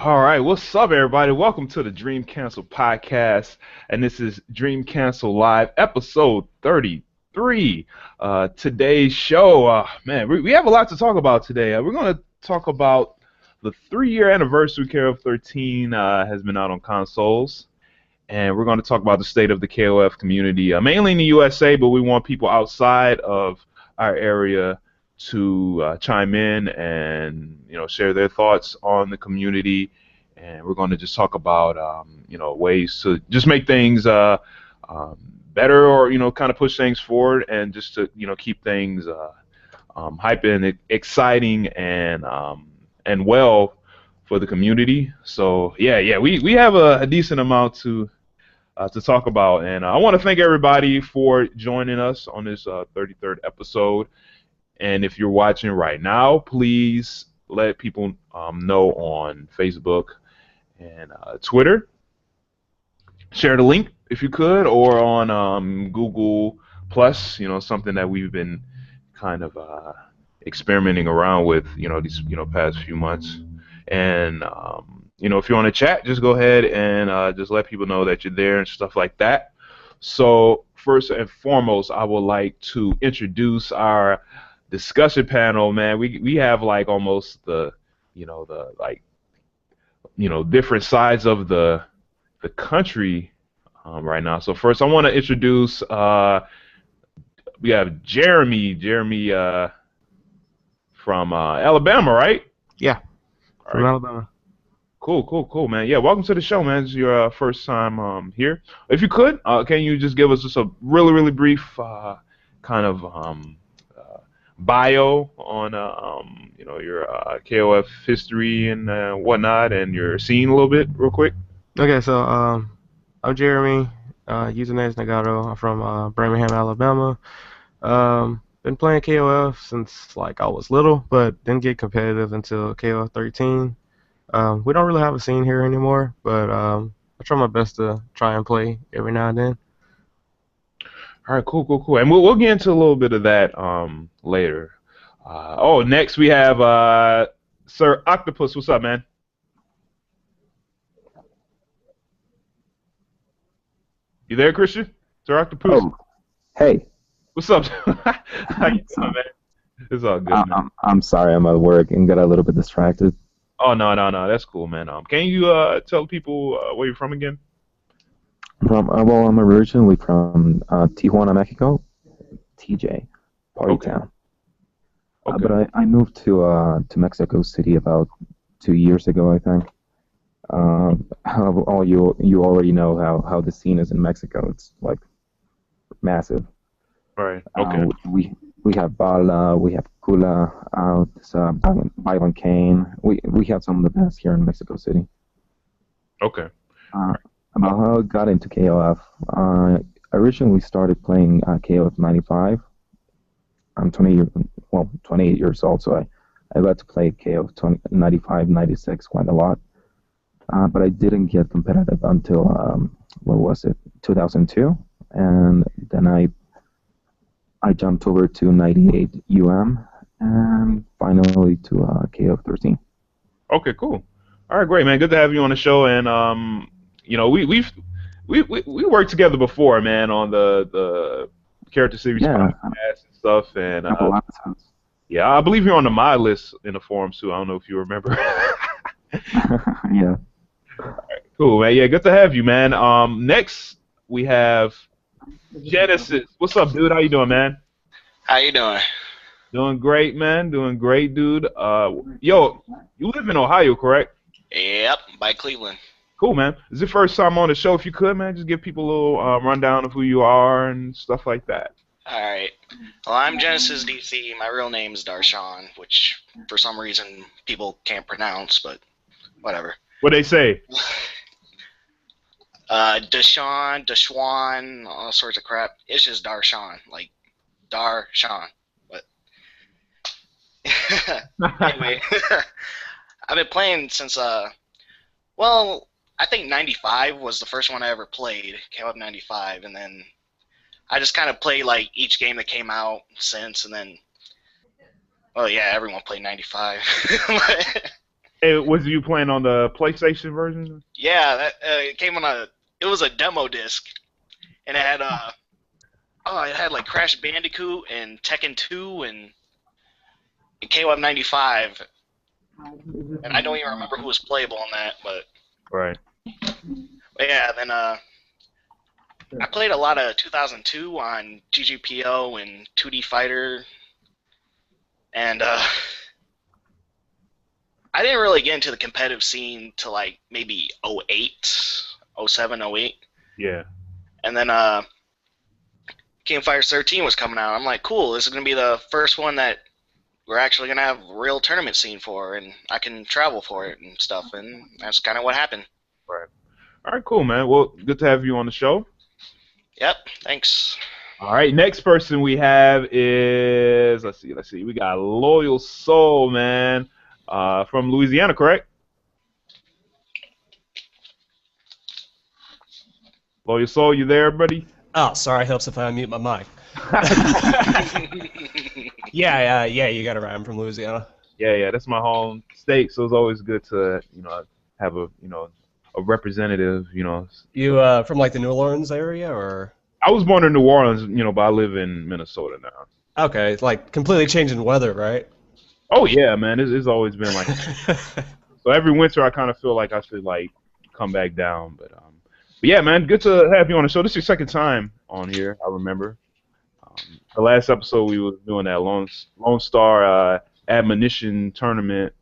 All right, what's up, everybody? Welcome to the Dream Cancel podcast, and this is Dream Cancel Live, episode 33. Today's show, man, we have a lot to talk about today. We're going to talk about the 3-year anniversary KOF13 has been out on consoles, and we're going to talk about the state of the KOF community, mainly in the USA, but we want people outside of our area to chime in and share their thoughts on the community, and we're going to just talk about ways to just make things um, better, or kind of push things forward, and just to keep things hype and exciting and well for the community. So yeah, we have a decent amount to talk about, and I want to thank everybody for joining us on this 33rd episode. And if you're watching right now, please let people know on Facebook and Twitter. Share the link if you could, or on Google Plus. Something that we've been kind of experimenting around with, these past few months. And if you want to chat, just go ahead and just let people know that you're there and stuff like that. So first and foremost, I would like to introduce our discussion panel, man. We have like almost the different sides of the country right now. So first, I want to introduce we have Jeremy from Alabama, right? Yeah, All from right. Alabama. Cool, man. Yeah, welcome to the show, man. This is your first time here. If you could, can you just give us just a really brief kind of bio on your KOF history and whatnot, and your scene a little bit, real quick? Okay, so I'm Jeremy. Username is Nagato. I'm from Birmingham, Alabama. Been playing KOF since like I was little, but didn't get competitive until KOF 13. We don't really have a scene here anymore, but I try my best to try and play every now and then. All right, cool. And we'll get into a little bit of that later. Next we have Sir Octopus. What's up, man? You there, Christian? Sir Octopus? Oh, hey. What's up? How you doing, man? It's all good, man. I'm sorry, I'm at work and got a little bit distracted. Oh, no, that's cool, man. Can you tell people where you're from again? Well, I'm originally from Tijuana, Mexico, TJ, Party Okay. Town. Okay. But I moved to Mexico City about 2 years ago, I think. You already know how the scene is in Mexico. It's like massive. Right. Okay. We have Bala, we have Kula, this, Violent Cane. We have some of the best here in Mexico City. Okay. Uh, about how I got into KOF. I originally started playing KOF 95. I'm 28 years old, so I got to play KOF 95, 96 quite a lot. But I didn't get competitive until, what was it, 2002. And then I jumped over to 98 UM and finally to KOF 13. Okay, cool. All right, great, man. Good to have you on the show. And we worked together before, man, on the Character Series Yeah, podcast and stuff. And a couple episodes. yeah, I believe you're on the my list in the forums too. I don't know if you remember. Yeah. Cool, man. Yeah, good to have you, man. Next we have Genesis. What's up, dude? How you doing, man? How you doing? Doing great, man. Doing great, dude. Yo, you live in Ohio, correct? Yep, by Cleveland. Cool, man. It's your first time on the show. If you could, man, just give people a little rundown of who you are and stuff like that. Alright. Well, I'm Genesis DC. My real name is Darshan, which for some reason people can't pronounce, but whatever. What they say? Deshaun, Deshwan, all sorts of crap. It's just Darshan, like Darshan. But anyway, I've been playing since well, I think 95 was the first one I ever played. Came up 95, and then I just kind of played like each game that came out since, and then, well, yeah, everyone played 95. Was you playing on the PlayStation version? Yeah, that it came on a. It was a demo disc, and it had like Crash Bandicoot and Tekken 2 and KOF 95, and I don't even remember who was playable on that, Right. but yeah, then I played a lot of 2002 on GGPO and 2D Fighter, and I didn't really get into the competitive scene till like maybe 08, 07, 08. Yeah. And then KOFXIII 13 was coming out. I'm like, cool, this is going to be the first one that we're actually going to have a real tournament scene for, and I can travel for it and stuff, and that's kind of what happened. Right. All right, cool, man. Well, good to have you on the show. Yep, thanks. All right, next person we have is, let's see, we got Loyal Soul, man, from Louisiana, correct? Loyal Soul, you there, buddy? Oh, sorry, helps if I unmute my mic. Yeah, you got it right. I'm from Louisiana. Yeah, that's my home state, so it's always good to, have a representative, You from like the New Orleans area, or? I was born in New Orleans, but I live in Minnesota now. Okay, it's like completely changing weather, right? Oh yeah, man, it's always been like so every winter I kind of feel like I should like come back down, but yeah, man, good to have you on the show. This is your second time on here, I remember. The last episode we were doing that Lone Star admonition tournament.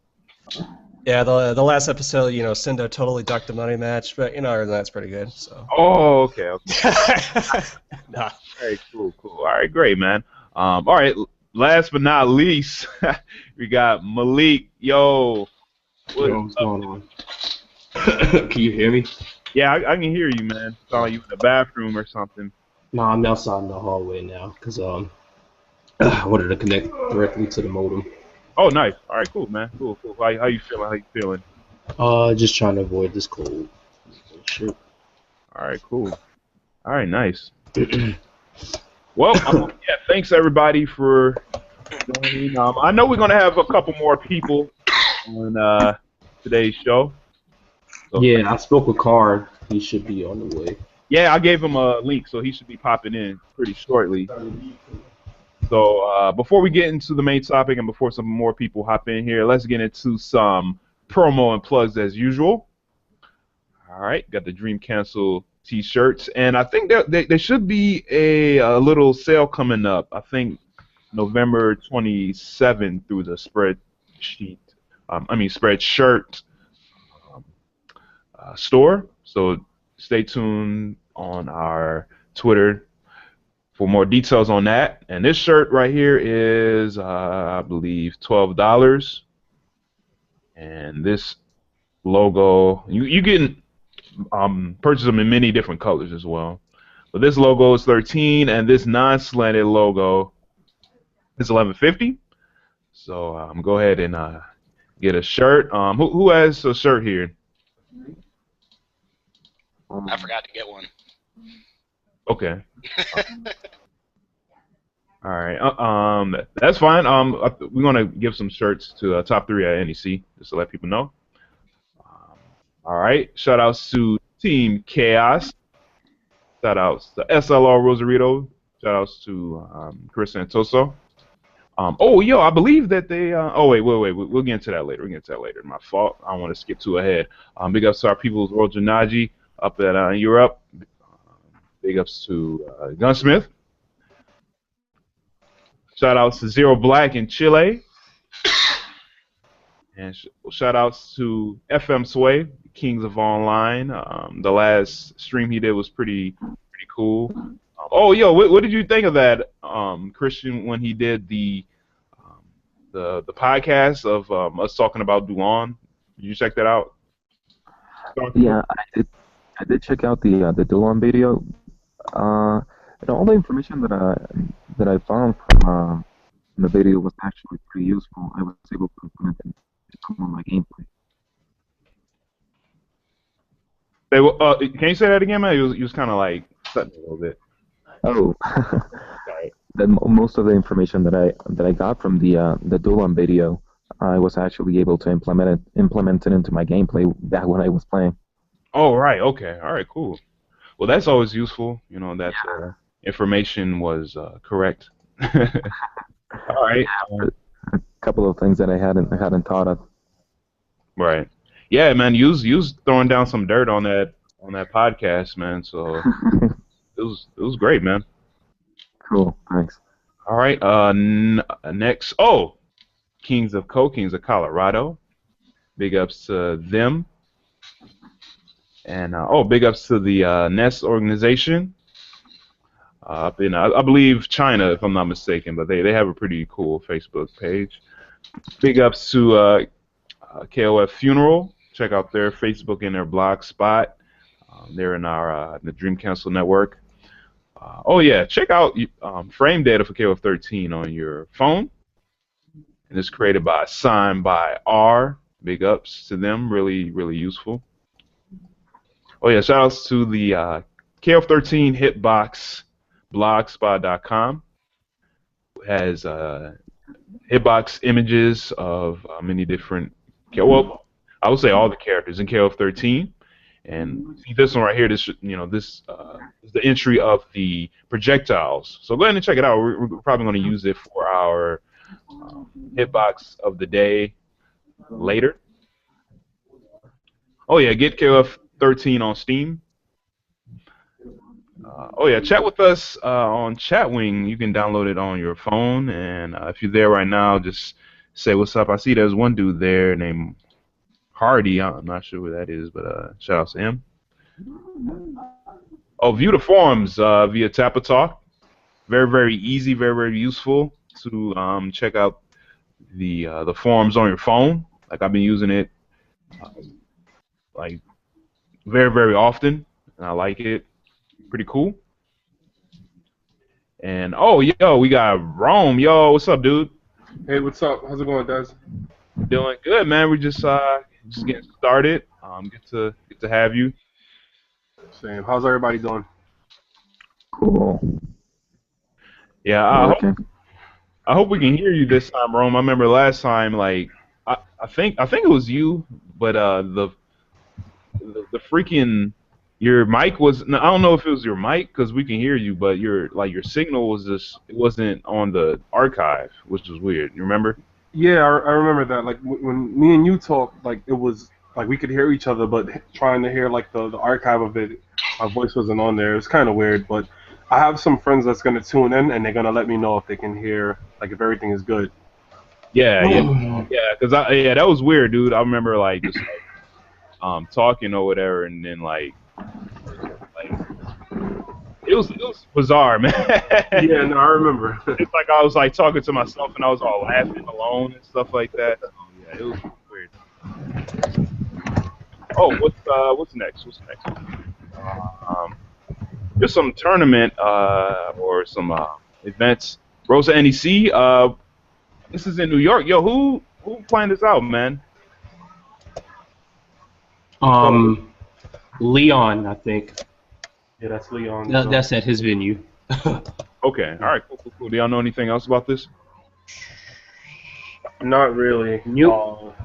Yeah, the last episode, Cinder totally ducked the money match, but other than that's pretty good. So. Oh, okay. Nah. All right, cool. All right, great, man. All right, last but not least, we got Malik. Yo, what's going on? Can you hear me? Yeah, I can hear you, man. Sound like you in the bathroom or something. No, I'm outside in the hallway now because I wanted to connect directly to the modem. Oh, nice. All right, cool, man. Cool. How you feeling? Just trying to avoid this cold. Shit. All right, cool. All right, nice. Well, yeah, thanks everybody for joining. I know we're gonna have a couple more people on today's show. So, yeah, I spoke with Carr. He should be on the way. Yeah, I gave him a link, so he should be popping in pretty shortly. So before we get into the main topic and before some more people hop in here, let's get into some promo and plugs as usual. All right, got the Dream Cancel T-shirts, and I think there should be a little sale coming up. I think November 27th through the Spreadshirt store. So stay tuned on our Twitter for more details on that. And this shirt right here is, I believe, $12. And this logo, you can purchase them in many different colors as well. But this logo is $13, and this non-slanted logo is $11.50. So go ahead and get a shirt. Who has a shirt here? I forgot to get one. Okay. All right. That's fine. We're gonna give some shirts to top 3 at NEC just to let people know. All right. Shout outs to Team Chaos. Shout outs to SLR Rosarito. Shout outs to Chris Santoso. I believe that they. Wait. We'll get into that later. My fault. I don't want to skip too ahead. Big ups to our people's World Janaji up at Europe. Big ups to Gunsmith. Shout outs to Zero Black in Chile. And shout outs to FM Sway, Kings of Online. The last stream he did was pretty cool. What did you think of that, Christian, when he did the podcast of us talking about Duan? Did you check that out? Yeah, I did check out the Dulan video. And all the information that I found from the video was actually pretty useful. I was able to implement it into my gameplay. Can you say that again, man? You was kind of like cutting a little bit. Oh, Sorry. most of the information that I got from the Dulan video I was actually able to implement it into my gameplay back when I was playing. Oh, right. Okay. All right. Cool. Well, that's always useful. You know that information was correct. All right. A couple of things that I hadn't thought of. Right. Yeah, man. You was throwing down some dirt on that podcast, man. So it was great, man. Cool, thanks. All right. Next. Oh, Kings of Kings of Colorado. Big ups to them, and big ups to the Nest organization up in I believe China, if I'm not mistaken. But they have a pretty cool Facebook page. Big ups to KOF Funeral. Check out their Facebook and their blog spot. They're in our the Dream Council network. Oh yeah, check out frame data for KOF13 on your phone. And it's created by signed by R. Big ups to them. Really, really useful. Oh yeah, shout outs to the KOF13 Hitbox blogspot.com. Has hitbox images of many different, well, I would say all the characters in KOF13. And see this one right here. This this is the entry of the projectiles. So go ahead and check it out. We're probably going to use it for our hitbox of the day later. Oh yeah, get KOF13 on Steam. Oh yeah, chat with us on Chatwing. You can download it on your phone, and if you're there right now, just say what's up. I see there's one dude there named Hardy. I'm not sure who that is, but shout out to him. Oh, view the forums via Tappa Talk. Very, very easy, very, very useful to check out the forums on your phone. Like I've been using it like very, very often, and I like it. Pretty cool. And oh, yo, we got Rome. Yo, what's up, dude? Hey, what's up? How's it going, Des? Doing good, man. We just getting started. Good to have you. Same. How's everybody doing? Cool. Yeah, I hope we can hear you this time, Rome. I remember last time, like I think it was you, but the freaking your mic was. I don't know if it was your mic because we can hear you, but your signal was just it wasn't on the archive, which was weird. You remember? Yeah, I remember that. Like when me and you talked, like it was like we could hear each other, but trying to hear like the archive of it, my voice wasn't on there. It was kind of weird, but I have some friends that's gonna tune in and they're gonna let me know if they can hear like if everything is good. Yeah. Because that was weird, dude. I remember like just talking or whatever, and then like it was bizarre, man. Yeah, no, I remember. It's like I was like talking to myself and I was all laughing alone and stuff like that. So, yeah, it was weird. Oh, what's next? There's some tournament or some events. Rosa NEC. This is in New York. Yo, who planned this out, man? Leon, I think. Yeah, that's Leon. That's at his venue. Okay, all right, cool. Do y'all know anything else about this? Not really. Nope.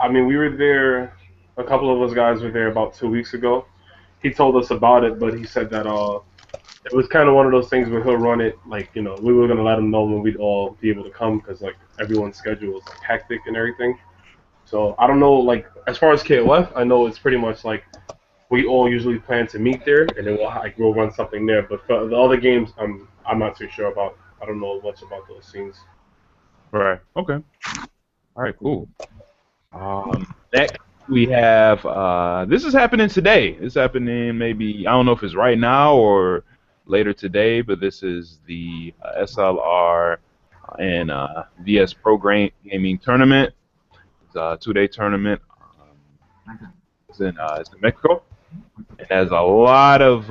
I mean, we were there. A couple of us guys were there about 2 weeks ago. He told us about it, but he said that it was kind of one of those things where he'll run it like we were gonna let him know when we'd all be able to come because like everyone's schedule is like hectic and everything. So I don't know, like as far as KOF, I know it's pretty much like we all usually plan to meet there and then we'll run something there. But for the other games, I'm not too sure about. I don't know much about those scenes. Right. Okay. All right. Cool. Next we have this is happening today. It's happening maybe I don't know if it's right now or later today, but this is the SLR and VS Pro Gaming tournament. It's a 2-day tournament. It's in Mexico. It has a lot of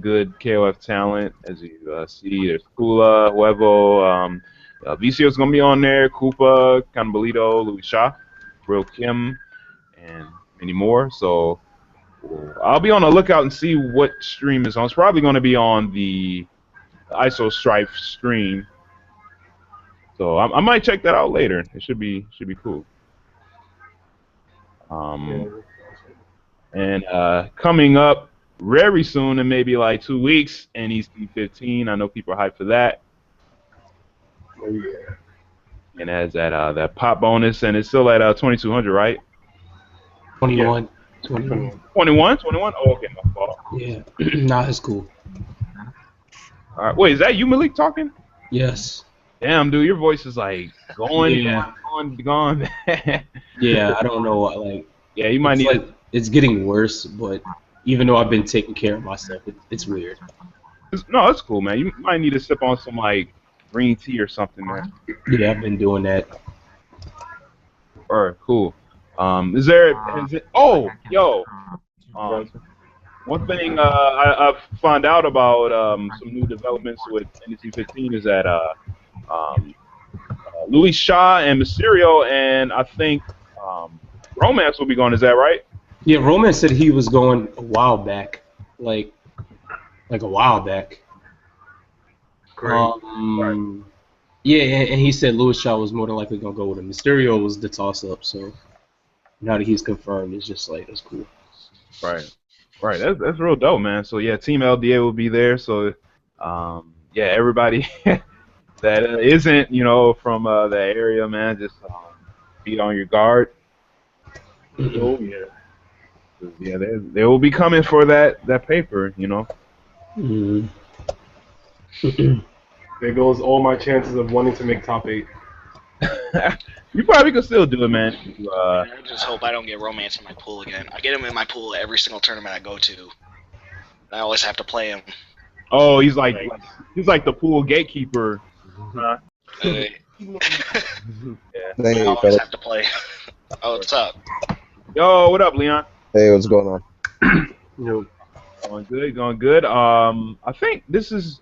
good KOF talent, as you see. There's Kula, Huevo, Vicio's going to be on there, Koopa, Canbolito, Louis Shaw, Real Kim, and many more. So I'll be on the lookout and see what stream is on. It's probably going to be on the ISO Strife stream. So I might check that out later. It should be cool. Um, and coming up very soon, in maybe like 2 weeks, NEC 15. I know people are hyped for that. Oh, yeah. And it has that pop bonus, and it's still at 2,200, right? 21. 21. 21? 21? Oh, okay, my fault. Yeah. Nah, it's cool. All right, wait, is that you, Malik, talking? Yes. Damn, dude, your voice is like going, Yeah. gone. Yeah, I don't know what, like, Yeah, you might it's need. like, it's getting worse, but even though I've been taking care of myself, it's weird. No, it's cool, man. You might need to sip on some like green tea or something, man. Yeah, I've been doing that. All right, cool. Is it? Oh, yo. One thing I found out about some new developments with NEC 15 is that Louis Shaw and Mysterio and I think Romance will be going. Is that right? Yeah, Roman said he was going a while back, like a while back. Great. Yeah, and he said Louis Shaw was more than likely gonna go with him. Mysterio was the toss-up, so now that he's confirmed, it's just like that's cool. Right. Right. That's real dope, man. So yeah, Team LDA will be there. So yeah, everybody that isn't from that area, man, just be on your guard. Oh yeah. Yeah, they will be coming for that paper, Mm-hmm. There goes all my chances of wanting to make top 8. You probably could still do it, man. I just hope I don't get Romance in my pool again. I get him in my pool every single tournament I go to. I always have to play him. Oh, he's like the pool gatekeeper. Yeah. Hey, I always fellas. have to play. Oh, what's up? Yo, what up, Leon? Hey, what's going on? Going good, going good. I think this is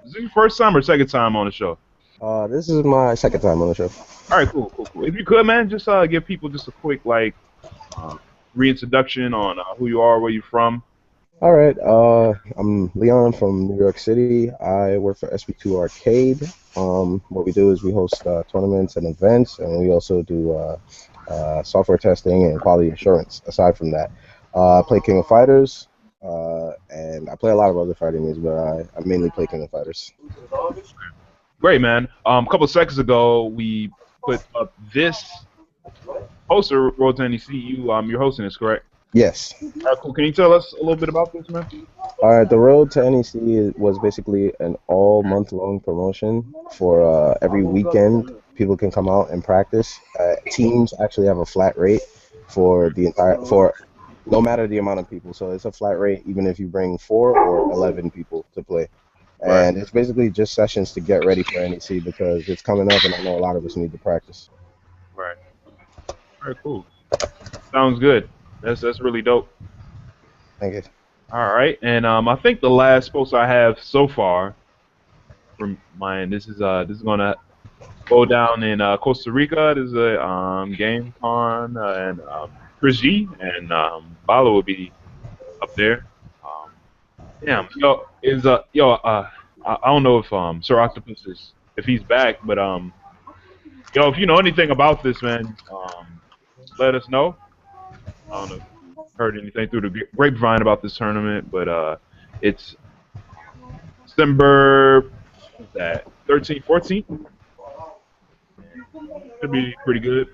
your first time or second time on the show? This is my second time on the show. All right, cool. If you could, man, just give people just a quick reintroduction on who you are, where you're from. All right, I'm Leon from New York City. I work for SB2 Arcade. What we do is we host tournaments and events, and we also do software testing and quality assurance. Aside from that, I play King of Fighters, and I play a lot of other fighting games, but I mainly play King of Fighters. Great, man. A couple of seconds ago, we put up this poster, Road to NEC. You're hosting this, correct? Yes. All right, cool. Can you tell us a little bit about this, man? All right, the Road to NEC was basically an all-month-long promotion for every weekend. People can come out and practice. Teams actually have a flat rate for no matter the amount of people. So it's a flat rate even if you bring 4 or 11 people to play. And it's basically just sessions to get ready for NEC because it's coming up, and I know a lot of us need to practice. Right. All right, cool. Sounds good. That's really dope. Thank you. All right, and I think the last post I have so far from mine, this is gonna go down in Costa Rica. This is a game con, and Chris G and Balo will be up there. Damn, I don't know if Sir Octopus if he's back, but if you know anything about this, man, let us know. I don't know if you heard anything through the grapevine about this tournament, but it's December 13th, 14th. Should be pretty good.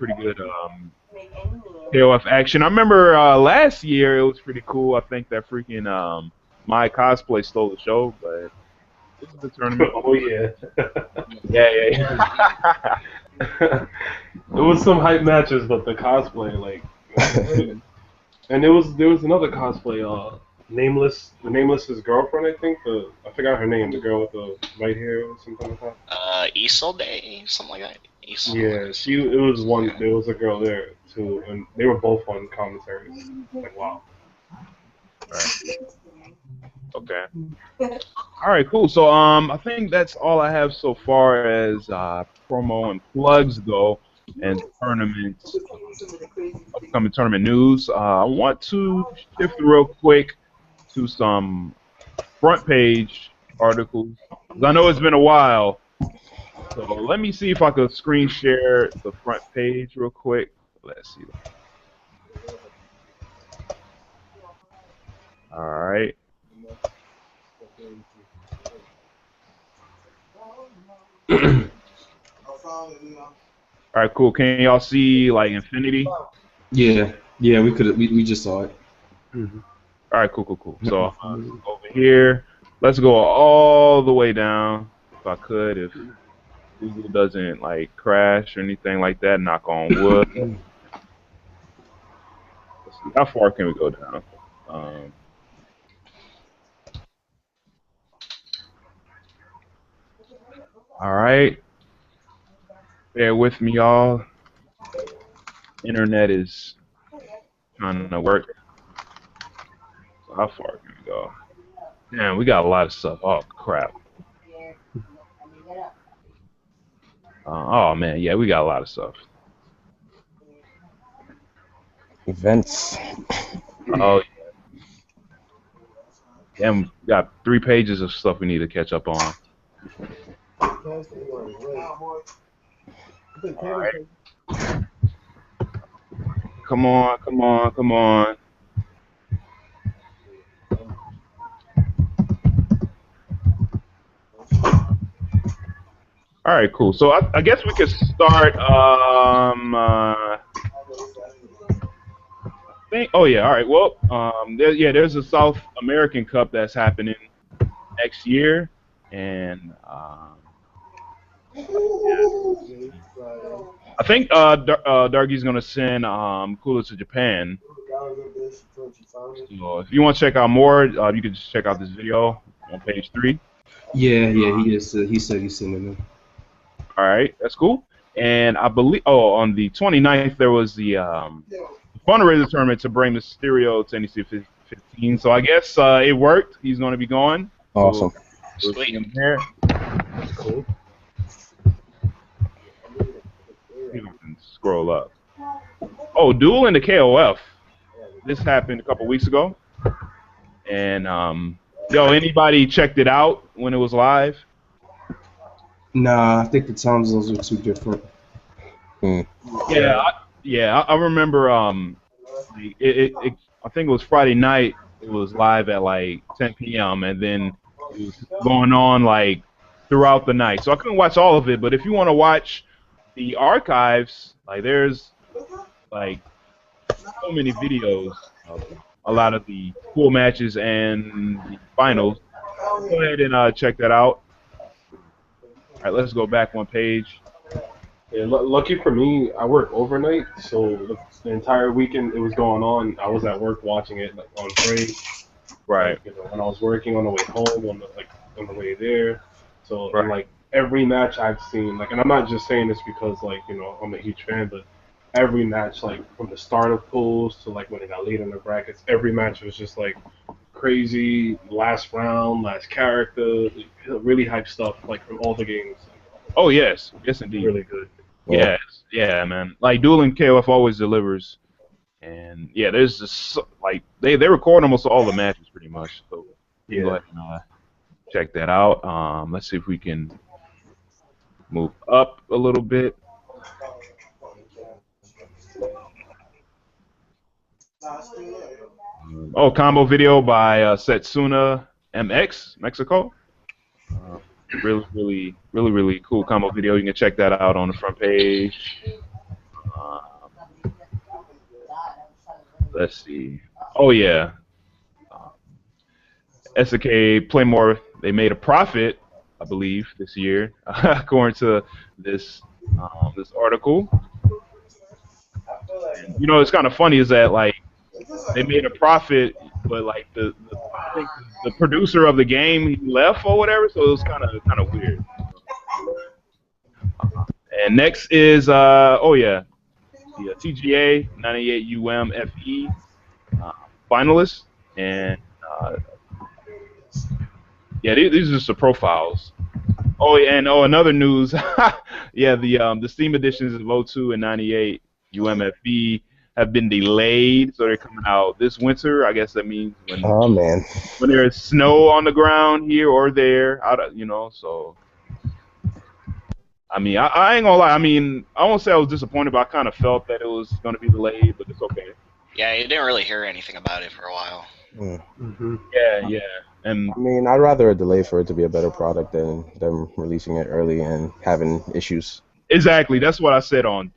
KOF action. I remember last year it was pretty cool. I think that freaking my cosplay stole the show, but this is the tournament. Oh yeah. Yeah. There was some hype matches, but the cosplay, and there was another cosplay, Nameless's girlfriend, I think. I forgot her name, the girl with the white hair or something like that. Isolde, something like that. Isolde. Yeah, there was a girl there too, and they were both on commentary. Like, wow. Right. Okay. All right, cool. So I think that's all I have so far as promo and plugs go, and tournaments, upcoming tournament news. I want to shift real quick to some front page articles. 'Cause I know it's been a while, so let me see if I could screen share the front page real quick. Let's see. All right, cool. Can y'all see like infinity? Yeah, yeah, we just saw it. Mhm. All right, cool. So over here, let's go all the way down. If I could, if Google doesn't like crash or anything like that, knock on wood. Let's see, how far can we go down? Um, all right, bear with me, y'all. Internet is trying to work. So how far can we go? Damn, we got a lot of stuff. Oh crap. Oh man, yeah, we got a lot of stuff. Events. Oh yeah, we got 3 pages of stuff we need to catch up on. All right. Come on. All right, cool. So I guess we could start. Oh yeah. All right. Well, there's a South American Cup that's happening next year, and I think Dargy's gonna send Kula to Japan. So if you want to check out more, you can just check out this video on page 3. Yeah, he is. He said he's sending them. All right, that's cool. And I believe, on the 29th there was the fundraiser tournament to bring Mysterio to NEC 15. So I guess it worked. He's going to be going. Awesome. We'll see him here. Cool. You can scroll up. Oh, Duel in the KOF. This happened a couple weeks ago. And anybody checked it out when it was live? Nah, I think the time zones are too different. Yeah, I remember. I think it was Friday night. It was live at like 10 p.m. and then it was going on like throughout the night. So I couldn't watch all of it. But if you want to watch the archives, like there's like so many videos of a lot of the pool matches and the finals. Go ahead and check that out. All right, let's go back one page. Yeah, lucky for me, I work overnight, so the entire weekend it was going on. I was at work watching it like on break. Right. Like, when I was working on the way home, on the way there. So Right. and, like every match I've seen, like, and I'm not just saying this because like I'm a huge fan, but every match, like from the start of pools to like when it got late in the brackets, every match was just like crazy. Last round, last character, really hype stuff like from all the games. Oh yes, indeed. Really good. Yes, yeah, man. Like Duel in KOF always delivers, and yeah, there's just like they record almost all the matches pretty much. So you go ahead and check that out. Let's see if we can move up a little bit. Oh, combo video by Setsuna MX Mexico. Really cool combo video. You can check that out on the front page. Let's see. Oh yeah. SK Playmore, they made a profit, I believe, this year, according to this this article. And, it's kind of funny is that like they made a profit, but like I think the producer of the game he left or whatever, so it was kind of weird. And next is the TGA 98 UM FE finalists, and these are just the profiles. Oh, and another news, yeah, the Steam editions of 02 and 98 UMFB have been delayed, so they're coming out this winter. I guess that means when there's snow on the ground here or there, so. I mean, I ain't gonna lie. I mean, I won't say I was disappointed, but I kind of felt that it was gonna be delayed, but it's okay. Yeah, you didn't really hear anything about it for a while. Mm-hmm. Yeah. And I mean, I'd rather a delay for it to be a better product than them releasing it early and having issues. exactly, that's what I said on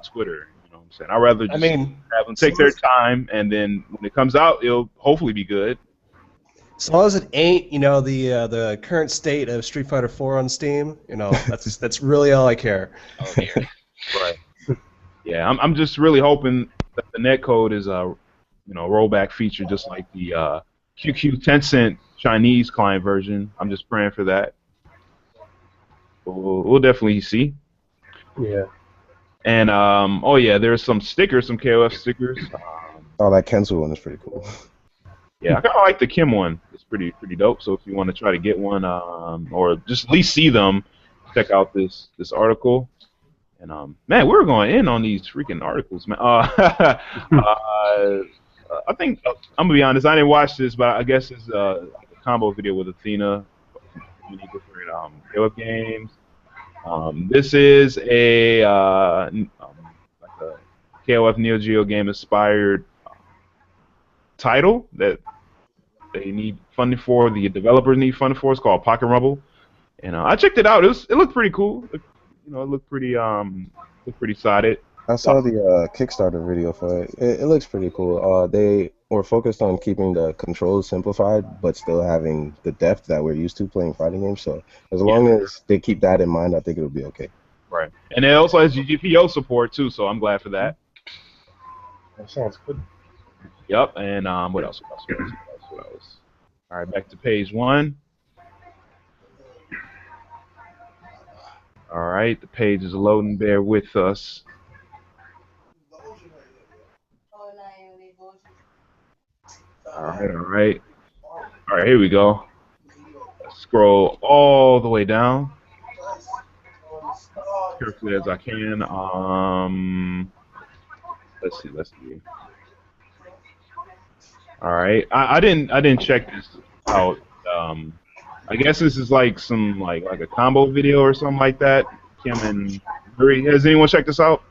Twitter. You know what I'm saying? I'd rather I just mean, have them so take their time, and then when it comes out, it'll hopefully be good. as long as it ain't, the current state of Street Fighter 4 on Steam, that's really all I care. Oh dear. Right. Yeah, I'm just really hoping that the netcode is a rollback feature, just like the QQ Tencent Chinese client version. I'm just praying for that. We'll definitely see. Yeah. And oh yeah, there's some stickers, some KOF stickers. Oh, that Kenzo one is pretty cool. Yeah, I kind of like the Kim one. It's pretty dope. So if you want to try to get one, or just at least see them, check out this article. And man, we're going in on these freaking articles, man. I think I'm gonna be honest. I didn't watch this, but I guess it's like a combo video with Athena, many different KOF games. This is a like a KOF Neo Geo game inspired title that they need funding for. The developers need funding for. It's called Pocket Rumble, and I checked it out. It looked pretty cool. It looked pretty solid. I saw the Kickstarter video for it. It looks pretty cool. They were focused on keeping the controls simplified, but still having the depth that we're used to playing fighting games. So as long as they keep that in mind, I think it'll be okay. Right, and it also has GPO support too, so I'm glad for that. That sounds good. Yep, and what else? What else? All right, back to page 1. All right, the page is loading. Bear with us. All right. All right, here we go. Let's scroll all the way down, as carefully as I can. Let's see. All right, I didn't check this out. I guess this is like some like a combo video or something like that. Kim and Yuri, has anyone checked this out?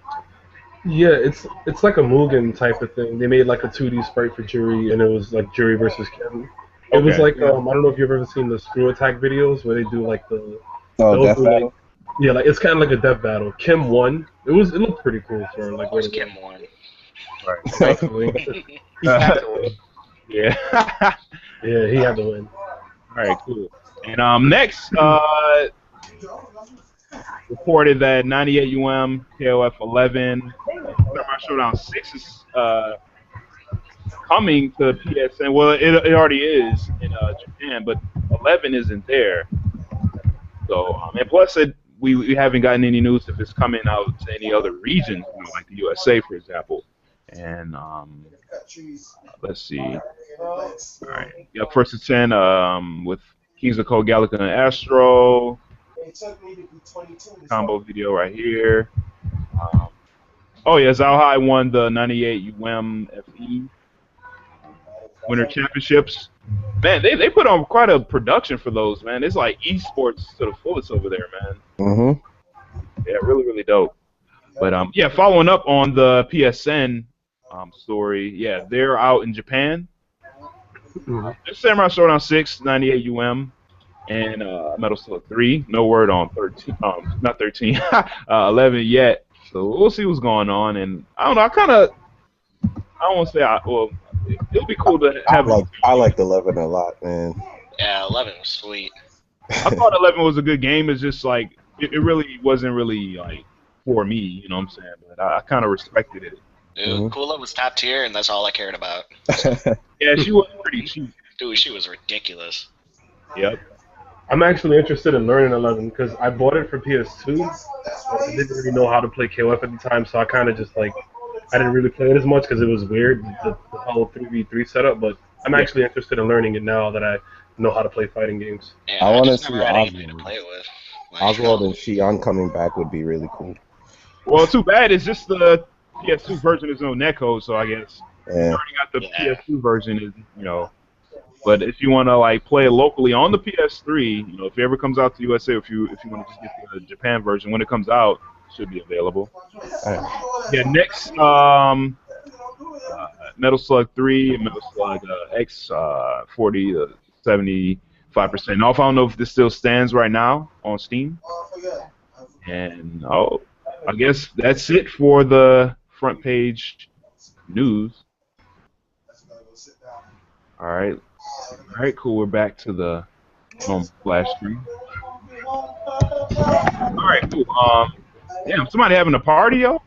Yeah, it's like a Mugen type of thing. They made like a 2D sprite for Jury, and it was like Jury versus Kim. It was Okay. like I don't know if you've ever seen the Screw Attack videos where they do like the Death battle. Yeah, like it's kind of like a death battle. Kim won. It looked pretty cool for like. Of course, Kim won. Right. Definitely. He had to win. Yeah. Yeah, he had to win. All right, cool. And next, reported that 98 KOF 11 Samurai Showdown 6 is coming to PSN. Well, it already is in Japan, but 11 isn't there. So, and plus, we haven't gotten any news if it's coming out to any other regions, like the USA, for example. And let's see. All right. Yep, first to 10 with Kings of Cold Gallica and Astro. Combo video right here. Oh yeah, Zhao Hai won the 98 FE Winter Championships. Man, they put on quite a production for those, man. It's like esports to the fullest over there, man. Mm-hmm. Yeah, really dope. But yeah, following up on the PSN story, yeah, they're out in Japan. There's Samurai Showdown 6, 98 and Metal Slug 3. No word on 13, not 13, 11 yet. So we'll see what's going on. And I don't know, I don't want to say, well, it'll be cool to have. I liked 11 a lot, man. Yeah, 11 was sweet. I thought 11 was a good game. It's just like it really wasn't really like for me, you know what I'm saying? But I kind of respected it. Dude, Kula was top tier, and that's all I cared about. Yeah, she was pretty cheap. Dude, she was ridiculous. Yep. I'm actually interested in learning 11 because I bought it for PS2. But I didn't really know how to play KOF at the time, so I kind of just like I didn't really play it as much because it was weird, the whole 3v3 setup. But I'm actually interested in learning it now that I know how to play fighting games. Yeah, I want to just see never had anybody to Oswald. play it with. Like, Oswald and Shion coming back would be really cool. Well, too bad. It's just the PS2 version is no netcode, so I guess you Yeah. already got the PS2 version, is But if you want to like play it locally on the PS3, if it ever comes out to USA, if you want to just get the Japan version when it comes out, it should be available. Yeah. Next, Metal Slug 3 and Metal Slug X 40 75% off. I don't know if this still stands right now on Steam. And I guess that's it for the front page news. All right, cool. We're back to the flash screen. All right, cool. Damn, somebody having a party, yo?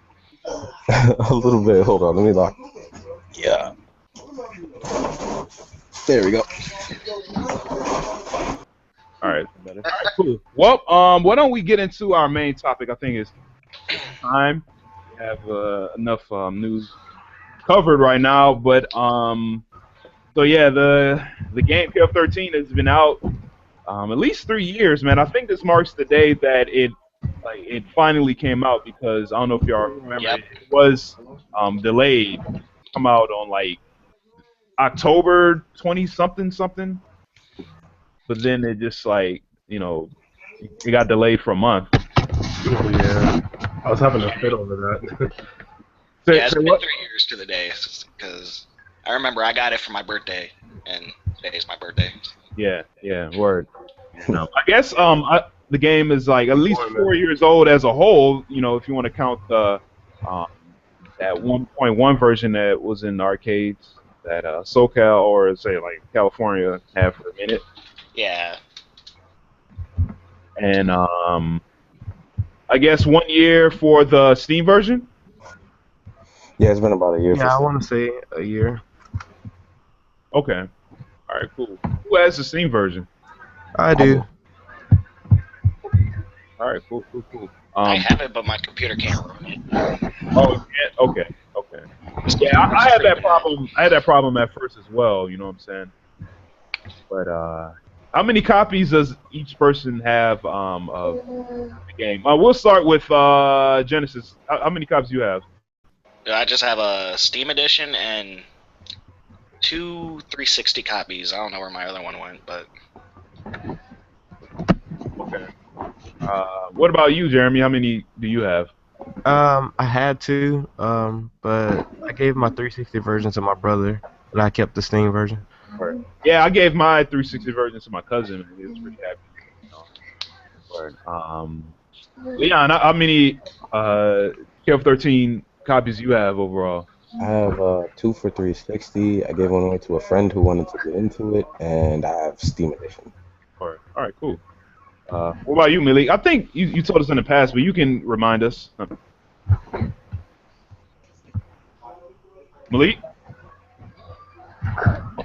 A little bit. Hold on, let me lock. Yeah. There we go. All right, cool. Well, why don't we get into our main topic? I think it's time. We have enough news covered right now, but so yeah, the game KOF XIII has been out at least 3 years, man. I think this marks the day that it finally came out, because I don't know if y'all remember, Yep. it was delayed. Come out on like October 20 something, but then it just it got delayed for a month. Yeah, I was having a fit over that. Yeah, it's been 3 years to the day, because I remember I got it for my birthday, and today's my birthday. Yeah, word. I guess the game is like at least 4 years old as a whole. If you want to count the that 1.1 version that was in arcades that SoCal or say like California had for a minute. Yeah. And I guess 1 year for the Steam version. Yeah, it's been about a year. Yeah, I want to say a year. Okay. All right, cool. Who has the Steam version? I do. All right, cool. I have it, but my computer can't run it. Oh, yeah, okay. Yeah, I had that problem. I had that problem at first as well. You know what I'm saying? But how many copies does each person have of the game? We'll start with Genesis. How many copies do you have? I just have a Steam edition and 2 360 copies. I don't know where my other one went, but. Okay. What about you, Jeremy? How many do you have? I had to, but I gave my 360 version to my brother, and I kept the Steam version. Right. Yeah, I gave my 360 version to my cousin, and he was pretty happy. Leon, how many KOF 13 copies do you have overall? I have 2 for 360. I gave one away to a friend who wanted to get into it, and I have Steam edition. All right, cool. What about you, Malik? I think you told us in the past, but you can remind us. Malik?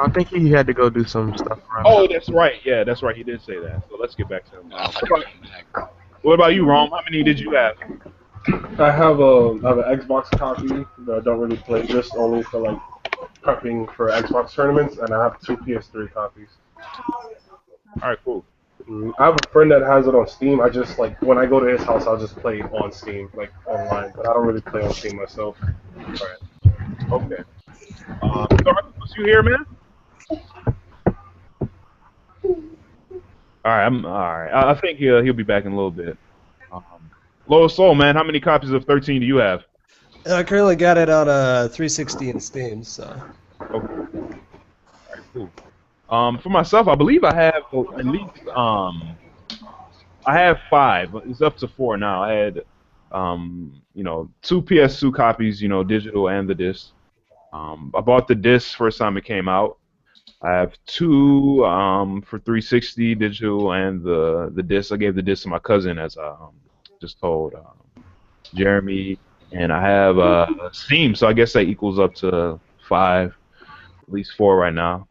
I think he had to go do some stuff around. Oh, that's right. Yeah, that's right. He did say that. So let's get back to him. What about you, Rom? How many did you have? I have an Xbox copy that I don't really play, just only for like prepping for Xbox tournaments, and I have 2 PS3 copies. All right, cool. I have a friend that has it on Steam. I just when I go to his house, I'll just play it on Steam, like online, but I don't really play on Steam myself. All right. Okay. Was you here, man? All right. I think he'll be back in a little bit. Lois Soul, man, how many copies of 13 do you have? I currently got it on 360 in Steam, so. Okay. All right, cool. For myself, I believe I have at least I have 5. It's up to 4 now. I had 2 PS2 copies, digital and the disc. I bought the disc first time it came out. I have 2 for 360 digital and the disc. I gave the disc to my cousin, as I just told Jeremy, and I have Steam, so I guess that equals up to 5, at least 4 right now.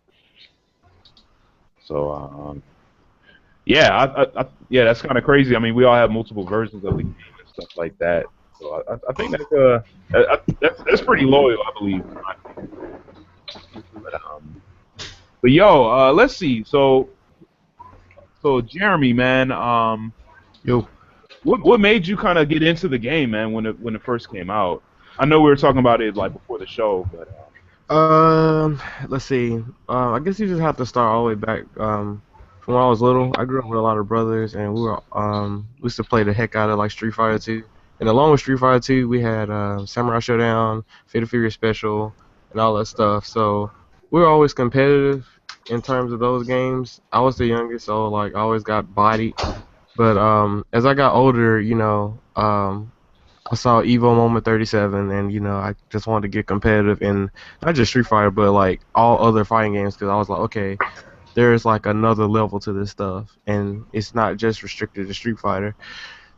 So yeah, yeah, that's kind of crazy. I mean, we all have multiple versions of the game and stuff like that. So I think that's pretty loyal, I believe. But yo, let's see. So Jeremy, man, Yo. What made you kind of get into the game, man, when it first came out? I know we were talking about it like before the show, but let's see. I guess you just have to start all the way back. From when I was little, I grew up with a lot of brothers, and we used to play the heck out of like Street Fighter 2. And along with Street Fighter 2, we had Samurai Showdown, Fatal Fury Special, and all that stuff. So we were always competitive, in terms of those games. I was the youngest, so like I always got bodied. But as I got older, I saw Evo Moment 37, and I just wanted to get competitive in not just Street Fighter, but like all other fighting games, because I was like, okay, there's like another level to this stuff, and it's not just restricted to Street Fighter.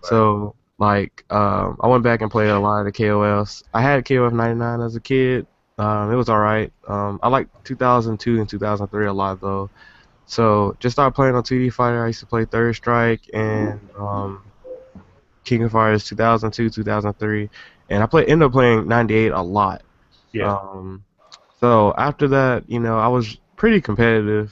So like I went back and played a lot of the KOFs. I had KOF 99 as a kid. It was alright. I liked 2002 and 2003 a lot though. So just started playing on 2D Fighter. I used to play Third Strike and King of Fighters 2002, 2003, and ended up playing 98 a lot. Yeah. So after that, I was pretty competitive,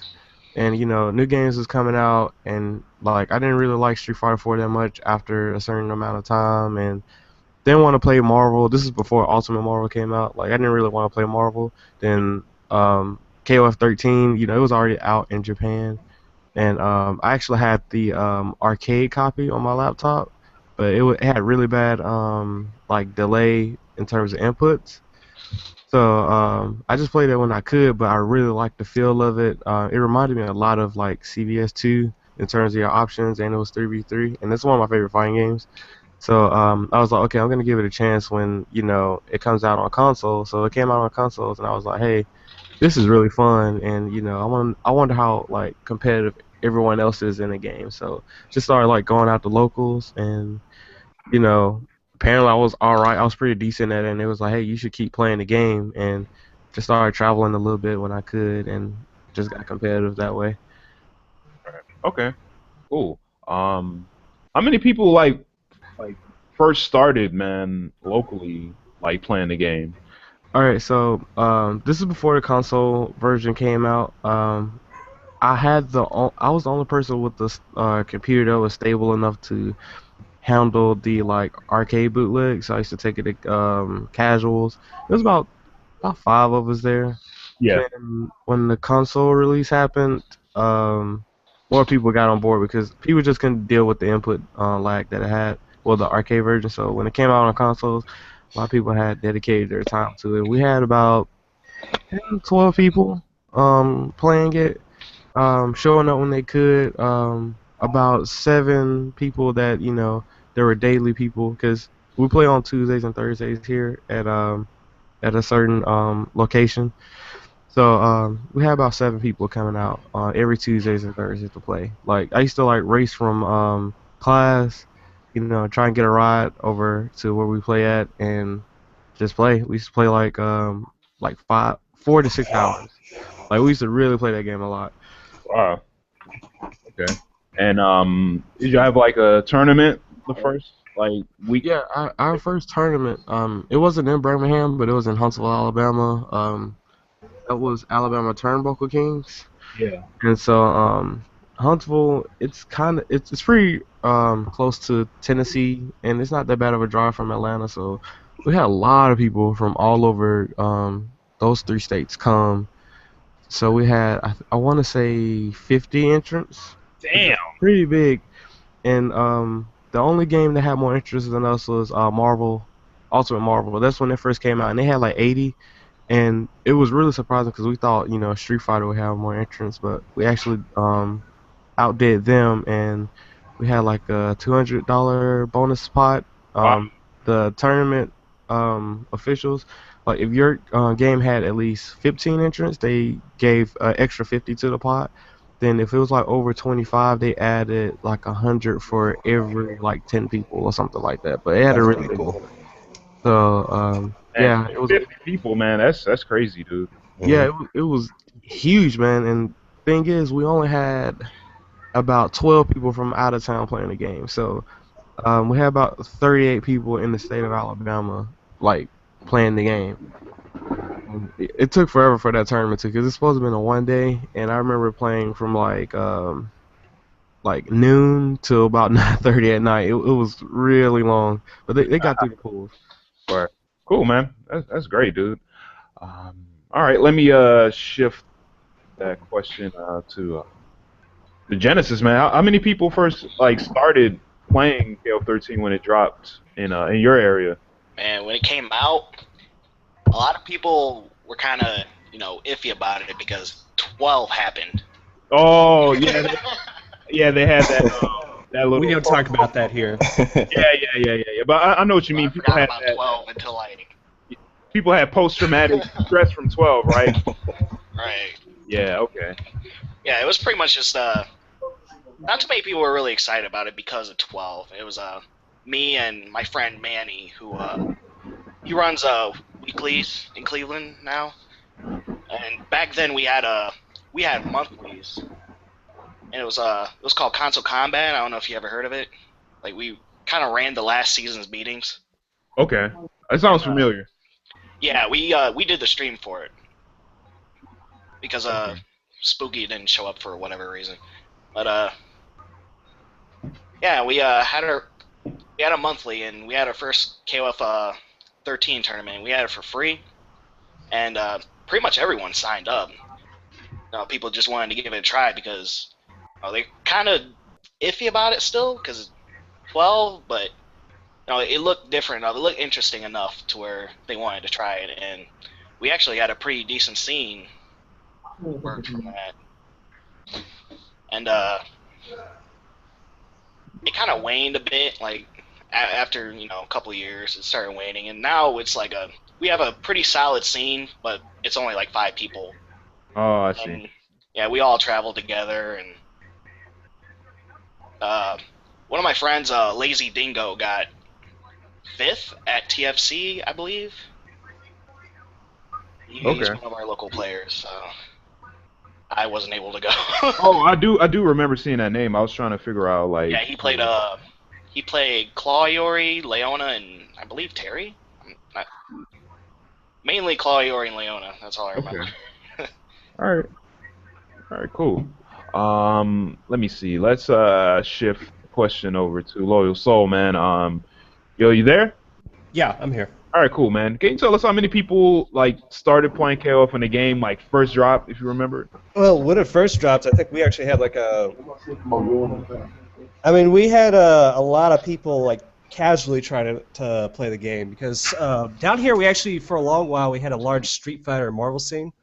and new games was coming out, and like I didn't really like Street Fighter 4 that much after a certain amount of time, and didn't want to play Marvel. This is before Ultimate Marvel came out. Like I didn't really want to play Marvel. Then KOF 13, it was already out in Japan, and I actually had the arcade copy on my laptop, but it had really bad like delay in terms of inputs. So I just played it when I could, but I really liked the feel of it. It reminded me a lot of like CVS2 in terms of your options, and it was 3v3, and it's one of my favorite fighting games. So I was like, okay, I'm gonna give it a chance when it comes out on console. So it came out on consoles, and I was like, hey, this is really fun, and I wonder how like competitive everyone else is in the game. So just started like going out to locals, and you know apparently I was all right. I was pretty decent at it, and it was like, hey, you should keep playing the game, and just started traveling a little bit when I could, and just got competitive that way. Okay. Cool. How many people like first started, man, locally, like playing the game? All right, so this is before the console version came out. I was the only person with the computer that was stable enough to handle the like arcade bootleg. So I used to take it to casuals. There was about five of us there. Yeah. Then when the console release happened, more people got on board because people just couldn't deal with the input lag that it had. Well, the arcade version. So when it came out on consoles, a lot of people had dedicated their time to it. We had about 10, 12 people playing it, showing up when they could. About seven people that there were daily people because we play on Tuesdays and Thursdays here at a certain location. So we had about seven people coming out on every Tuesdays and Thursdays to play. Like I used to like race from class, try and get a ride over to where we play at and just play. We used to play like 4 to 6 hours. Like we used to really play that game a lot. Wow. Okay. And did you have like a tournament the first like week? Yeah, our first tournament, it wasn't in Birmingham, but it was in Huntsville, Alabama. That was Alabama Turnbuckle Kings. Yeah. And so Huntsville, it's pretty close to Tennessee, and it's not that bad of a drive from Atlanta. So we had a lot of people from all over those three states come. So we had I want to say 50 entrants. Damn. Pretty big. And the only game that had more interest than us was Marvel, Ultimate Marvel. That's when it first came out, and they had like 80. And it was really surprising because we thought, Street Fighter would have more entrants, but we actually outdid them, and we had like a $200 bonus pot. Wow. The tournament officials, like if your game had at least 15 entrants, they gave extra 50 to the pot. Then if it was like over 25, they added like 100 for every like 10 people or something like that. But it had That's a really pretty cool. so yeah, And it was 50 people, man. That's crazy, dude. yeah, it was huge, man. And thing is, we only had about 12 people from out of town playing the game. So we had about 38 people in the state of Alabama like playing the game. It took forever for that tournament because it's supposed to have been a 1 day, and I remember playing from like noon till about 9:30 at night. It was really long, but they got through the pools. Right. Cool, man. That's great, dude. All right, let me shift that question to the Genesis, man. How many people first like started playing KO13 when it dropped in your area? And when it came out, a lot of people were kind of, iffy about it because 12 happened. Oh yeah, yeah. They had that that little. We don't talk about that here. Yeah. But I know what you mean. I People forgot had about that. 12 until like People had post-traumatic stress from 12, right? right. Yeah. Okay. Yeah, it was pretty much just not too many people were really excited about it because of 12. It was me and my friend Manny who he runs weeklies in Cleveland now, and back then we had monthlies, and it was called Console Combat. I don't know if you ever heard of it. Like we kind of ran the last season's meetings. Okay. That sounds familiar. Yeah, we did the stream for it because Spooky didn't show up for whatever reason, but yeah, we had a monthly, and we had our first KOF 13 tournament. We had it for free, and pretty much everyone signed up. People just wanted to give it a try because they're kind of iffy about it still because 12, but it looked different. It looked interesting enough to where they wanted to try it, and we actually had a pretty decent scene worked from that. And it kind of waned a bit, like after a couple of years, it started waning, and now it's like we have a pretty solid scene, but it's only like 5 people. Oh, I see. And, yeah, we all travel together, and one of my friends, Lazy Dingo, got 5th at TFC, I believe. He's Okay. one of our local players, so I wasn't able to go. Oh, I do remember seeing that name. I was trying to figure out like. Yeah, he played Clawyori, Leona, and I believe Terry. Mainly Clawyori and Leona. That's all I remember. Okay. All right, cool. Let me see. Let's shift the question over to Loyal Soul, man. Yo, you there? Yeah, I'm here. All right, cool, man. Can you tell us how many people like started playing KOF when the game like first dropped, if you remember? Well, when it first dropped, I think we actually had like we had a lot of people like casually trying to play the game because down here we actually for a long while we had a large Street Fighter and Marvel scene.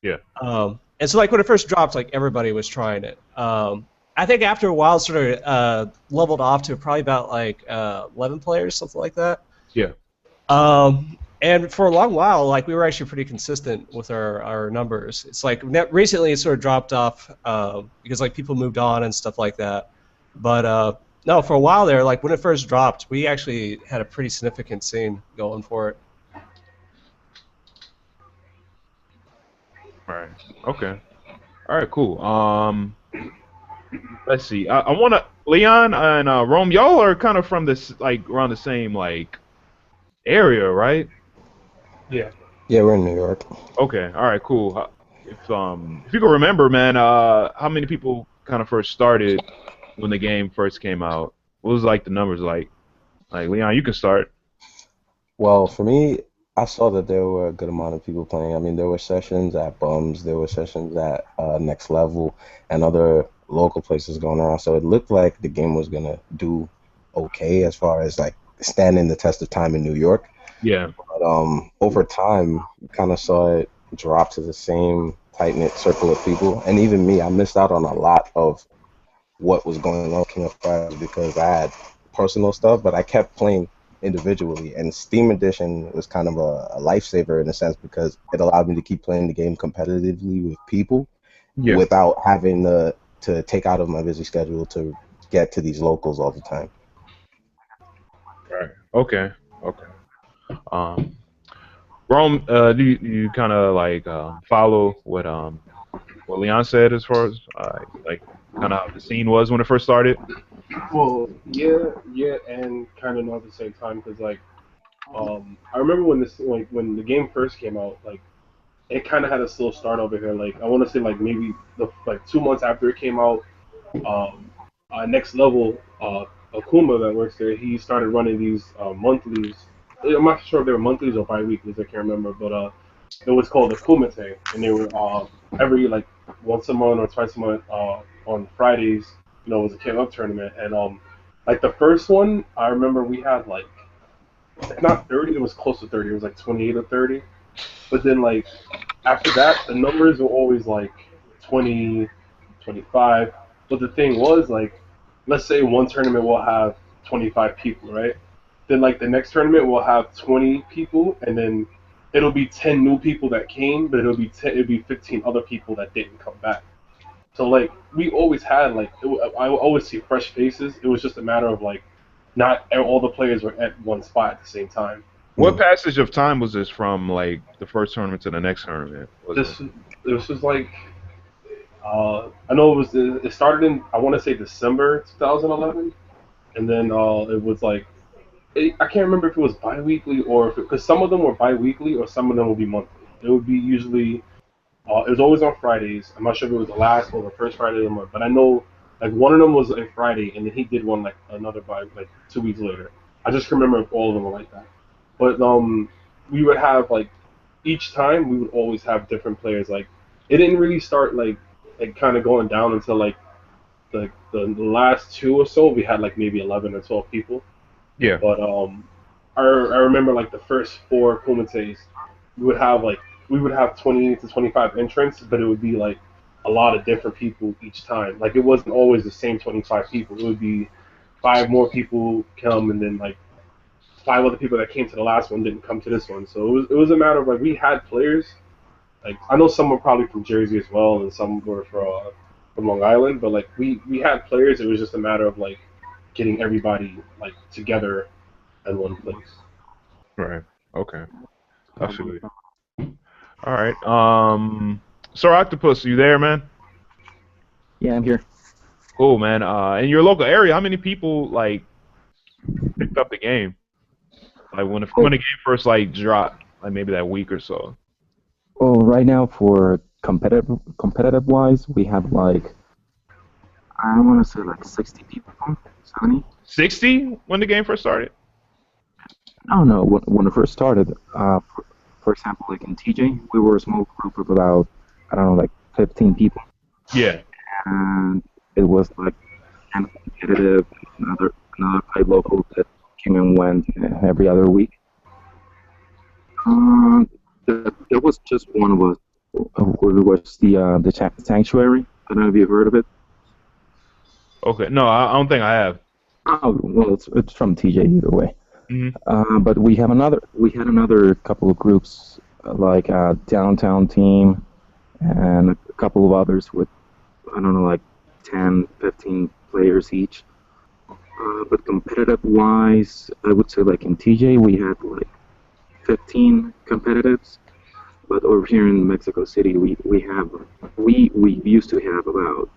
Yeah. And so like when it first dropped, like everybody was trying it. I think after a while, it sort of leveled off to probably about like 11 players, something like that. Yeah. And for a long while, like we were actually pretty consistent with our numbers. It's like recently it sort of dropped off because like people moved on and stuff like that. But no, for a while there, like when it first dropped, we actually had a pretty significant scene going for it. All right. Okay. All right. Cool. Let's see. I want to Leon and Rome. Y'all are kind of from this like around the same like area, right? Yeah. Yeah, we're in New York. Okay. All right. Cool. If you can remember, man, how many people kind of first started when the game first came out? What was like the numbers like? Like Leon, you can start. Well, for me, I saw that there were a good amount of people playing. I mean, there were sessions at Bums, there were sessions at Next Level, and other local places going around. So it looked like the game was gonna do okay as far as like standing the test of time in New York. Yeah. But over time, you kind of saw it drop to the same tight-knit circle of people. And even me, I missed out on a lot of what was going on King of Fighters because I had personal stuff, but I kept playing individually. And Steam Edition was kind of a lifesaver in a sense because it allowed me to keep playing the game competitively with people without having to take out of my busy schedule to get to these locals all the time. Right. Okay. Rome, do you kind of like follow what Leon said as far as like kind of how the scene was when it first started? Well, yeah, and kind of not at the same time because like I remember when the game first came out, like it kind of had a slow start over here. Like I want to say like maybe 2 months after it came out, Next Level, Akuma that works there, he started running these monthlies. I'm not sure if they were monthlies or bi-weeklies, I can't remember, but it was called Akuma, and they were every like once a month or twice a month on Fridays. It was a KOF tournament, and like the first one, I remember we had like if not 30, it was close to 30. It was like 28 or 30. But then like after that, the numbers were always like 20, 25. But the thing was, like, let's say one tournament will have 25 people, right? Then, like, the next tournament will have 20 people, and then it'll be 10 new people that came, but it'll be 15 other people that didn't come back. So, like, we always had, like, I would always see fresh faces. It was just a matter of, like, not all the players were at one spot at the same time. What passage of time was this from, like, the first tournament to the next tournament? This was like, I know it started in, I want to say December 2011, and then it was like, I can't remember if it was bi-weekly or because some of them were bi-weekly or some of them would be monthly. It would be usually, it was always on Fridays. I'm not sure if it was the last or the first Friday of the month, but I know like one of them was a Friday, and then he did one like another like 2 weeks later. I just remember if all of them were like that. But we would have like each time we would always have different players. Like it didn't really start like kind of going down until like the last two or so. We had like maybe 11 or 12 people. Yeah. But I remember like the first four Kumites, we would have 20 to 25 entrants, but it would be like a lot of different people each time. Like it wasn't always the same 25 people. It would be 5 more people come, and then like 5 other people that came to the last one didn't come to this one. So it was a matter of like we had players. Like I know some were probably from Jersey as well, and some were from Long Island. But like we had players. It was just a matter of like getting everybody like together in one place. Right. Okay. I feel you. All right. Sir Octopus, you there, man? Yeah, I'm here. Cool, man. In your local area, how many people like picked up the game? Like when the game first like dropped, like maybe that week or so. Well, right now for competitive wise, we have like I want to say like 60 people, 70. 60 when the game first started? I don't know. When it first started, for example, like in TJ, we were a small group of about, I don't know, like 15 people. Yeah. And it was like kind of competitive. Another high local that came and went every other week. There was just one of us who was the Sanctuary. I don't know if you've heard of it. Okay. No, I don't think I have. Oh, well, it's from TJ either way. Mm-hmm. But we had another couple of groups, like a downtown team, and a couple of others with, I don't know, like 10, 15 players each. But competitive-wise, I would say like in TJ we had like 15 competitives, but over here in Mexico City we used to have about,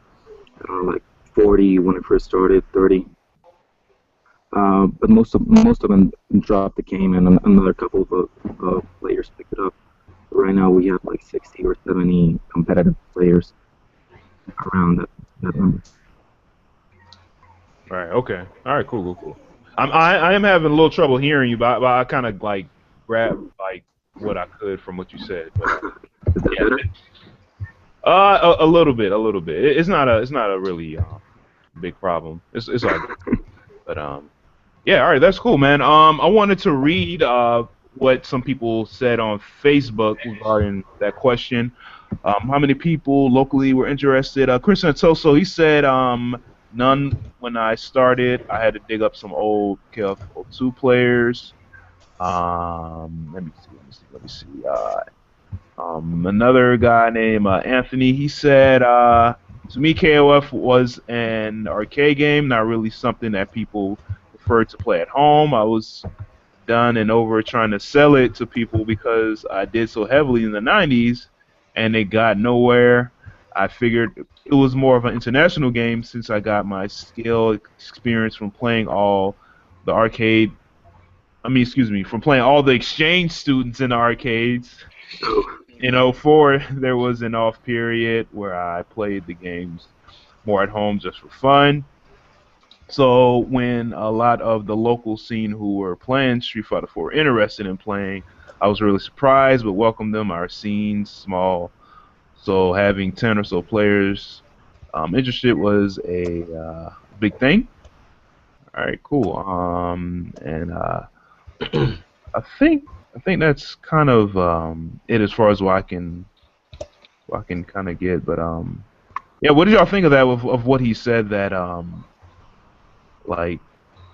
I don't know, like 40 when it first started, 30. But most of them dropped the game, and another couple of players picked it up. Right now we have like 60 or 70 competitive players around that number. Right. Okay. All right. Cool. I am having a little trouble hearing you, but I kind of like grabbed like what I could from what you said. But, Is that better? a little bit. It's not a really big problem. It's all good. But yeah. All right. That's cool, man. I wanted to read what some people said on Facebook regarding that question. How many people locally were interested? Chris Santoso, he said none when I started. I had to dig up some old KOF2 players. Let me see. Another guy named Anthony, he said, to me, KOF was an arcade game, not really something that people preferred to play at home. I was done and over trying to sell it to people because I did so heavily in the 90s and it got nowhere. I figured it was more of an international game since I got my skill experience from playing all the arcade. From playing all the exchange students in the arcades. In '04, there was an off period where I played the games more at home just for fun. So when a lot of the local scene who were playing Street Fighter 4 were interested in playing, I was really surprised but welcomed them. Our scene's small, so having 10 or so players interested was a big thing. All right, cool. And I think that's kind of it as far as what I can I can kind of get. But yeah, what did y'all think of that? Of what he said that like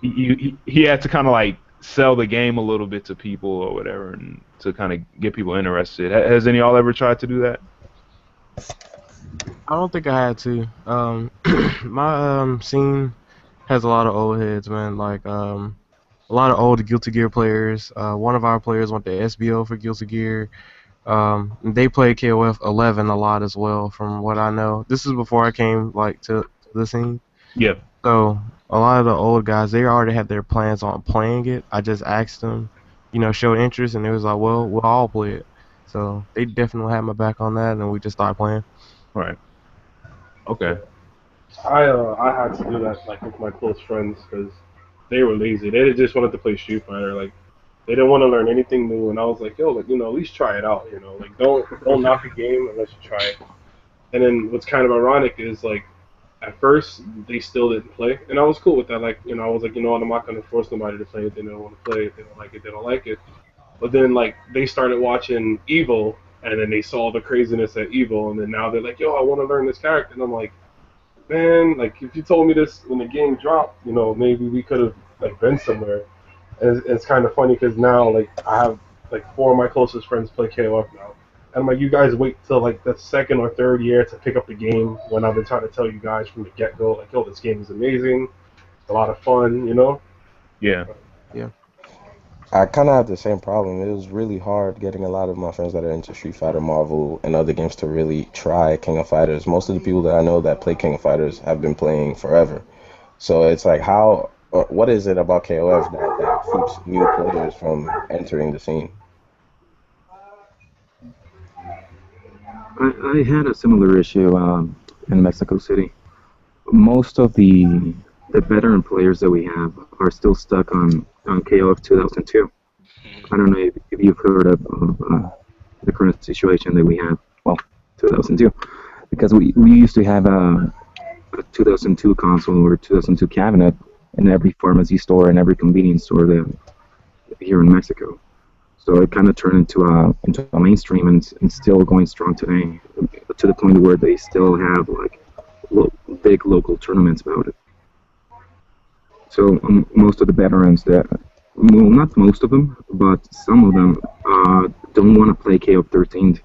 he had to kind of like sell the game a little bit to people or whatever, and to kind of get people interested. Has any of y'all ever tried to do that? I don't think I had to. My scene has a lot of old heads, man. Like a lot of old Guilty Gear players. One of our players went to SBO for Guilty Gear. They played KOF 11 a lot as well, from what I know. This is before I came like to the scene. Yeah. So a lot of the old guys, they already had their plans on playing it. I just asked them, showed interest, and they was like, well, we'll all play it. So they definitely had my back on that, and we just started playing. Right. Okay. I had to do that like with my close friends because they were lazy. They just wanted to play Street Fighter. Like they didn't want to learn anything new, and I was like, yo, like at least try it out. Like don't knock a game unless you try it. And then what's kind of ironic is like at first they still didn't play, and I was cool with that. Like I was like, I'm not gonna force somebody to play if they don't want to play. If they don't like it, they don't like it. But then like they started watching Evil, and then they saw the craziness at Evil, and then now they're like, yo, I want to learn this character, and I'm like, man, like if you told me this when the game dropped, maybe we could have like been somewhere. And it's kind of funny because now like I have like 4 of my closest friends play KOF now, and I'm like, you guys wait till like the 2nd or 3rd year to pick up the game when I've been trying to tell you guys from the get go, like, yo, this game is amazing, it's a lot of fun, Yeah. Yeah. I kind of have the same problem. It was really hard getting a lot of my friends that are into Street Fighter, Marvel, and other games to really try King of Fighters. Most of the people that I know that play King of Fighters have been playing forever. So it's like, what is it about KOF that keeps new players from entering the scene? I had a similar issue in Mexico City. Most of the veteran players that we have are still stuck on KOF 2002. I don't know if you've heard of the current situation that we have. Well, 2002, because we used to have a 2002 console or 2002 cabinet in every pharmacy store and every convenience store here in Mexico. So it kind of turned into a mainstream and still going strong today, to the point where they still have like big local tournaments about it. So most of the veterans well, not most of them, but some of them don't want to play KOF 13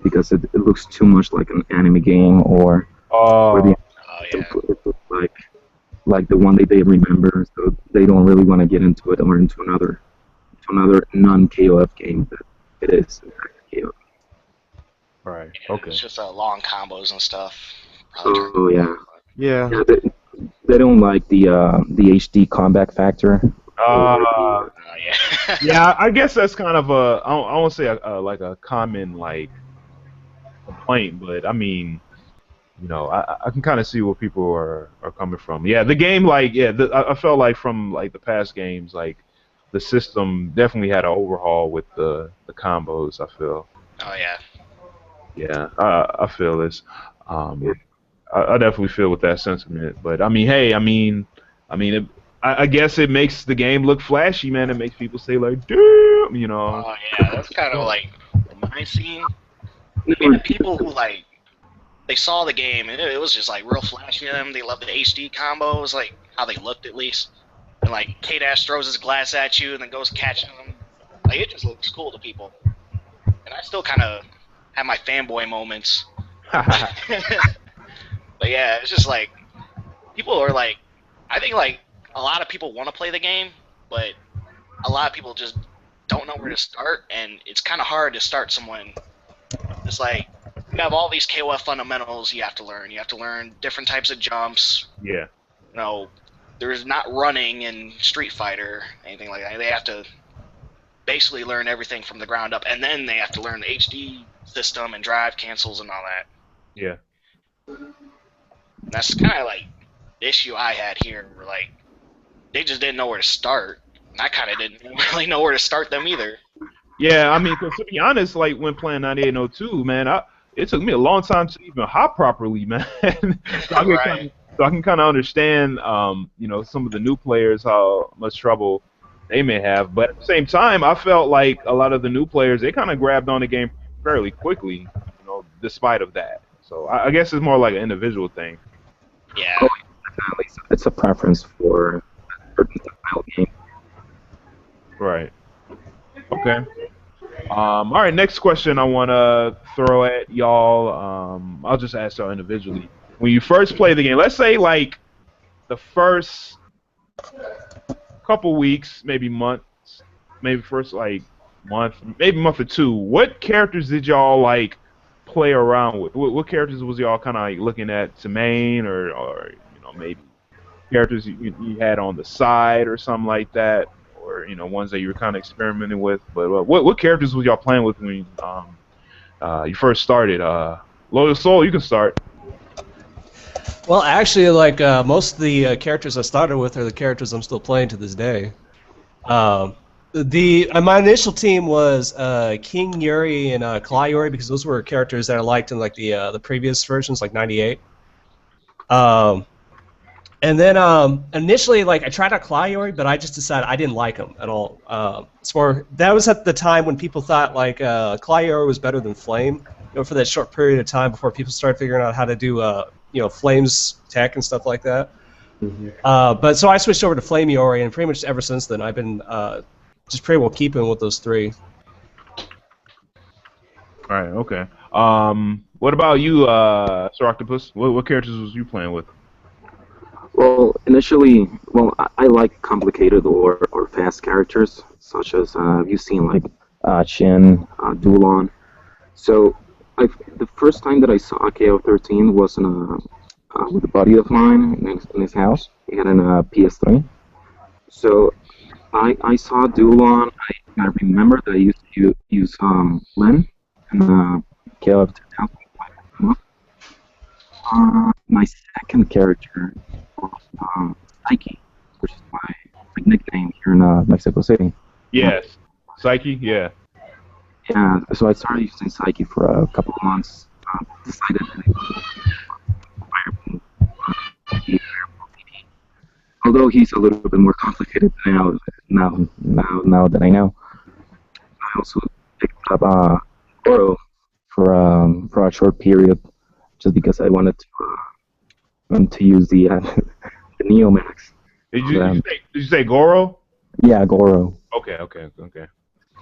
because it looks too much like an anime game or the like the one that they remember. So they don't really want to get into it or into another non-KOF game that it is KOF. Right. Yeah, Okay. it's just long combos and stuff. Oh yeah. Yeah. They don't like the HD combat factor. Yeah. Yeah, I guess that's kind of I won't say like a common like complaint, but I mean, I can kind of see where people are coming from. Yeah, the game, like, yeah, I felt like from like the past games, like the system definitely had an overhaul with the combos. I feel. Oh yeah. Yeah, I feel this. I definitely feel with that sentiment. But I mean, hey, I guess it makes the game look flashy, man. It makes people say like, damn, Oh yeah, that's kind of like my scene. I mean, the people who like they saw the game and it was just like real flashy to them. They loved the HD combos, like how they looked at least. And like K-Dash throws his glass at you and then goes catching them. Like it just looks cool to people. And I still kind of have my fanboy moments. But yeah, it's just like people are like, I think like a lot of people want to play the game, but a lot of people just don't know where to start, and it's kind of hard to start someone. It's like you have all these KOF fundamentals you have to learn. You have to learn different types of jumps. Yeah. There's not running in Street Fighter, anything like that. They have to basically learn everything from the ground up, and then they have to learn the HD system and drive cancels and all that. Yeah. And that's kind of like the issue I had here, where like they just didn't know where to start. And I kind of didn't really know where to start them either. Yeah, I mean, 'cause to be honest, like when playing 9802, man, it took me a long time to even hop properly, man. So I can kind of understand, some of the new players how much trouble they may have. But at the same time, I felt like a lot of the new players, they kind of grabbed on the game fairly quickly. despite of that. So I guess it's more like an individual thing. Yeah. Oh, definitely. So it's a preference for a certain style game. Right. Okay. All right. Next question I want to throw at y'all. I'll just ask y'all individually. When you first play the game, let's say like the first couple weeks, maybe months, maybe first like month, maybe month or two. What characters did y'all like play around with? What characters was y'all kind of like looking at to main, or maybe characters you had on the side or something like that, or ones that you were kind of experimenting with. But what characters was y'all playing with when you first started? Loyal Soul, you can start. Well, actually, like most of the characters I started with are the characters I'm still playing to this day. My initial team was King Yuri and Kalai Yuri because those were characters that I liked in like the previous versions, like '98. And then initially, like I tried out Kalai Yuri, but I just decided I didn't like him at all. That was at the time when people thought like Kalai Yuri was better than Flame. For that short period of time before people started figuring out how to do Flame's tech and stuff like that. But so I switched over to Flame Yuri, and pretty much ever since then I've been just pretty well keeping with those three. All right. Okay. What about you, Sir Octopus? What characters was you playing with? Well, initially, I like complicated or fast characters, such as you've seen like Shin, Dulon. So the first time that I saw KOF-13 was with a buddy of mine in his house. He had a PS3. So I saw Dulon. I remember that I used to use Lin in KOF-2000. My second character was Psyche, which is my nickname here in Mexico City. Yes. Psyche, yeah. Yeah, so I started using Psyche for a couple of months. Decided although he's a little bit more complicated now that I know. I also picked up Oro for a short period, just because I wanted to use the Neo Max. Did you say Goro? Yeah, Goro. Okay.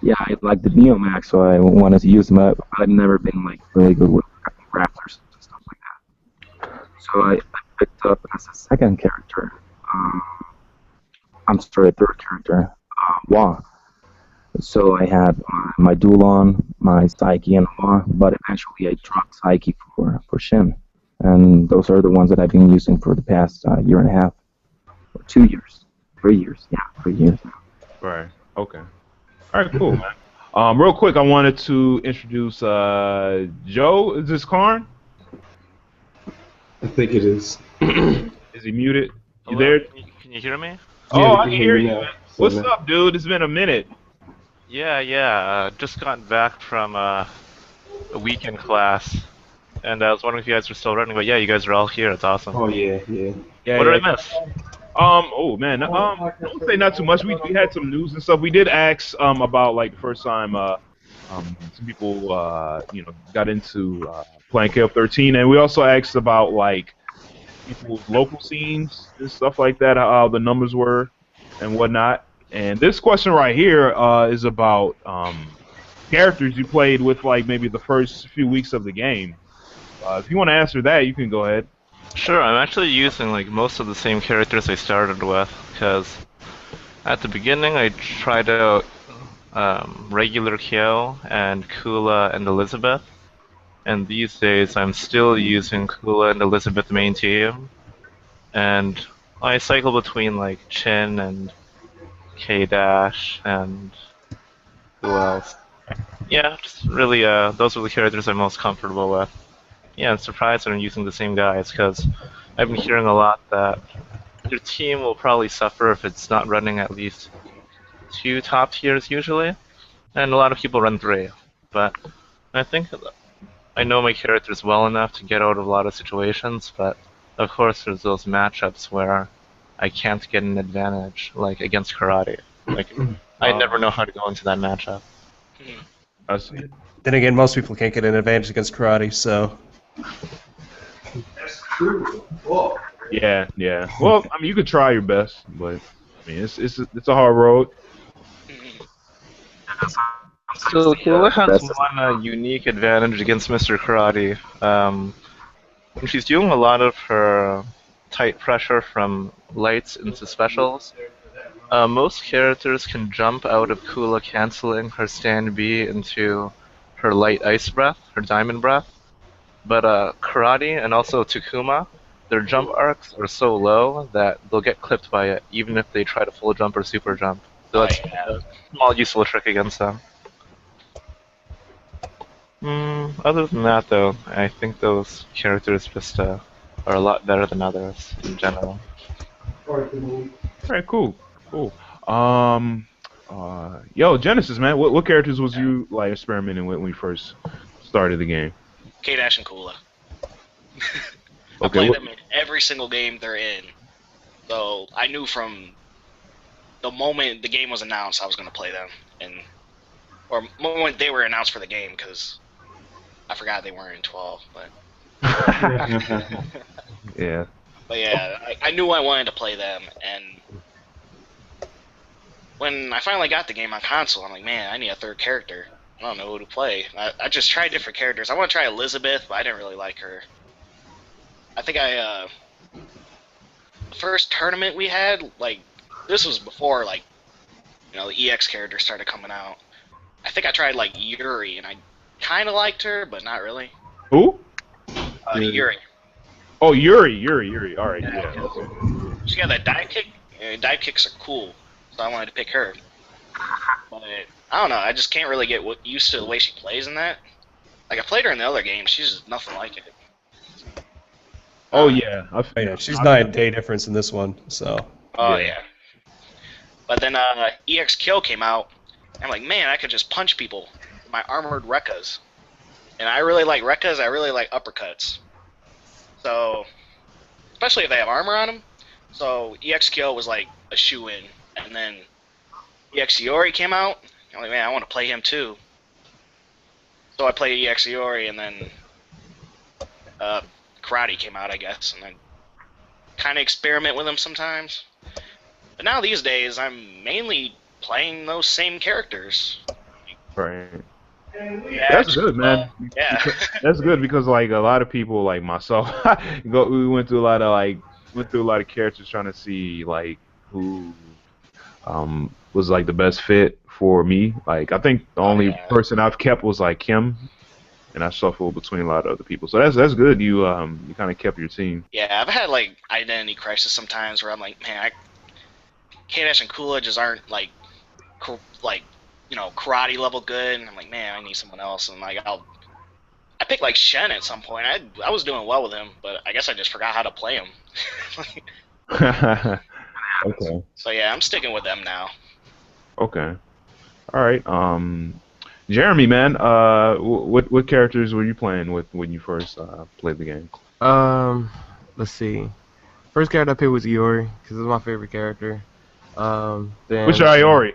Yeah, I like the Neo Max, so I wanted to use them. But I've never been like really good with grapplers and stuff like that. So I picked up as a second character. Third character, Wa. So I had my Dulon, my Psyche, and Wa, but eventually I dropped Psyche for Shin. And those are the ones that I've been using for the past year and a half, or 2 years, 3 years. Yeah, 3 years now. Right. Okay. All right. Cool, man. Real quick, I wanted to introduce Joe. Is this Karn? I think it is. Is he muted? You Hello? there? Can you hear me? Oh, I can hear you. now. Man. What's up, dude? It's been a minute. Yeah. Just gotten back from a weekend class, and I was wondering if you guys were still running. But yeah, you guys are all here. It's awesome. Oh yeah. Yeah. What did I miss? Oh man. I would say not too much. We had some news and stuff. We did ask about like the first time some people got into playing KOF-13, and we also asked about like people's local scenes and stuff like that, how the numbers were and whatnot. And this question right here is about characters you played with, like maybe the first few weeks of the game. If you want to answer that, you can go ahead. Sure, I'm actually using like most of the same characters I started with, because at the beginning I tried out regular Kyo and Kula and Elizabeth, and these days I'm still using Kula and Elizabeth main team, and I cycle between like Chin and K-Dash and who else? Yeah, just really those are the characters I'm most comfortable with. Yeah, I'm surprised that I'm using the same guys, because I've been hearing a lot that your team will probably suffer if it's not running at least 2 top tiers usually, and a lot of people run 3. But I think I know my characters well enough to get out of a lot of situations, but of course there's those matchups where I can't get an advantage, like against Karate. Like, I never know how to go into that matchup. I see. Then again, most people can't get an advantage against karate, so. Yeah, yeah. Well, I mean, you could try your best, but I mean, it's a hard road. Mhm. So Kayla has That's one unique advantage against Mr. Karate. When she's doing a lot of her tight pressure from lights into specials, most characters can jump out of Kula canceling her stand B into her light ice breath, her diamond breath. But Karate and also Takuma, their jump arcs are so low that they'll get clipped by it even if they try to full jump or super jump. So Oh that's yeah. a small useful trick against them. Other than that, though, I think those characters just are a lot better than others in general. All right, cool, cool. Um, yo, Genesis, man, what characters was you like experimenting with when you first started the game? K-Dash and Kula. I Okay, play what? them in every single game they're in. So I knew from the moment the game was announced I was going to play them, and or moment they were announced for the game, because I forgot they weren't in 12. But Yeah. but yeah, I knew I wanted to play them, and when I finally got the game on console, I'm like, man, I need a third character. I don't know who to play. I just tried different characters. I want to try Elizabeth, but I didn't really like her. I think the first tournament we had, like, this was before, like, the EX characters started coming out. I think I tried, like, Yuri, and I kind of liked her, but not really. Who? Yuri. Oh, Yuri. All right, Yeah. yeah. She got that dive kick. Dive kicks are cool, so I wanted to pick her. But I don't know. I just can't really get used to the way she plays in that. Like, I played her in the other games. She's just nothing like it. Oh yeah. Oh, yeah, she's night and day difference in this one, so. Oh Yeah. yeah. But then EX Kill came out. And I'm like, man, I could just punch people with my armored Rekkas. And I really like Rekkas. I really like uppercuts. So, especially if they have armor on them. So EX Kill was like a shoe-in. And then EX Iori came out. I'm like, man, I want to play him too. So I played EX Iori, and then Karate came out, I guess, and I kind of experiment with him sometimes. But now these days, I'm mainly playing those same characters. Right. Yeah, That's good, man. yeah. That's good because like a lot of people like myself, we went through a lot of characters trying to see like who was like the best fit for me. Like I think the only person I've kept was like Kim, and I shuffled between a lot of other people. So that's good. You kind of kept your team. Yeah, I've had like identity crisis sometimes where I'm like, man, K-Dash and Kula just aren't like karate level good, and I'm like, man, I need someone else, and like I picked like Shen at some point. I was doing well with him, but I guess I just forgot how to play him. okay. So yeah, I'm sticking with them now. Okay. All right. Jeremy, man, what characters were you playing with when you first played the game? Let's see. First character I picked was Iori because it was my favorite character. Then Which Iori?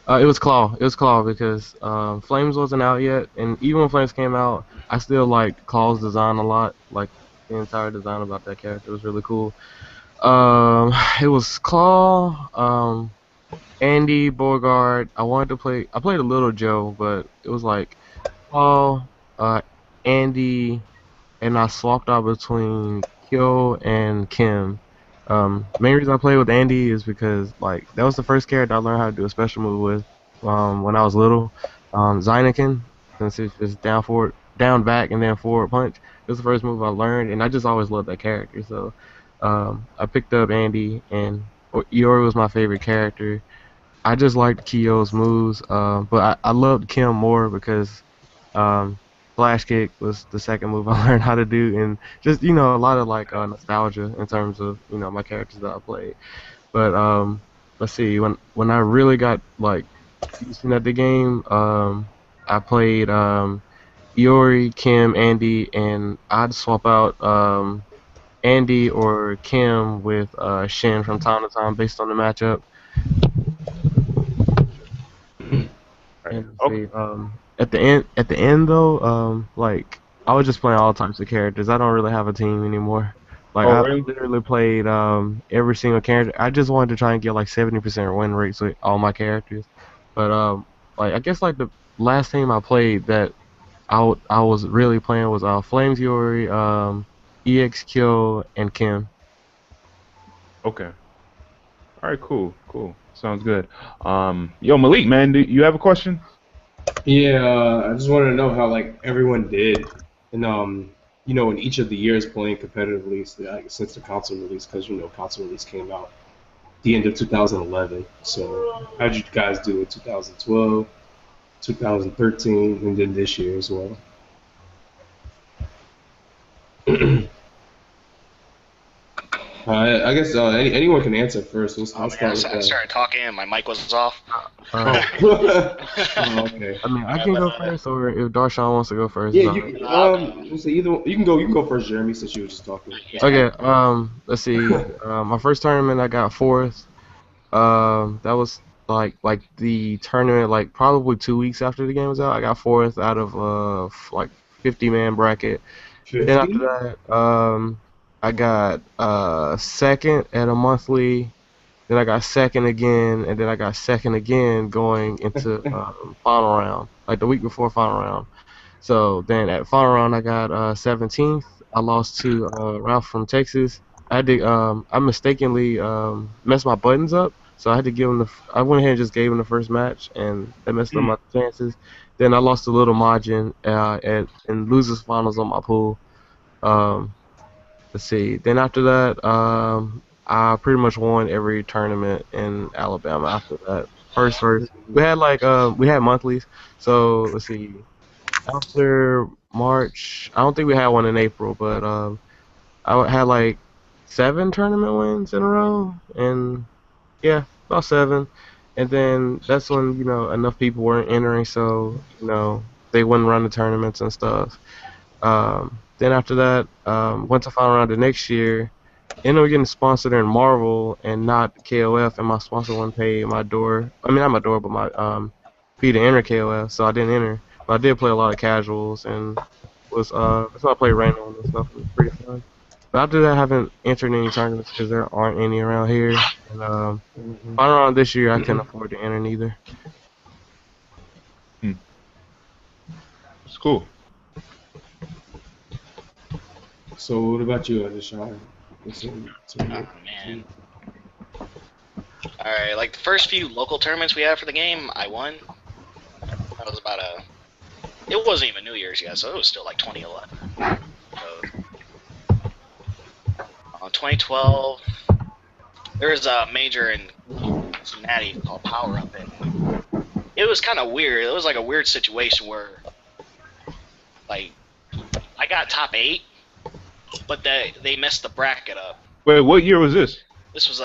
It was Claw. It was Claw because Flames wasn't out yet, and even when Flames came out, I still liked Claw's design a lot. Like the entire design about that character was really cool. It was Claw, Andy, Beauregard. I played a little Joe, but it was like Claw, Andy, and I swapped out between Kyo and Kim. Main reason I played with Andy is because like that was the first character I learned how to do a special move with when I was little. Zynekin, since it's just down back and then forward punch. It was the first move I learned, and I just always loved that character. So I picked up Andy, and Iori was my favorite character. I just liked Kyo's moves, but I loved Kim more because Flash Kick was the second move I learned how to do, and just a lot of like nostalgia in terms of my characters that I played. But let's see, when I really got like decent at the game, I played Iori, Kim, Andy, and I'd swap out Andy or Kim with Shin from time to time based on the matchup. And let's see, at the end though, like I was just playing all types of characters. I don't really have a team anymore. Like Oh, I really? literally played every single character. I just wanted to try and get like 70% win rates with all my characters. But like I guess like the last team I played that I was really playing was Flame Fury, EX and Kim. Okay. All right, cool, cool. Sounds good. Yo, Malik, man, do you have a question? Yeah, I just wanted to know how like everyone did, and in each of the years playing competitively since the console release, because console release came out the end of 2011. So how did you guys do in 2012, 2013, and then this year as well? I guess anyone can answer first. I'll Man, start I with started talking and my mic was off. Oh, okay. I mean, I can go first, or if Darshawn wants to go first, Yeah, it's all right. let's say either you can go first, Jeremy, since you were just talking. Okay, let's see. My first tournament, I got fourth. That was like the tournament, like probably 2 weeks after the game was out. I got fourth out of like 50-man bracket. Then after 50? that, I got second at a monthly. Then I got second again, and then I got second again going into final round, like the week before final round. So then at final round, I got 17th. I lost to Ralph from Texas. I mistakenly messed my buttons up, so I had to give him I went ahead and just gave him the first match, and that messed up my chances. Then I lost a little margin in losers finals on my pool. Um, let's see. Then after that, I pretty much won every tournament in Alabama. After that, first, we had monthlies. So let's see. After March, I don't think we had one in April, but had like 7 tournament wins in a row, and yeah, about 7. And then that's when enough people weren't entering, so they wouldn't run the tournaments and stuff. Then after that, went to final round the next year. Ended up getting sponsored in Marvel and not KOF, and my sponsor wouldn't pay my door. I mean, not my door, but my fee to enter KOF, so I didn't enter. But I did play a lot of casuals, and that's why I played random and stuff. It was pretty fun. But after that, I haven't entered any tournaments because there aren't any around here. And final round this year, I couldn't afford to enter neither. It's cool. So what about you, Adeshan? Oh, man. Alright, like the first few local tournaments we had for the game, I won. That was about it wasn't even New Year's yet, so it was still like 2011. So, 2012, there was a major in Cincinnati called Power Up, and it was kind of weird. It was like a weird situation where, like, I got top 8, but they messed the bracket up. Wait, what year was this? This was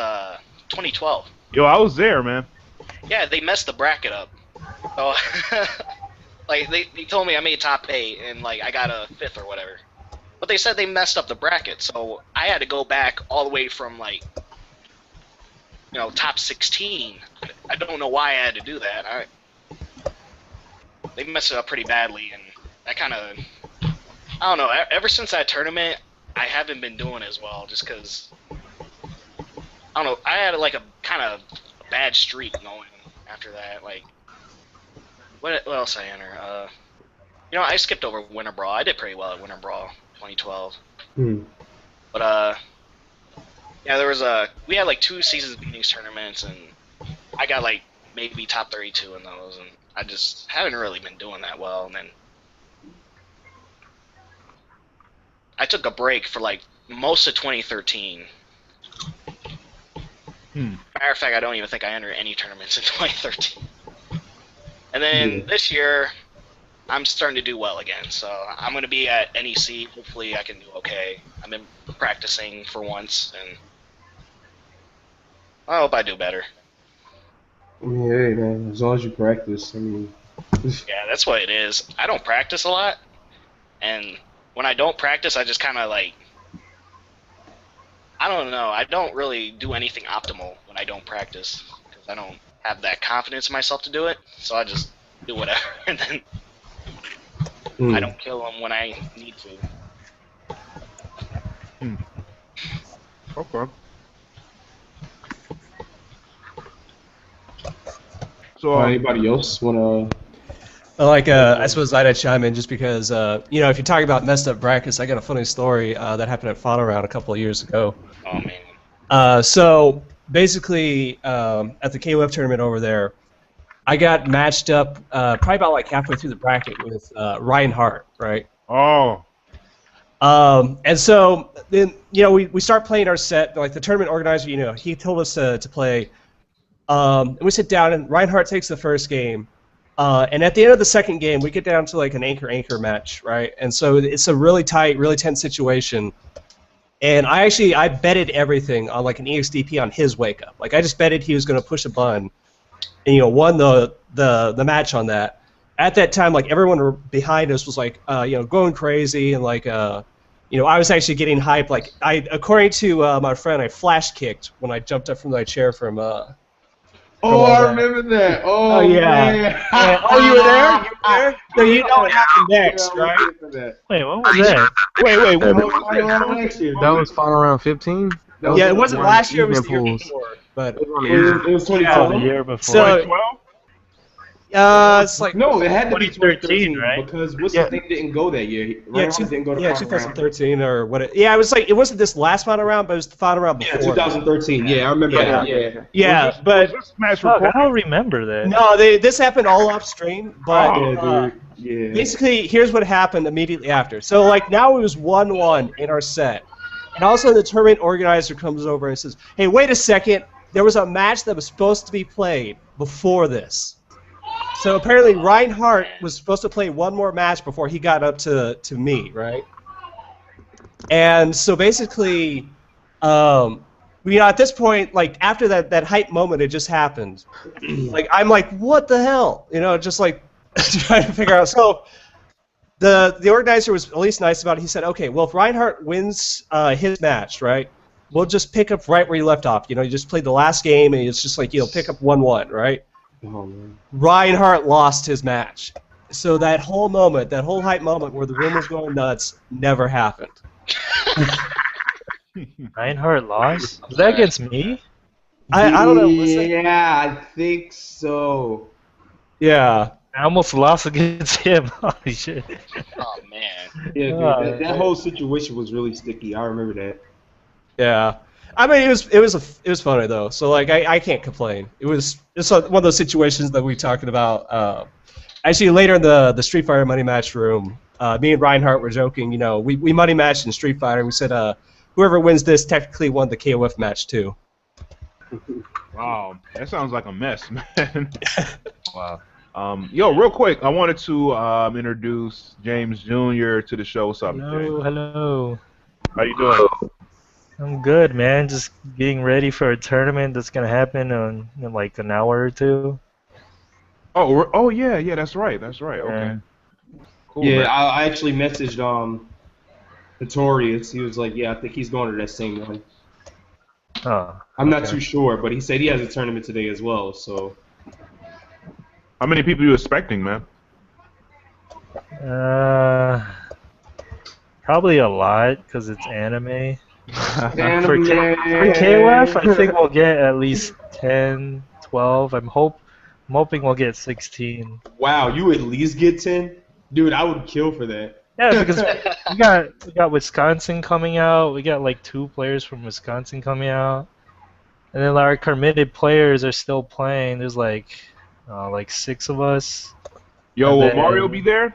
2012. Yo, I was there, man. Yeah, they messed the bracket up. So, like, they told me I made top 8, and, like, I got a 5th or whatever. But they said they messed up the bracket, so I had to go back all the way from, like, top 16. I don't know why I had to do that. They messed it up pretty badly, and that kind of... I don't know. Ever since that tournament, I haven't been doing as well, just because... I don't know. I had, like, a kind of bad streak going after that. Like, what else I enter? I skipped over Winter Brawl. I did pretty well at Winter Brawl 2012. But, yeah, we had, like, 2 seasons beginnings tournaments, and I got, like, maybe top 32 in those, and I just haven't really been doing that well, and then I took a break for, like, most of 2013. Matter of fact, I don't even think I entered any tournaments in 2013. And then this year, I'm starting to do well again, so I'm going to be at NEC. Hopefully I can do okay. I've been practicing for once, and I hope I do better. I mean, hey, man, as long as you practice, I mean... Yeah, that's what it is. I don't practice a lot, and when I don't practice, I just kind of, like... I don't know. I don't really do anything optimal when I don't practice, because I don't have that confidence in myself to do it, so I just do whatever, and then I don't kill them when I need to. Okay. So, Anybody else wanna? I suppose I'd chime in just because, if you're talking about messed up brackets, I got a funny story that happened at Final Round a couple of years ago. Oh man. So basically, at the KOF tournament over there, I got matched up probably about like halfway through the bracket with Ryan Hart, right? oh, And so then, we start playing our set. Like the tournament organizer, he told us to play. And we sit down, and Reinhardt takes the first game. And at the end of the second game, we get down to like an anchor match, right? And so it's a really tight, really tense situation. And I betted everything on like an EXDP on his wake up. Like I just betted he was going to push a button, and won the match on that. At that time, like everyone behind us was like going crazy, and like I was actually getting hyped. Like according to my friend, I flash kicked when I jumped up from my chair from. I remember that. Oh yeah. man. Oh, you were there? You were there? So you know what happened next, right? Wait, what was that? wait. That was Final Round 15. Yeah, it wasn't last year. It was the year pools. before. But It was 2012. The year before. So, 2012? it's like No, it had to be 2013, 2013, right? because what's the thing didn't go that year. Reinhardt didn't go to final round. 2013 or what? It was like it wasn't this last final round, but it was the final round before. Yeah, 2013. Yeah, I remember that. Yeah, but Was this match Fuck, I recorded? don't remember that. no, this happened all off stream. But Yeah, dude. Yeah. basically, here's what happened immediately after. So like now it was 1-1 in our set, and also the tournament organizer comes over and says, "Hey, wait a second. There was a match that was supposed to be played before this." So apparently Reinhardt was supposed to play one more match before he got up to me, right? And so basically, at this point, like after that hype moment, it just happened. Like I'm like, what the hell? Just like trying to figure out. So the organizer was at least nice about it. He said, okay, well if Reinhardt wins his match, right? We'll just pick up right where you left off. You just played the last game, and it's just like pick up 1-1, right? Oh, man. Reinhardt lost his match. So that whole moment, that whole hype moment where the room was going nuts, never happened. Reinhardt lost? Was that against me? I don't know. Was it? Yeah, I think so. Yeah. I almost lost against him. Holy shit. Oh man. Yeah, dude, Oh, that whole situation was really sticky. I remember that. Yeah. I mean, it was funny though. So like, I can't complain. It was just one of those situations that we talking about. Actually, later in the Street Fighter Money Match room, me and Reinhardt were joking. We money matched in Street Fighter. And we said, whoever wins this technically won the KOF match too. Wow, that sounds like a mess, man. Wow. Yo, real quick, I wanted to introduce James Jr. to the show. What's up, James? Hello. How you doing? I'm good, man. Just getting ready for a tournament that's gonna happen in like an hour or two. Oh, yeah, that's right. Okay. Yeah. Cool, Yeah, man. I actually messaged Notorious. He was like, yeah, I think he's going to that same one. Oh. I'm not Okay. too sure, but he said he has a tournament today as well. So How many people are you expecting, man? Probably a lot because it's anime. For Anime. KOF, I think we'll get at least 10, 12. I'm hoping we'll get 16. Wow, you at least get 10? Dude, I would kill for that. Yeah, because we got Wisconsin coming out. We got like 2 players from Wisconsin coming out, and then our committed players are still playing. There's like 6 of us. Yo, And will then- Mario be there?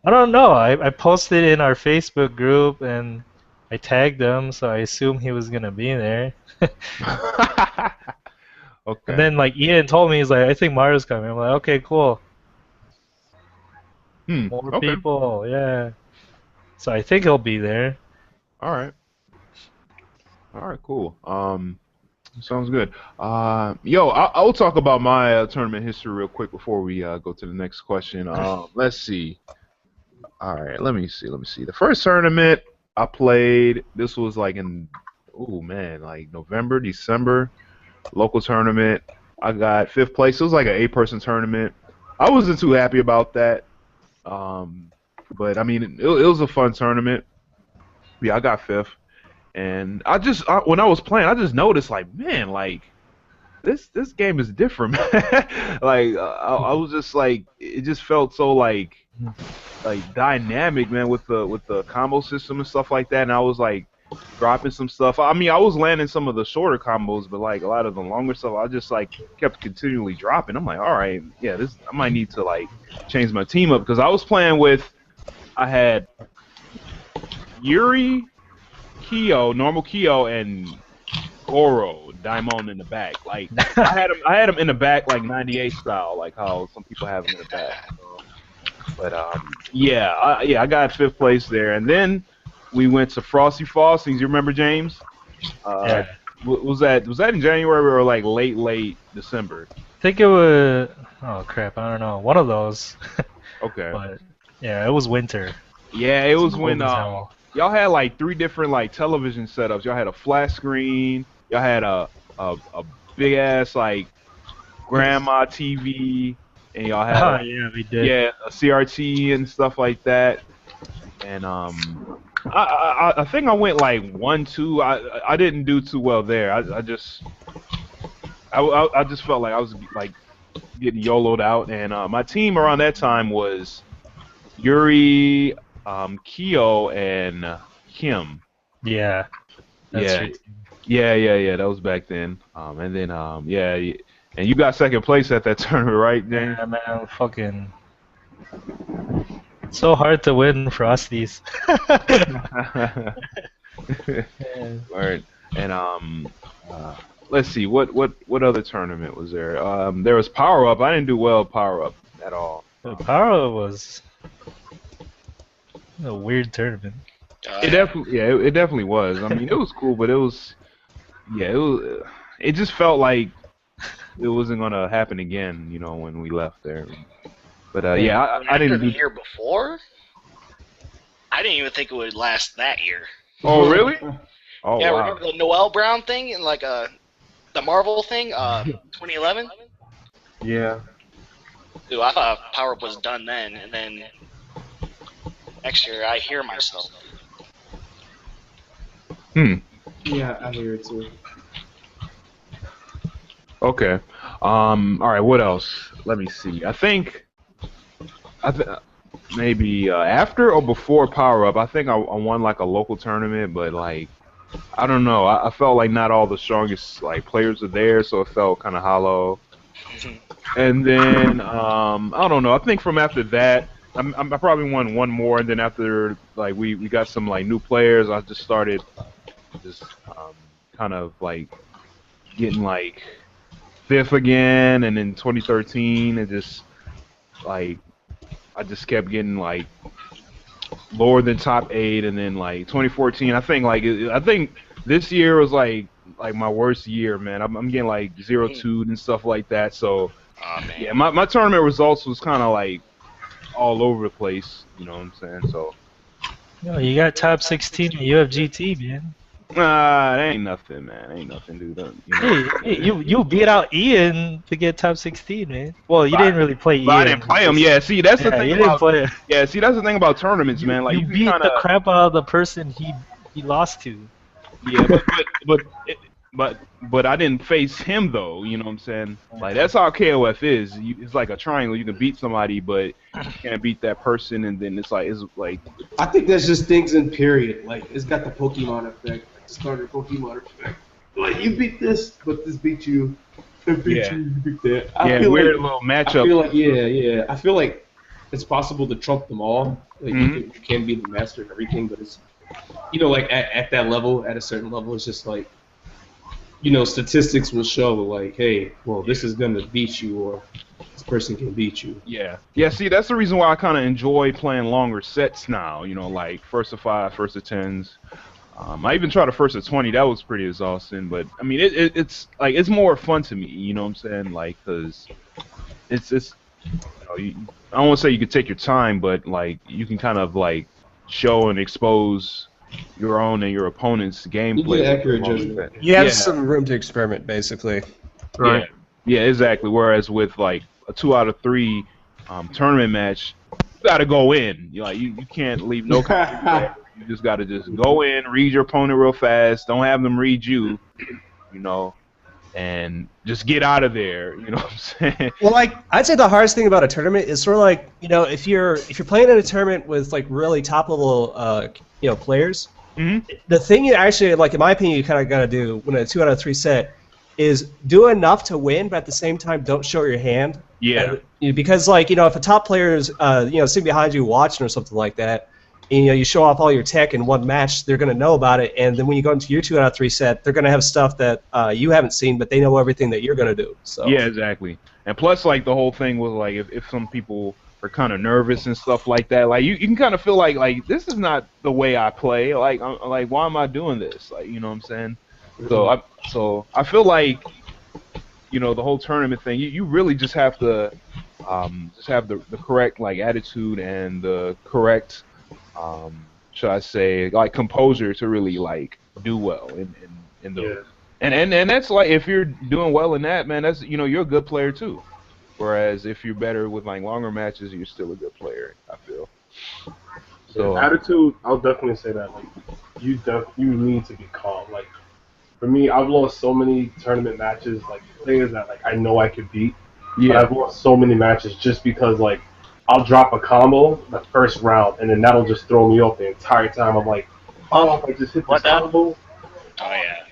I don't know. I posted in our Facebook group and I tagged him, so I assumed he was gonna be there. Okay. And then like Ian told me, he's like, I think Mario's coming. I'm like, okay, cool. More Okay. people, yeah. So I think he'll be there. All right, cool. Sounds good. Yo, I'll talk about my tournament history real quick before we go to the next question. Let's see. All right, let me see. The first tournament I played, this was like in, like November, December, local tournament. I got 5th place. It was like an 8-person tournament. I wasn't too happy about that. But I mean, it was a fun tournament. Yeah, I got 5th, and when I was playing, I just noticed like, man, like this game is different. Like I was just like, it just felt so like dynamic, man, with the combo system and stuff like that. And I was like dropping some stuff. I mean, I was landing some of the shorter combos, but like a lot of the longer stuff, I just like kept continually dropping. I'm like, all right, yeah, I might need to like change my team up because I was playing with. I had Yuri, Kyo, normal Kyo, and Goro, Daimon in the back. Like I had him in the back like 98 style, like how some people have him in the back. But I got 5th place there, and then we went to Frosty Frostings. You remember, James? Yeah. Was that in January or like late December? I think it was. Oh crap! I don't know. One of those. Okay. But yeah, it was winter. Yeah, it was when cold as hell. y'all had like 3 different like television setups. Y'all had a flat screen. Y'all had a big ass like grandma TV, and y'all had Oh yeah, we did. a CRT and stuff like that. And I think I went like 1-2. I didn't do too well there. I just felt like I was like getting YOLO'd out, and my team around that time was Yuri, Kyo, and Kim. Yeah. That's right. Yeah. That was back then. And then and you got 2nd place at that tournament, right, James? Yeah, man, fucking. So hard to win Frosties. Right. And let's see, what other tournament was there? There was Power Up. I didn't do well at Power Up at all. The Power was a weird tournament. It definitely was. I mean, it was cool, but it just felt like it wasn't gonna happen again, you know, when we left there. But I didn't do the year before. I didn't even think it would last that year. Oh really? Oh yeah, wow. remember the Noel Brown thing and like the Marvel thing, 2011. Yeah. Dude, I thought Power Up was done then, and then next year I hear myself. Yeah, I hear it too. Okay. All right. What else? Let me see. I think maybe after or before Power Up, I think I won like a local tournament, but like I don't know. I felt like not all the strongest like players are there, so it felt kind of hollow. And then I don't know. I think from after that, I probably won one more, and then after like we got some like new players, I just started kind of like getting like 5th again, and in 2013 it just like I just kept getting like lower than top 8, and then like 2014 I think this year was like my worst year, man. I'm getting like 0-2 and stuff like that. So yeah, my tournament results was kind of like all over the place, you know what I'm saying? So Yo, you got top 16 in UFGT, man. Nah, that ain't nothing, man. Ain't nothing, dude. You know. Hey, you beat out Ian to get top 16, man. Well, you didn't really play Ian. I didn't play him. Yeah, see, that's the thing. You didn't play him. Yeah, see, that's the thing about tournaments, man. Like you beat the crap out of the person he lost to. Yeah, but I didn't face him though. You know what I'm saying? Like that's how KOF is. It's like a triangle. You can beat somebody, but you can't beat that person, and then it's like I think that's just things in period. Like it's got the Pokemon effect, the starter Pokemon effect. Like you beat this, but this beat you. And beat you beat that. I feel weird little matchup. I feel like it's possible to trump them all. Like you can be the master of everything, but it's like at that level, at a certain level, it's just like statistics will show like, hey, well, this is gonna beat you, or this person can beat you. Yeah. See, that's the reason why I kind of enjoy playing longer sets now. Like first to 5, first to 10s. I even tried a first to 20. That was pretty exhausting, but I mean, it's like it's more fun to me. You know what I'm saying? Like, cause it's I don't want to say you could take your time, but like you can kind of like show and expose your own and your opponent's gameplay. You get accurate judgment. You have some room to experiment, basically. Right. Yeah, exactly. Whereas with like a 2 out of 3 tournament match, gotta go in. You can't leave no country there. You just gotta just go in, read your opponent real fast. Don't have them read you. You know, and just get out of there. You know what I'm saying? Well, like I'd say the hardest thing about a tournament is sort of like if you're playing in a tournament with like really top level players, the thing you actually like in my opinion you kind of got to do when a 2 out of 3 set is do enough to win, but at the same time don't show your hand. Yeah. Because like if a top player is sitting behind you watching or something like that, and you show off all your tech in one match, they're gonna know about it, and then when you go into your 2 out of 3 set, they're gonna have stuff that you haven't seen, but they know everything that you're gonna do. So yeah, exactly. And plus, like the whole thing was like if some people are kind of nervous and stuff like that, like you can kind of feel like this is not the way I play. Like I'm like why am I doing this? Like you know what I'm saying? So I feel like the whole tournament thing. You really just have to just have the correct like attitude and the correct should I say like composure to really like do well in those. And that's like if you're doing well in that, man, that's you're a good player too. Whereas if you're better with like longer matches, you're still a good player, I feel. So attitude, I'll definitely say that like you need to be calm. Like for me, I've lost so many tournament matches, like players that like I know I could beat. Yeah. But I've lost so many matches just because like I'll drop a combo the first round and then that'll just throw me off the entire time. I'm like, oh, if I just hit this combo. Oh yeah.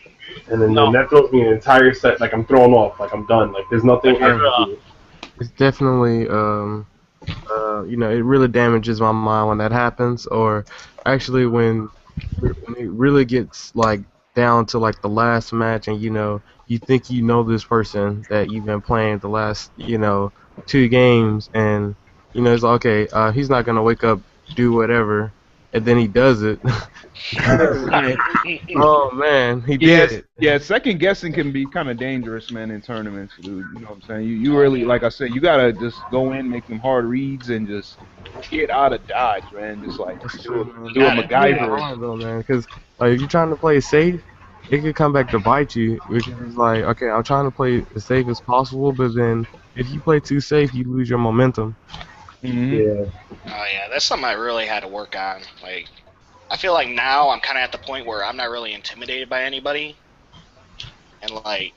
And then that throws me an entire set. Like I'm thrown off. Like I'm done. Like there's nothing I can do. It's definitely it really damages my mind when that happens, or actually when it really gets like down to like the last match and you think this person that you've been playing the last 2 games and it's like, okay, he's not gonna wake up, do whatever, and then he does it. Oh man, he did it. Yeah, second guessing can be kind of dangerous, man, in tournaments, dude. You know what I'm saying? You really, like I said, you gotta just go in, make them hard reads, and just get out of dodge, man. Just like do a MacGyver, though, man. Because like if you're trying to play safe, it could come back to bite you. Because it's like, okay, I'm trying to play as safe as possible, but then if you play too safe, you lose your momentum. Yeah. Oh yeah, that's something I really had to work on. Like, I feel like now I'm kind of at the point where I'm not really intimidated by anybody, and like,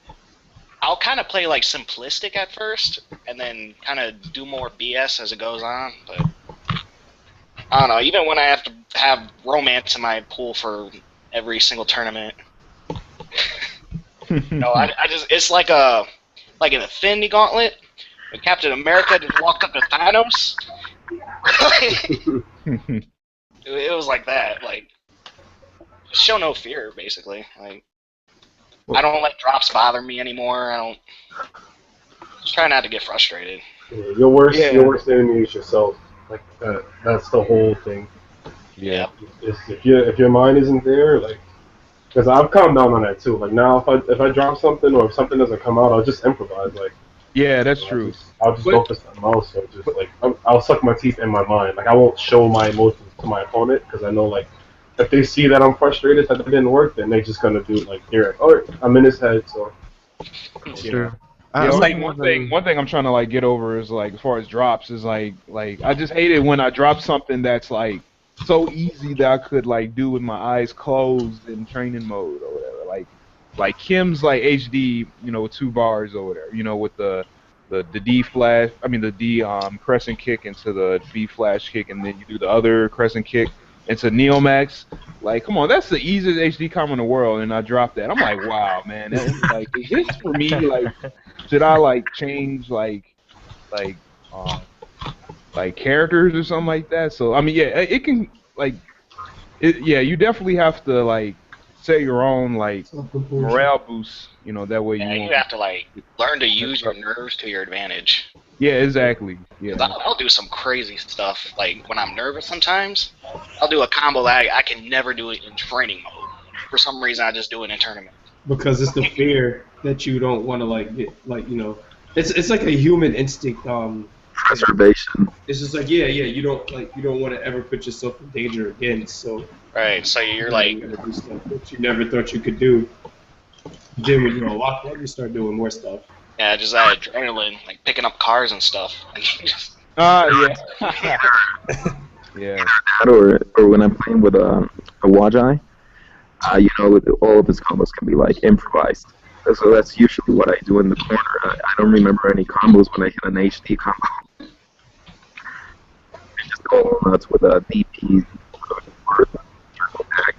I'll kind of play like simplistic at first, and then kind of do more BS as it goes on. But I don't know. Even when I have to have romance in my pool for every single tournament, I just it's like in the Infinity Gauntlet. When Captain America just walked up to Thanos. It was like that. Like, show no fear, basically. Like, I don't let drops bother me anymore. I don't. Just try not to get frustrated. Yeah, your worst enemy is yourself. Like that's the whole thing. Yeah. If your mind isn't there, like, because I've calmed down on that too. Like now, if I drop something or if something doesn't come out, I'll just improvise. Like. Yeah, that's true. I'll just go for something else. So just like I'll suck my teeth in my mind. Like I won't show my emotions to my opponent because I know like if they see that I'm frustrated that it didn't work, then they're just gonna do like here. Oh, I'm in his head. So sure. Yeah, like one thing I'm trying to like get over is like as far as drops is like I just hate it when I drop something that's like so easy that I could like do with my eyes closed in training mode or whatever. Like Kim's like HD, with 2 bars or whatever, with the D flash, the D crescent kick into the B flash kick, and then you do the other crescent kick into Neomax. Like, come on, that's the easiest HD combo in the world, and I dropped that. I'm like, wow, man, like, is this for me? Like, should I like change like characters or something like that? So it can like, you definitely have to like. Set your own like morale boost, that way you have to like learn to use your nerves to your advantage. Yeah, exactly. Yeah. I'll do some crazy stuff like when I'm nervous. Sometimes I'll do a combo that I can never do it in training mode. For some reason, I just do it in tournament. Because it's the fear that you don't want to like get it's like a human instinct. Preservation. It's just like you don't want to ever put yourself in danger again. So right, so you're like you gotta do stuff that you never thought you could do. Then when you're on lockdown, you start doing more stuff. Yeah, just that adrenaline, like picking up cars and stuff. Yeah. Yeah. That or when I'm playing with a Wajai, all of his combos can be like improvised. So that's usually what I do in the corner. I don't remember any combos when I hit an HD combo. I just go all nuts with a DP or circle back.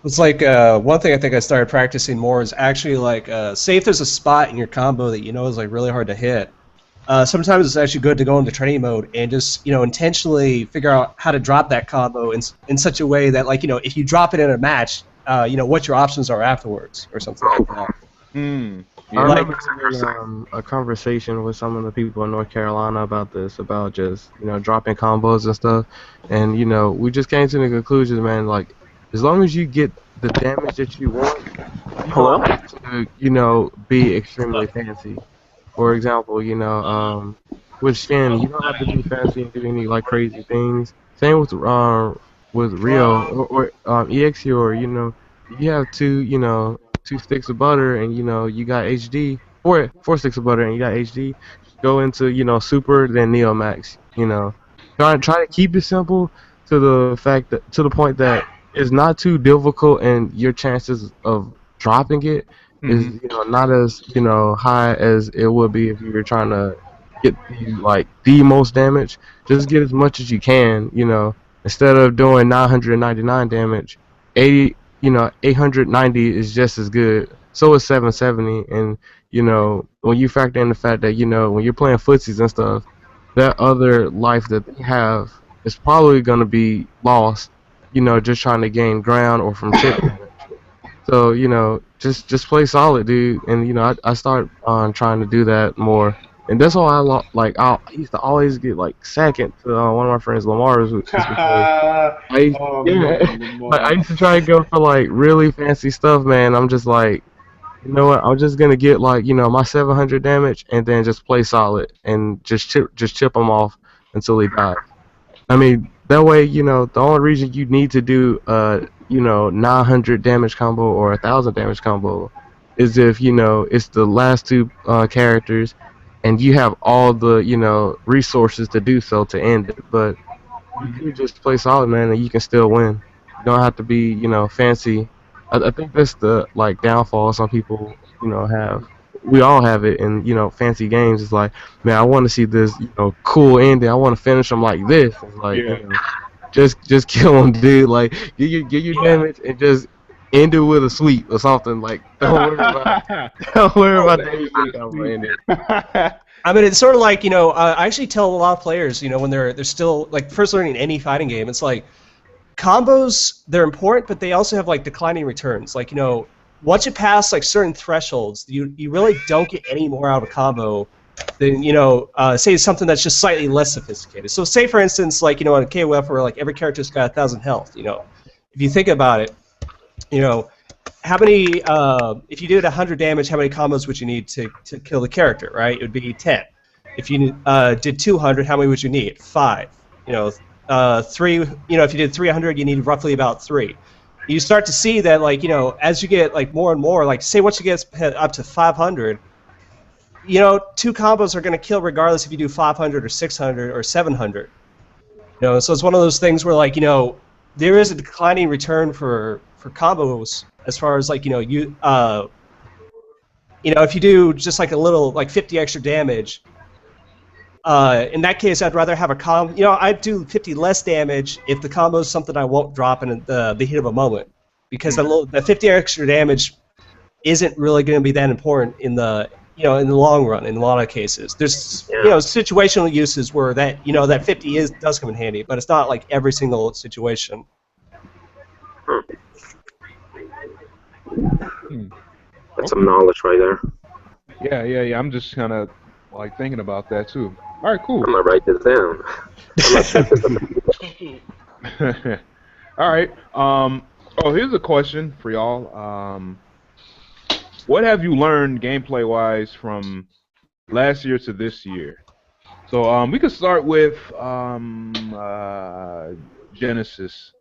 It's like one thing I think I started practicing more is actually like say if there's a spot in your combo that you know is like really hard to hit. Sometimes it's actually good to go into training mode and just intentionally figure out how to drop that combo in such a way that like if you drop it in a match, what your options are afterwards or something like that. Mm. I Yeah. remember having a conversation with some of the people in North Carolina about this, about just dropping combos and stuff, and we just came to the conclusion, man. Like, as long as you get the damage that you want, you don't have to, be extremely fancy. For example, with Shin, you don't have to be fancy and do any like crazy things. Same with Rio or EXE, or you have two sticks of butter and you got HD, four sticks of butter and you got HD. Go into Super, then Neo Max. Try to keep it simple to the point that it's not too difficult, and your chances of dropping it is not as high as it would be if you were trying to get the most damage. Just get as much as you can. Instead of doing 999 damage, 890 is just as good. So is 770, and when you factor in the fact that when you're playing footsies and stuff, that other life that they have is probably gonna be lost. Just trying to gain ground or from chip damage. So just play solid, dude. And I start trying to do that more, and that's why I used to always get like second to one of my friends Lamar's, just because Oh yeah, man, like I Lamar. used to try to go for like really fancy stuff, man. I'm just like, you know what? I'm just gonna get like my 700 damage, and then just play solid and just chip him off until he dies. I mean, that way, the only reason you need to do 900 damage combo or 1,000 damage combo is if, it's the last two characters and you have all the, resources to do so to end it. But you could just play solid, man, and you can still win. You don't have to be, fancy. I think that's the, like, downfall some people, have. We all have it in, fancy games. It's like, man, I want to see this, cool ending. I want to finish them like this. It's like, Yeah. just kill them, dude. Like, get your damage and just end it with a sweep or something. Like, don't worry about don't worry about the HD combo ending. I mean, it's sort of like I actually tell a lot of players when they're still like first learning any fighting game. It's like combos, they're important, but they also have like declining returns. Like once you pass like certain thresholds, you really don't get any more out of a combo than say something that's just slightly less sophisticated. So say for instance like on a KOF where like every character's got 1,000 health. If you think about it, how many if you did 100 damage, how many combos would you need to kill the character? Right, it would be 10. If you did 200, how many would you need? 5. 3. If you did 300, you need roughly about 3. You start to see that like as you get like more and more, like say once you get up to 500, 2 combos are going to kill regardless if you do 500 or 600 or 700. So it's one of those things where like there is a declining return for combos as far as like if you do just like a little like 50 extra damage. In that case, I'd rather have a I'd do 50 less damage if the combo is something I won't drop in the heat of a moment, because the 50 extra damage isn't really going to be that important in the in the long run. In a lot of cases, there's situational uses where that that 50 does come in handy, but it's not like every single situation. That's some knowledge right there. Yeah. I'm just kind of like thinking about that too. All right, cool. I'm gonna write this down. I'm not All right. Here's a question for y'all. What have you learned gameplay wise from last year to this year? So we could start with Genesis.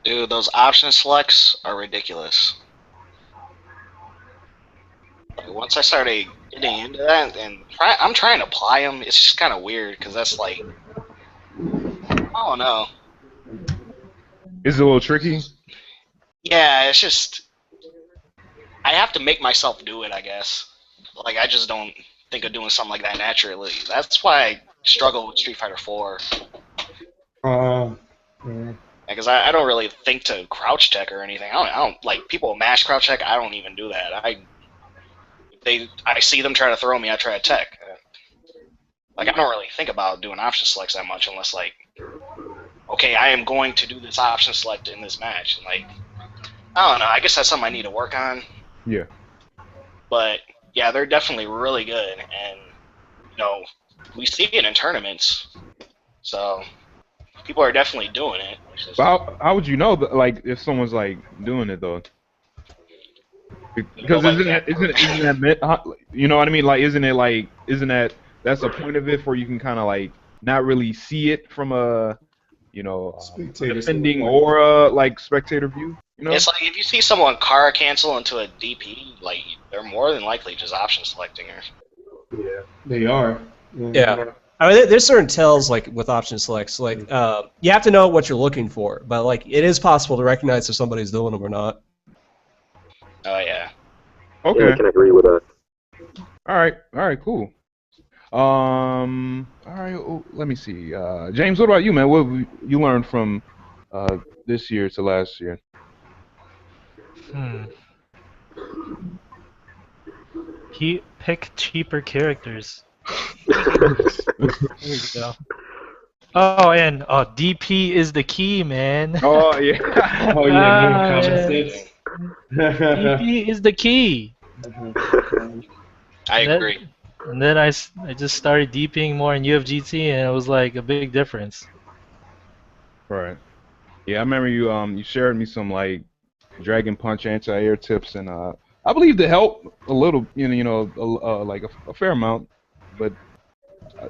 Dude, those option selects are ridiculous. Once I started getting into that, and I'm trying to apply them. It's just kind of weird because that's like, I don't know. Is it a little tricky? Yeah, it's just I have to make myself do it, I guess. Like I just don't think of doing something like that naturally. That's why I struggle with Street Fighter 4. Yeah. Because I don't really think to crouch tech or anything. I don't like people mash crouch tech. I don't even do that. I see them try to throw me. I try to tech. Like I don't really think about doing option selects that much unless like, okay, I am going to do this option select in this match. And like, I don't know. I guess that's something I need to work on. Yeah. But yeah, they're definitely really good, and you know, we see it in tournaments. So people are definitely doing it. But how would you know that, like, if someone's like doing it though? Because isn't that you know what I mean? Like, isn't that that's the point of it, for you can kind of like not really see it from a defending or a like spectator view? You know? It's like if you see someone car cancel into a DP, like they're more than likely just option selecting her. Yeah, they are. Yeah. I mean, there's certain tells like with option selects. Like you have to know what you're looking for, but like it is possible to recognize if somebody's doing them or not. Oh yeah. Okay. Yeah, I can agree with that. All right, cool. All right. Let me see. James, what about you, man? What have you learned from this year to last year? Pick cheaper characters. There you go. Oh, and DP is the key, man. Oh yeah. Oh yeah. DP is the key. I agree. And then I just started DPing more in UFGT, and it was like a big difference. Right. Yeah, I remember you shared me some like Dragon Punch anti-air tips, and I believe they help a little, like a fair amount, but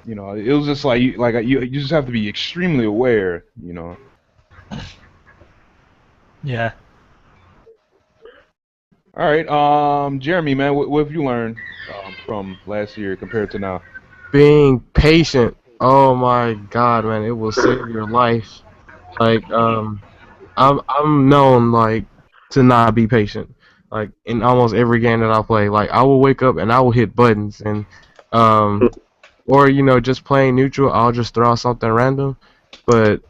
it was just like you just have to be extremely aware, Yeah. All right, Jeremy, man, what have you learned from last year compared to now? Being patient. Oh my God, man, it will save your life. Like I'm known like to not be patient. Like in almost every game that I play, like I will wake up and I will hit buttons and or just playing neutral, I'll just throw out something random. But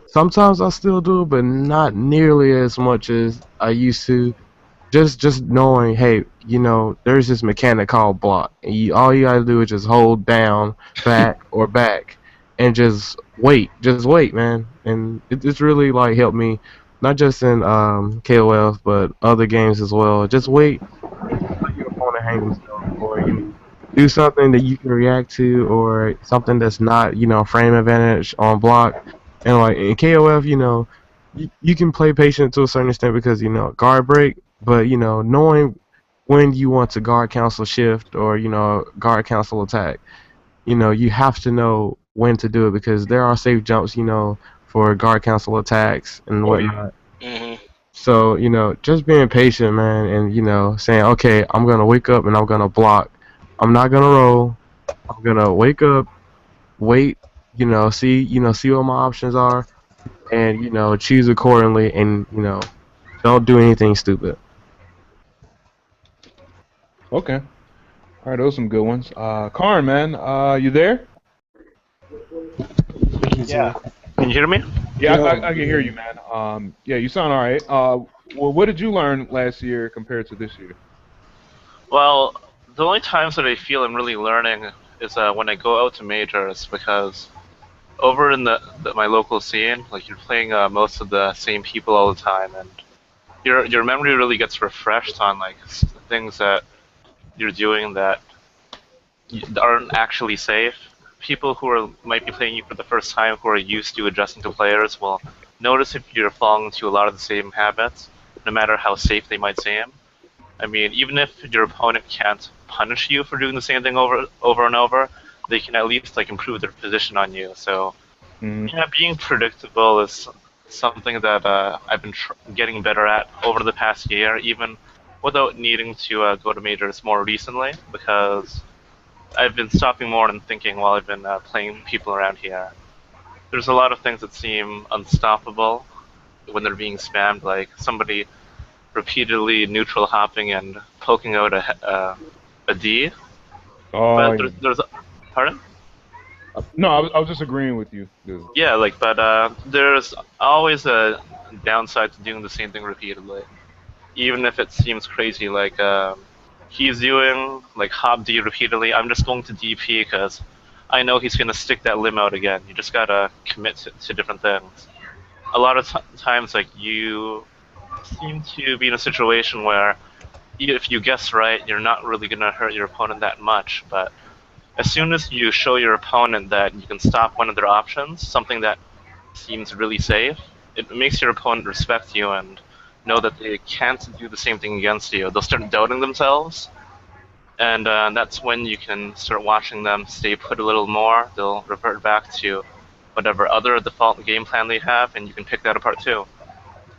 sometimes I still do it, but not nearly as much as I used to. Just knowing, hey, there's this mechanic called block, and all you gotta do is just hold down, back, or back, and just wait, man. And it's really like helped me, not just in KOF, but other games as well. Just wait until your opponent hang himself, or do something that you can react to, or something that's not, frame advantage on block. And like in KOF, you can play patient to a certain extent because guard break. But knowing when you want to guard cancel shift or guard cancel attack, you have to know when to do it because there are safe jumps, for guard cancel attacks and whatnot. Mm-hmm. So just being patient, man, and saying, okay, I'm gonna wake up and I'm gonna block. I'm not gonna roll. I'm gonna wake up, wait, see what my options are, and choose accordingly, and don't do anything stupid. Okay. All right, those are some good ones. Karn, man, you there? Yeah. Can you hear me? Yeah, I can hear you, man. Yeah, you sound all right. Well, what did you learn last year compared to this year? Well, the only times that I feel I'm really learning is when I go out to majors, because over in my local scene, like you're playing most of the same people all the time, and your memory really gets refreshed on like things that you're doing that aren't actually safe. People who might be playing you for the first time, who are used to adjusting to players, will notice if you're falling into a lot of the same habits, no matter how safe they might seem. I mean, even if your opponent can't punish you for doing the same thing over and over, they can at least like improve their position on you. So, yeah, being predictable is something that I've been getting better at over the past year. Even without needing to go to majors more recently, because I've been stopping more and thinking while I've been playing people around here. There's a lot of things that seem unstoppable when they're being spammed, like somebody repeatedly neutral hopping and poking out a D. Oh, But yeah. there's pardon? No, I was just agreeing with you. Dude. Yeah, like, but there's always a downside to doing the same thing repeatedly, even if it seems crazy. Like, he's doing like hop D repeatedly. I'm just going to DP because I know he's gonna stick that limb out again. You just gotta commit to different things. A lot of times, like, you seem to be in a situation where if you guess right, you're not really gonna hurt your opponent that much, but as soon as you show your opponent that you can stop one of their options, something that seems really safe, it makes your opponent respect you and know that they can't do the same thing against you. They'll start doubting themselves, and that's when you can start watching them stay put a little more. They'll revert back to whatever other default game plan they have, and you can pick that apart too.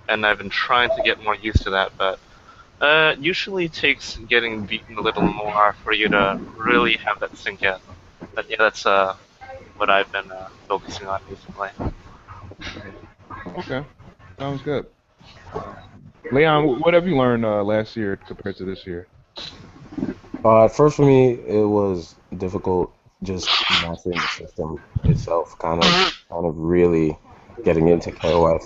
And I've been trying to get more used to that, but usually takes getting beaten a little more for you to really have that sink in. But yeah, that's what I've been focusing on recently. Okay, sounds good. Leon, what have you learned last year compared to this year? At first for me, it was difficult just mastering the system itself, kind of really getting into KOF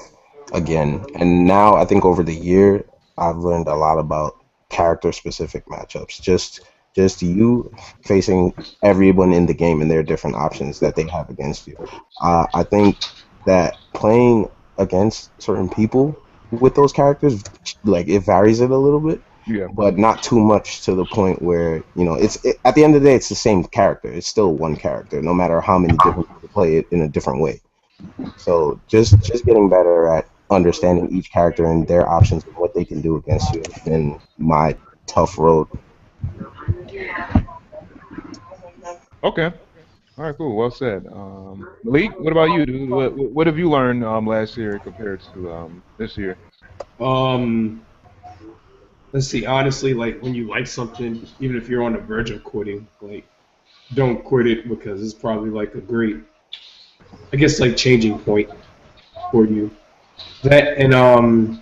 again. And now I think over the year, I've learned a lot about character-specific matchups. Just you facing everyone in the game and their different options that they have against you. I think that playing against certain people with those characters, like, it varies it a little bit. Yeah. But not too much to the point where, you know, at the end of the day, it's the same character. It's still one character, no matter how many different people play it in a different way. So just getting better at understanding each character and their options and what they can do against you has been my tough road. Okay. All right, cool. Well said. Malik, what about you, dude? What have you learned last year compared to this year? Let's see. Honestly, like, when you like something, even if you're on the verge of quitting, like, don't quit it, because it's probably like a great, I guess, like, changing point for you. That and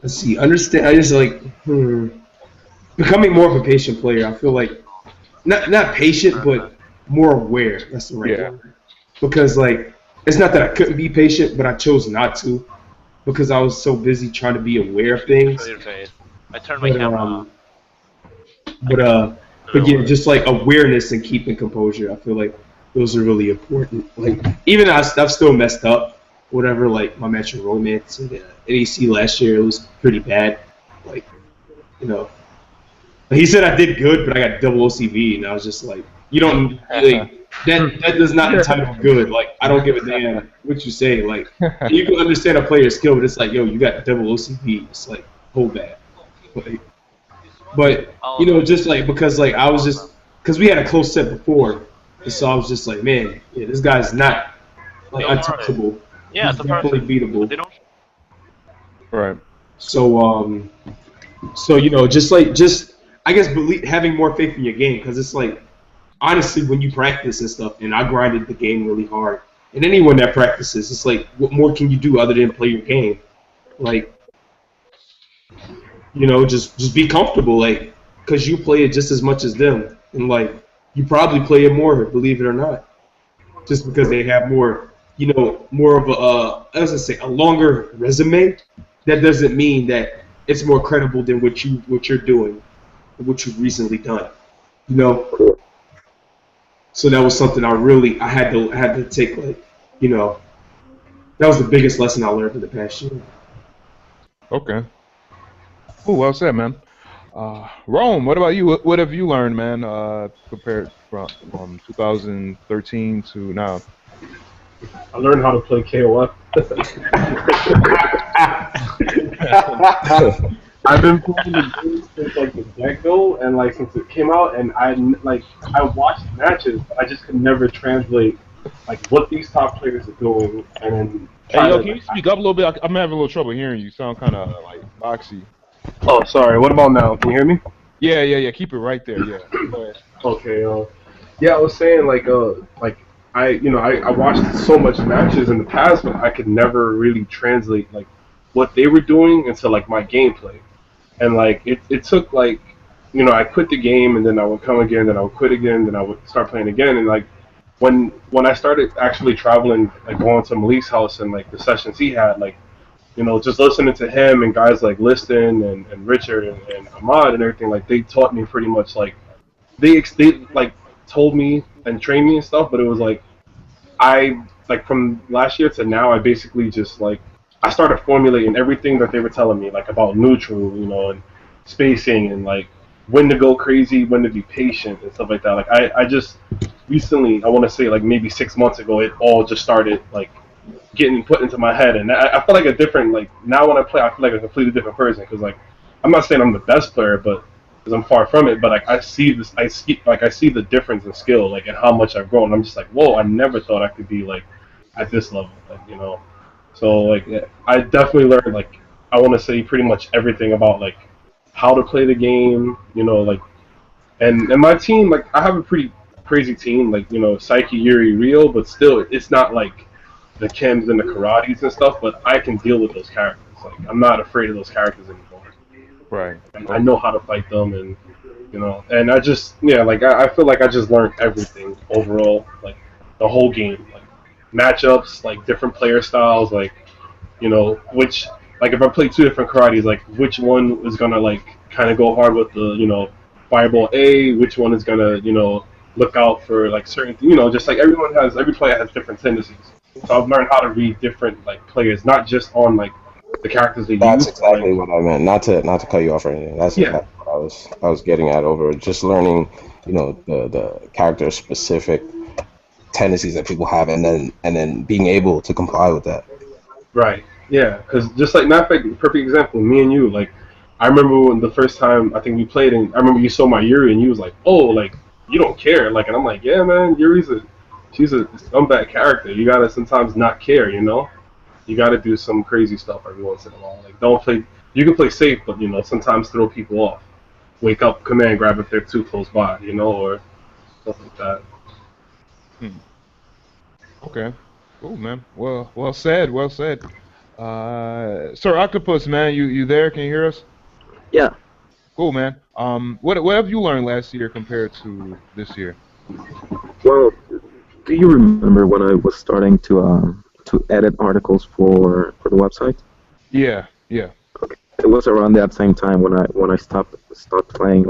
let's see. Understand. I just like becoming more of a patient player. I feel like not patient, but more aware. That's the right word. Because, like, it's not that I couldn't be patient, but I chose not to. Because I was so busy trying to be aware of things. Show your face. I turned my camera off. But yeah, just like awareness and keeping composure. I feel like those are really important. Like, even I've still messed up. Whatever, like my match in Romance and NEC last year, it was pretty bad. Like, you know, he said I did good, but I got double OCV, and I was just like, you don't like. That does not entitle good. Like, I don't give a damn what you say. Like, you can understand a player's skill, but it's like, yo, you got double OCV. It's like, hold that. But you know, just like, because like I was just, because we had a close set before, and so I was just like, man, yeah, this guy's not like untouchable. Yeah, he's definitely beatable. Right. So you know, just I guess having more faith in your game, because it's like, honestly, when you practice and stuff, and I grinded the game really hard, and anyone that practices, it's like, what more can you do other than play your game? Like, you know, just be comfortable, like, because you play it just as much as them, and like, you probably play it more, believe it or not, just because they have more, you know, more of I was gonna say, a longer resume. That doesn't mean that it's more credible than what you're doing, what you've recently done, you know. So that was something I had to take, like, you know, that was the biggest lesson I learned in the past year. Okay. Oh, well said, man. Rome, what about you? What have you learned, man, compared from 2013 to now? I learned how to play KOF. I've been playing the game since like the get-go, and like since it came out, and I watched matches, but I just could never translate like what these top players are doing, and then Hey, yo, can you speak up a little bit? I'm having a little trouble hearing you. You sound kind of like boxy. Oh, sorry. What about now? Can you hear me? Yeah. Keep it right there. Yeah. Go ahead. Okay. Yeah, I was saying like I watched so much matches in the past, but I could never really translate like what they were doing into like my gameplay. And like it took like I quit the game and then I would come again, then I would quit again, then I would start playing again. And like when I started actually traveling, like going to Malik's house and like the sessions he had, like just listening to him and guys like Liston and Richard and Ahmad and everything, like they taught me pretty much like they like told me and trained me and stuff, but it was like I like from last year to now, I basically just like I started formulating everything that they were telling me, like about neutral, and spacing and like when to go crazy, when to be patient and stuff like that. Like I just recently, I want to say like maybe 6 months ago, it all just started like getting put into my head, and I feel like a different like now when I play, I feel like a completely different person because like I'm not saying I'm the best player, but because I'm far from it, but like I see the difference in skill, like and how much I've grown. I'm just like, whoa, I never thought I could be like at this level, like. So like yeah, I definitely learned like I want to say pretty much everything about like how to play the game, like and my team, like I have a pretty crazy team, like Psyche, Yuri, Rio, but still it's not like the Kims and the Karates and stuff, but I can deal with those characters. Like I'm not afraid of those characters anymore. Right. And I know how to fight them, and and I just like I feel like I just learned everything overall, like the whole game, like matchups, like different player styles, like which like if I play two different karates, like which one is gonna like kind of go hard with the fireball A, which one is gonna look out for like certain just like every player has different tendencies. So I've learned how to read different like players, not just on like the characters they That's use. exactly what I meant. Not to cut you off or anything. That's Yeah. exactly what I was getting at over just learning, the character specific tendencies that people have, and then being able to comply with that. Right. Yeah. Because just like matter of fact, perfect example. Me and you, like, I remember when the first time I think we played, and I remember you saw my Yuri, and you was like, "Oh, like you don't care," like, and I'm like, "Yeah, man, she's a scumbag character. You gotta sometimes not care, You gotta do some crazy stuff every once in a while. Like, don't play. You can play safe, but sometimes throw people off. Wake up, command grab if they're too close by, or stuff like that." Okay. Cool, man. Well said. Well said. Sir Octopus, man, you there? Can you hear us? Yeah. Cool, man. What have you learned last year compared to this year? Well, do you remember when I was starting to edit articles for the website? Yeah. Okay. It was around that same time when I stopped playing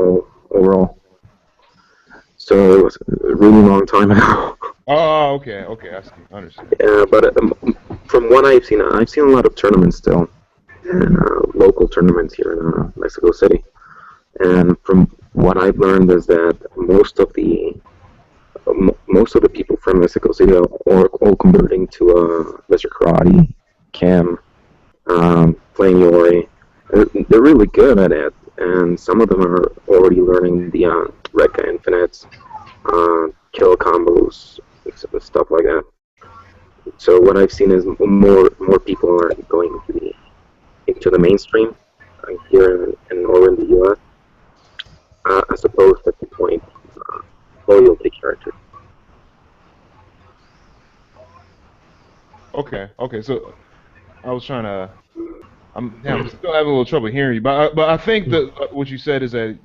overall. So it was a really long time ago. Oh, okay, I see. I understand. Yeah, but from what I've seen a lot of tournaments still, and local tournaments here in Mexico City. And from what I've learned is that most of the people from Mexico City are all converting to Mr. Karate, Cam, playing Yori. They're really good at it, and some of them are already learning the Rekka Infinites, kill combos, stuff like that. So what I've seen is more people are going into the mainstream here or in the U.S. As opposed to point loyalty characters. Okay. So I was trying to. I'm still having a little trouble hearing you, but I think that what you said is that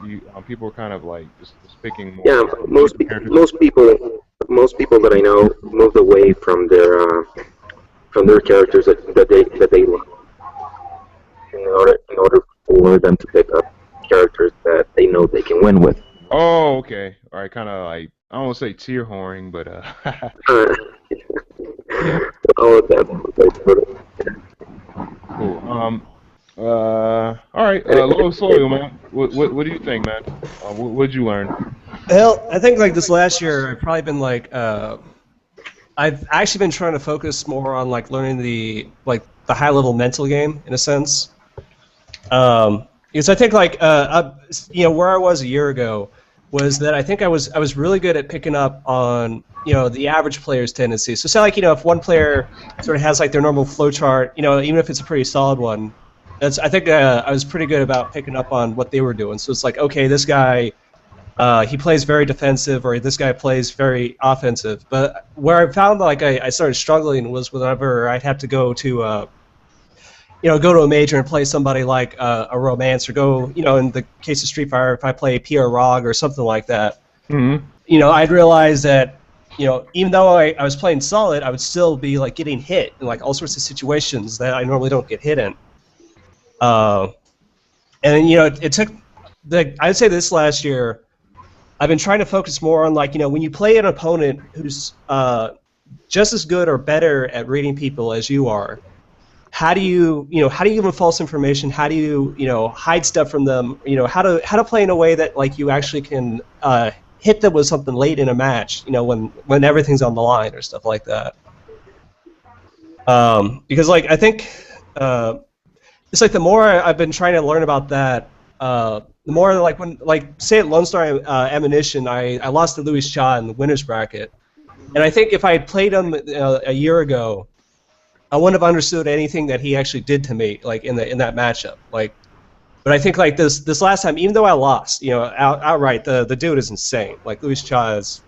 people are kind of like just picking more. Yeah, most people that I know moved away from their characters that they love in order for them to pick up characters that they know they can win with. Oh, okay. All right, kind of like I don't want to say tear whoring, but all of that. Cool. All right. Low soil, man. What do you think, man? What'd you learn? Hell, I think like this last year, I've probably been like, I've actually been trying to focus more on like learning the high level mental game in a sense. Because I think like where I was a year ago was that I think I was really good at picking up on the average player's tendencies. So say like if one player sort of has like their normal flow chart, even if it's a pretty solid one, I think I was pretty good about picking up on what they were doing. So it's like, okay, this guy, he plays very defensive, or this guy plays very offensive. But where I found like I started struggling was whenever I'd have to go to go to a major and play somebody like a Romance, or go, in the case of Street Fighter, if I play Pierre Rog or something like that, I'd realize that, even though I was playing solid, I would still be like getting hit in like all sorts of situations that I normally don't get hit in. And then, it took, I'd say this last year, I've been trying to focus more on like, when you play an opponent who's just as good or better at reading people as you are, how do you give them false information? How do you, hide stuff from them? How to play in a way that like you actually can hit them with something late in a match, when everything's on the line or stuff like that. Because like I think it's like the more I've been trying to learn about that, the more like when say at Lone Star Ammunition, I lost to Louis Cha in the winners bracket, and I think if I had played him a year ago, I wouldn't have understood anything that he actually did to me, like in that matchup. Like, but I think like this last time, even though I lost, outright, the dude is insane. Like Louis Cha is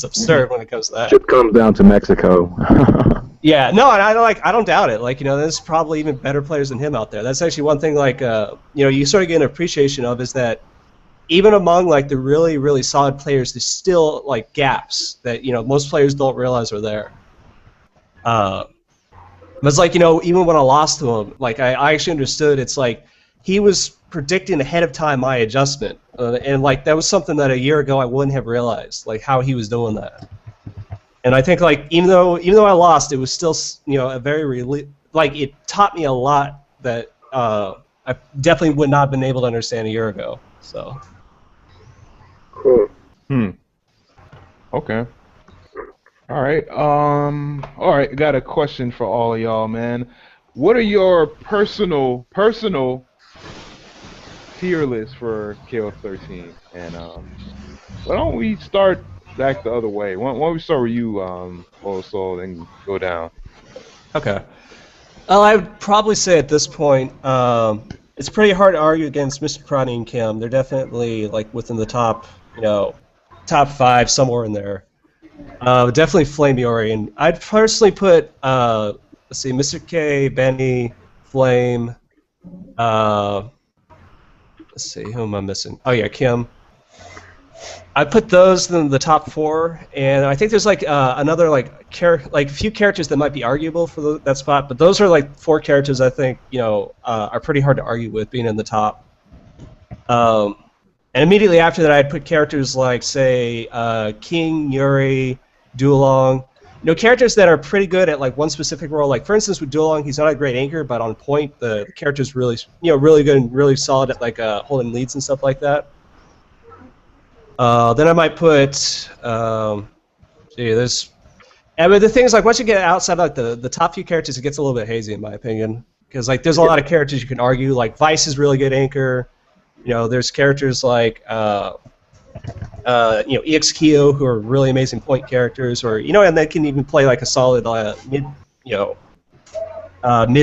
absurd when it comes to that. Shit comes down to Mexico. Yeah, no, and I don't doubt it. Like, there's probably even better players than him out there. That's actually one thing. Like, you sort of get an appreciation of, is that even among like the really, really solid players, there's still like gaps that most players don't realize are there. But it's like, even when I lost to him, like I actually understood. It's like he was predicting ahead of time my adjustment, and like that was something that a year ago I wouldn't have realized, like how he was doing that. And I think like even though I lost, it was still a very like it taught me a lot that I definitely would not have been able to understand a year ago. So. Cool. Okay. All right. All right. Got a question for all of y'all, man. What are your personal tier lists for KOF XIII? And why don't we start back the other way? Why don't we start with you, Soul, then go down? Okay. Well, I would probably say at this point, it's pretty hard to argue against Mr. Karate and Kim. They're definitely like within the top, top 5, somewhere in there. Definitely Flame Yori, and I'd personally put, let's see, Mr. K, Benny, Flame. Let's see, who am I missing? Oh yeah, Kim. I put those in the top 4, and I think there's like another like few characters that might be arguable for that spot, but those are like 4 characters I think are pretty hard to argue with being in the top. And immediately after that, I'd put characters like, say, King, Yuri, Duolong. Characters that are pretty good at like one specific role. Like for instance, with Duolong, he's not a great anchor, but on point, the character's really, really good and really solid at like holding leads and stuff like that. Then I might put, I mean, the things like once you get outside like the top few characters, it gets a little bit hazy in my opinion, because like there's a lot of characters you can argue. Like Vice is really good anchor. There's characters like EX Kyo who are really amazing point characters, or and they can even play like a solid mid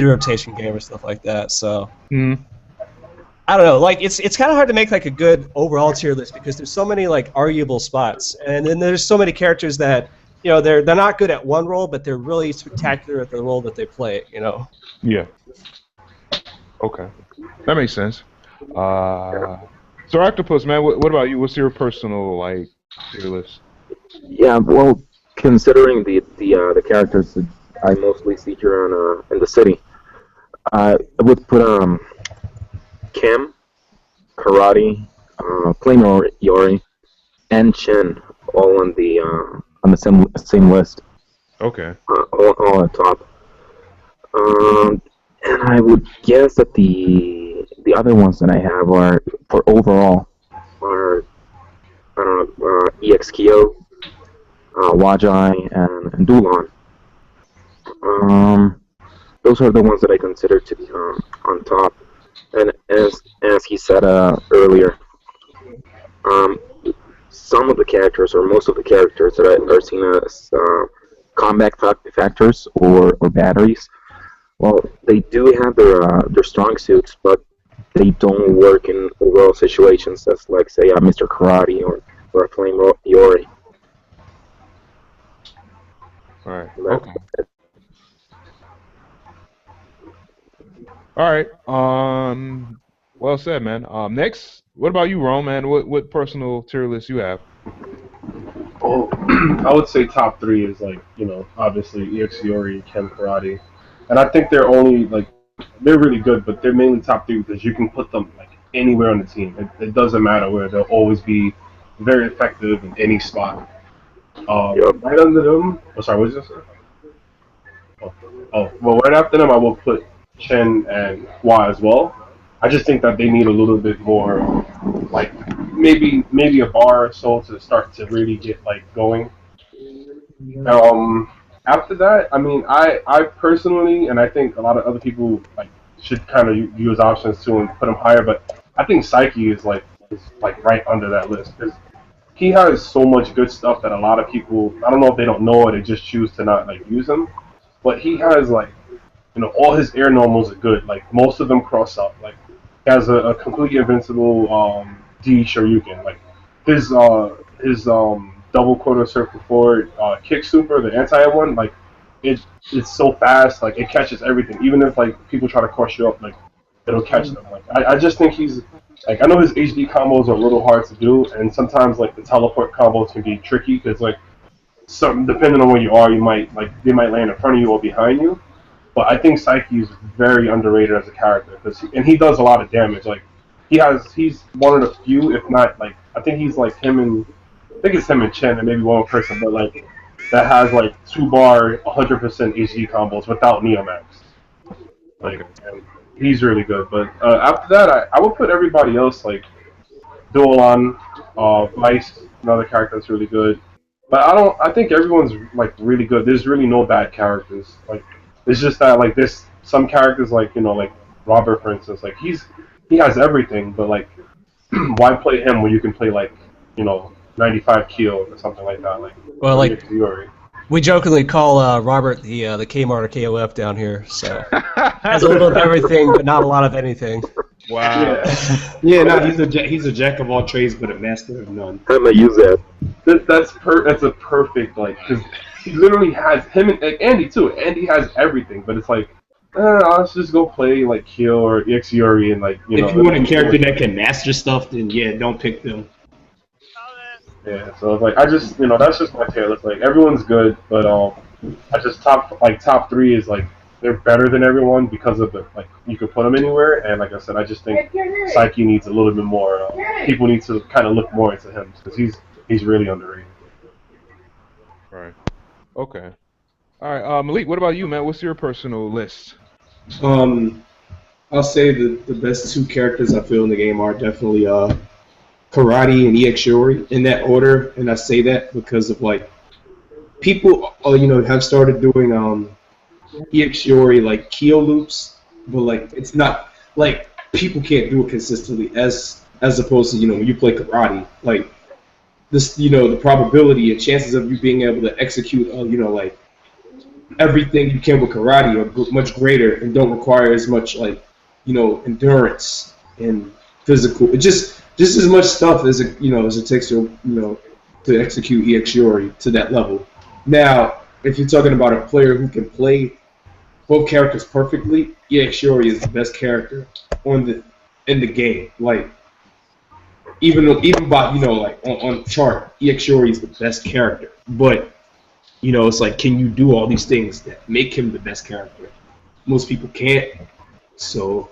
rotation game or stuff like that. So. I don't know, like it's kind of hard to make like a good overall tier list because there's so many like arguable spots, and then there's so many characters that they're not good at one role, but they're really spectacular at the role that they play. Yeah. Okay, that makes sense. So Octopus, man, what about you? What's your personal like tier list? Yeah, well, considering the characters that I mostly feature on in the city, I would put Kim, Karate, Flame Yori, and Chen all on the same list. Okay. All at top. And I would guess that the other ones that I have are for overall are I don't know EX Kyo, Wajai, and Dulon. Those are the ones that I consider to be on top. And as he said earlier, some of the characters, or most of the characters that are seen as combat factors or batteries, Well, they do have their strong suits, but they don't work in overall situations as, like, say, Mr. Karate or a Flame Yori. All right. But Okay. All right. Well said, man. Next, what about you, Ron, man? What personal tier list you have? Oh, I would say top three is like, obviously EXIORI, Ken Karate, and I think they're only like they're really good, but they're mainly top three because you can put them like anywhere on the team. It doesn't matter where; they'll always be very effective in any spot. Yep. Right under them. Oh, sorry, what did you say? Well, right after them, I will put Chen and Hua as well. I just think that they need a little bit more, like maybe a bar or so to start to really get like going. After that, I mean, I personally, and I think a lot of other people like should kind of use options too and put them higher. But I think Psyche is right under that list because he has so much good stuff that a lot of people, I don't know if they don't know it, they just choose to not like use him. But he has like, all his air normals are good. Like most of them cross up. Like he has a completely invincible D Shoryuken. Like his double quarter circle forward kick super, the anti one. Like it's so fast. Like it catches everything. Even if like people try to cross you up, like it'll catch them. Like I just think he's like I know his HD combos are a little hard to do, and sometimes like the teleport combos can be tricky because like some depending on where you are, you might like they might land in front of you or behind you. But I think Psyche is very underrated as a character because he does a lot of damage. Like he's one of the few, if not like I think he's like I think it's him and Chen and maybe one more person, but like that has like 2-bar 100% HD combos without Neomax. Like and he's really good. But after that, I would put everybody else like Duolan, Vice, another character that's really good. But I think everyone's like really good. There's really no bad characters. Like it's just that like there's some characters like like Robert for instance. Like he has everything, but like why play him when you can play like 95 Keel or something like that? Like Well, like Fury. we jokingly call Robert the Kmart or KOF down here, so has a little of everything, but not a lot of anything. Wow. No, he's a jack of all trades, but a master of none. I'm gonna use that. That's a perfect like because he literally has him and like, Andy too. Andy has everything, but it's like let's just go play like Keel or EXIORI and like if you want a character that can master stuff, then yeah, don't pick them. Yeah, so it's like I just that's just my tier list. Like everyone's good, but I just top three is like they're better than everyone because of the like you can put them anywhere, and like I said, I just think Psyche needs a little bit more. People need to kind of look more into him because he's really underrated. Right. Okay. All right, Malik. What about you, man? What's your personal list? I'll say the best two characters I feel in the game are definitely Karate and EXIORI in that order, and I say that because of like people have started doing EXIORI like Keel loops, but like it's not like people can't do it consistently as opposed to when you play Karate like this the probability and chances of you being able to execute like everything you can with Karate are much greater and don't require as much like endurance and physical just as much stuff as it takes to to execute EXIORI to that level. Now, if you're talking about a player who can play both characters perfectly, EXIORI is the best character in the game. Like even by like on chart, EXIORI is the best character. But it's like, can you do all these things that make him the best character? Most people can't. So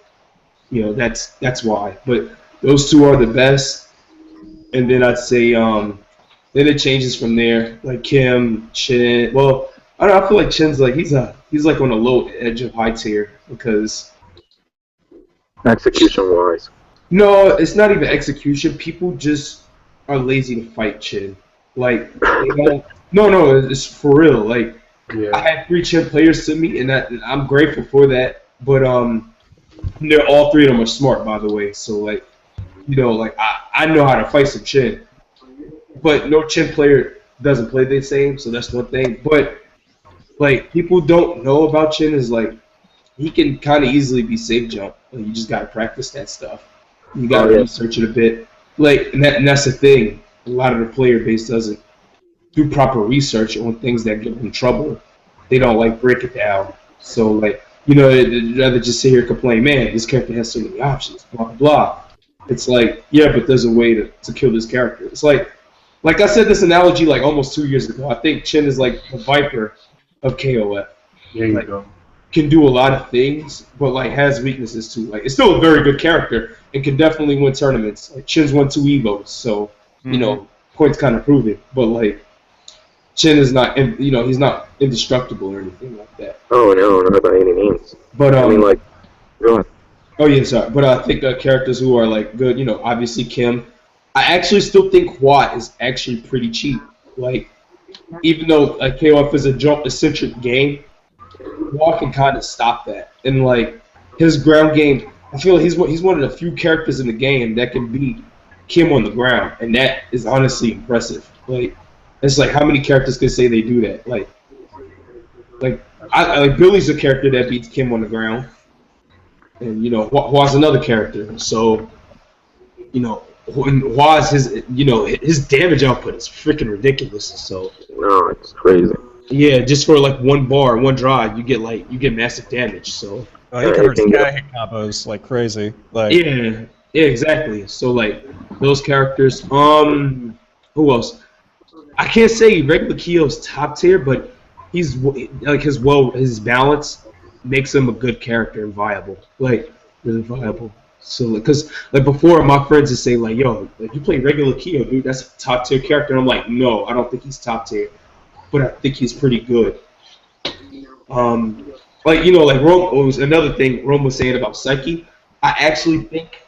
that's why. But those two are the best, and then I'd say then it changes from there. Like Kim, Chen. Well, I don't know. I feel like Chen's like he's like on the low edge of high tier because Execution wise. no, it's not even execution. People just are lazy to fight Chen. Like they don't. No, it's for real. Like I had 3 Chen players to me, and I'm grateful for that. But they're all 3 of them are smart, by the way. So like. Like I know how to fight some Chen, but no Chen player doesn't play the same, so that's one thing. But like people don't know about Chen is like he can kind of easily be safe jump. Like, you just gotta practice that stuff. You gotta research it a bit. Like, and that's the thing. A lot of the player base doesn't do proper research on things that get them in trouble. They don't like break it down. So like, you know, they'd rather just sit here and complain, man, this character has so many options, blah blah. It's like, yeah, but there's a way to kill this character. It's like I said this analogy like almost 2 years ago. I think Chin is like the Viper of KOF. There you like, go. Can do a lot of things, but like has weaknesses too. Like, it's still a very good character and can definitely win tournaments. Like, Chin's won 2 Evos, so you know, points kind of prove it. But like, Chin is not, you know, he's not indestructible or anything like that. Oh no, not by any means. But I mean, like, go ahead. Oh yeah, sorry. But I think characters who are like good, you know, obviously Kim. I actually still think Quad is actually pretty cheap. Like, even though KOF is a jump-centric game, Quad can kind of stop that. And like his ground game, I feel like he's one of the few characters in the game that can beat Kim on the ground, and that is honestly impressive. Like, it's like, how many characters can say they do that? Like Billy's a character that beats Kim on the ground, and you know, Hua's another character. So, you know, Hua's his damage output is freaking ridiculous. So No, it's crazy. yeah, just for like one bar, one draw, you get massive damage. So Oh, he covers hit combos like crazy. Like, yeah, exactly. So like those characters. Who else? I can't say regular Kyo's top tier, but he's like his balance makes him a good character and viable, like really viable. So because like before, my friends would say like, "Yo, like, you play regular Kyo, dude, that's a top tier character." And I'm like, no, I don't think he's top tier, but I think he's pretty good. Like, you know, like Rome was another thing Rome was saying about Psyche. I actually think,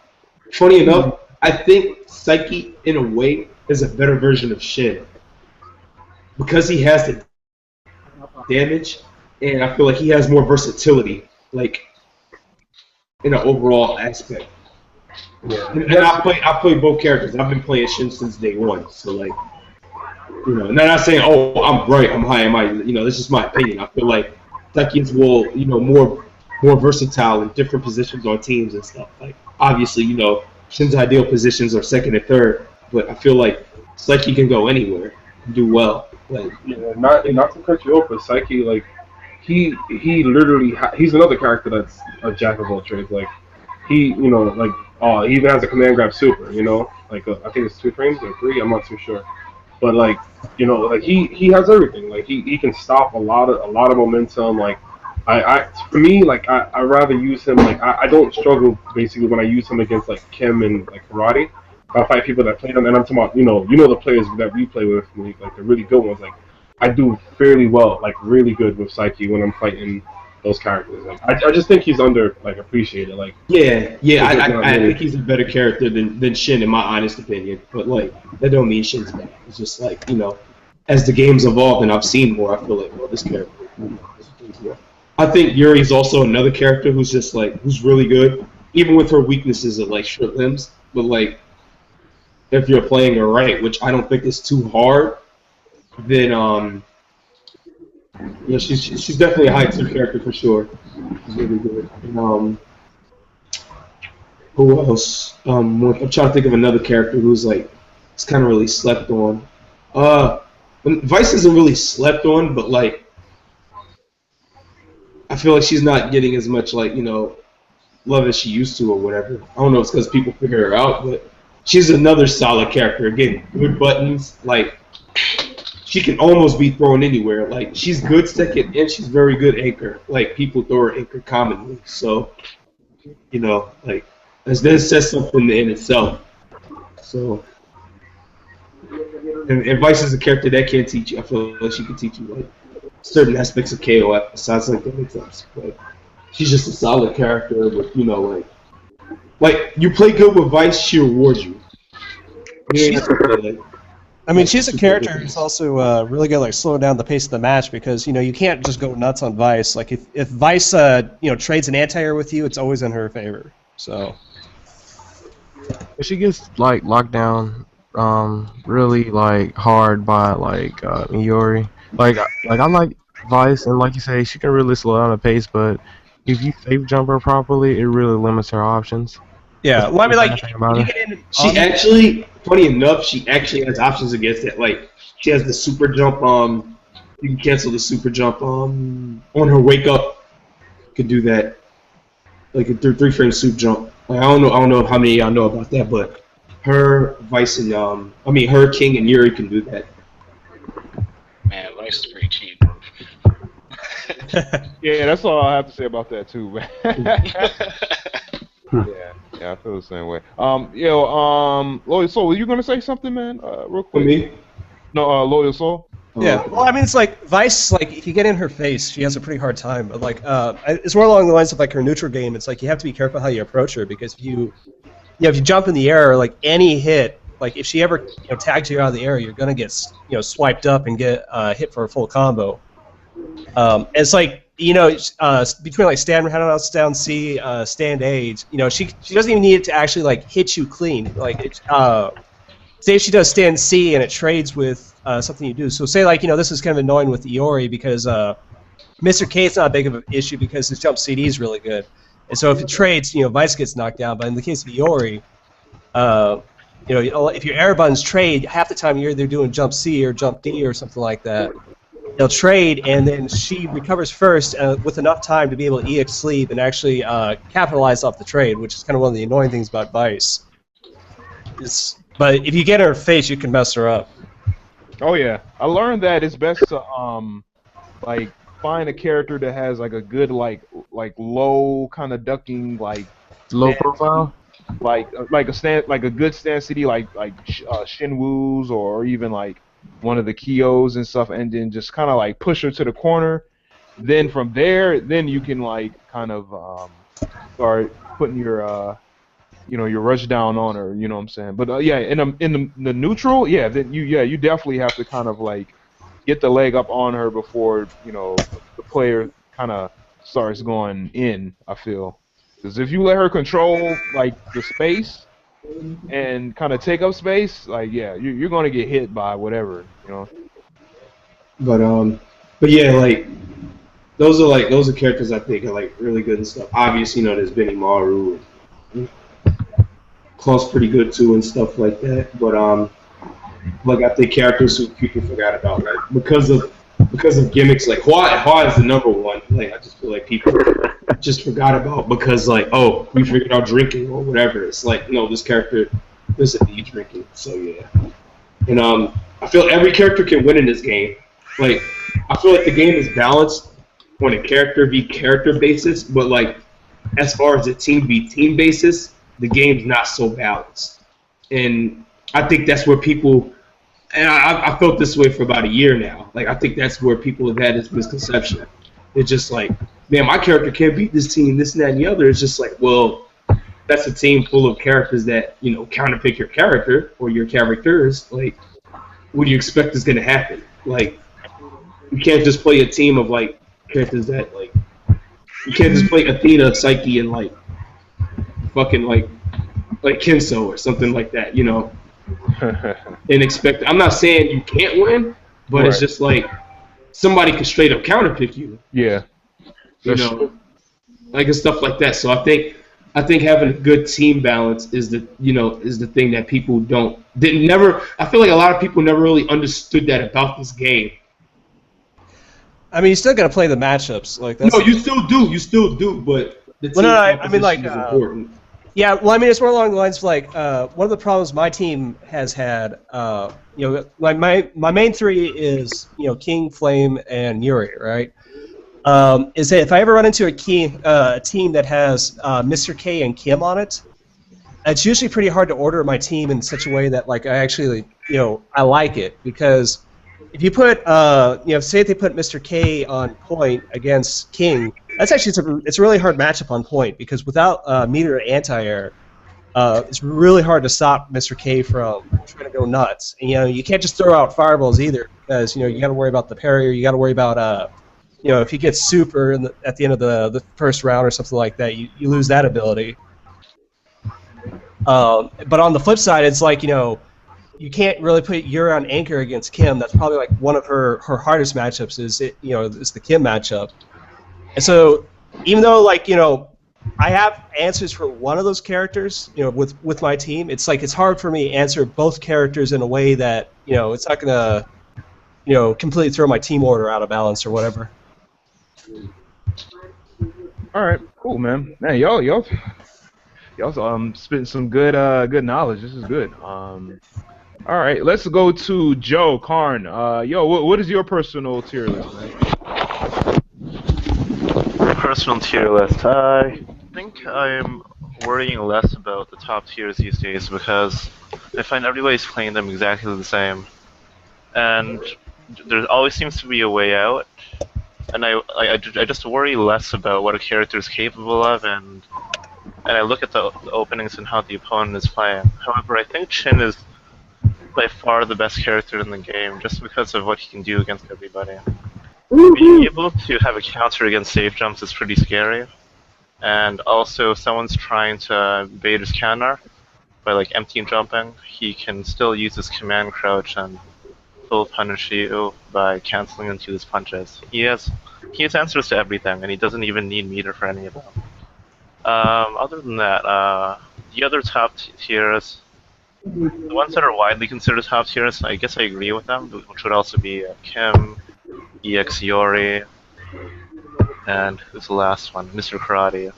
funny enough, I think Psyche in a way is a better version of Shin because he has the damage, and I feel like he has more versatility, like in an overall aspect. Yeah. And I play both characters. I've been playing Shin since day one, so like, you know, and I'm not saying, oh, I'm right, I'm high, you know, this is my opinion. I feel like Psyche is more, you know, more versatile in different positions on teams and stuff. Like, obviously, you know, Shin's ideal positions are second and third, but I feel like Psyche can go anywhere and do well. Like, yeah, not to cut you off, but Psyche, like, he literally he's another character that's a jack of all trades. Like, he, you know, like, he even has a command grab super, you know, like I think it's 2 frames or 3, I'm not too sure, but like, you know, like he has everything. Like, he can stop a lot of momentum. Like, for me, like, I rather use him. Like, I don't struggle basically when I use him against like Kim and like Karate. I fight people that play them, and I'm talking about, you know the players that we play with, like the really good ones. Like, I do fairly well, like really good with Psyche when I'm fighting those characters. Like, I just think he's under like appreciated. Like, I think he's a better character than Shin, in my honest opinion. But like, that don't mean Shin's bad. It's just like, you know, as the game's evolved and I've seen more, I feel like, well, this character, you know, I think Yuri's also another character who's just like, who's really good, even with her weaknesses of like short limbs. But like, if you're playing her right, which I don't think is too hard, then yeah, she's definitely a high tier character for sure. She's really good. And, who else? I'm trying to think of another character who's like, it's kind of really slept on. Vice isn't really slept on, but like, I feel like she's not getting as much, like, you know, love as she used to or whatever. I don't know if it's because people figure her out, but she's another solid character. Again, good buttons. Like, she can almost be thrown anywhere. Like, she's good second and she's very good anchor. Like, people throw her anchor commonly. So, you know, like, that says something in itself. So, and Vice is a character that can teach you. I feel like she can teach you like certain aspects of KOF besides like the mix-ups. But she's just a solid character with, you know, like you play good with Vice, she rewards you. I mean, she's a character who's also really good at like slowing down the pace of the match because, you know, you can't just go nuts on Vice. Like, if Vice you know, trades an anti-air with you, it's always in her favor. So if she gets like locked down really like hard by like Iori, like I like Vice, and like you say, she can really slow down the pace, but if you safe jump her properly, it really limits her options. Yeah, well, I mean, like, Thing about you her. get in She actually, funny enough, she actually has options against it. Like she has the super jump. You can cancel the super jump. On her wake up, you can do that. Like a 3-frame super jump. Like, I don't know how many of y'all know about that, but her Vice and her King and Yuri can do that. Man, Vice is pretty cheap. Yeah, that's all I have to say about that too, man. Yeah, I feel the same way. Loyal Soul, were you gonna say something, man? Real For quick. me, No, Loyal Soul. Yeah, well, I mean, it's like Vice. Like, if you get in her face, she has a pretty hard time. But like, it's more along the lines of like her neutral game. It's like you have to be careful how you approach her because if you jump in the air, like any hit, like if she ever tags you out of the air, you're gonna get swiped up and get hit for a full combo. It's like between like stand down C, stand A. She doesn't even need it to actually like hit you clean. Like say if she does stand C and it trades with something you do. So say like this is kind of annoying with Iori because Mr. K is not a big of an issue because his jump CD is really good, and so if it trades, Vice gets knocked down. But in the case of Iori, if your air buttons trade, half the time you're either doing jump C or jump D or something like that. They'll trade, and then she recovers first with enough time to be able to EX sleep and actually capitalize off the trade, which is kind of one of the annoying things about Vice. But if you get in her face, you can mess her up. Oh yeah, I learned that it's best to like find a character that has like a good like low kind of ducking like Low profile. like a good stand city like Shinwoo's or even like one of the Kyos and stuff, and then just kind of like push her to the corner. Then from there, then you can like kind of start putting your your rush down on her. You know what I'm saying? But yeah, in the neutral, yeah, then you definitely have to kind of like get the leg up on her before the player kind of starts going in. I feel because if you let her control like the space and kind of take up space, like you're gonna get hit by whatever, But yeah, like those are characters I think are like really good and stuff. Obviously, there's Benny Maru, Claw's pretty good too and stuff like that. But like I think characters who people forgot about, like because of gimmicks, like Hua is the number one. Like I just feel like people just forgot about because like, oh, we figured out drinking or whatever. It's like, no, this character doesn't need drinking. So yeah. And I feel every character can win in this game. Like I feel like the game is balanced on a character v character basis, but like as far as a team v team basis, the game's not so balanced. And I think that's where people, and I felt this way for about a year now. Like I think that's where people have had this misconception. It's just like, man, my character can't beat this team, this and that and the other. It's just like, well, that's a team full of characters that counterpick your character or your characters. Like, what do you expect is gonna happen? Like, you can't just play a team of like characters that like, you can't just play Athena, Psyche, and like fucking like Kinso or something like that, and expect. I'm not saying you can't win, but Right. It's just like somebody can straight up counterpick you. Yeah. Like and stuff like that. So I think having a good team balance is the thing that people never. I feel like a lot of people never really understood that about this game. I mean, you still got to play the matchups. Like that's No, you still do, but the team I mean, like, composition is important. yeah. Well, I mean, it's more along the lines of like one of the problems my team has had. My main three is King, Flame, and Yuri, right? Is that if I ever run into a team that has Mr. K and Kim on it, it's usually pretty hard to order my team in such a way that like I actually I like it, because if you put say if they put Mr. K on point against King, that's actually it's a really hard matchup on point, because without meter anti-air, it's really hard to stop Mr. K from trying to go nuts. And you can't just throw out fireballs either, because you got to worry about the parry, or you got to worry about if he gets super at the end of the first round or something like that, you lose that ability. But on the flip side, it's like you can't really put Yuri on anchor against Kim. That's probably like one of her hardest matchups. Is the Kim matchup. And so even though like I have answers for one of those characters, with my team, it's like it's hard for me to answer both characters in a way that it's not gonna completely throw my team order out of balance or whatever. All right, cool, man. Man, y'all spitting some good knowledge. This is good. All right, let's go to Joe Karn. Yo, what is your personal tier list, man? Personal tier list. I think I'm worrying less about the top tiers these days because I find everybody's playing them exactly the same, and there always seems to be a way out. And I just worry less about what a character is capable of, and I look at the openings and how the opponent is playing. However, I think Chin is by far the best character in the game, just because of what he can do against everybody. Being able to have a counter against safe jumps is pretty scary, and also if someone's trying to bait his counter by like empty jumping, he can still use his command crouch and full punish you by canceling into his punches. He has answers to everything, and he doesn't even need meter for any of them. Other than that, the other top tiers, the ones that are widely considered top tiers, I guess I agree with them, which would also be Kim, EX Yori, and who's the last one? Mr. Karate.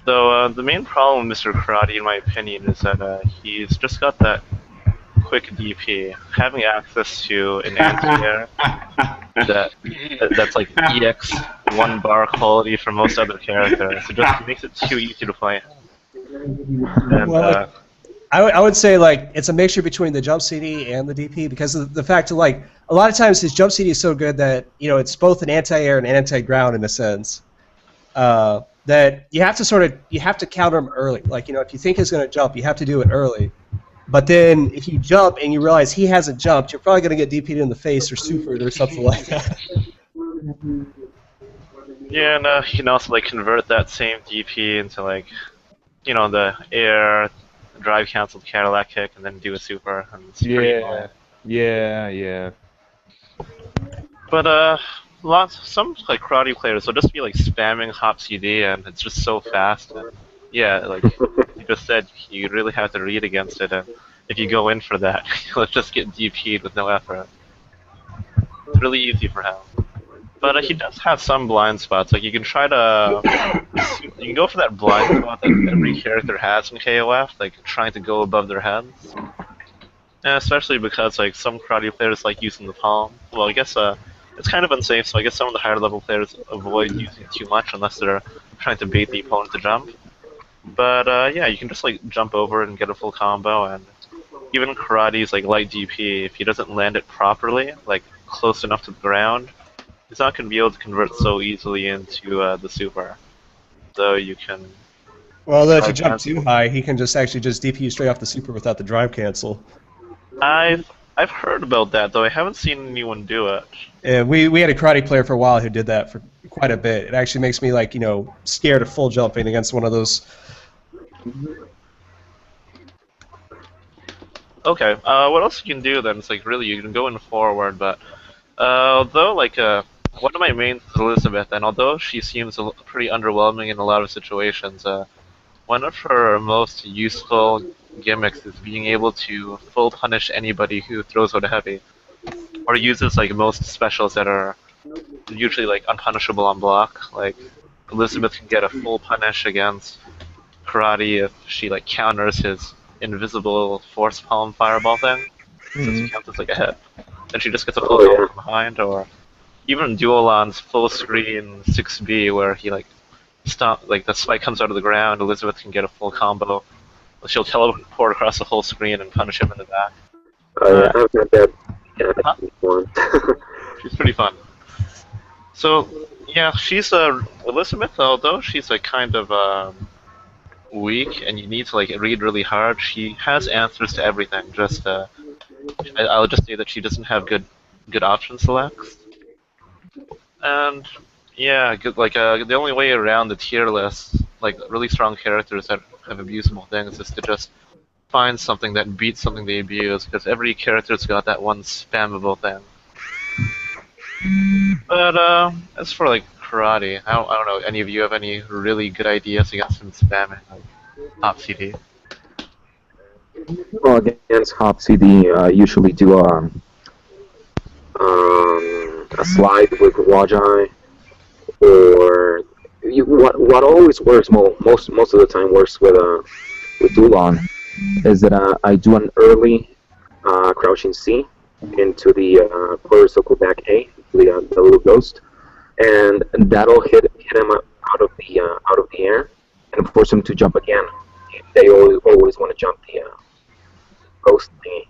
So the main problem with Mr. Karate, in my opinion, is that he's just got that quick DP. Having access to an anti-air that's like EX 1 bar quality for most other characters, it just makes it too easy to play. And, I would say like it's a mixture between the jump CD and the DP because of the fact that like a lot of times his jump CD is so good that it's both an anti-air and anti-ground in a sense. That you have to counter him early. Like if you think he's going to jump, you have to do it early. But then if you jump and you realize he hasn't jumped, you're probably going to get DP'd in the face or supered or something like that. Yeah, and you can also like convert that same DP into like, the air, drive canceled Cadillac kick, and then do a super. And it's pretty annoying. Yeah. But some like karate players will just be like spamming hop CD, and it's just so fast. And, yeah, like you just said, you really have to read against it, and if you go in for that, you'll just get DP'd with no effort. It's really easy for him. But he does have some blind spots. Like you can go for that blind spot that every character has in KOF, like trying to go above their heads. And especially because like some karate players like using the palm. Well, I guess it's kind of unsafe, so I guess some of the higher level players avoid using it too much unless they're trying to bait the opponent to jump. But yeah, you can just like jump over and get a full combo, and even karate's like light DP, if he doesn't land it properly, like close enough to the ground, he's not going to be able to convert so easily into the super. So you can... Well, though, if you jump too high, he can just DP you straight off the super without the drive cancel. I've heard about that, though I haven't seen anyone do it. Yeah, we had a karate player for a while who did that for quite a bit. It actually makes me like scared of full jumping against one of those. Okay, what else you can do then? It's like really you can go in forward, but although like one of my mains is Elizabeth, and although she seems pretty underwhelming in a lot of situations, one of her most useful gimmicks is being able to full punish anybody who throws out a heavy, or uses like most specials that are usually like unpunishable on block. Like Elizabeth can get a full punish against Karate if she like counters his invisible force palm fireball thing, since he counts as like a hit. Then she just gets a full combo from behind, or even Duolan's full screen 6B where he like the spike comes out of the ground, Elizabeth can get a full combo. She'll teleport across the whole screen and punish him in the back. Oh yeah, I've heard that. Yeah, before. She's pretty fun. So yeah, she's Elizabeth, although she's like kind of weak and you need to like read really hard, she has answers to everything. Just I'll just say that she doesn't have good option selects. And yeah, the only way around the tier list, like really strong characters that have abusable things, is to just find something that beats something they abuse, because every character's got that one spammable thing. But as for like karate. I don't know. Any of you have any really good ideas against some spamming like top CD? Well, against Hop CD, usually do a slide with Wajai, or what always works most of the time works with Dulon is that I do an early crouching C into the quarter circle back A, the little ghost, and that'll hit him out of the air and force him to jump again. They always want to jump the ghost thingy.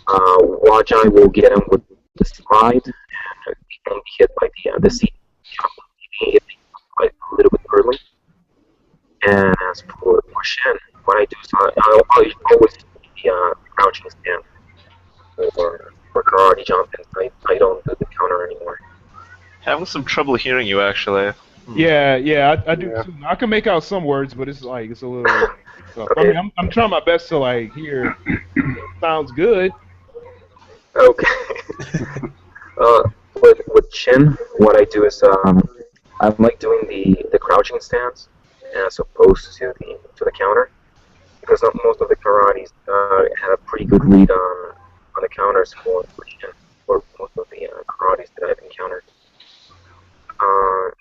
Wajai will get him with the slide, and he can be hit by the C jump. He hit quite a little bit early. And as for Shen, what I do is I'll always do the crouching stand for karate jump, and I don't do the counter anymore. Having some trouble hearing you actually. Yeah, I do too. I can make out some words, but it's a little. I mean, I'm trying my best to hear. Sounds good. Okay. With Chin, what I do is I like doing the crouching stance as opposed to the counter, because most of the karates have a pretty good read on the counters for Chin, for most of the karates that I've encountered.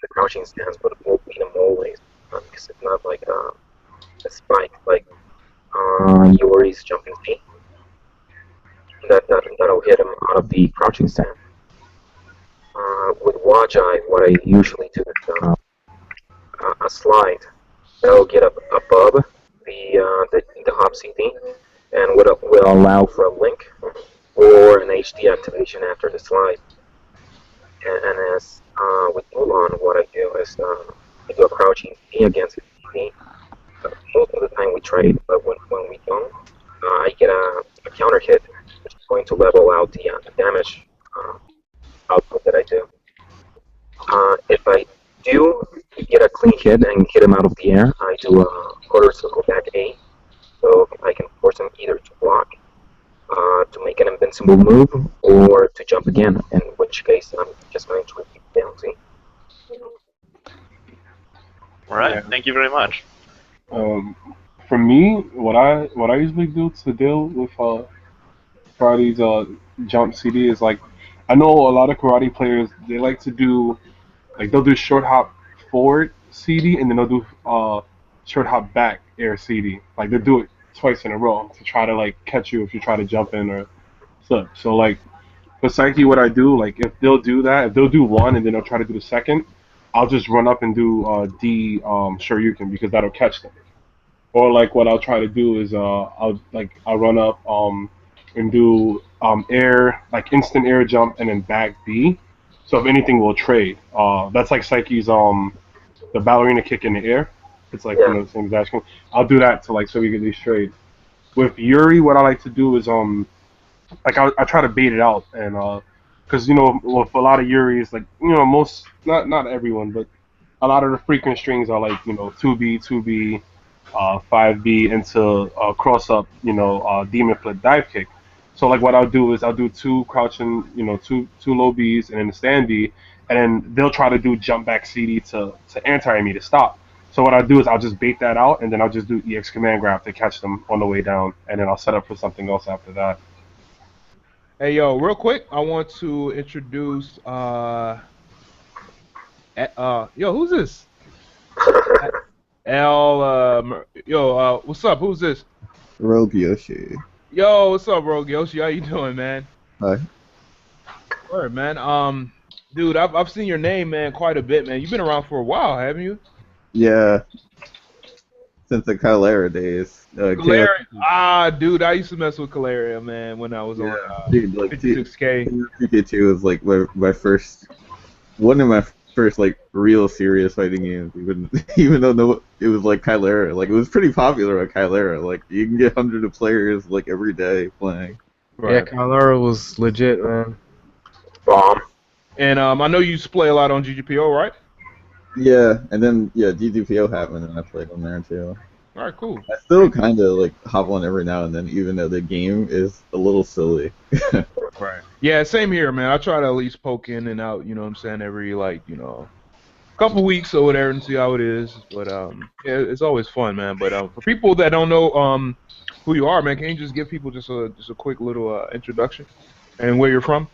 The crouching stance will beat them always, because it's not like a spike like Yori's jumping feet. That'll hit him out of the crouching stance. With Wajai, what I usually do is a slide that'll get up above the hop CD and will allow for a link or an HD activation after the slide. And as with Mulan, what I do is I do a crouching D against the CD. Most of the time we trade, but when we don't, I get a counter hit, which is going to level out the damage output that I do. If I do get a clean hit and hit him out of the air, I do a quarter circle back A, so I can force him either to block, to make an invincible move, or to jump again, in which case I'm just going to repeat the penalty. Alright, thank you very much. For me, what I usually do to deal with karate's jump CD is I know a lot of karate players, they like to do they'll do short hop forward CD and then they'll do short hop back air CD. They'll do it twice in a row to try to catch you if you try to jump in or slip. So for Psyche, what I do, if they'll do that, if they'll do one and then they'll try to do the second, I'll just run up and do D Shoryuken, because that'll catch them. Or what I'll try to do is I'll run up and do air, instant air jump and then back B. So if anything, we'll trade. That's Psyche's the ballerina kick in the air. It's the same as Ashkin. I'll do that to so we get these trade. With Yuri, what I like to do is I try to bait it out, and because with a lot of Yuris, most not everyone, but a lot of the frequent strings are 2B, 2B, 5B into cross up, demon flip dive kick. So what I'll do is I'll do two crouching, two low Bs and then a stand B, and then they'll try to do jump back CD to anti me to stop. So what I'll do is I'll just bait that out, and then I'll just do EX command grab to catch them on the way down, and then I'll set up for something else after that. Hey yo, real quick, I want to introduce who's this? What's up? Who's this? Rogue Yoshi. Yo, what's up, Rogue Yoshi? How you doing, man? Hi. Alright, man. Dude, I've seen your name, man, quite a bit, man. You've been around for a while, haven't you? Yeah. Since the Calera days. Calera. Dude, I used to mess with Calera, man, when I was on dude, 56K. TK2 was my first, one of my first real serious fighting games. Even though it was Calera, it was pretty popular at Calera. You can get hundreds of players every day playing. Right. Yeah, Calera was legit, man. Bomb. And I know you used to play a lot on GGPO, right? Yeah, and then GGPO happened and I played on there too. Alright, cool. I still kind of hop on every now and then, even though the game is a little silly. Right. Yeah, same here, man. I try to at least poke in and out, you know what I'm saying, every couple weeks over there and see how it is. But yeah, it's always fun, man. But for people that don't know who you are, man, can you just give people just a quick little introduction and where you're from?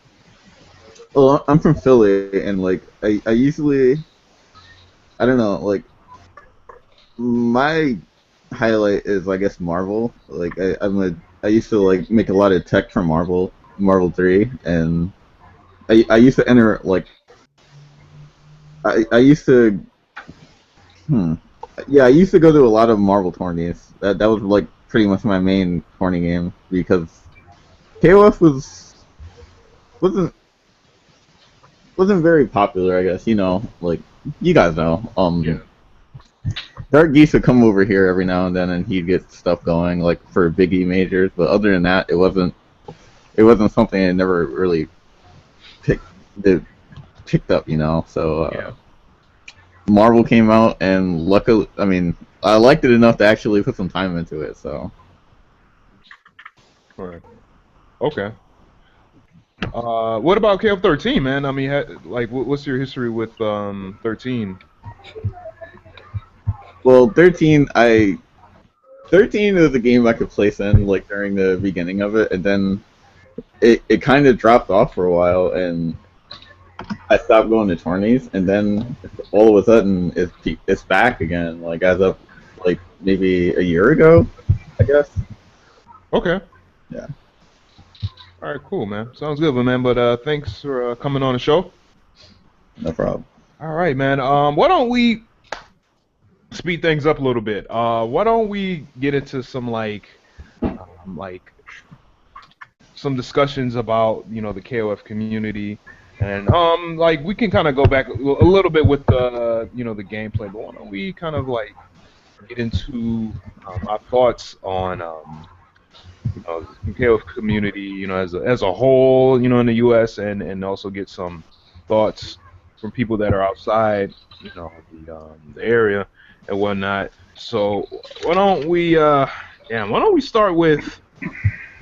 Well, I'm from Philly, and like I usually, I don't know, like my highlight is I guess Marvel. Like I used to like make a lot of tech for Marvel 3, and I used to enter like I used to hmm yeah, I used to go to a lot of Marvel tourneys. That was like pretty much my main tourney game because KOF wasn't wasn't very popular, I guess. You know, like you guys know. Yeah. Dark Geese would come over here every now and then, and he'd get stuff going, like for Big E majors. But other than that, it wasn't something I never really picked picked up, you know. So Yeah. Marvel came out, and luckily, I mean, I liked it enough to actually put some time into it. So Right. Okay. What about KOF 13, man? I mean, like, what's your history with 13? well, 13 was a game I could place in like during the beginning of it, and then it kind of dropped off for a while, and I stopped going to tourneys, and then all of a sudden it's back again, like as of like maybe a year ago, I guess. Okay. Yeah. All right, cool, man. Sounds good, man. But thanks for coming on the show. No problem. All right, man. Why don't we speed things up a little bit? Why don't we get into some like some discussions about the KOF community, and like we can kind of go back a little bit with the gameplay, but why don't we kind of like get into our thoughts on the KOF community, as a whole, in the U.S. and also get some thoughts from people that are outside, the area and whatnot. So why don't we start with,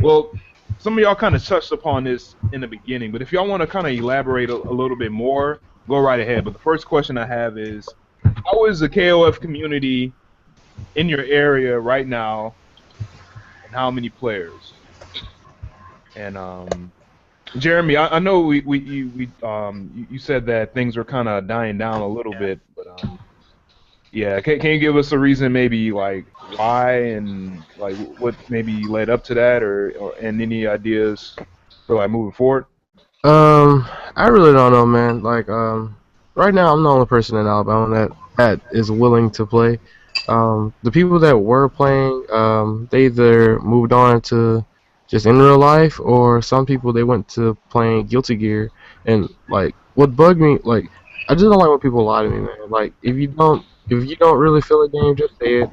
well, some of y'all kind of touched upon this in the beginning, but if y'all want to kind of elaborate a little bit more, go right ahead. But the first question I have is, how is the KOF community in your area right now, and how many players? And Jeremy, I know you said that things are kind of dying down a little bit, but yeah, can you give us a reason, maybe like why and like what maybe led up to that, or and any ideas for like moving forward? I really don't know, man. Like, right now I'm the only person in Alabama that is willing to play. The people that were playing, they either moved on to just in real life, or some people they went to playing Guilty Gear. And like, what bugged me, like, I just don't like when people lie to me, man. Like, if you don't really feel a game, just say it.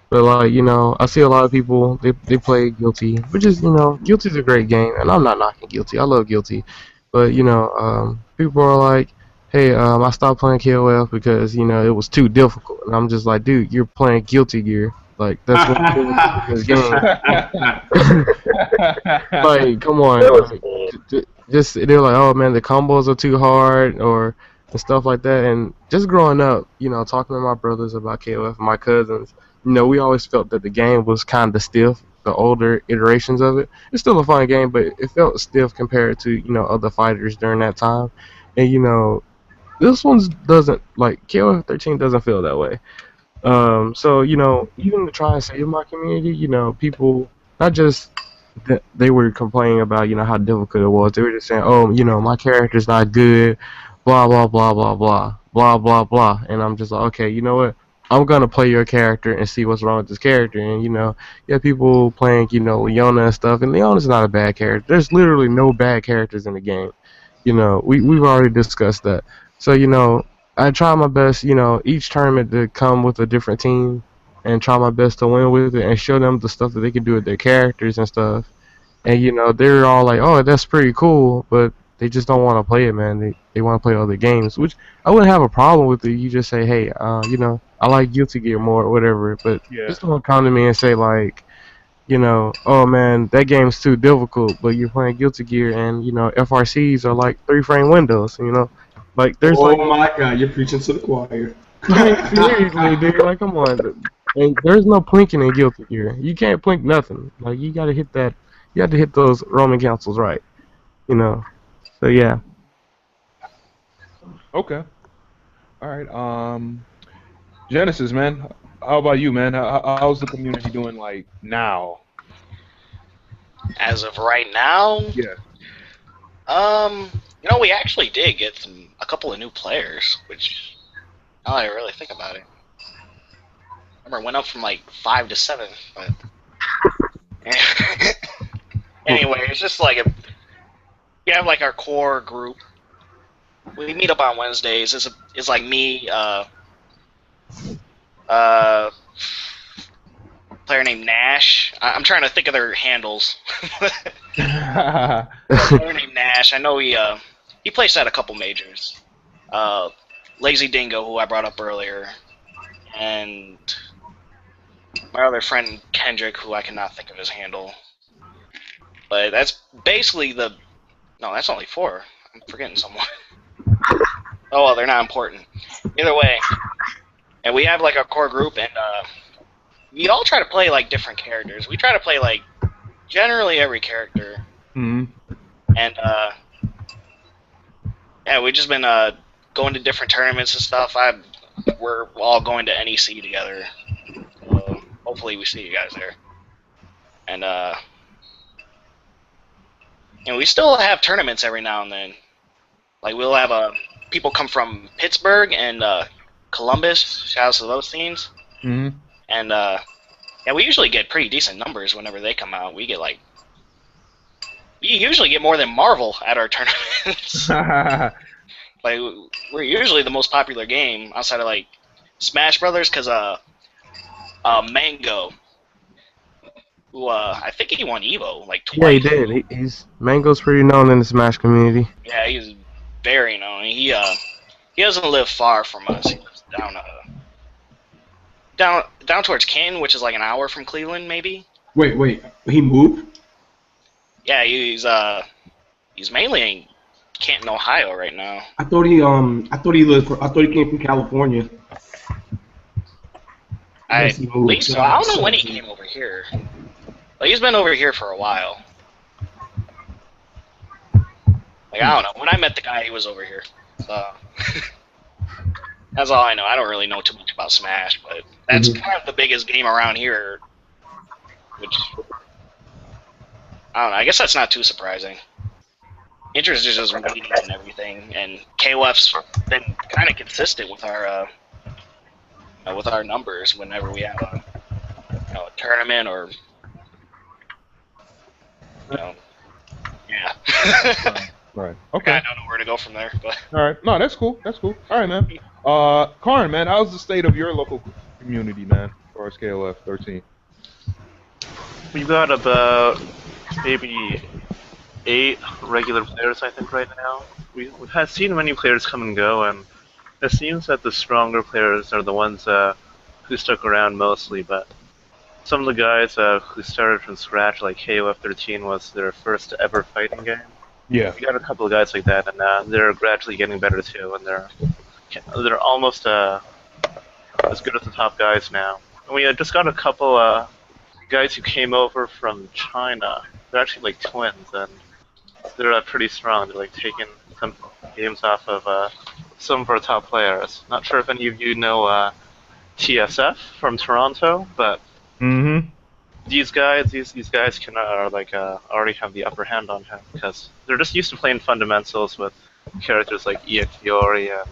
But like, I see a lot of people they play Guilty, which is, Guilty's a great game, and I'm not knocking Guilty. I love Guilty, but people are like, hey, I stopped playing KOF because it was too difficult, and I'm just like, dude, you're playing Guilty Gear, like that's what this game. Like, come on, like, just they're like, oh man, the combos are too hard, or and stuff like that. And just growing up, talking to my brothers about KOF and my cousins, we always felt that the game was kind of stiff. The older iterations of it, it's still a fun game, but it felt stiff compared to other fighters during that time. And this one doesn't, like, KOF 13 doesn't feel that way. So even to try and save my community, people not just that they were complaining about how difficult it was. They were just saying, oh, my character's not good, blah blah blah blah blah blah blah blah. And I'm just like, okay, you know what? I'm gonna play your character and see what's wrong with this character. And you have people playing Leona and stuff, and Leona's not a bad character. There's literally no bad characters in the game. We've already discussed that. So I try my best, each tournament to come with a different team and try my best to win with it and show them the stuff that they can do with their characters and stuff. And they're all like, oh, that's pretty cool, but they just don't want to play it, man. They want to play other games, which I wouldn't have a problem with it. You just say, hey, I like Guilty Gear more or whatever, but Yeah. just don't come to me and say like, oh man, that game's too difficult, but you're playing Guilty Gear, and FRCs are like 3-frame windows. Like there's Oh like, my God, you're preaching to the choir. seriously, dude, like come on, and there's no plinking in Guilty Gear. You can't plink nothing. Like you gotta hit that, you have to hit those Roman councils right. So yeah. Okay. All right. Genesis, man. How about you, man? How's the community doing like now? As of right now, Yeah. we actually did get a couple of new players, which now that I really think about it. Remember, it went up from like 5 to 7, but anyway, it's just like we have like our core group. We meet up on Wednesdays. It's like me, player named Nash. I'm trying to think of their handles. Player named Nash. I know he plays at a couple majors. Lazy Dingo, who I brought up earlier, and my other friend Kendrick, who I cannot think of his handle. But that's basically no, that's only 4. I'm forgetting someone. Oh well, they're not important. Either way, and we have like a core group, and we all try to play like different characters. We try to play like generally every character. Mm-hmm. And yeah, we've just been going to different tournaments and stuff. We're all going to NEC together. Hopefully, we see you guys there. And we still have tournaments every now and then. Like we'll have people come from Pittsburgh and Columbus. Shout out to those scenes. Mm-hmm. And yeah, we usually get pretty decent numbers whenever they come out. We usually get more than Marvel at our tournaments. Like we're usually the most popular game outside of like Smash Brothers, because Mango, who I think he won Evo like twice. Yeah, he did. Mango's pretty known in the Smash community. Yeah, he's very known. He doesn't live far from us. He lives down towards Canton, which is like an hour from Cleveland, maybe. Wait, he moved? Yeah, he's mainly in Canton, Ohio right now. I thought he came from California. I believe so. I don't know when he came over here, but he's been over here for a while. Like I don't know. When I met the guy, he was over here. So that's all I know. I don't really know too much about Smash, but that's kind of the biggest game around here. Which I don't know. I guess that's not too surprising. Interest is just waiting and everything, and KOF's been kind of consistent with our numbers whenever we have a tournament or yeah. Right. Okay. I don't know where to go from there, but all right. No, that's cool. That's cool. All right, man. Karn, man, how's the state of your local community, man, as far as KOF-13? We've got about maybe 8 regular players, I think, right now. We've seen many players come and go, and it seems that the stronger players are the ones who stuck around mostly, but some of the guys who started from scratch, like KOF-13 was their first ever fighting game. Yeah. We got a couple of guys like that, and they're gradually getting better too, and they're almost as good as the top guys now. And we just got a couple guys who came over from China. They're actually like twins, and they're pretty strong. They're like taking some games off of some of our top players. Not sure if any of you know TSF from Toronto, but these guys can already have the upper hand on him because they're just used to playing fundamentals with characters like EX Fiori and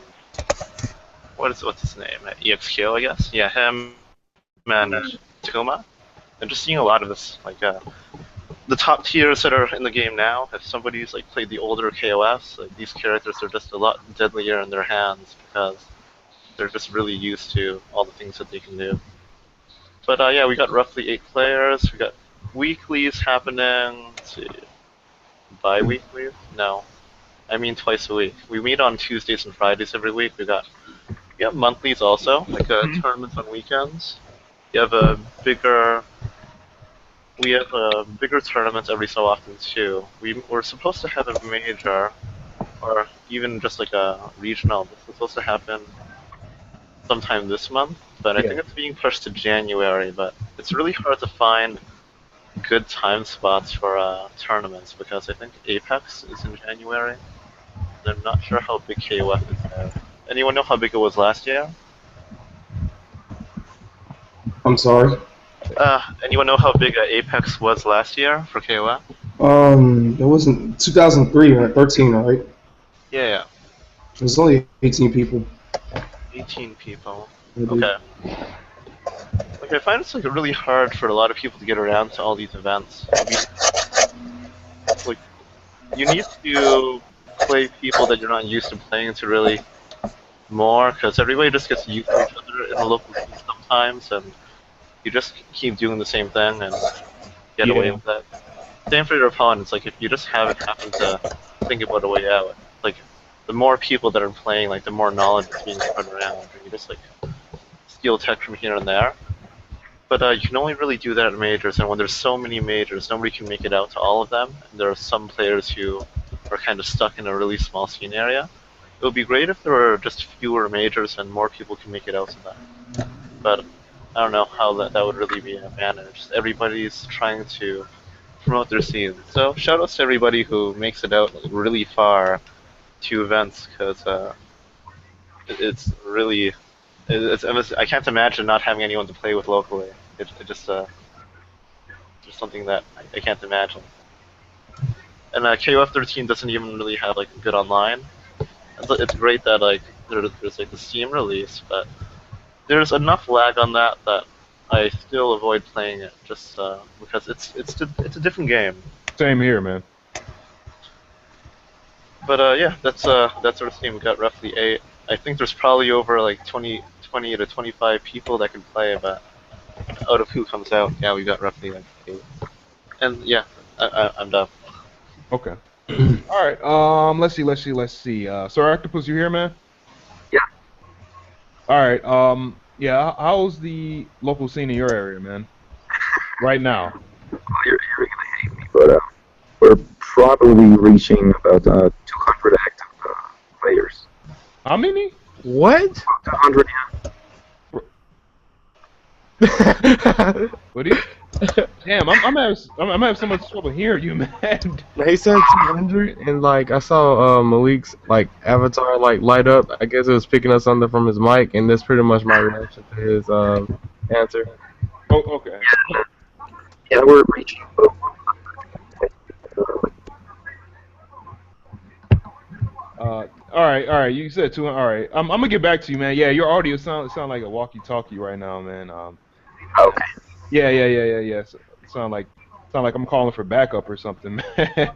what's his name? EXQ, I guess. Yeah, him and Takuma. And just seeing a lot of this, like the top tiers that are in the game now. If somebody's like played the older KOFs, like these characters are just a lot deadlier in their hands because they're just really used to all the things that they can do. But yeah, we got roughly 8 players. We got weeklies happening. Let's see, bi-weeklies? No, I mean twice a week. We meet on Tuesdays and Fridays every week. We have monthlies also, like tournaments on weekends. You have a bigger we have bigger tournaments every so often too. We're supposed to have a major, or even just like a regional. This is supposed to happen sometime this month, but I think it's being pushed to January. But it's really hard to find good time spots for tournaments because I think Apex is in January. And I'm not sure how big KOF is there. Anyone know how big it was last year? I'm sorry. Anyone know how big Apex was last year for KOF? It wasn't 2003 or 13, right? Yeah. It was only 18 people. 18 people. Okay. Like I find it's like really hard for a lot of people to get around to all these events. I mean, like you need to play people that you're not used to playing to really more, because everybody just gets used to each other in the local scene sometimes, and you just keep doing the same thing and get away with it. Same for your opponents. Like if you just haven't happened to think about a way out, like the more people that are playing, like the more knowledge is being spread around, and you just like steal tech from here and there. But you can only really do that at majors, and when there's so many majors, nobody can make it out to all of them. And there are some players who are kind of stuck in a really small scene area. It would be great if there were just fewer majors and more people can make it out to them. But I don't know how that would really be managed. Everybody's trying to promote their scene. So shout outs to everybody who makes it out really far to events, because it's really... I can't imagine not having anyone to play with locally. It just something that I can't imagine. And KOF13 doesn't even really have like good online. It's great that like there's like the Steam release, but there's enough lag on that I still avoid playing it just because it's a different game. Same here, man. But yeah, that's our team. We got roughly 8. I think there's probably over like 20 to 25 people that can play, but out of who comes out, yeah, we got roughly like 8. And yeah, I'm done. Okay. All right. Let's see. Sir Octopus, you here, man? Yeah. All right. Yeah. How's the local scene in your area, man? Right now. Well, you're gonna hate me, but we're probably reaching about 200 active players. How many? What? 200, yeah. What do you? Damn, I'm having so much trouble hearing you, man. He said 200, and like I saw Malik's like avatar like light up. I guess it was picking up something from his mic, and that's pretty much my reaction to his answer. Oh, okay. Yeah, we're reaching. All right. You said 200. All right. I'm gonna get back to you, man. Yeah, your audio sound like a walkie-talkie right now, man. Okay. Yeah. Sound like I'm calling for backup or something, man.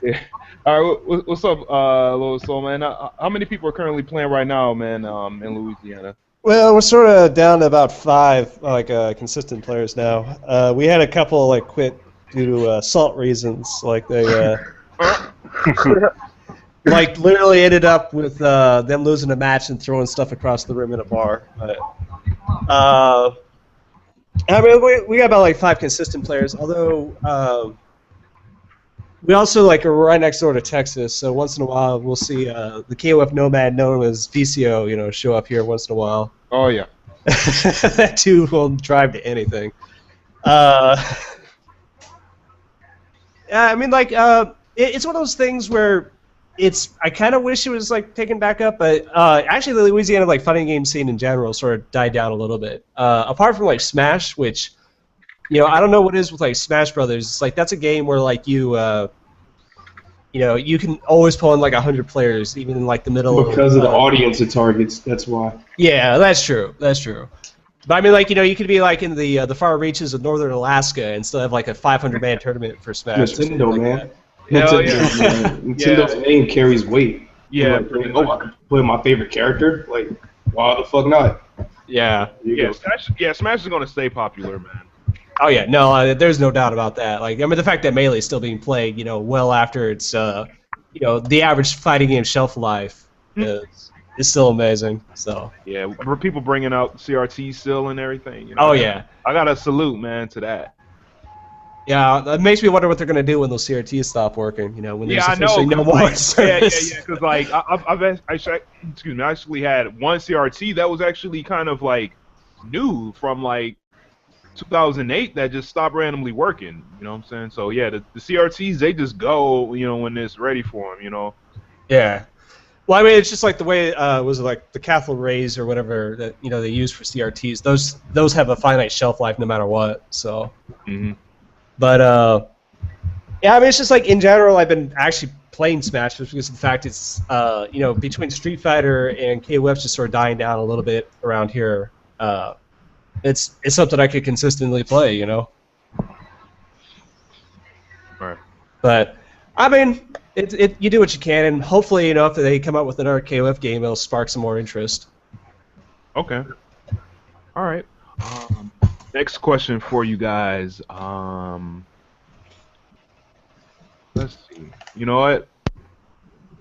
Yeah. All right. What's up, Little Soul, man? How many people are currently playing right now, man? In Louisiana. Well, we're sort of down to about 5 like consistent players now. We had a couple like quit due to salt reasons, like they. Like literally ended up with them losing a match and throwing stuff across the room in a bar. But, I mean, we got about like 5 consistent players. Although we also like are right next door to Texas, so once in a while we'll see the KOF nomad known as VCO, show up here once in a while. Oh yeah. That too will drive to anything. I mean, like it's one of those things where. I kind of wish it was like taken back up, but actually the Louisiana like fighting game scene in general sort of died down a little bit. Apart from like Smash, which I don't know what it is with like Smash Brothers. It's like that's a game where like you can always pull in like 100 players even in like the middle. Because of the audience it targets, that's why. Yeah, that's true. But I mean, like you could be like in the far reaches of northern Alaska and still have like a 500-man tournament for Smash. Nintendo, man. Nintendo's name carries weight. Yeah. I can play my favorite character. Like, why the fuck not? Yeah. Smash is gonna stay popular, man. Oh yeah, no, there's no doubt about that. Like, I mean, the fact that Melee is still being played, well after its, the average fighting game shelf life is still amazing. So. Yeah, people bringing out CRT still and everything. Oh yeah. I gotta salute, man, to that. Yeah, that makes me wonder what they're gonna do when those CRTs stop working. You know, when there's Yeah, I know. officially no 'Cause, more like, service. yeah. Because like I actually had one CRT that was actually kind of like new from like 2008 that just stopped randomly working. You know what I'm saying? So yeah, the CRTs they just go, when it's ready for them. Yeah. Well, I mean, it's just like the way was it like the cathode rays or whatever that they use for CRTs. Those have a finite shelf life no matter what. So, but yeah, I mean, it's just like in general, I've been actually playing Smash just because of the fact it's between Street Fighter and KOF just sort of dying down a little bit around here. It's something I could consistently play. Right. But I mean, you do what you can, and hopefully, if they come out with another KOF game, it'll spark some more interest. Okay. All right. Next question for you guys. Let's see. You know what?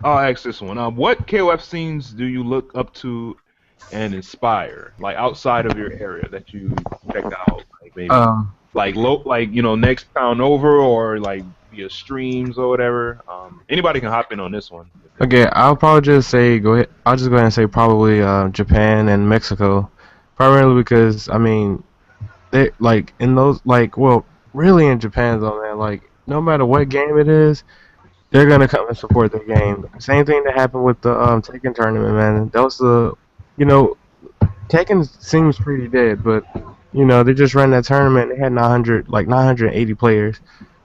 I'll ask this one. What KOF scenes do you look up to and inspire, like outside of your area that you check out, like maybe next town over, or like via streams or whatever. Anybody can hop in on this one. Okay, I'll probably just say go ahead. I'll just go ahead and say probably Japan and Mexico, primarily because I mean, they like in those really in Japan though, man. Like no matter what game it is, they're gonna come and support their game. Same thing that happened with the Tekken tournament, man. That was Tekken seems pretty dead, but they just ran that tournament. They had 980 players,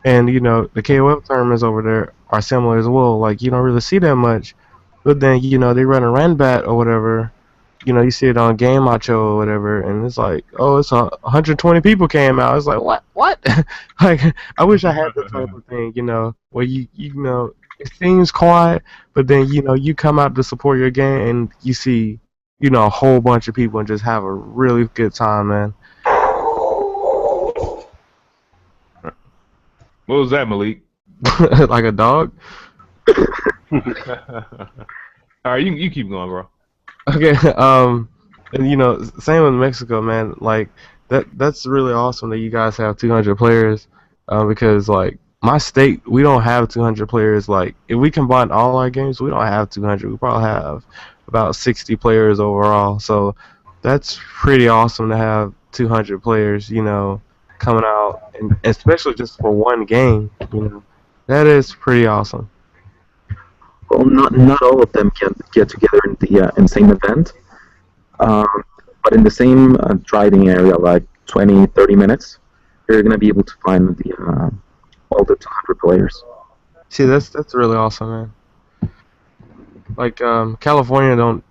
and the KOF tournaments over there are similar as well. Like you don't really see that much, but then they run a Ranbat or whatever. You see it on Game Macho or whatever, and it's like, oh, it's 120 people came out. It's like, what? Like, I wish I had that type of thing, where it seems quiet, but then you come out to support your game and you see, a whole bunch of people and just have a really good time, man. What was that, Malik? Like a dog? All right, you keep going, bro. Okay, and same with Mexico, man. Like that's really awesome that you guys have 200 players, because like my state, we don't have 200 players. Like if we combine all our games, we don't have 200. We probably have about 60 players overall. So that's pretty awesome to have 200 players, coming out, and especially just for one game. That is pretty awesome. Well, not all of them can get together in the same event, but in the same driving area, like 20, 30 minutes, you're going to be able to find all the 200 players. See, that's really awesome, man. Like California I don't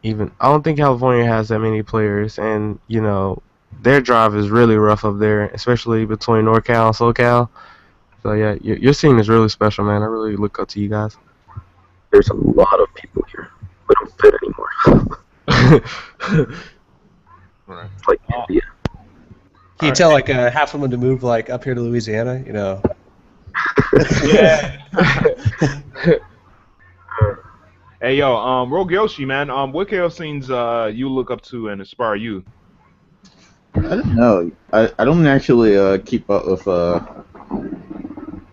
think California has that many players, and their drive is really rough up there, especially between NorCal and SoCal. So yeah, your scene is really special, man. I really look up to you guys. There's a lot of people here. We don't fit anymore. Right. It's like India. Can you tell like half of them to move like up here to Louisiana? Yeah. Hey yo, Rogue Yoshi, man. What KOF scenes you look up to and inspire you? I don't know. I don't actually keep up with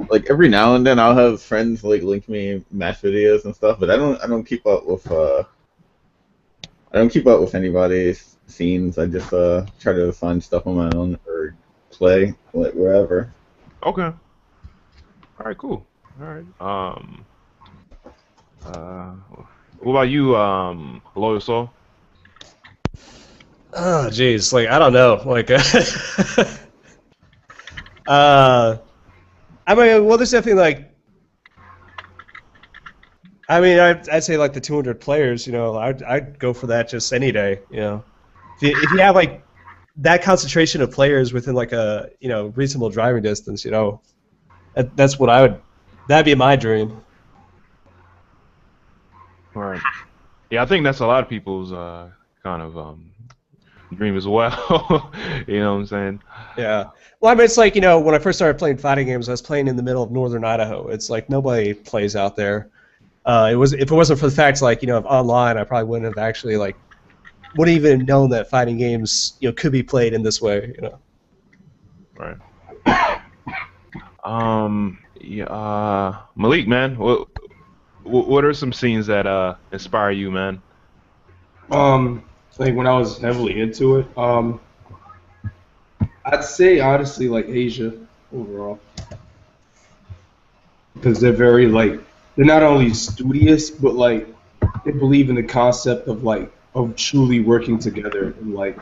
like every now and then I'll have friends like link me match videos and stuff, but I don't keep up with anybody's scenes. I just try to find stuff on my own or play like wherever. Okay. All right, cool. All right. What about you, Loyal Soul? Oh, jeez. Like, I don't know. Like, I mean, well, there's definitely like, I mean, I'd say like the 200 players. I'd go for that just any day. If you have like that concentration of players within like a reasonable driving distance, that's what I would. That'd be my dream. All right. Yeah, I think that's a lot of people's kind of dream as well. You know what I'm saying? Yeah. Well, I mean, it's like, when I first started playing fighting games, I was playing in the middle of northern Idaho. It's like nobody plays out there. If it wasn't for the fact, like, of online, I probably wouldn't have actually, like, wouldn't even known that fighting games, could be played in this way, Right. Yeah, Malik, man, what are some scenes that inspire you, man? Like when I was heavily into it, I'd say honestly like Asia overall, because they're very like they're not only studious but like they believe in the concept of like of truly working together and like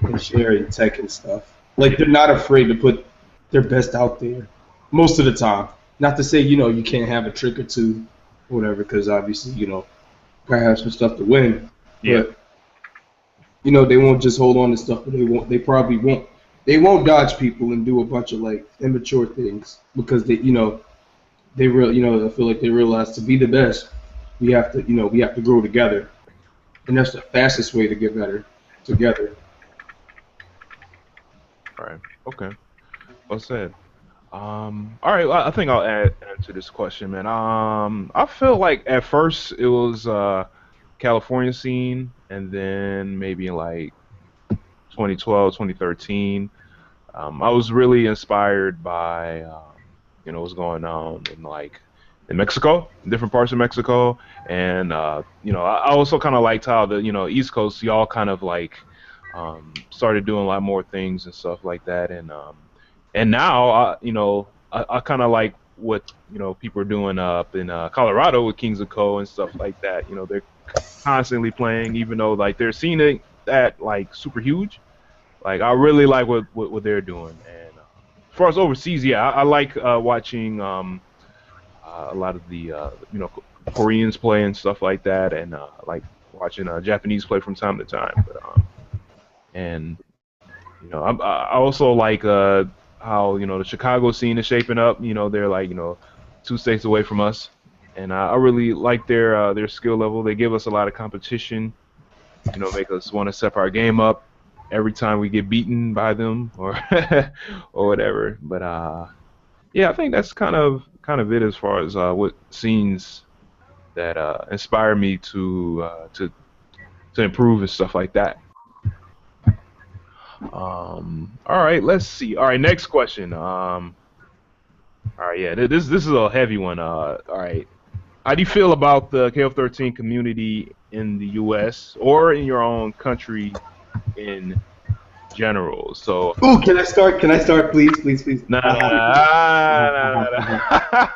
and sharing tech and stuff. Like they're not afraid to put their best out there most of the time. Not to say you can't have a trick or two, or whatever, because obviously gotta have some stuff to win. Yeah. But they won't just hold on to stuff, but they probably won't. They won't dodge people and do a bunch of like immature things because I feel like they realize to be the best, we have to grow together, and that's the fastest way to get better together. All right. Okay. Well said. All right. I think I'll answer this question, man. I feel like at first it was California scene, and then maybe in like 2012, 2013, I was really inspired by what's going on in Mexico, in different parts of Mexico, and I also kind of liked how the East Coast y'all kind of like started doing a lot more things and stuff like that, and now I kind of like what people are doing up in Colorado with Kings of Co and stuff like that. They're constantly playing, even though like they're seeing it that like super huge. Like I really like what they're doing, and as far as overseas, yeah, I like watching a lot of the Koreans play and stuff like that, and I like watching Japanese play from time to time. But and I also like how the Chicago scene is shaping up. They're like 2 states away from us, and I really like their skill level. They give us a lot of competition. Make us want to step our game up every time we get beaten by them or or whatever. But yeah, I think that's kind of it as far as what scenes that inspire me to improve and stuff like that. All right, let's see. All right, next question. All right, yeah, this is a heavy one. All right, how do you feel about the KOF 13 community in the U.S. or in your own country in general? So. Oh, can I start? Can I start, please, please, please? Nah,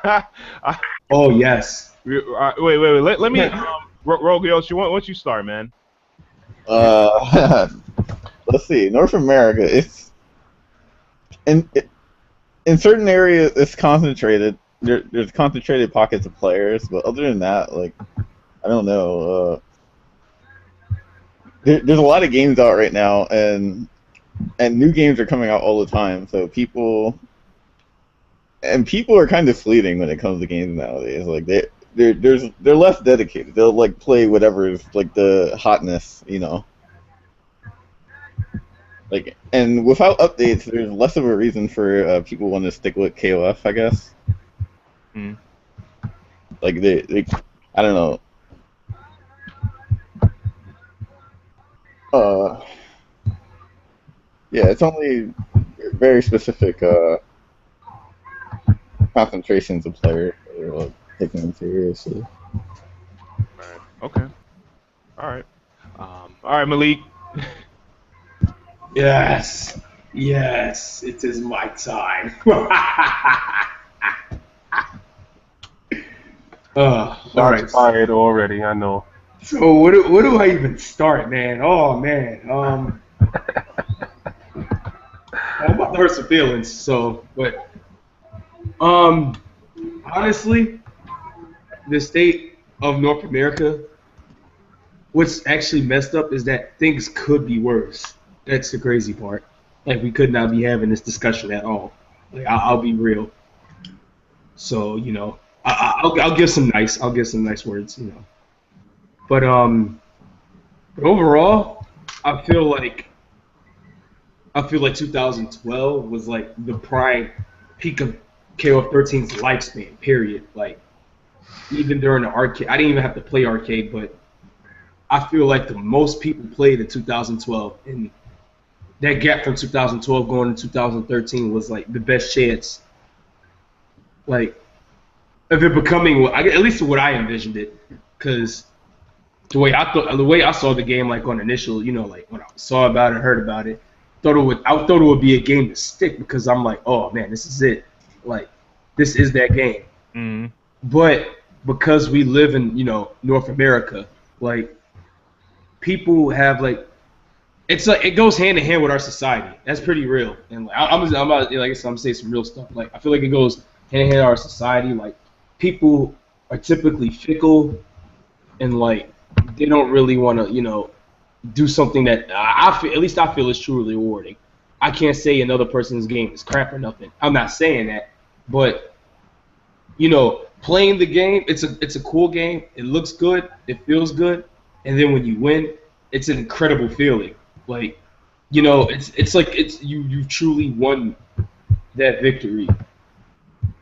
nah. Oh yes. Wait. Let me. Rogue, why don't you start, man? Let's see. North America, in certain areas it's concentrated. There's concentrated pockets of players, but other than that, like I don't know. There's a lot of games out right now, and new games are coming out all the time. So people are kind of fleeting when it comes to games nowadays. Like they're less dedicated. They'll like play whatever is like the hotness, Like, and without updates, there's less of a reason for people want to stick with KOF, I guess. Mm. Like they, I don't know. Yeah, it's only very specific concentrations of players that are like, taking them seriously. Right. Okay. All right. All right, Malik. Yes, yes, it is my time. All right. Tired already, I know. So what do I even start, man? Oh man, I'm about to hurt some feelings. So, but honestly, the state of North America, what's actually messed up is that things could be worse. That's the crazy part. Like we could not be having this discussion at all. Like I'll be real. So I'll give some nice words. But overall, I feel like 2012 was like the prime peak of KOF 13's lifespan. Period. Like even during the arcade, I didn't even have to play arcade, but I feel like the most people played in 2012, and that gap from 2012 going to 2013 was like the best chance like of it becoming at least what I envisioned it, because the way I saw the game, like on initial, like when I saw about it, heard about it, I thought it would be a game to stick, because I'm like, oh man, this is it, like this is that game. Mm-hmm. But because we live in North America, like people have like it's like it goes hand in hand with our society. That's pretty real. And like, I'm about, like I said, I'm saying some real stuff. Like I feel like it goes hand in hand with our society. Like people are typically fickle, and like they don't really want to do something that I feel, at least I feel, is truly rewarding. I can't say another person's game is crap or nothing. I'm not saying that, but playing the game, it's a cool game. It looks good. It feels good. And then when you win, it's an incredible feeling. Like, it's like you truly won that victory.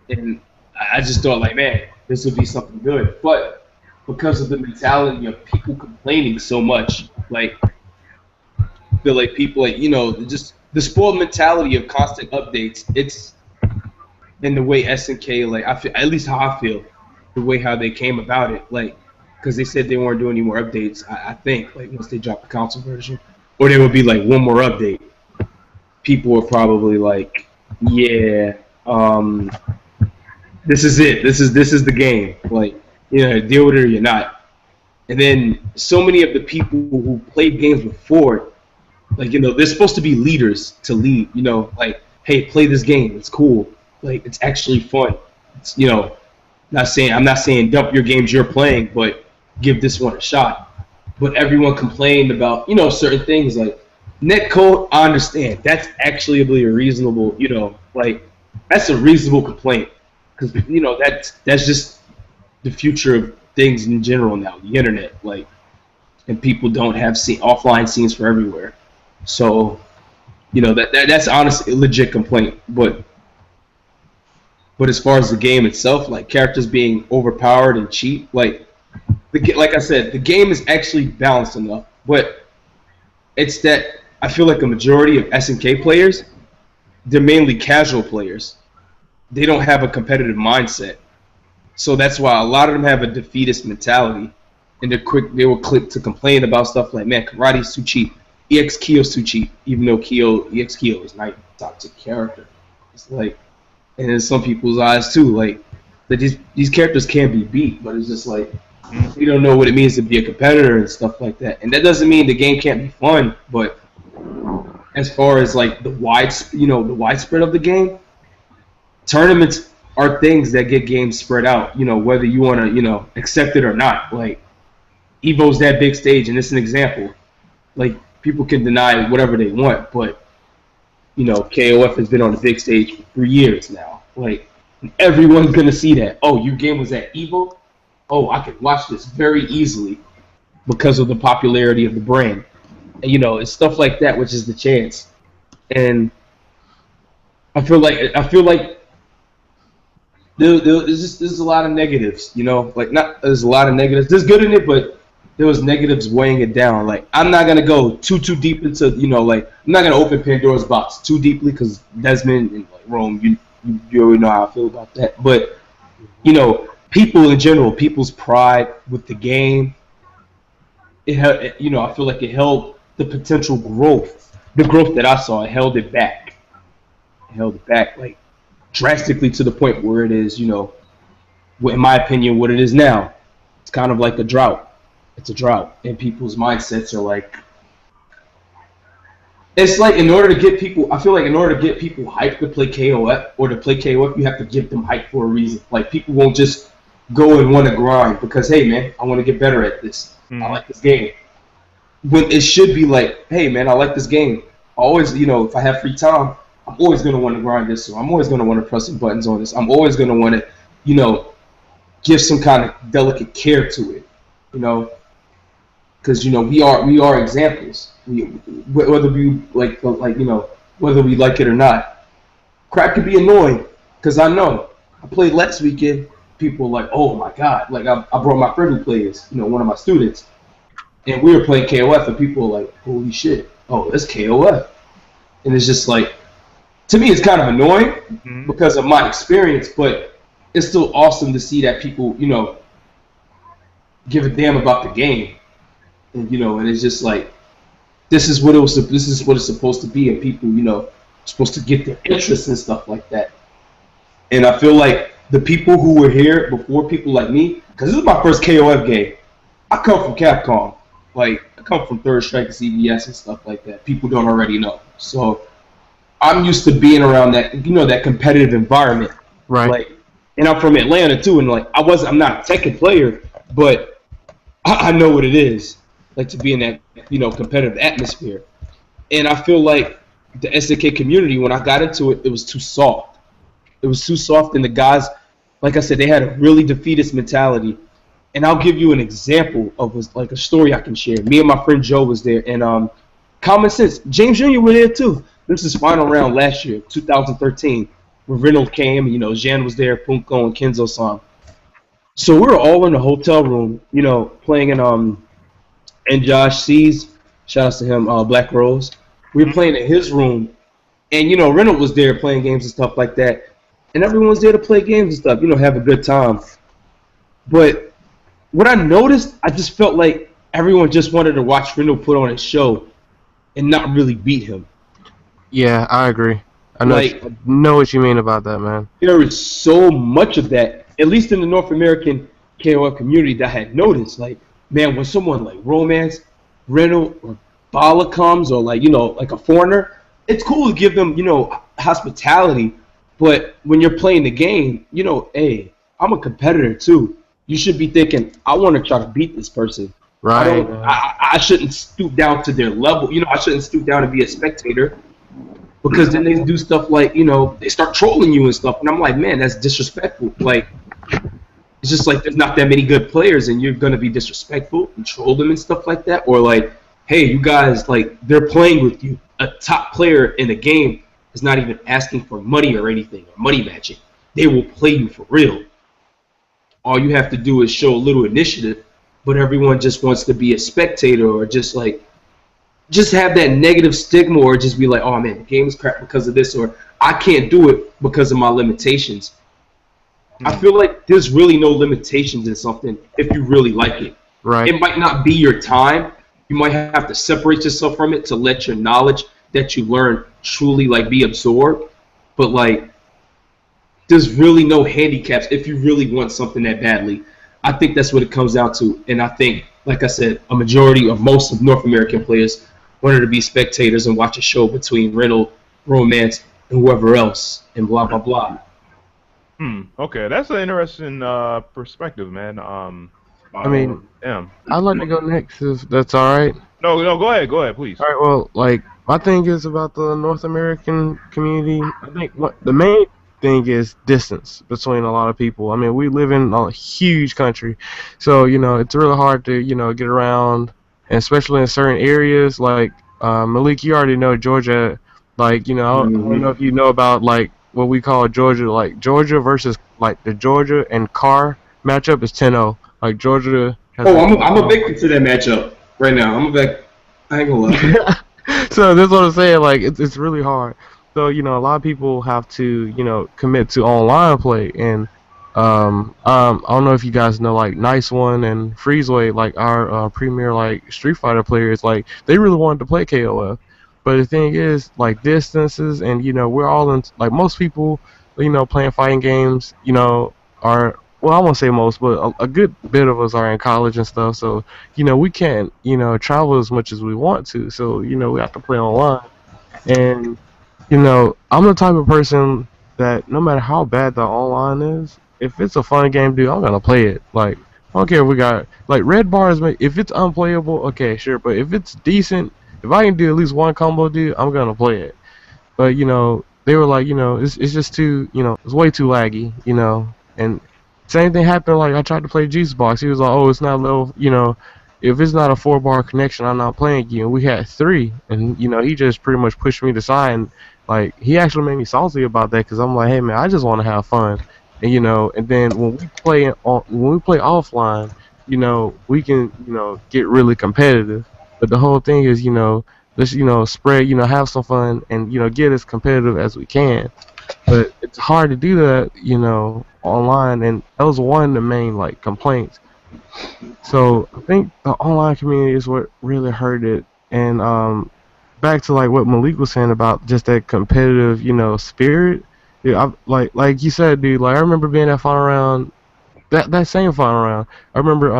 And I just thought, like, man, this would be something good. But because of the mentality of people complaining so much, like, I feel like people, like, just the spoiled mentality of constant updates. It's in the way SNK, like, I feel, at least how I feel, the way how they came about it, like, because they said they weren't doing any more updates. I think, like, once they drop the console version, or there would be like one more update. People were probably like, yeah, this is it. This is the game. Like, deal with it or you're not. And then so many of the people who played games before, like, they're supposed to be leaders to lead. Like, hey, play this game. It's cool. Like, it's actually fun. It's, I'm not saying dump your games you're playing, but give this one a shot. But everyone complained about, certain things like netcode. I understand. That's actually a reasonable, like, that's a reasonable complaint, because that's just the future of things in general now. The internet, like, and people don't have offline scenes for everywhere. So, that's honestly a legit complaint. But as far as the game itself, like characters being overpowered and cheap, like I said, the game is actually balanced enough. But it's that I feel like a majority of SNK players, they're mainly casual players. They don't have a competitive mindset. So that's why a lot of them have a defeatist mentality, and they will quick to complain about stuff like, man, Karate's too cheap, EX Kyo's too cheap, even though EX Kyo is not a toxic character. It's like, and in some people's eyes too, like, that these characters can't be beat, but it's just like, you don't know what it means to be a competitor and stuff like that. And that doesn't mean the game can't be fun, but as far as like the widespread of the game, tournaments are things that get games spread out, whether you want to, accept it or not. Like, Evo's that big stage, and it's an example. Like, people can deny whatever they want, but KOF has been on the big stage for 3 years now. Like, everyone's gonna see that. Oh, your game was at Evo? Oh, I could watch this very easily because of the popularity of the brand. And, it's stuff like that, which is the chance. And I feel like there's a lot of negatives, like, not there's a lot of negatives. There's good in it, but there was negatives weighing it down. Like, I'm not gonna go too deep into, like, I'm not gonna open Pandora's box too deeply, because Desmond and like Rome, you already know how I feel about that. But people in general, people's pride with the game, I feel like it held the potential growth, the growth that I saw. It held it back. It held it back, like, drastically, to the point where it is, in my opinion, what it is now. It's kind of like a drought. It's a drought, and people's mindsets are like, it's like, in order to get people hyped to play KOF, or to play KOF, you have to give them hype for a reason. Like, people won't just go and want to grind because, hey man, I want to get better at this. I like this game. When it should be like, hey man, I like this game. I always, if I have free time, I'm always going to want to grind this, so I'm always going to want to press some buttons on this. I'm always going to want to, give some kind of delicate care to it, because we are examples. Whether we whether we like it or not, crap could be annoying. Because I know I played last weekend. People were like, oh my god! Like, I brought my friend who plays, one of my students, and we were playing KOF, and people were like, holy shit! Oh, that's KOF, and it's just like, to me, it's kind of annoying because of my experience. But it's still awesome to see that people, give a damn about the game, and and it's just like this is what it's supposed to be, and people, supposed to get their interest and stuff like that. And I feel like the people who were here before people like me, because this is my first KOF game. I come from Capcom, like I come from Third Strike and CBS and stuff like that. People don't already know, so I'm used to being around that, that competitive environment. Right. Like, and I'm from Atlanta too, and like I'm not a Tekken player, but I know what it is, like to be in that, competitive atmosphere. And I feel like the SNK community, when I got into it, it was too soft. It was too soft, and the guys, like I said, they had a really defeatist mentality. And I'll give you an example of like a story I can share. Me and my friend Joe was there, and Common Sense, James Jr. were there too. This is final round last year, 2013, where Reynolds came, Jan was there, Punko and Kenzo-san. So we were all in the hotel room, playing and Josh C's, shout out to him, Black Rose. We were playing in his room, and Reynolds was there playing games and stuff like that. And everyone was there to play games and stuff, have a good time. But what I noticed, I just felt like everyone just wanted to watch Reynolds put on a show and not really beat him. Yeah, I agree. I know what you mean about that, man. There is so much of that, at least in the North American KOF community, that I had noticed. Like, man, when someone like Romance, Reynolds, or Bala comes, or like, like a foreigner, it's cool to give them, hospitality. But when you're playing the game, hey, I'm a competitor too. You should be thinking, I want to try to beat this person. Right. I shouldn't stoop down to their level. I shouldn't stoop down and be a spectator. Because then they do stuff like, they start trolling you and stuff. And I'm like, man, that's disrespectful. Like, it's just like there's not that many good players and you're going to be disrespectful and troll them and stuff like that. Or like, hey, you guys, like, they're playing with you. A top player in the game is not even asking for money or anything, or money matching. They will play you for real. All you have to do is show a little initiative, but everyone just wants to be a spectator or just have that negative stigma, or just be like, oh man, the game is crap because of this, or I can't do it because of my limitations. I feel like there's really no limitations in something if you really like it. Right. It might not be your time. You might have to separate yourself from it to let your knowledge that you learn truly be absorbed. But like, there's really no handicaps if you really want something that badly. I think that's what it comes down to. And I think, like I said, a majority of most of North American players wanted to be spectators and watch a show between Reynolds, Romance, and whoever else, and blah, blah, blah. Okay, that's an interesting perspective, man. I mean, I'd like to go next if that's all right. No, go ahead, please. All right, well, like, my thing is about the North American community. I think the main thing is distance between a lot of people. I mean, we live in a huge country, so it's really hard to get around, and especially in certain areas. Like Malik, you already know Georgia. Like I don't know if you know about like what we call Georgia, like Georgia versus like the Georgia and Carr matchup is 10-0. Like Georgia has I'm a victim to that matchup right now. I ain't gonna lie. So that's what I'm saying. Like it's really hard. So a lot of people have to commit to online play, and I don't know if you guys know like Nice One and Freezeway, like our premier like Street Fighter players, like they really wanted to play KOF. But the thing is, like, distances, and we're all in, like, most people playing fighting games are, well, I won't say most, but a good bit of us are in college and stuff, so we can't travel as much as we want to, so we have to play online. And I'm the type of person that no matter how bad the online is, if it's a fun game, dude, I'm gonna play it. Like, I don't care if we got like red bars, if it's unplayable, okay, sure, but if it's decent, if I can do at least one combo, dude, I'm gonna play it. But they were like, it's just too, it's way too laggy, And same thing happened. Like I tried to play Juice Box. He was like, oh, it's not low, if it's not a 4-bar connection, I'm not playing you. And we had 3, and he just pretty much pushed me to side. And like he actually made me salty about that because I'm like, hey man, I just want to have fun. And and then when we play offline, we can get really competitive. But the whole thing is, let's, spread, have some fun and, get as competitive as we can. But at it's hard to do that, you know, online, and that was one of the main like complaints. So I think the online community is what really hurt it, and back to like what Malik was saying about just that competitive, you know, spirit. Yeah, like you said, dude. Like I remember being at final round, that same final round. I remember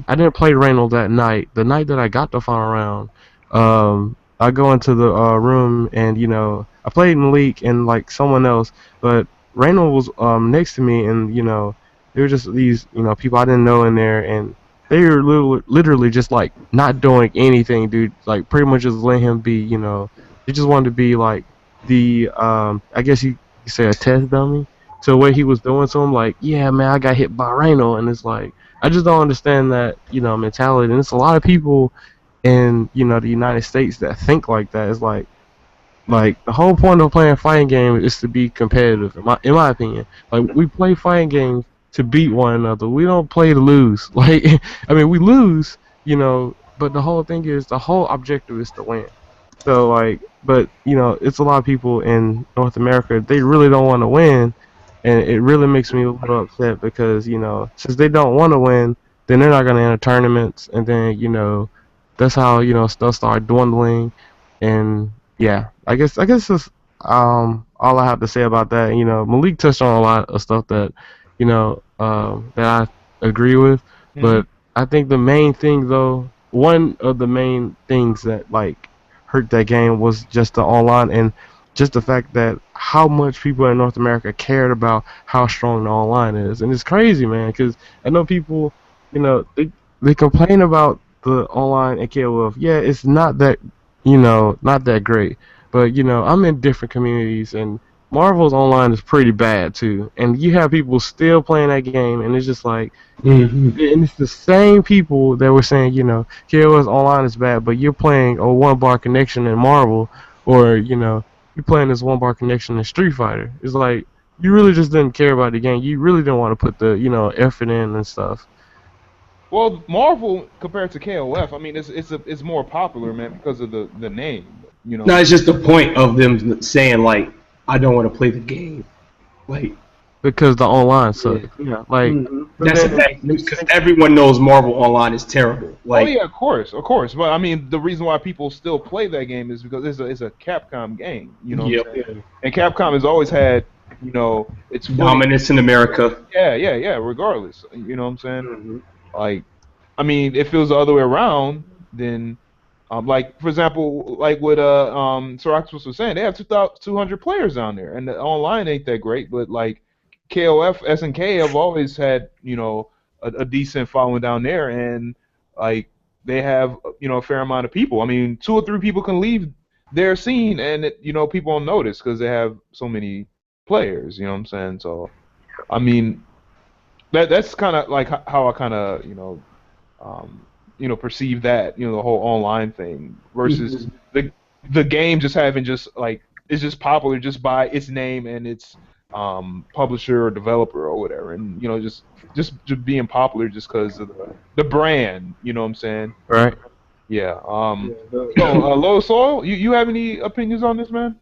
I didn't play Reynolds that night. The night that I got the final round, I go into the room and you know I played Malik and like someone else, but Reynolds was next to me and you know there were just these you know people I didn't know in there and they were literally just like not doing anything, dude. Like pretty much just letting him be, you know. They just wanted to be like the I guess you could say a test dummy. So what he was doing to him, like, yeah, man, I got hit by Rhino, and it's like I just don't understand that, you know, mentality. And it's a lot of people in, you know, the United States that think like that. It's like the whole point of playing fighting games is to be competitive. In my opinion, like we play fighting games to beat one another. We don't play to lose. Like, I mean, we lose, you know, but the whole thing is the whole objective is to win. So like, but you know, it's a lot of people in North America. They really don't want to win, and it really makes me a little upset because you know, since they don't want to win, then they're not gonna enter tournaments, and then you know, that's how you know stuff start dwindling, and yeah, I guess that's all I have to say about that. You know, Malik touched on a lot of stuff that you know that I agree with, but I think the main thing though, one of the main things that like hurt that game was just the online and just the fact that how much people in North America cared about how strong the online is, and it's crazy, man. Because I know people, you know, they complain about the online at KOF. Yeah, it's not that, you know, not that great. But you know, I'm in different communities, and Marvel's online is pretty bad too. And you have people still playing that game, and it's just like, and it's the same people that were saying, you know, KOF's online is bad, but you're playing a one-bar connection in Marvel, or you know, you're playing this one-bar connection in Street Fighter. It's like you really just didn't care about the game. You really didn't want to put the, you know, effort in and stuff. Well, Marvel compared to KOF, I mean, it's more popular, man, because of the name. You know. No, it's just the point of them saying like, I don't want to play the game, like because the online sucks. Yeah, like that's the thing. Because everyone knows Marvel Online is terrible. Like, oh yeah, of course. But I mean, the reason why people still play that game is because it's a Capcom game. You know. Yep. And Capcom has always had, you know, its dominance in America. Yeah. Regardless, you know what I'm saying? Like, I mean, if it was the other way around, then. Like for example, like what Sir Octopus was saying, they have 2,200 players down there, and the online ain't that great. But like KOF, SNK have always had, you know, a decent following down there, and like they have, you know, a fair amount of people. I mean, 2 or 3 people can leave their scene, and you know, people don't notice because they have so many players. You know what I'm saying? So, I mean, that's kind of like how I kind of, you know, perceive that, you know, the whole online thing versus the game just having just like it's just popular just by its name and its publisher or developer or whatever, and you know just being popular just because of the brand. You know what I'm saying? Right. Yeah. So, Low Soil, you have any opinions on this, man?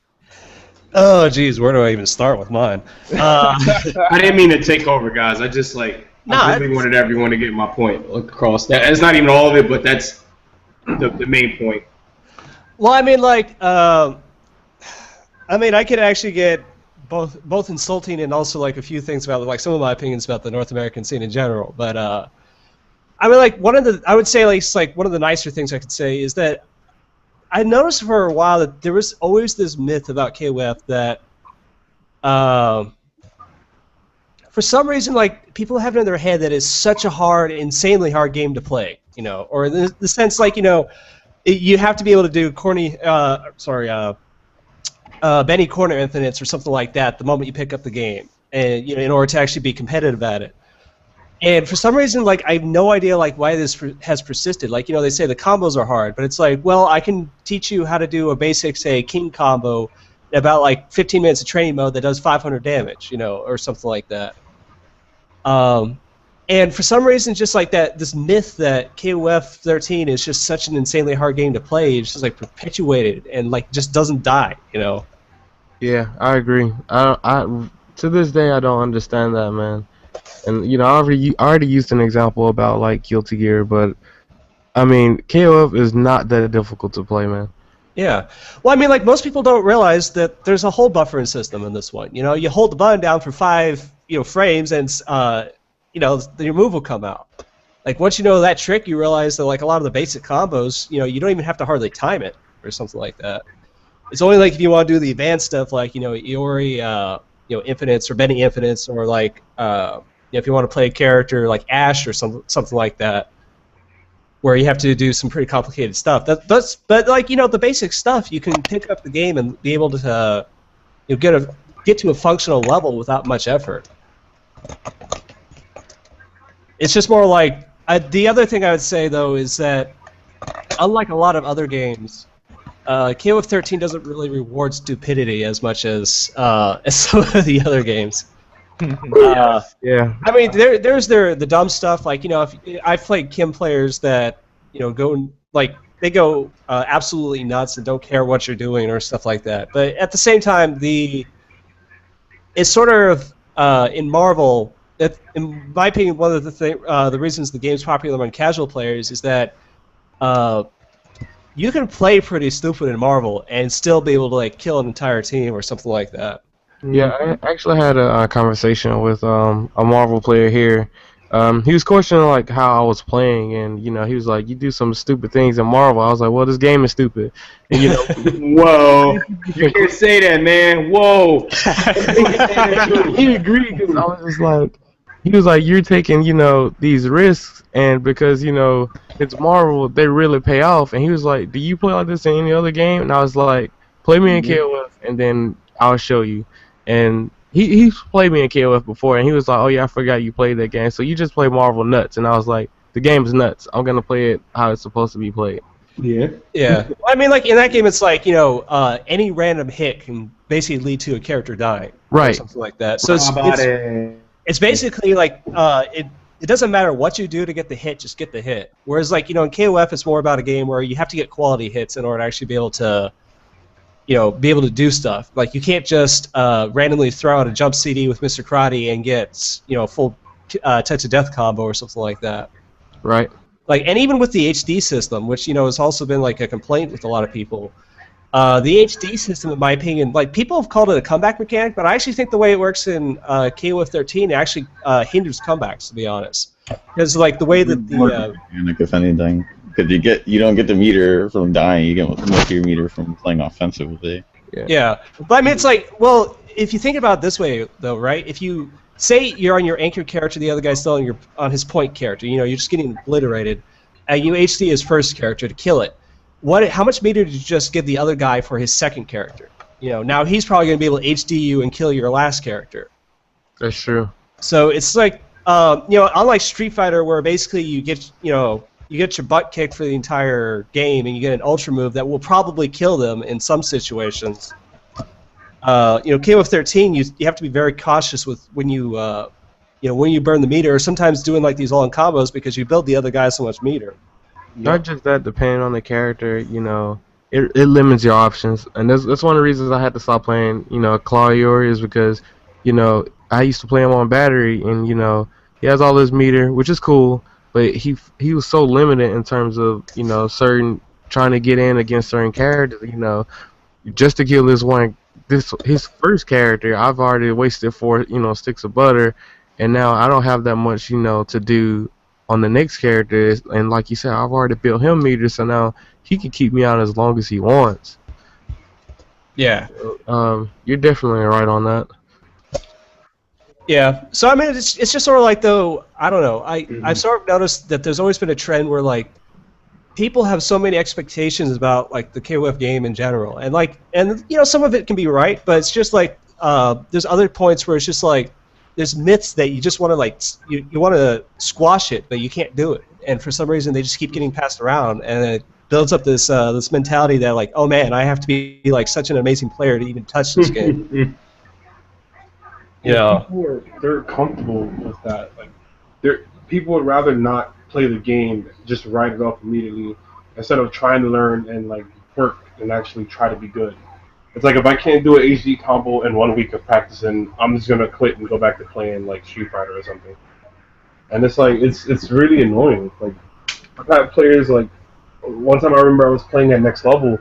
Oh, geez, where do I even start with mine? I didn't mean to take over, guys. I just like. I really wanted everyone to get my point across. That's not even all of it, but that's the main point. Well, I mean, like, I could actually get both insulting and also like a few things about like some of my opinions about the North American scene in general. But I mean, like I would say like one of the nicer things I could say is that I noticed for a while that there was always this myth about KOF that. For some reason, like, people have it in their head that it's such a hard, insanely hard game to play, you know, or in the sense, like, you know, you have to be able to do Benny corner infinites or something like that the moment you pick up the game, and, you know, in order to actually be competitive at it. And for some reason, like, I have no idea, like, why this has persisted. Like, you know, they say the combos are hard, but it's like, well, I can teach you how to do a basic, say, king combo in about, like, 15 minutes of training mode that does 500 damage, you know, or something like that. And for some reason, just like that, this myth that KOF-13 is just such an insanely hard game to play, it's just like perpetuated and like just doesn't die, you know. Yeah, I agree. I to this day I don't understand that, man. And I already used an example about like Guilty Gear, but I mean KOF is not that difficult to play, man. Yeah. Well, I mean, like most people don't realize that there's a whole buffering system in this one. You hold the button down for 5 frames, and your move will come out. Like once you know that trick, you realize that like a lot of the basic combos, you don't even have to hardly time it or something like that. It's only like if you want to do the advanced stuff, like Iori, infinites or Benny infinites, or like if you want to play a character like Ash or something like that, where you have to do some pretty complicated stuff. But like the basic stuff, you can pick up the game and be able to get to a functional level without much effort. It's just more like the other thing I would say though is that unlike a lot of other games, KOF 13 doesn't really reward stupidity as much as some of the other games. Yeah. I mean, there's the dumb stuff. Like if I've played Kim players that they go absolutely nuts and don't care what you're doing or stuff like that. But at the same time, it's sort of in Marvel. In my opinion, one of the reasons the game's popular among casual players is that you can play pretty stupid in Marvel and still be able to like kill an entire team or something like that. Yeah, I actually had a conversation with a Marvel player here. He was questioning like how I was playing, and he was like, "You do some stupid things in Marvel." I was like, "Well, this game is stupid." And, Whoa, you can't say that, man. Whoa. He agreed because I was just like, he was like, "You're taking these risks, and because it's Marvel, they really pay off." And he was like, "Do you play like this in any other game?" And I was like, "Play me in KOF, and then I'll show you." And he's played me in KOF before, and he was like, "Oh yeah, I forgot you played that game. So you just play Marvel nuts." And I was like, "The game's nuts. I'm gonna play it how it's supposed to be played." Yeah. Yeah. I mean, like in that game, it's like any random hit can basically lead to a character dying, right? Or something like that. So it's basically like it doesn't matter what you do to get the hit, just get the hit. Whereas like in KOF, it's more about a game where you have to get quality hits in order to actually be able to do stuff. Like you can't just randomly throw out a jump CD with Mr. Karate and get full touch of death combo or something like that. Right. Like, and even with the HD system, which has also been like a complaint with a lot of people. The HD system, in my opinion, like people have called it a comeback mechanic, but I actually think the way it works in KOF 13 actually hinders comebacks, to be honest. Because like the way that the mechanic, if anything. Because you don't get the meter from dying, you get most of your meter from playing offensively. Yeah, but I mean, it's like, well, if you think about it this way, though, right? If you say you're on your anchor character, the other guy's still on his point character, you're just getting obliterated, and you HD his first character to kill it. How much meter did you just give the other guy for his second character? Now he's probably going to be able to HD you and kill your last character. That's true. So it's like, unlike Street Fighter, where basically you get your butt kicked for the entire game, and you get an ultra move that will probably kill them in some situations. KOF 13, you have to be very cautious with when you burn the meter, or sometimes doing like these all-in combos because you build the other guy so much meter. Not just that, depending on the character, it limits your options, and that's one of the reasons I had to stop playing, Claw Iori, is because, I used to play him on battery, and he has all this meter, which is cool, but he was so limited in terms of trying to get in against certain characters, just to kill his first character, I've already wasted 4 sticks of butter, and now I don't have that much to do on the next character, and like you said, I've already built him meters, so now he can keep me out as long as he wants. Yeah. You're definitely right on that. Yeah. So I mean, it's just sort of like, though, I don't know. I've sort of noticed that there's always been a trend where like people have so many expectations about like the KOF game in general, and some of it can be right, but it's just like there's other points where it's just like there's myths that you just want to you want to squash it, but you can't do it, and for some reason they just keep getting passed around, and it builds up this this mentality that like, oh man, I have to be like such an amazing player to even touch this game. Yeah. They're comfortable with that. Like, people would rather not play the game, just write it off immediately, instead of trying to learn and like work and actually try to be good. It's like if I can't do an HD combo in 1 week of practicing, I'm just gonna quit and go back to playing like Street Fighter or something. And it's like it's really annoying. Like I've had players like one time I remember I was playing at next level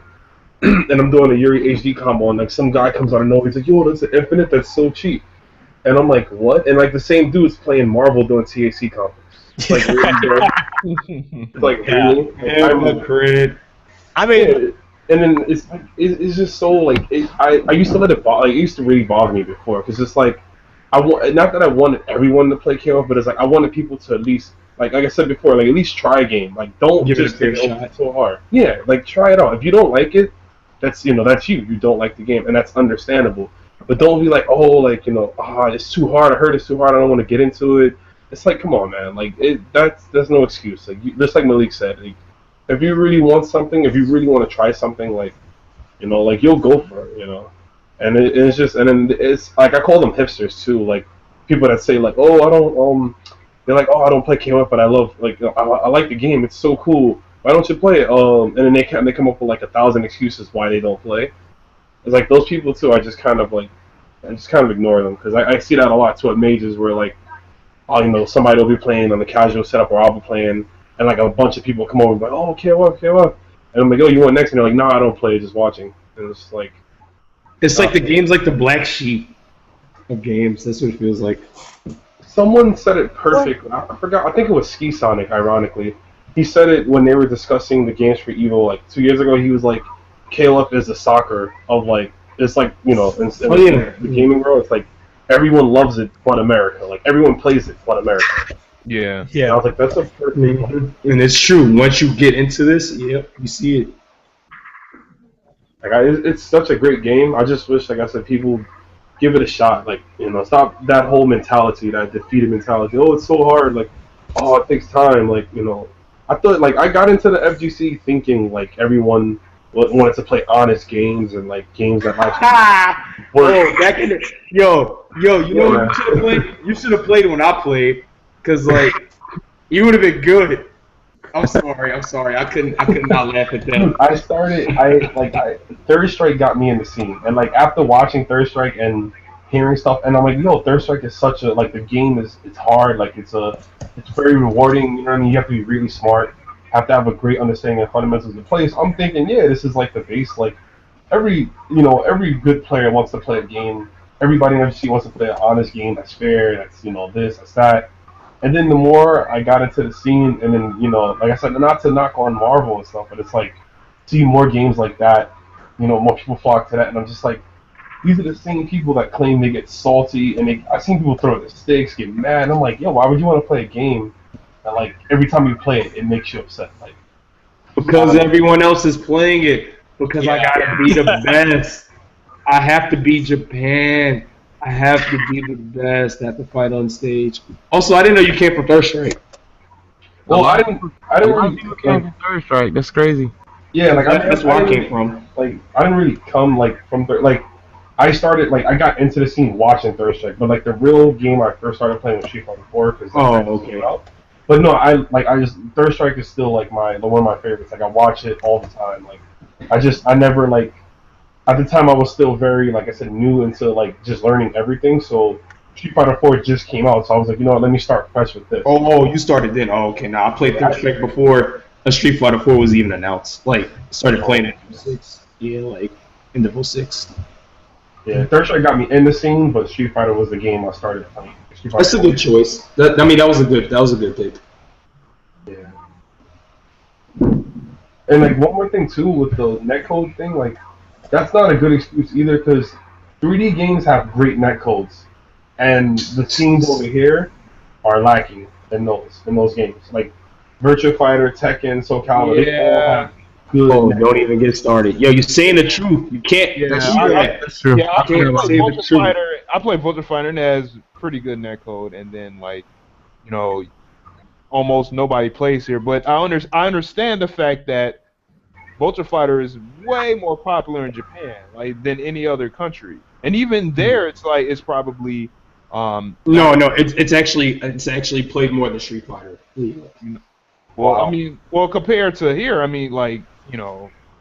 and I'm doing a Yuri HD combo and like some guy comes out of nowhere, he's like, yo, that's an infinite, that's so cheap. And I'm like, what? And like the same dude's playing Marvel doing TAC combos. It's like really bro. It's like really? Like, crit. I mean, yeah, and then it's like it's just so like I used to let it bother. Like, it used to really bother me before because it's like I want not that I wanted everyone to play KOF, but it's like I wanted people to at least like I said before, like at least try a game. Like don't Give it just a fair take shot. it so hard. Yeah, like try it out. If you don't like it, that's that's you. You don't like the game, and that's understandable. But don't be like, oh, like it's too hard. I heard it's too hard. I don't want to get into it. It's like, come on, man. Like that's no excuse. Like just like Malik said, like, if you really want something, if you really want to try something, like like you'll go for it, And it's just, and then it's like I call them hipsters too, like people that say like, oh, I don't, they're like, oh, I don't play KOF, but I love like I like the game. It's so cool. Why don't you play it? And then they come up with like 1,000 excuses why they don't play. It's like those people too. I just kind of ignore them because I see that a lot too at majors where like, oh, somebody will be playing on the casual setup or I'll be playing, and like a bunch of people come over and be like, oh, KOF. And I'm like, oh, you want next? And they're like, no, I don't play, just watching. And it's like, the game's like the black sheep of games. That's what it feels like. Someone said it perfect. I forgot. I think it was Ski Sonic. Ironically, he said it when they were discussing the games for Evo like 2 years ago. He was like, KOF is the soccer of like it's like in the gaming world. It's like everyone loves it but America. Like everyone plays it but America. Yeah. And I was like, that's a perfect. And it's true. Once you get into this, yep, you see it. Like it's such a great game. I just wish, like I said, people give it a shot. Like stop that whole mentality, that defeated mentality. Oh, it's so hard. Like, oh, it takes time. Like I thought like I got into the FGC thinking like everyone wanted to play honest games and like games that actually work. Oh, back in the you know what you should have played? You should have played when I played, cause like you would have been good. I'm sorry. I could not laugh at that. Third Strike got me in the scene, and like after watching Third Strike and hearing stuff, and I'm like, Third Strike is such a the game it's hard, like it's very rewarding. You know what I mean? You have to be really smart, have to have a great understanding of fundamentals of play. So I'm thinking, this is like the base. Like every good player wants to play a game. Everybody in FC wants to play an honest game that's fair. That's this, that's that. And then the more I got into the scene, and then like I said, not to knock on Marvel and stuff, but it's like see more games like that. More people flock to that, and I'm just like, these are the same people that claim they get salty, and I've seen people throw the sticks, get mad, and I'm like, why would you want to play a game that like every time you play it, it makes you upset? Like because everyone else is playing it. Because I gotta be the best. I have to be Japan. I have to be the best at the fight on stage. Also, I didn't know you came from Third Strike. Well, I didn't really came from Third Strike. That's crazy. Yeah, like that's where I came from. Like I didn't really come from I started I got into the scene watching Third Strike, but like the real game I first started playing was Street Fighter 4 because okay. But no, I just Third Strike is still like one of my favorites. Like I watch it all the time. Like I never like. At the time, I was still very, like I said, new into like just learning everything. So Street Fighter 4 just came out, so I was like, let me start fresh with this. Oh, you started then. Oh, okay. Now I played Third Strike before a Street Fighter 4 was even announced. Like started playing it in 06. Yeah, like in the 06. Yeah, Third Strike got me in the scene, but Street Fighter was the game I started playing. That's a good choice. That was a good pick. Yeah. And like one more thing too with the netcode thing, like. That's not a good excuse either because 3D games have great netcodes, and the teams over here are lacking in those games. Like Virtua Fighter, Tekken, SoCal, they all have good. Oh, don't even get started. Yo, you're saying the truth. You can't. Yeah, that's true. Yeah, I play Virtua Fighter, and it has pretty good netcode, and then almost nobody plays here. But I understand the fact that Virtua Fighter is way more popular in Japan, than any other country, and even there, it's probably. No, it's actually played more than Street Fighter. Well, wow. Compared to here,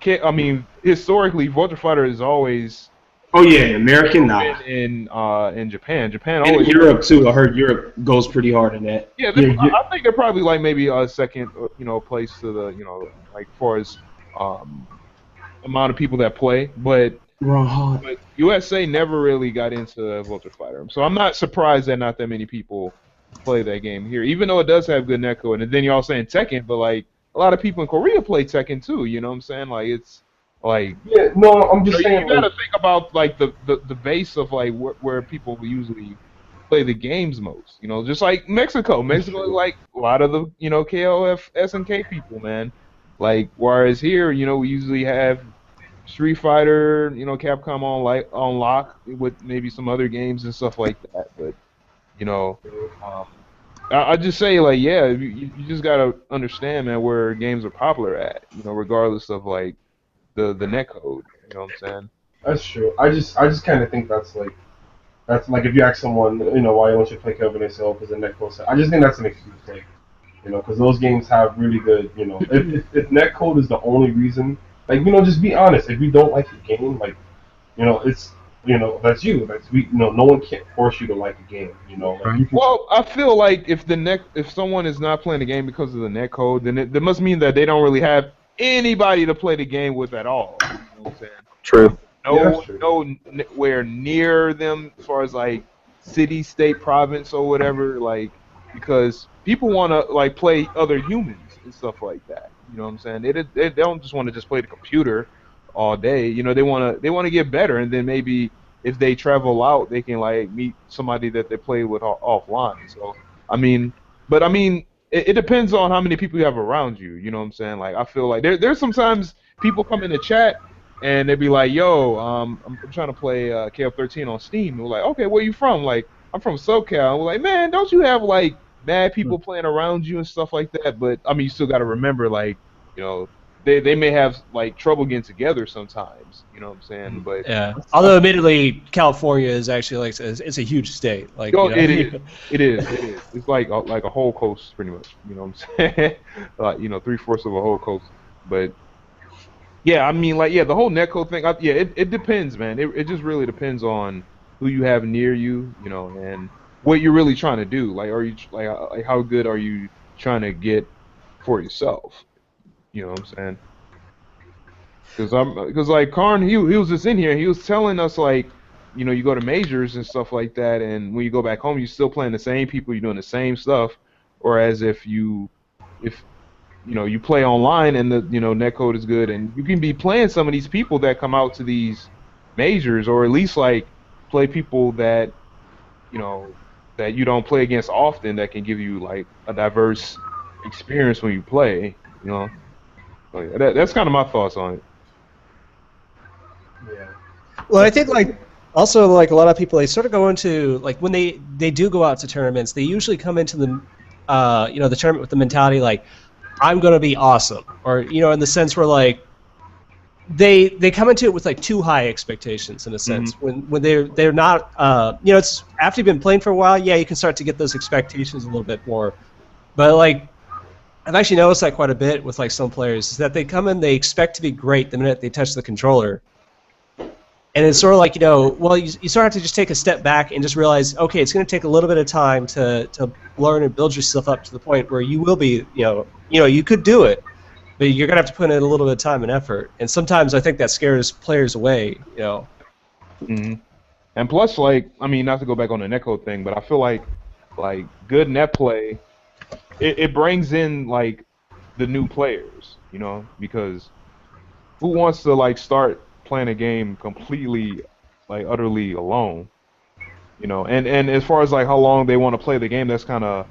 I mean, historically, Virtua Fighter is always Oh yeah, American nah. been in Japan. Japan In always. Europe too, I heard Europe goes pretty hard in that. Yeah, Yeah, I think they're probably like maybe a second, place to the, like far as um, amount of people that play. But USA never really got into Virtua Fighter, so I'm not surprised that not that many people play that game here, even though it does have good netcode. And then you're all saying Tekken, but like a lot of people in Korea play Tekken too. You know what I'm saying? Like it's like Yeah, no, I'm just you saying. gotta Like, think about like the base of like where people usually play the games most. You know, just like Mexico. Mexico is like a lot of the KOF SNK people, man. Like whereas here, we usually have Street Fighter, Capcom on lock with maybe some other games and stuff like that. But you know, um, I just say like, yeah, you just gotta understand, man, where games are popular at. Regardless of like the net code. You know what I'm saying? that's true. I just kind of think that's like if you ask someone, why don't you play KOF and they say, oh, because the netcode. I just think that's an excuse, like, because those games have really good, if netcode is the only reason, like, just be honest. If you don't like the game, like, it's, that's you. No one can't force you to like a game. Like you can. Well, I feel like if someone is not playing the game because of the net code, then that must mean that they don't really have anybody to play the game with at all. You know what I'm saying? True. Nowhere near them as far as like city, state, province, or whatever. Like because people want to like play other humans and stuff like that. You know what I'm saying? They don't just want to just play the computer all day. They want to get better, and then maybe if they travel out, they can like meet somebody that they play with offline. So I mean, it depends on how many people you have around you. You know what I'm saying? Like I feel like there's sometimes people come in the chat and they be like, "Yo, I'm trying to play KOF13 on Steam." And we're like, "Okay, where you from?" Like, "I'm from SoCal." And we're like, "Man, don't you have like mad people playing around you and stuff like that?" But I mean, you still got to remember, like, they may have like trouble getting together sometimes. You know what I'm saying? But yeah, although admittedly, California is actually like it's a huge state. Like, it is. It's like a whole coast, pretty much. You know what I'm saying? Like 3/4 of a whole coast. But yeah, I mean, like, yeah, the whole netcode thing. It depends, man. It just really depends on who you have near you, and what you're really trying to do. Like, are you like how good are you trying to get for yourself? You know what I'm saying? Because like Karn, he was just in here. He was telling us like, you go to majors and stuff like that, and when you go back home, you're still playing the same people, you're doing the same stuff. Whereas if you play online and the netcode is good, and you can be playing some of these people that come out to these majors, or at least like play people that that you don't play against often, that can give you like a diverse experience when you play. So, yeah, that's kind of my thoughts on it. Yeah. Well, I think like also like a lot of people, they sort of go into like when they do go out to tournaments, they usually come into the the tournament with the mentality like, I'm gonna be awesome, or in the sense where like they come into it with like too high expectations in a sense. When they're not it's after you've been playing for a while, yeah, you can start to get those expectations a little bit more. But like I've actually noticed that quite a bit with like some players, is that they come in, they expect to be great the minute they touch the controller. And it's sort of like, well, you sort of have to just take a step back and just realize, okay, it's going to take a little bit of time to learn and build yourself up to the point where you will be, you could do it, but you're going to have to put in a little bit of time and effort. And sometimes I think that scares players away, Mm-hmm. And plus, like, I mean, not to go back on the netcode thing, but I feel like good net play, it brings in like the new players, because who wants to like start playing a game completely like utterly alone, and as far as like how long they want to play the game, that's kind of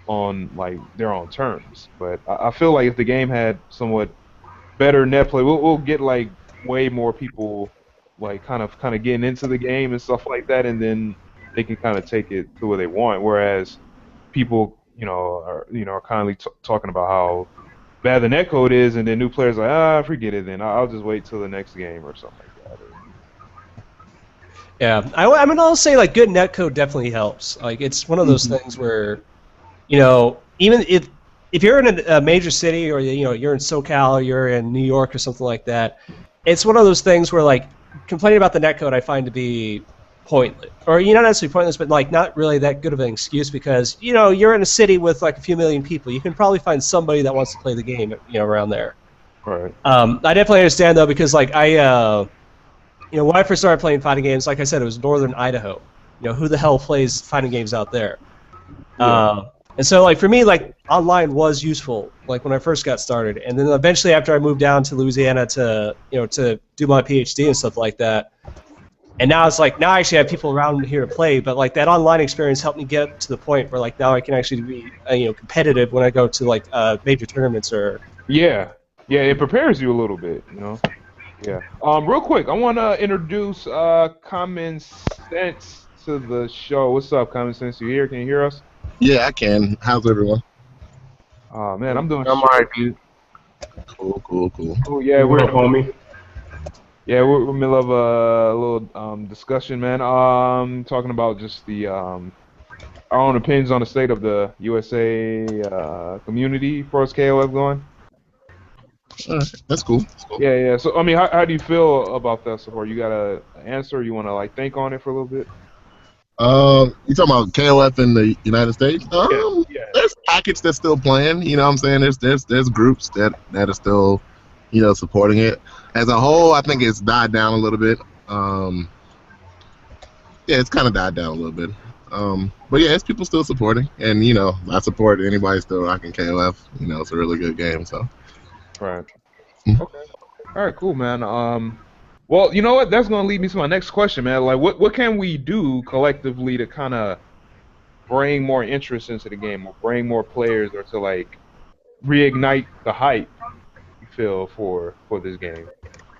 on like their own terms. But I feel like if the game had somewhat better net play, we'll get like way more people like kind of getting into the game and stuff like that, and then they can kind of take it to where they want. Whereas people are kindly talking about how bad the netcode is, and then new players are like, forget it, then I'll just wait till the next game or something like that. Yeah, I mean, I'll say like good netcode definitely helps. Like it's one of those things where, even if if you're in a major city, or you're in SoCal, or you're in New York or something like that, it's one of those things where like complaining about the netcode I find to be pointless, or not necessarily pointless, but like not really that good of an excuse, because you're in a city with like a few million people. You can probably find somebody that wants to play the game, around there. Right. I definitely understand though, because like when I first started playing fighting games, like I said, it was Northern Idaho. Who the hell plays fighting games out there? Yeah. And so, like for me, like online was useful, like when I first got started, and then eventually after I moved down to Louisiana to to do my PhD and stuff like that. And now it's like now I actually have people around here to play, but like that online experience helped me get to the point where like now I can actually be competitive when I go to like major tournaments or. Yeah, it prepares you a little bit, Yeah. Real quick, I want to introduce Common Sense to the show. What's up, Common Sense? You here? Can you hear us? Yeah, I can. How's everyone? Oh man, I'm doing. I'm alright, dude. Cool. Oh yeah, we're homie. Yeah, we're in the middle of a little discussion, man. Talking about just the our own opinions on the state of the USA community for us KOF going. That's cool. Yeah. So I mean, how do you feel about that so far? You got an answer? You want to like think on it for a little bit? You talking about KOF in the United States? Yeah. There's pockets that's still playing. You know what I'm saying? There's groups that are still, supporting it. As a whole, I think it's died down a little bit. Yeah, it's kind of died down a little bit. But yeah, it's people still supporting, and I support anybody still rocking KOF. It's a really good game. So. Right. Okay. All right. Cool, man. Well, you know what? That's gonna lead me to my next question, man. Like, what can we do collectively to kind of bring more interest into the game, or bring more players, or to like reignite the hype you feel for this game?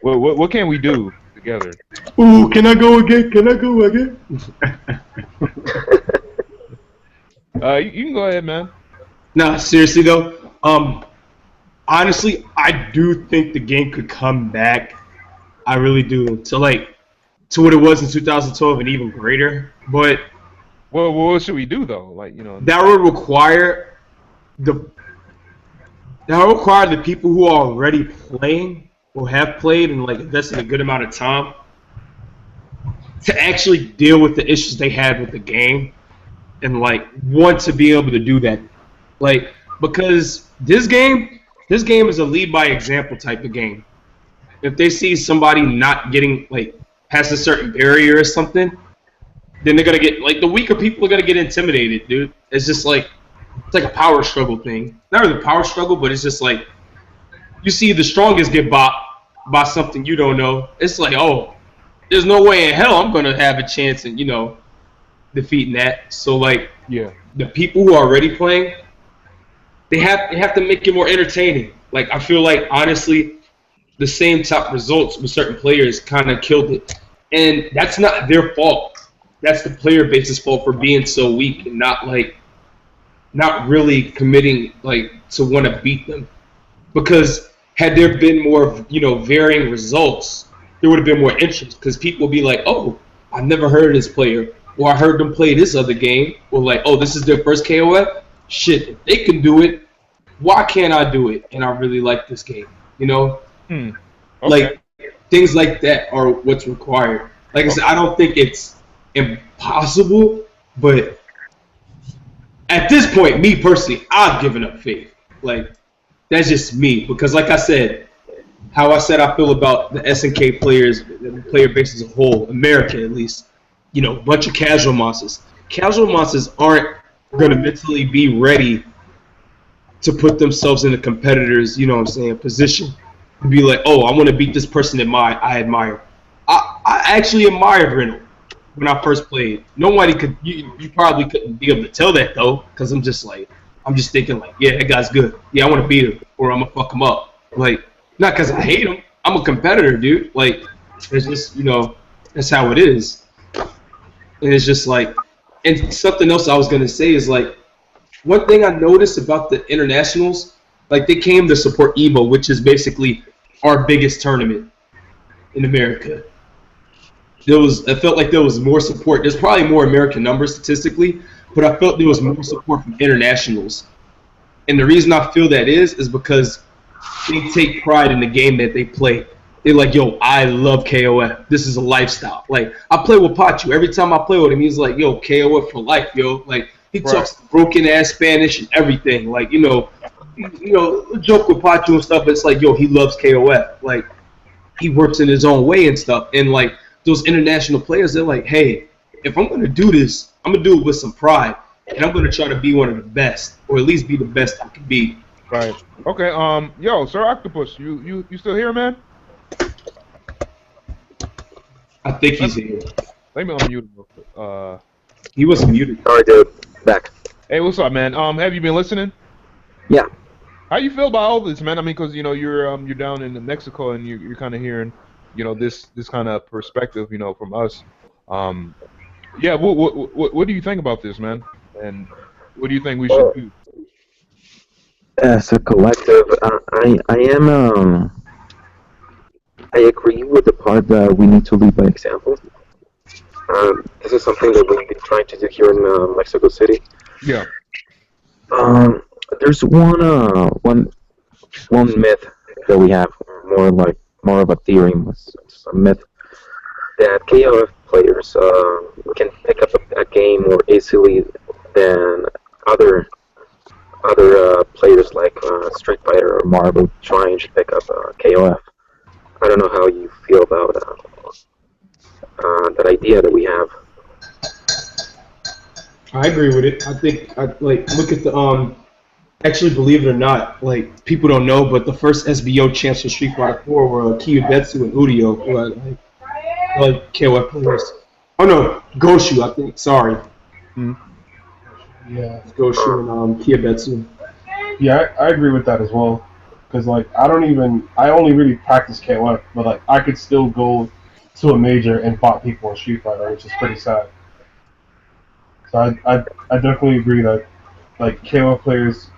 What can we do together? Ooh, can I go again? You can go ahead, man. Nah, seriously though. Honestly, I do think the game could come back. I really do. To what it was in 2012 and even greater. But what should we do though? Like that would require the people who are already playing or have played and like invested a good amount of time to actually deal with the issues they had with the game and like want to be able to do that. Like because this game is a lead by example type of game. If they see somebody not getting like past a certain barrier or something, then they're gonna get like the weaker people are gonna get intimidated, dude. It's just like it's like a power struggle thing. Not really a power struggle, but it's just like you see the strongest get bopped by something you don't know. It's like, oh, there's no way in hell I'm gonna have a chance in defeating that. So like the people who are already playing, they have to make it more entertaining. Like I feel like honestly, the same top results with certain players kind of killed it, and that's not their fault. That's the player base's fault for being so weak and not really committing like to want to beat them. Because had there been more varying results, there would have been more interest. Because people would be like, oh, I've never heard of this player, or I heard them play this other game, or like, oh, this is their first KOF. Shit, if they can do it, why can't I do it? And I really like this game, Okay. Like things like that are what's required. Like I said, I don't think it's impossible, but at this point, me personally, I've given up faith. Like that's just me because, like I said, how I said I feel about the SNK players, the player base as a whole, America at least. A bunch of casual monsters. Casual monsters aren't going to mentally be ready to put themselves in a competitor's, position. To be like, oh, I want to beat this person that I admire. I actually admired Reynolds when I first played. Nobody could, you probably couldn't be able to tell that though, because I'm just thinking like, yeah, that guy's good. Yeah, I want to beat him, or I'm gonna fuck him up. Like, not because I hate him. I'm a competitor, dude. Like, it's just, that's how it is. And it's just like, and something else I was gonna say is like, one thing I noticed about the internationals, like they came to support EVO, which is basically our biggest tournament in America. I felt like there was more support. There's probably more American numbers statistically, but I felt there was more support from internationals. And the reason I feel that is because they take pride in the game that they play. They're like, yo, I love KOF. This is a lifestyle. Like, I play with Pachu. Every time I play with him, he's like, yo, KOF for life, yo. Like, he talks broken ass Spanish and everything. Like, joke with Pachu and stuff. But it's like, yo, he loves KOF. Like, he works in his own way and stuff. And like those international players, they're like, hey, if I'm gonna do this, I'm gonna do it with some pride, and I'm gonna try to be one of the best, or at least be the best I can be. Right. Okay. Yo, Sir Octopus, you still here, man? I think he's here. Let me unmute him real quick. He was muted. Sorry, dude. Back. Hey, what's up, man? Have you been listening? Yeah. How you feel about all this, man? I mean, because you're down in Mexico and you're kind of hearing, this kind of perspective, from us. Yeah. What do you think about this, man? And what do you think we should do? As a collective, I agree with the part that we need to lead by example. This is something that we've been trying to do here in Mexico City. Yeah. There's one myth that we have, more of a theory, it's a myth, that KOF players can pick up a game more easily than other players like Street Fighter or Marvel trying to pick up KOF. I don't know how you feel about that idea that we have. I agree with it. I think, look at the actually, believe it or not, like, people don't know, but the first SBO champs for Street Fighter 4 were Kiyobetsu and Udio, who are like KOF players. Oh no, Goshu, I think. Sorry. Yeah, Goshu and Kiyobetsu. Yeah, I agree with that as well. Because, like, I only really practice KOF, but, like, I could still go to a major and bot people in Street Fighter, which is pretty sad. So I definitely agree that, like, KOF players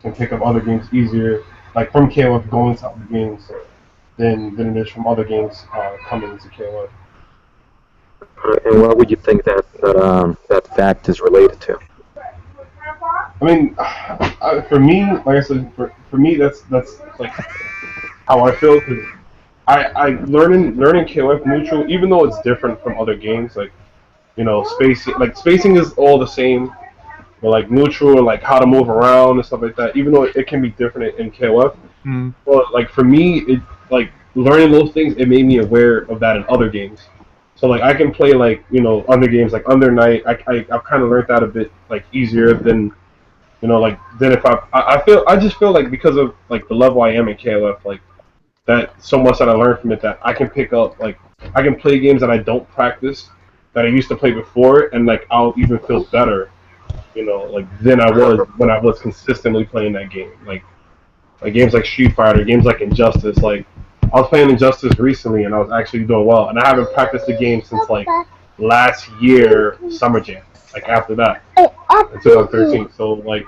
can pick up other games easier, like, from KOF going to other games than it is from other games coming into KOF. And what would you think that fact is related to? I mean, for me, like I said, for me, that's like how I feel. Cause I learning KOF neutral, even though it's different from other games, like spacing is all the same, but like neutral and like how to move around and stuff like that. Even though it can be different in KOF, but like for me, it like learning those things, it made me aware of that in other games. So like I can play like other games like Under Night. I've kind of learned that a bit like easier than. Then if I just feel like because of like the level I am in KOF, like that so much that I learned from it that I can pick up, like I can play games that I don't practice that I used to play before, and like I'll even feel better, like than I was when I was consistently playing that game. Like games like Street Fighter, games like Injustice. Like I was playing Injustice recently, and I was actually doing well, and I haven't practiced the game since like last year Summer Jam. Like after that, in 2013. So like,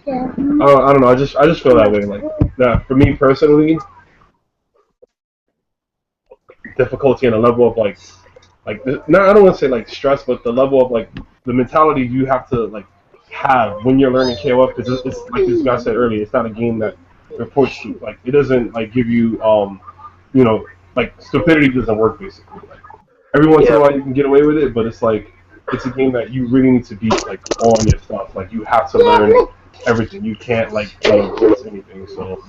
I don't know. I just feel that way. Like that for me personally, difficulty and the level of like no, I don't want to say like stress, but the level of like the mentality you have to like have when you're learning KOF, because it's like this guy said earlier, it's not a game that reports you. Like it doesn't like give you like stupidity doesn't work basically. Like every once in a while you can get away with it, but it's like. It's a game that you really need to be like on your stuff. Like you have to learn everything. You can't like miss anything. So,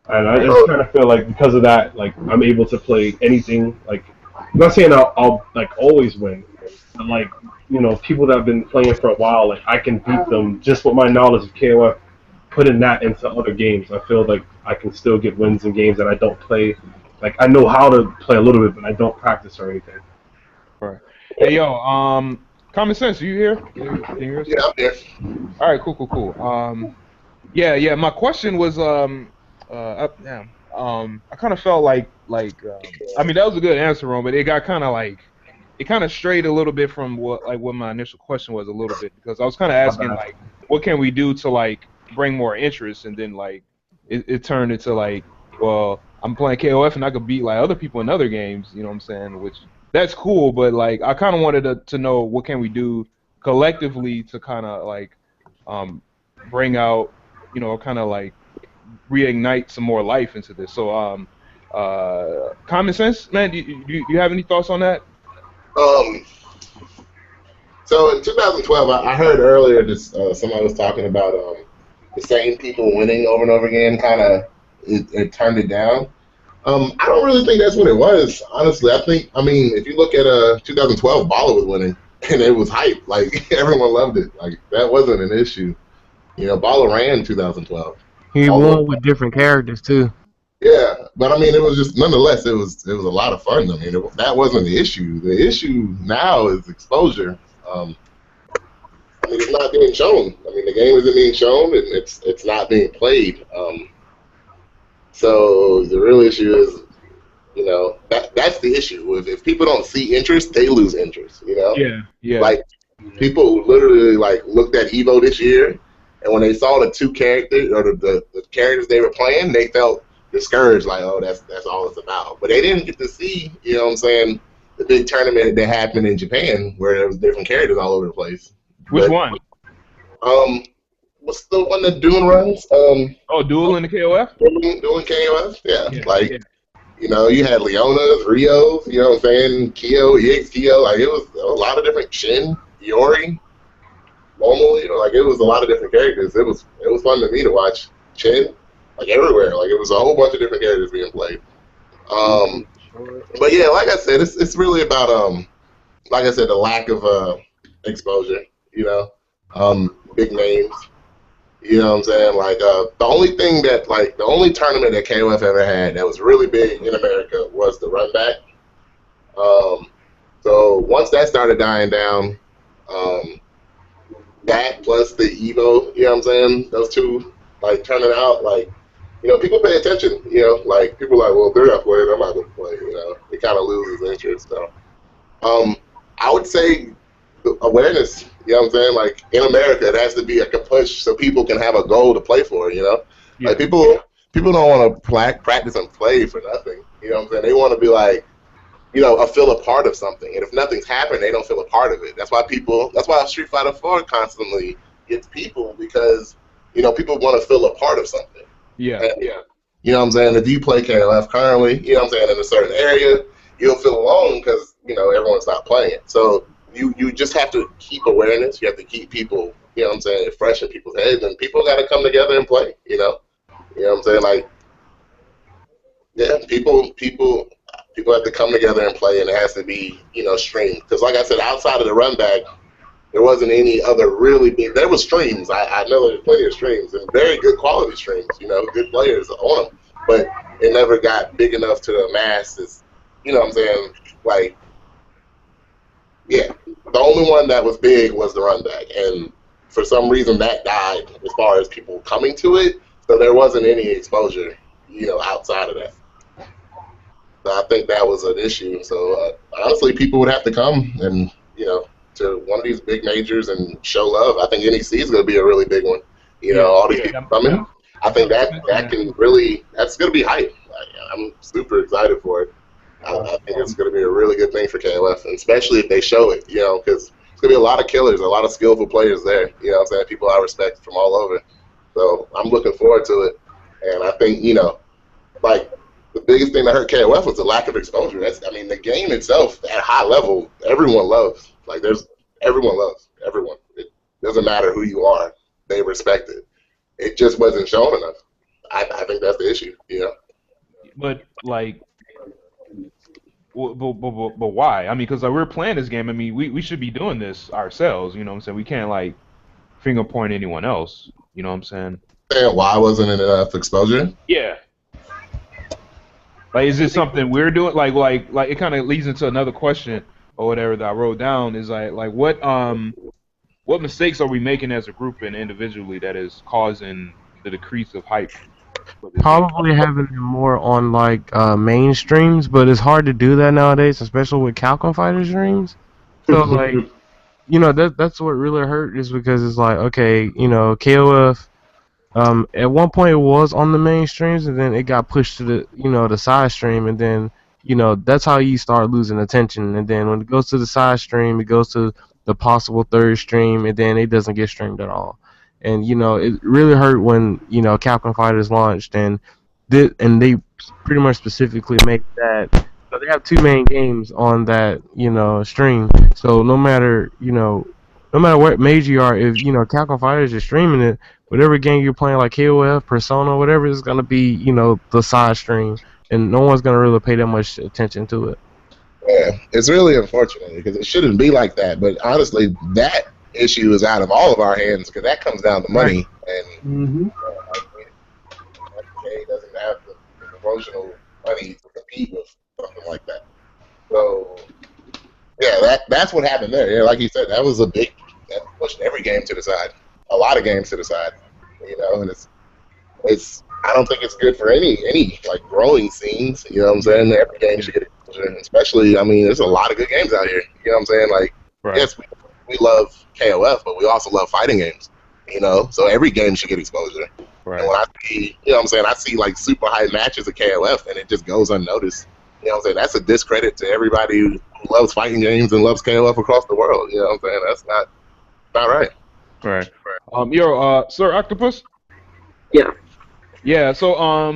and I just kind of feel like because of that, like I'm able to play anything. Like I'm not saying I'll like always win, but like people that have been playing for a while, like I can beat them just with my knowledge of KOF. Putting that into other games, I feel like I can still get wins in games that I don't play. Like I know how to play a little bit, but I don't practice or anything. Right. Hey yo, Common Sense, are you here? Can you hear us? Yeah, I'm here. All right, cool. Yeah. My question was, I kind of felt like, I mean, that was a good answer, Ron, but it got kind of strayed a little bit from what my initial question was a little bit, because I was kind of asking like, what can we do to like bring more interest, and then like it turned into like, well, I'm playing KOF and I could beat like other people in other games, you know what I'm saying? Which that's cool, but like I kind of wanted to know what can we do collectively to kind of like bring out you know, kind of like reignite some more life into this. So, common sense, man. Do you have any thoughts on that? Um, so in 2012, I heard earlier this somebody was talking about the same people winning over and over again. Kind of it turned it down. I don't really think that's what it was. Honestly, I mean, if you look at 2012, Balla was winning, and it was hype. Like everyone loved it. Like that wasn't an issue. You know, Balla ran 2012. He Although, won with different characters too. yeah, but I mean, it was just nonetheless, it was a lot of fun. I mean, that wasn't the issue. The issue now is exposure. Um, I mean, it's not being shown. I mean, the game isn't being shown, and it's not being played. So the real issue is, you know, that's the issue. If people don't see interest, they lose interest. You know, Yeah, yeah. like people literally like looked at Evo this year, and when they saw the two characters or the characters they were playing, they felt discouraged. Like, oh, that's all it's about. But they didn't get to see, you know what I'm saying, the big tournament that happened in Japan where there was different characters all over the place. Which But, one? what's the one that Dune runs? Oh, Duel in the KOF? Dune KOF? Yeah, Yeah, like. yeah. You know, you had Leona's, Rio's, you know what I'm saying, Kyo, EX Kyo, like it was a lot of different Shin, Iori, Momo, you know, like it was a lot of different characters. It was fun to me to watch Shin, like everywhere. Like it was a whole bunch of different characters being played. But yeah, like I said, it's really about like I said, the lack of exposure, you know, big names. You know what I'm saying? Like, the only thing that, like, the only tournament that KOF ever had that was really big in America was the Run Back. So once that started dying down, that plus the Evo, you know what I'm saying? Those two, like, turning out, like, you know, people pay attention, you know? Like, people are like, well, if they're not playing, I'm not going to play, you know? It kind of loses interest, so. I would say awareness, you know what I'm saying? Like in America, it has to be like a push so people can have a goal to play for, you know? Yeah. Like people don't want to practice and play for nothing, you know what I'm saying? They want to be like, you know, feel a part of something. And if nothing's happened, they don't feel a part of it. That's why Street Fighter 4 constantly gets people because, you know, people want to feel a part of something. Yeah. And, yeah. You know what I'm saying? If you play KOF currently, you know what I'm saying, in a certain area, you'll feel alone because, you know, everyone's not playing it. So you just have to keep awareness. You have to keep people, you know what I'm saying, fresh in people's heads, and people got to come together and play, you know? You know what I'm saying? Like, yeah, people have to come together and play, and it has to be, you know, streamed. Because like I said, outside of the run back, there wasn't any other really big. There was streams. I know there's plenty of streams, and very good quality streams, you know, good players on them. But it never got big enough to the masses, you know what I'm saying? Like, yeah, the only one that was big was the run back, and for some reason that died as far as people coming to it. So there wasn't any exposure, you know, outside of that. So I think that was an issue. So honestly, people would have to come and, you know, to one of these big majors and show love. I think NEC is going to be a really big one. You know, all these people coming. I think that can really, that's going to be hype. I'm super excited for it. I think it's going to be a really good thing for KOF, and especially if they show it, you know, because it's going to be a lot of killers, a lot of skillful players there, you know what I'm saying, people I respect from all over. So I'm looking forward to it, and I think, you know, like, the biggest thing that hurt KOF was the lack of exposure. I mean, the game itself, at high level, everyone loves. Like, everyone loves everyone. It doesn't matter who you are. They respect it. It just wasn't shown enough. I think that's the issue, you know? But, like, but why? I mean, because like, we're playing this game. I mean, we should be doing this ourselves. You know what I'm saying? We can't like finger point anyone else. You know what I'm saying? And why wasn't it enough exposure? Yeah. Like, is this something we're doing? Like it kind of leads into another question or whatever that I wrote down. Is like what mistakes are we making as a group and individually that is causing the decrease of hype? Probably having it more on like mainstreams, but it's hard to do that nowadays, especially with Capcom Fighter streams. So like, you know, that's what really hurt is because it's like, okay, you know, KOF at one point it was on the mainstreams, and then it got pushed to the, you know, the side stream, and then, you know, that's how you start losing attention. And then when it goes to the side stream, it goes to the possible third stream, and then it doesn't get streamed at all. And it really hurt when Capcom Fighters launched, and they pretty much specifically make that. So they have two main games on that stream. So no matter what major you are, if Capcom Fighters is streaming it, whatever game you're playing, like KOF, Persona, whatever, is gonna be the side stream, and no one's gonna really pay that much attention to it. Yeah, it's really unfortunate because it shouldn't be like that. But honestly, that issue is out of all of our hands because that comes down to money, and FK doesn't have the promotional money to compete with something like that. So yeah, that's what happened there. Yeah, like you said, that was that pushed every game to the side, a lot of games to the side, and it's. I don't think it's good for any like growing scenes. You know what I'm saying? Every game should get exposure, especially. I mean, there's a lot of good games out here. You know what I'm saying? Like, yes, we love KOF, but we also love fighting games. So every game should get exposure. Right. And when I see, what I'm saying, I see like super high matches of KOF, and it just goes unnoticed. You know what I'm saying? That's a discredit to everybody who loves fighting games and loves KOF across the world. You know what I'm saying? That's not right. Right. Sir Octopus. Yeah. Yeah, so all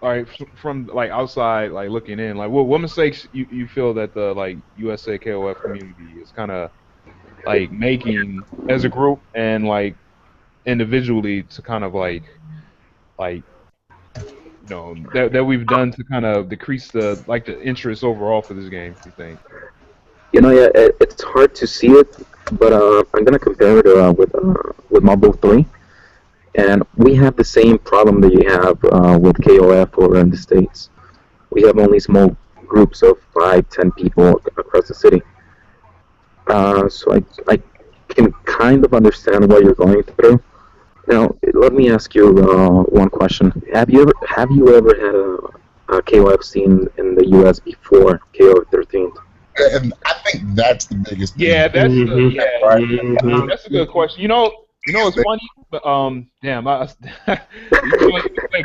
right, from like outside, like looking in, like what mistakes you feel that the like USA KOF community is kind of like making as a group and like individually to kind of like that we've done to kind of decrease the interest overall for this game, you think? Yeah, it's hard to see it, but I'm gonna compare it with Marble 3. And we have the same problem that you have with KOF over in the States. We have only small groups of 5-10 people across the city. So I can kind of understand what you're going through. Now, let me ask you one question. Have you ever had a KOF scene in the U.S. before KOF 13? And I think that's the biggest thing. Yeah, that's a good question. It's funny, but damn,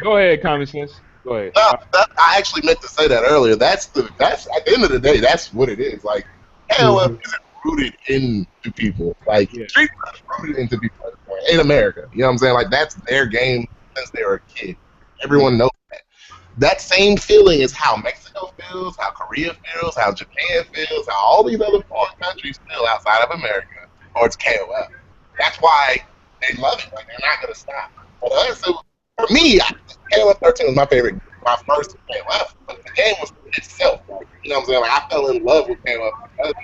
go ahead, Common Sense. Go ahead. I actually meant to say that earlier. That's at the end of the day, that's what it is. Like KOF isn't rooted into people. Like Street Fighter is rooted into people in America. You know what I'm saying? Like that's their game since they were a kid. Everyone knows that. That same feeling is how Mexico feels, how Korea feels, how Japan feels, how all these other foreign countries feel outside of America towards KOF. That's why they love it. Like, they're not going to stop. But for me, KOF 13 was my first KOF. But the game was itself. Like, you know what I'm saying? Like, I fell in love with KOF because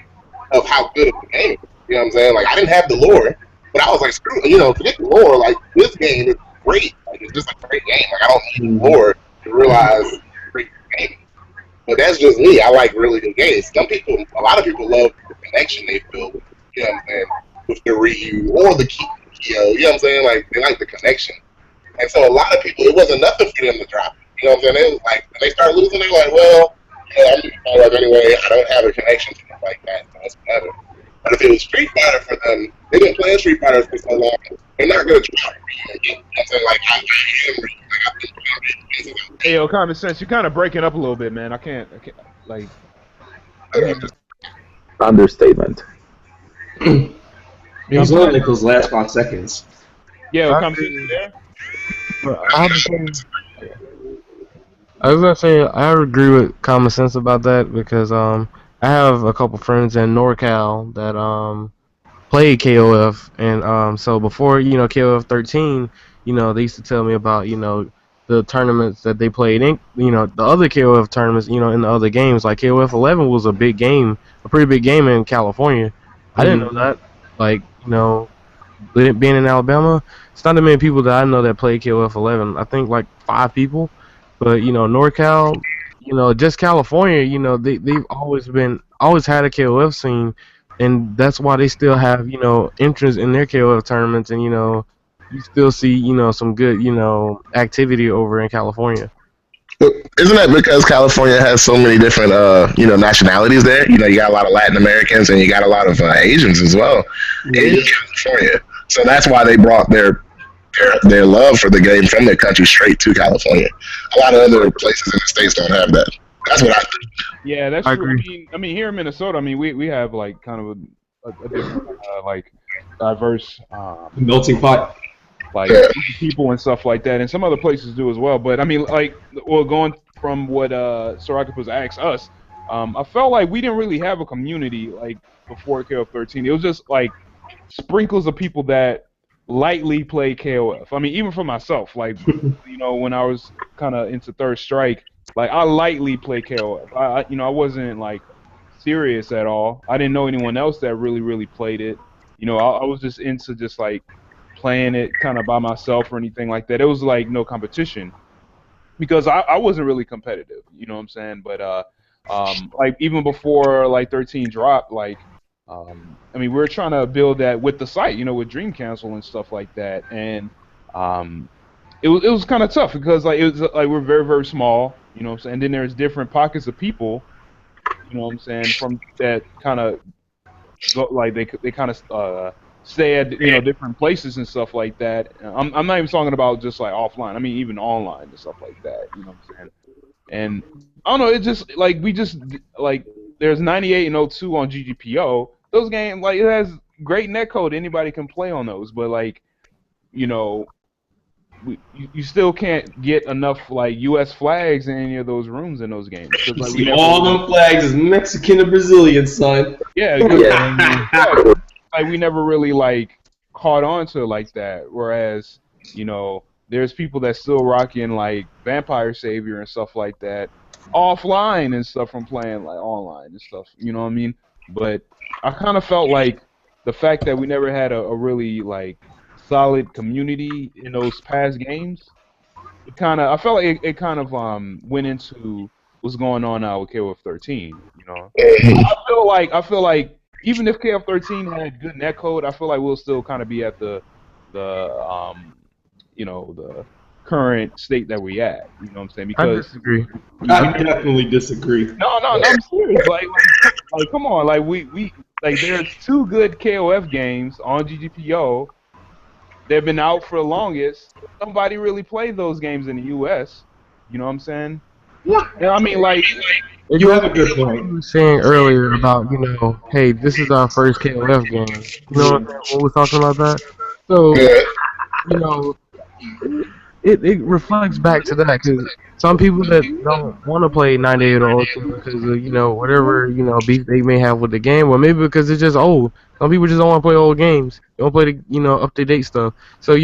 of how good of the game is. You know what I'm saying? Like, I didn't have the lore, but I was like, screw it. Forget the lore. Like, this game is great. Like, it's just a great game. Like, I don't need the lore to realize it's a great game. But that's just me. I like really good games. A lot of people love the connection they feel with, you know what I'm saying, with the Ryu or the Kyo, you know what I'm saying? Like, they like the connection. And so a lot of people, it wasn't nothing for them to drop it. You know what I'm saying? They was like, when they start losing, they're like, well, I'm doing KOF anyway. I don't have a connection to them like that. So that's whatever. But if it was Street Fighter for them, they've been playing Street Fighter for so long, they're not going to try Ryu again. You know what I'm saying? Like, I am Ryu. Like, I've been playing Ryu. Hey, yo, Common Sense, you're kind of breaking up a little bit, man. I can't like... Understatement. It was only like those last 5 seconds. Yeah, Common Sense, you there? I was gonna say I agree with Common Sense about that because I have a couple friends in NorCal that played KOF, and so before KOF 13, they used to tell me about the tournaments that they played in, the other KOF tournaments, in the other games. Like KOF 11 was a big game, a pretty big game in California. I didn't know that. Like being in Alabama, it's not that many people that I know that play KOF 11. I think like 5 people. But NorCal, just California, they've always had a KOF scene, and that's why they still have interest in their KOF tournaments, and you still see some good activity over in California. Isn't that because California has so many different nationalities there? You got a lot of Latin Americans and you got a lot of Asians as well in California. So that's why they brought their love for the game from their country straight to California. A lot of other places in the States don't have that. That's what I think. Yeah, that's true. I mean, here in Minnesota, we have like kind of a different like diverse Melting pot. like people and stuff like that, and some other places do as well. But I mean, like, well, going from what Soraka asked us, I felt like we didn't really have a community like before KOF 13. It was just like sprinkles of people that lightly play KOF. I mean, even for myself, like when I was kind of into Third Strike, like I lightly play KOF. I wasn't like serious at all. I didn't know anyone else that really played it. I was just into just like playing it kind of by myself or anything like that. It was like no competition because I wasn't really competitive. You know what I'm saying? But like even before like 13 dropped, like I mean we were trying to build that with the site, with Dream Cancel and stuff like that, and it was kind of tough because like it was like we're very small, you know what I'm saying? And then there's different pockets of people, you know what I'm saying, from that kind of like they kind of stay at different places and stuff like that. I'm not even talking about just like offline. I mean even online and stuff like that. You know what I'm saying? And I don't know. It just like we just like there's 98 and 02 on GGPO. Those games like it has great netcode. Anybody can play on those, but like you still can't get enough like U.S. flags in any of those rooms in those games. Like, see, all them flags is Mexican or Brazilian, son. Yeah, like we never really like caught on to it like that. Whereas there's people that still rocking like Vampire Savior and stuff like that offline and stuff from playing like online and stuff. You know what I mean? But I kind of felt like the fact that we never had a really like solid community in those past games, I felt like it kind of went into what's going on now with KOF 13. I feel like even if KOF 13 had good netcode, I feel like we'll still kind of be at the current state that we at. You know what I'm saying? Because I disagree. I definitely disagree. No, I'm serious. Like, come on. Like, we like there's 2 good KOF games on GGPO. They've been out for the longest. Nobody really played those games in the U.S. You know what I'm saying? Yeah. I mean, like, you have a good point. You were saying earlier about, hey, this is our first KOF game. You know what we're talking about that? So, it reflects back to that because some people that don't want to play 98 or 02 because of, whatever, beef they may have with the game, or maybe because it's just old. Some people just don't want to play old games. They don't play the, up-to-date stuff. So,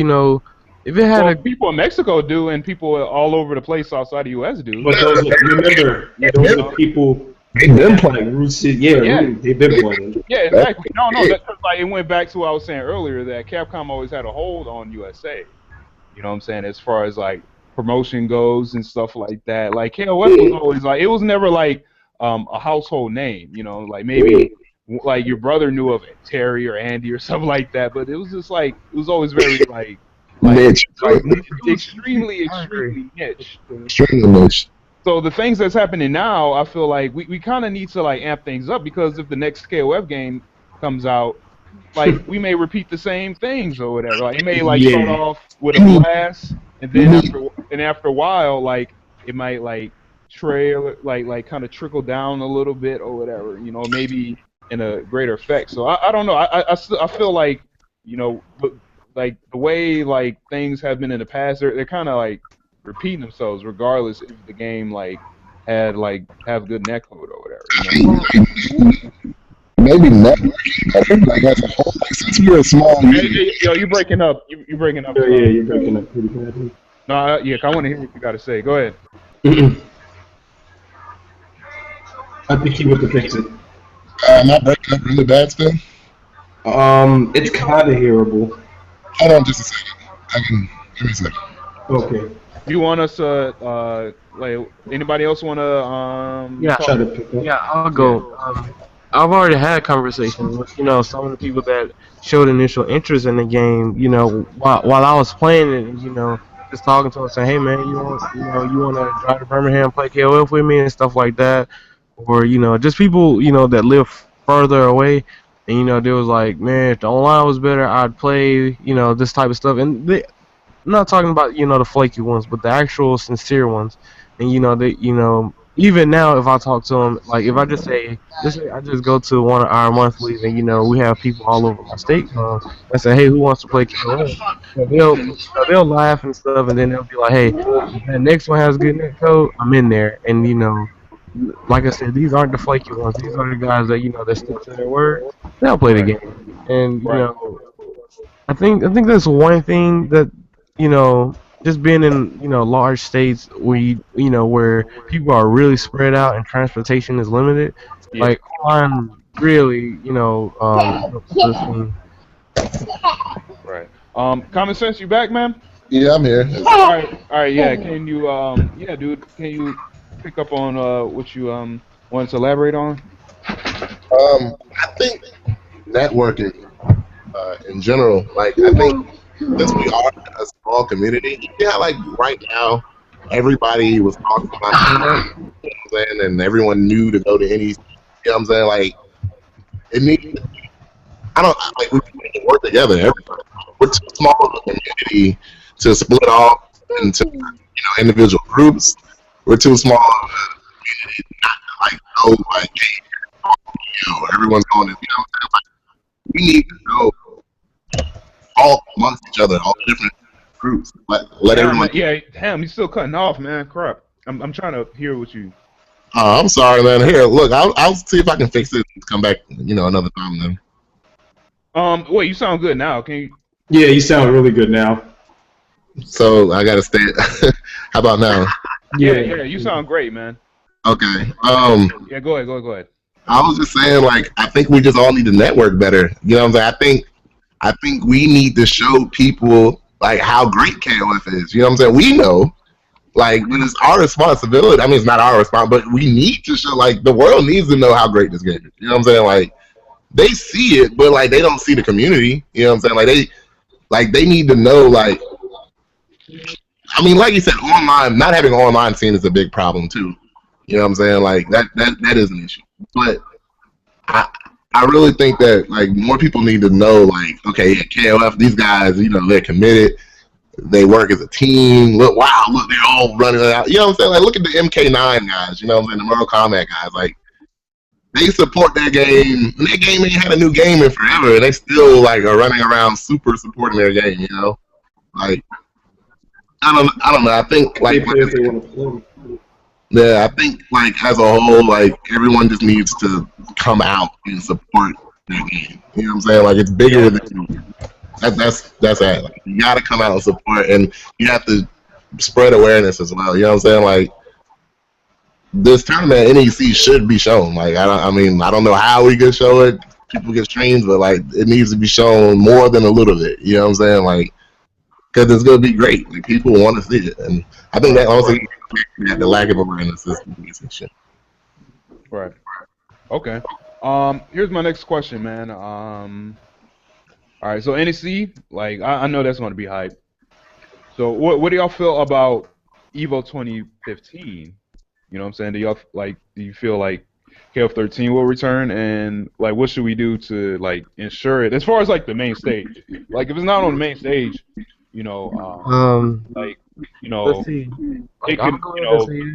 if it had people in Mexico do, and people all over the place outside the U.S. do. But those are people they've been playing. They've been playing. Yeah, exactly. No, that's like it went back to what I was saying earlier that Capcom always had a hold on USA. You know what I'm saying? As far as like promotion goes and stuff like that. Like KOF was always like it was never like a household name. Like maybe like your brother knew of it, Terry or Andy or something like that. But it was just like it was always very like niche, extremely niche. Extremely niche. So the things that's happening now, I feel like we kind of need to like amp things up because if the next KOF game comes out, like we may repeat the same things or whatever. Like it may like start off with a blast, and then after a while, like it might like trail, like kind of trickle down a little bit or whatever. Maybe in a greater effect. So I don't know. I feel like like the way like things have been in the past, they're kind of like repeating themselves regardless if the game like have good netcode or whatever. Maybe networking. I think like as a whole, like since we're a small yo, you're breaking up. You're breaking up. Yeah, you're breaking up pretty badly. No, I want to hear what you got to say. Go ahead. I think he would fix it. Am I breaking up really bad still? It's kind of hearable. Hold on just a second. Give me a second. Okay. You want us to like anybody else want to Yeah, I'll go. I've already had conversations with some of the people that showed initial interest in the game. While I was playing it, and just talking to them, saying, "Hey man, you want to drive to Birmingham and play KOF with me and stuff like that," or just people that live further away. And they was like, man, if the online was better, I'd play this type of stuff. And I'm not talking about the flaky ones, but the actual sincere ones. And they even now, if I talk to them, like if I just say, let's say I just go to one of our monthlies, and we have people all over my state come. I say, hey, who wants to play KOF? They'll laugh and stuff, and then they'll be like, hey, if that next one has good net code, I'm in there. And like I said, these aren't the flaky ones. These are the guys that that stick to their word. They'll play the Right. game. And Right. I think that's one thing that you know just being in large states where where people are really spread out and transportation is limited. Yeah. Like online really helps us. Right. Common sense, you back, man? Yeah, I'm here. All right, yeah. Can you, yeah, dude, can you pick up on what you wanted to elaborate on? I think networking in general, like I think since we are a small community, yeah, like right now, everybody was talking about it, you know what I'm saying, and everyone knew to go to any. You know what I'm saying? Like it needs. I don't like we need to work together. Everybody, we're too small of a community to split off into individual groups. We're too small of a community not to like go like hey, everyone's going to what I'm saying? Like, we need to go all amongst each other, all different groups. Let Yeah, everyone. man, yeah, damn, you still cutting off, man. Crap. I'm trying to hear what you. I'm sorry, man. Here, look, I'll see if I can fix it. Come back, another time then. Wait, you sound good now. Can you? Yeah, you sound really good now. So I gotta stay. How about now? Yeah, you sound great, man. Okay. Yeah, go ahead. I was just saying, like, I think we just all need to network better. You know what I'm saying? I think we need to show people like how great KOF is. You know what I'm saying? We know, like, but it's our responsibility. I mean, it's not our responsibility, but we need to show. Like, the world needs to know how great this game is. You know what I'm saying? Like, they see it, but like, they don't see the community. You know what I'm saying? Like, they need to know. Like, I mean, like you said, online, not having an online scene is a big problem too. You know what I'm saying? Like, that is an issue, but. I really think that like more people need to know like okay yeah, KOF these guys they're committed, they work as a team. Look they're all running out. You know what I'm saying? Like look at the MK9 guys. You know what I'm saying? The Mortal Kombat guys. Like they support their game. And their game ain't had a new game in forever. And they still like are running around super supporting their game. You know, like I don't know. I think like. Yeah, I think like as a whole, like everyone just needs to come out and support their game. You know what I'm saying? Like it's bigger than you. That's that. Like, you got to come out and support, and you have to spread awareness as well. You know what I'm saying? Like this tournament, NEC should be shown. Like I don't know how we could show it. People get streams, but like it needs to be shown more than a little bit. You know what I'm saying? Like because it's gonna be great. Like people want to see it, and I think that also the lack of awareness is the biggest issue. Right. Okay. Here's my next question, man. All right. So NEC, like I know that's going to be hype. So what do y'all feel about Evo 2015? You know what I'm saying? Do you feel like KOF13 will return, and like what should we do to like ensure it as far as like the main stage? Like if it's not on the main stage, like Let's see. it Like, can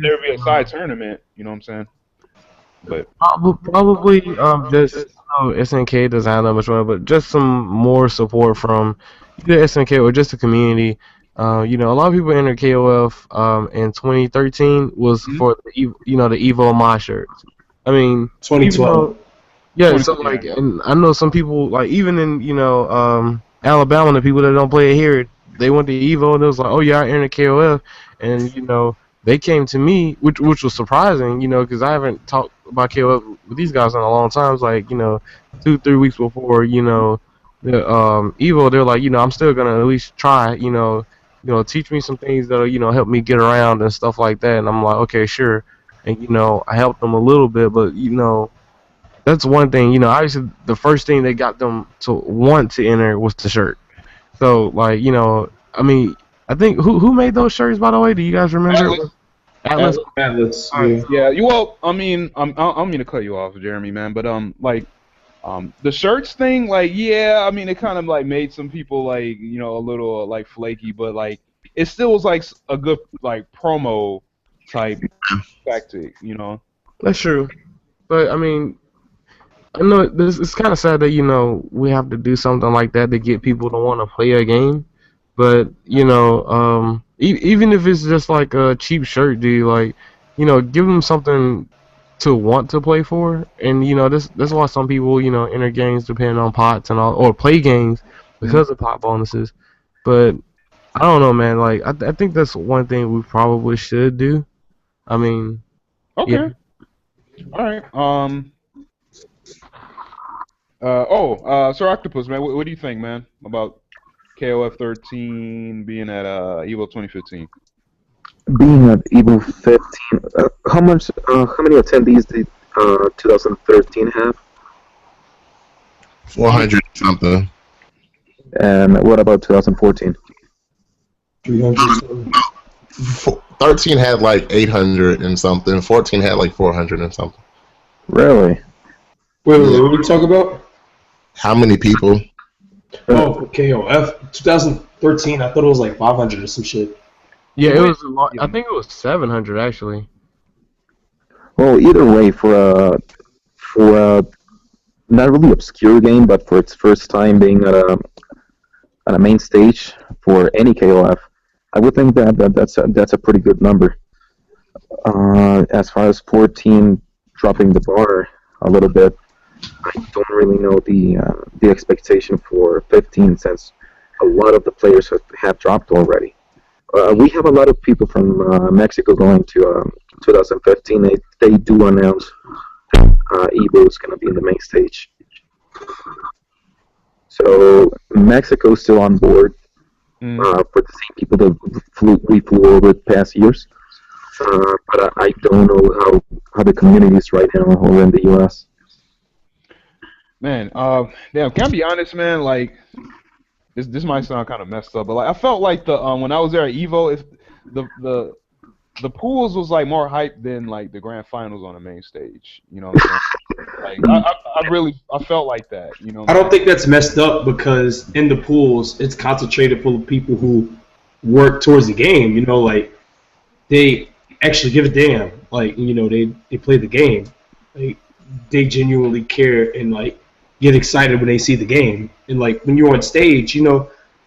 there be a side tournament. You know what I'm saying? But probably just SNK doesn't have that much money, but just some more support from either SNK or just the community. A lot of people entered KOF in 2013 was for the Evo mod shirts. I mean, 2012. Yeah, so like, and I know some people like even in Alabama, the people that don't play it here, they went to Evo and it was like, oh yeah, I entered KOF, and they came to me, which was surprising, because I haven't talked about KOF with these guys in a long time. It's like 2-3 weeks before the Evo, they're like, I'm still gonna at least try, teach me some things that'll help me get around and stuff like that. And I'm like, okay, sure, and I helped them a little bit, but that's one thing. Obviously the first thing that got them to want to enter was the shirt. So like I mean, I think who made those shirts, by the way? Do you guys remember? Atlas. Yeah. Well, I mean, I don't mean to cut you off, Jeremy, man, but the shirts thing, like, yeah, I mean, it kind of like made some people like a little like flaky, but like it still was like a good like promo type tactic, you know. That's true. But I mean, I know this. It's kind of sad that we have to do something like that to get people to want to play a game. But even if it's just like a cheap shirt, dude, like give them something to want to play for. And that's why some people enter games depending on pots and all, or play games because of pot bonuses. But I don't know, man. Like I think that's one thing we probably should do. I mean, Okay. yeah. All right. Sir Octopus, man, what do you think, man, about KOF 13 being at Evo 2015? Being at Evo 15, how many attendees did 2013 have? 400 something. And what about 2014? 300. 13 had like 800 and something. 14 had like 400 and something. Really? Wait, what are we talking about? How many people? Oh, KOF 2013. I thought it was like 500 or some shit. Yeah, it was a lot. I think it was 700 actually. Well, either way, for a not really obscure game, but for its first time being at a main stage for any KOF, I would think that's a pretty good number. As far as 14 dropping the bar a little bit, I don't really know the expectation for 15, since a lot of the players have dropped already. We have a lot of people from Mexico going to 2015. They do announce Evo is going to be in the main stage. So Mexico's still on board for the same people that we flew over the past years. But I don't know how the community is right now over in the U.S. Man, damn, can I be honest, man? Like, this might sound kind of messed up, but like, I felt like when I was there at Evo, the pools was like more hype than like the grand finals on the main stage. You know what I'm saying? Like, I felt like that. You know. I don't think that's messed up, because in the pools it's concentrated full of people who work towards the game. You know, like they actually give a damn. Like, they play the game. Like, they genuinely care and like get excited when they see the game. And like when you're on stage,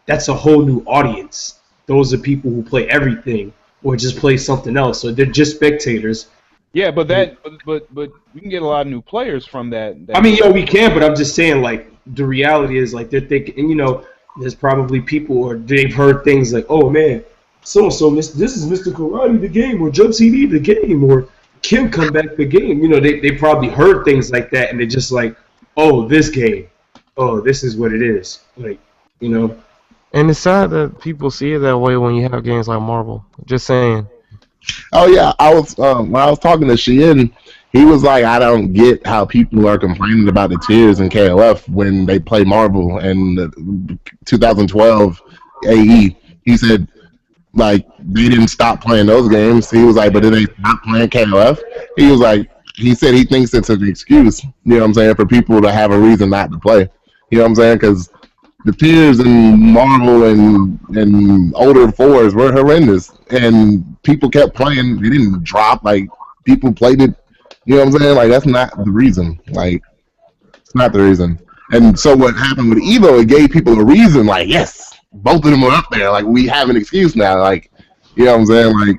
that's a whole new audience. Those are people who play everything or just play something else. So they're just spectators. Yeah, but we can get a lot of new players from that. I mean, we can, but I'm just saying, like, the reality is, like, they're thinking, and there's probably people, or they've heard things like, oh man, so this is Mr. Karate the game, or Jump CD the game, or Kim come back the game. They probably heard things like that, and they're just like, oh, this game, oh, this is what it is, like, And it's sad that people see it that way when you have games like Marvel. Just saying. Oh yeah, I was when I was talking to Sheehan, he was like, I don't get how people are complaining about the tiers in KOF when they play Marvel and 2012 AE. He said, like, they didn't stop playing those games. He was like, but did they stop playing KOF? He was like, he said he thinks it's an excuse, you know what I'm saying, for people to have a reason not to play. You know what I'm saying? Because the tiers in Marvel and older fours were horrendous, and people kept playing. They didn't drop. Like, people played it. You know what I'm saying? Like, that's not the reason. Like, it's not the reason. And so what happened with Evo, it gave people a reason. Like, yes, both of them are up there. Like, we have an excuse now. Like, you know what I'm saying? Like,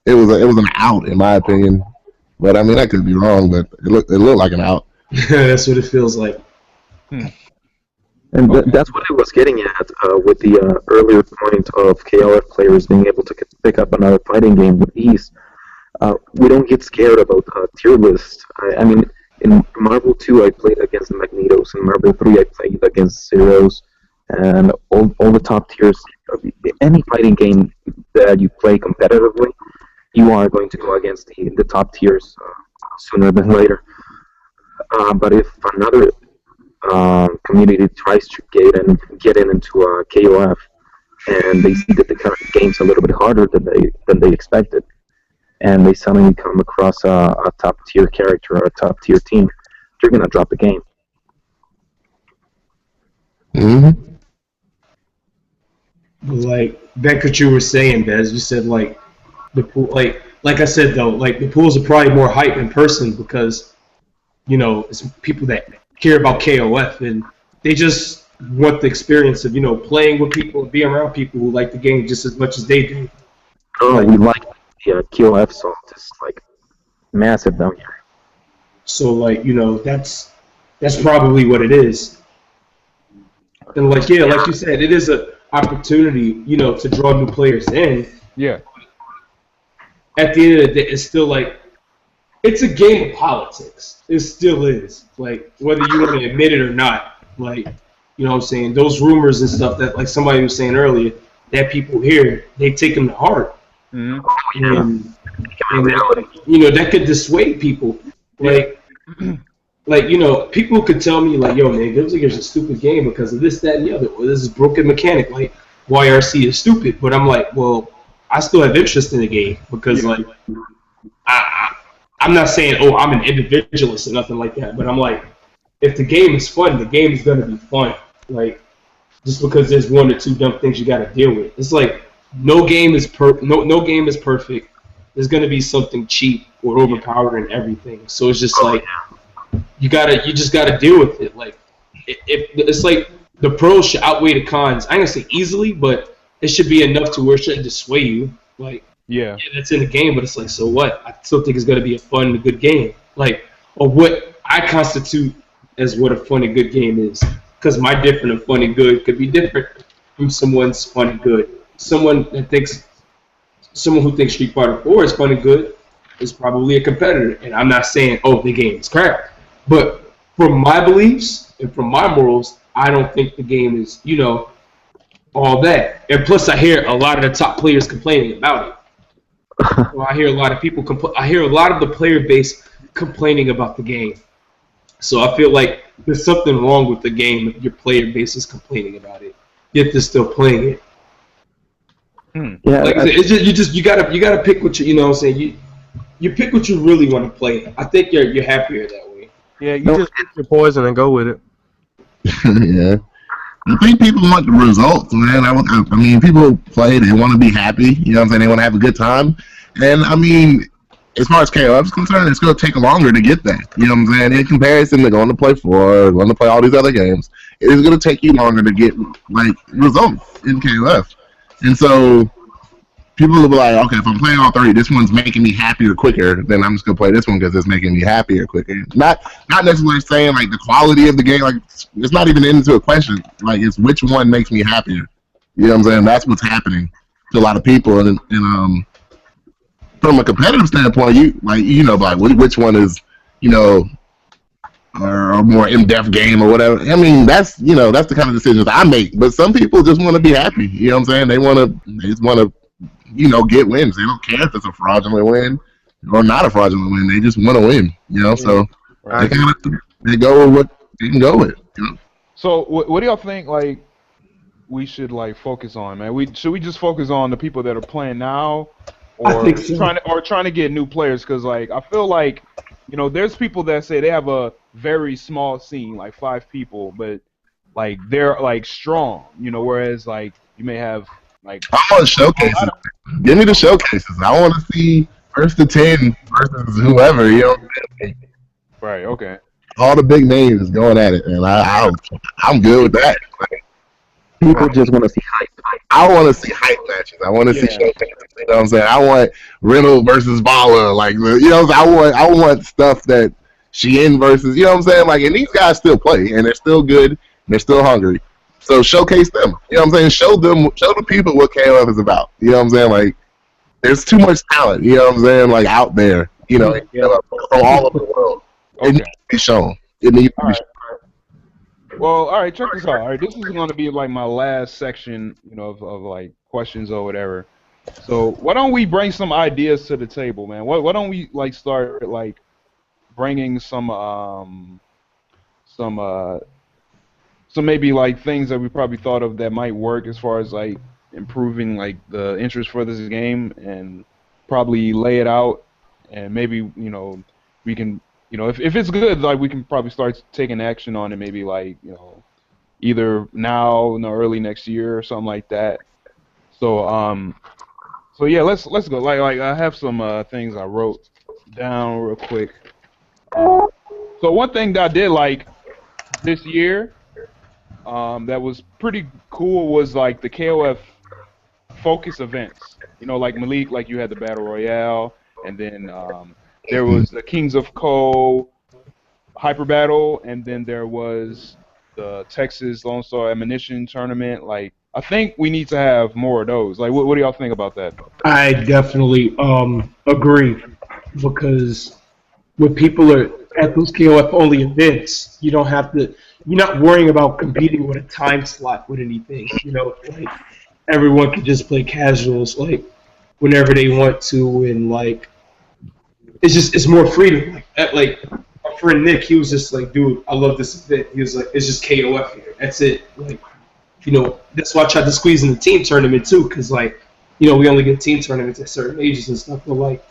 it was an out, in my opinion. But I mean, I could be wrong, but it looked like an out. That's what it feels like. And that's what I was getting at with the earlier point of KOF players being able to pick up another fighting game with ease. We don't get scared about tier lists. I mean, in Marvel 2, I played against the Magnetos. In Marvel 3, I played against Zeros. And all the top tiers. Any fighting game that you play competitively, you are going to go against the top tiers sooner than later. But if another community tries to get into KOF, and they see that the game's a little bit harder than they expected, and they suddenly come across a top tier character or a top tier team, they're gonna drop the game. Mm-hmm. Like back what you were saying, Bez, you said like like I said though, like the pools are probably more hype in person because it's people that care about KOF and they just want the experience of playing with people and being around people who like the game just as much as they do. Oh, we like the KOF salt. It's like massive down here. So like that's probably what it is. And like like you said, it is an opportunity to draw new players in. Yeah. At the end of the day, it's still like it's a game of politics. It still is. Like whether you want to admit it or not. Like what I'm saying, those rumors and stuff that like somebody was saying earlier that people hear, they take them to heart. Mm-hmm. And that could dissuade people. Like people could tell me like, yo man, Guilty Gear's a stupid game because of this, that, and the other. Or this is broken mechanic. Like YRC is stupid. But I'm like, well, I still have interest in the game because like I'm not saying I'm an individualist or nothing like that. But I'm like, if the game is fun, the game is gonna be fun. Like just because there's one or two dumb things you got to deal with. It's like no game is perfect. There's gonna be something cheap or overpowered in everything. So it's just like you just gotta deal with it. Like it's like the pros should outweigh the cons. I ain't gonna say easily, but it should be enough to where it shouldn't dissuade you. Like yeah, that's in the game, but it's like so what? I still think it's gonna be a fun and good game. Like or what I constitute as what a fun and good game is. Because my different and fun and good could be different from someone's fun and good. Someone who thinks Street Fighter 4 is fun and good is probably a competitor. And I'm not saying, the game is crap. But from my beliefs and from my morals, I don't think the game is, all that. And plus, I hear a lot of the top players complaining about it. Well, I hear a lot of people I hear a lot of the player base complaining about the game. So I feel like there's something wrong with the game if your player base is complaining about it, yet they're still playing it. Yeah, like it's just, you gotta pick what you know what I'm saying. You pick what you really want to play. I think you're happier that way. Yeah, you just pick your poison and go with it. Yeah. I think people want the results, man. I mean, people play, they want to be happy. You know what I'm saying? They want to have a good time. And, I mean, as far as KOF is concerned, it's going to take longer to get that. You know what I'm saying? In comparison to going to play 4, going to play all these other games, it is going to take you longer to get, like, results in KOF. And so people will be like, okay, if I'm playing all 3, this one's making me happier quicker, then I'm just going to play this one because it's making me happier quicker. Not necessarily saying, like, the quality of the game. Like, it's not even into a question. Like, it's which one makes me happier. You know what I'm saying? That's what's happening to a lot of people. And from a competitive standpoint, which one is, or a more in-depth game or whatever. I mean, that's the kind of decisions I make. But some people just want to be happy. You know what I'm saying? They just want to, get wins. They don't care if it's a fraudulent win or not a fraudulent win. They just want to win. So they go with what they can go with. So what do y'all think? Like, we should focus on, man. Should we just focus on the people that are playing now? Or trying to get new players, because I feel like there's people that say they have a very small scene, like 5 people, but they're strong, whereas you may have I want showcases. Give me the showcases. I want to see first to 10 versus whoever. Right. Okay. All the big names going at it, and I'm good with that. People just want to see hype. I want to see hype matches. I want to see showcases. You know what I'm saying? I want Riddle versus Bala. I want stuff that Shein versus. You know what I'm saying? And these guys still play, and they're still good, and they're still hungry. So showcase them. You know what I'm saying? Show the people what KOF is about. You know what I'm saying? There's too much talent. You know what I'm saying? Out there. From all over the world. Okay. It needs to be shown. It needs to be shown. Well, all right, check this out. All right, this is going to be my last section, of questions or whatever. So why don't we bring some ideas to the table, man? Why don't we start bringing some maybe things that we probably thought of that might work as far as improving the interest for this game, and probably lay it out, and maybe we can. If it's good, we can probably start taking action on it. Maybe either now, early next year or something like that. So So yeah, let's go. Like I have some things I wrote down real quick. So one thing that I did like this year, that was pretty cool was like the KOF focus events. You know, like Malik, like you had the Battle Royale, and then there was the Kings of Ko Hyper Battle, and then there was the Texas Lone Star Ammunition Tournament. Like, I think we need to have more of those. Like, what do y'all think about that? I definitely agree because when people are at those KOF only events, you don't have to. You're not worrying about competing with a time slot with anything. You know, like everyone can just play casuals like whenever they want to, and like it's more freedom. Like my friend Nick, he was just like, dude, I love this event. He was like, it's just KOF here. That's it. Like, you know, that's why I tried to squeeze in the team tournament too, because like, you know, we only get team tournaments at certain ages and stuff. But like,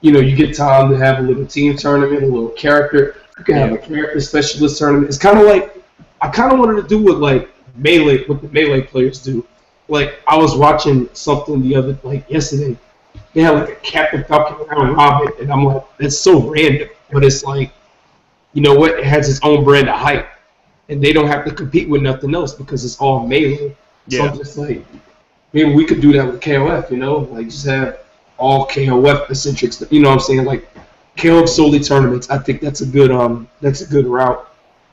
you know, you get time to have a little team tournament, a little character. You can have a character specialist tournament. It's kind of like I kind of wanted to do what like melee, what the melee players do. Like I was watching something the other like yesterday. They had like a Captain Falcon round robin, and I'm like, that's so random. But it's like, you know what? It has its own brand of hype, and they don't have to compete with nothing else because it's all melee. So I'm just like, maybe we could do that with KOF. You know, like just have all KOF eccentric stuff. You know what I'm saying? Like KOF solely tournaments. I think that's a good route.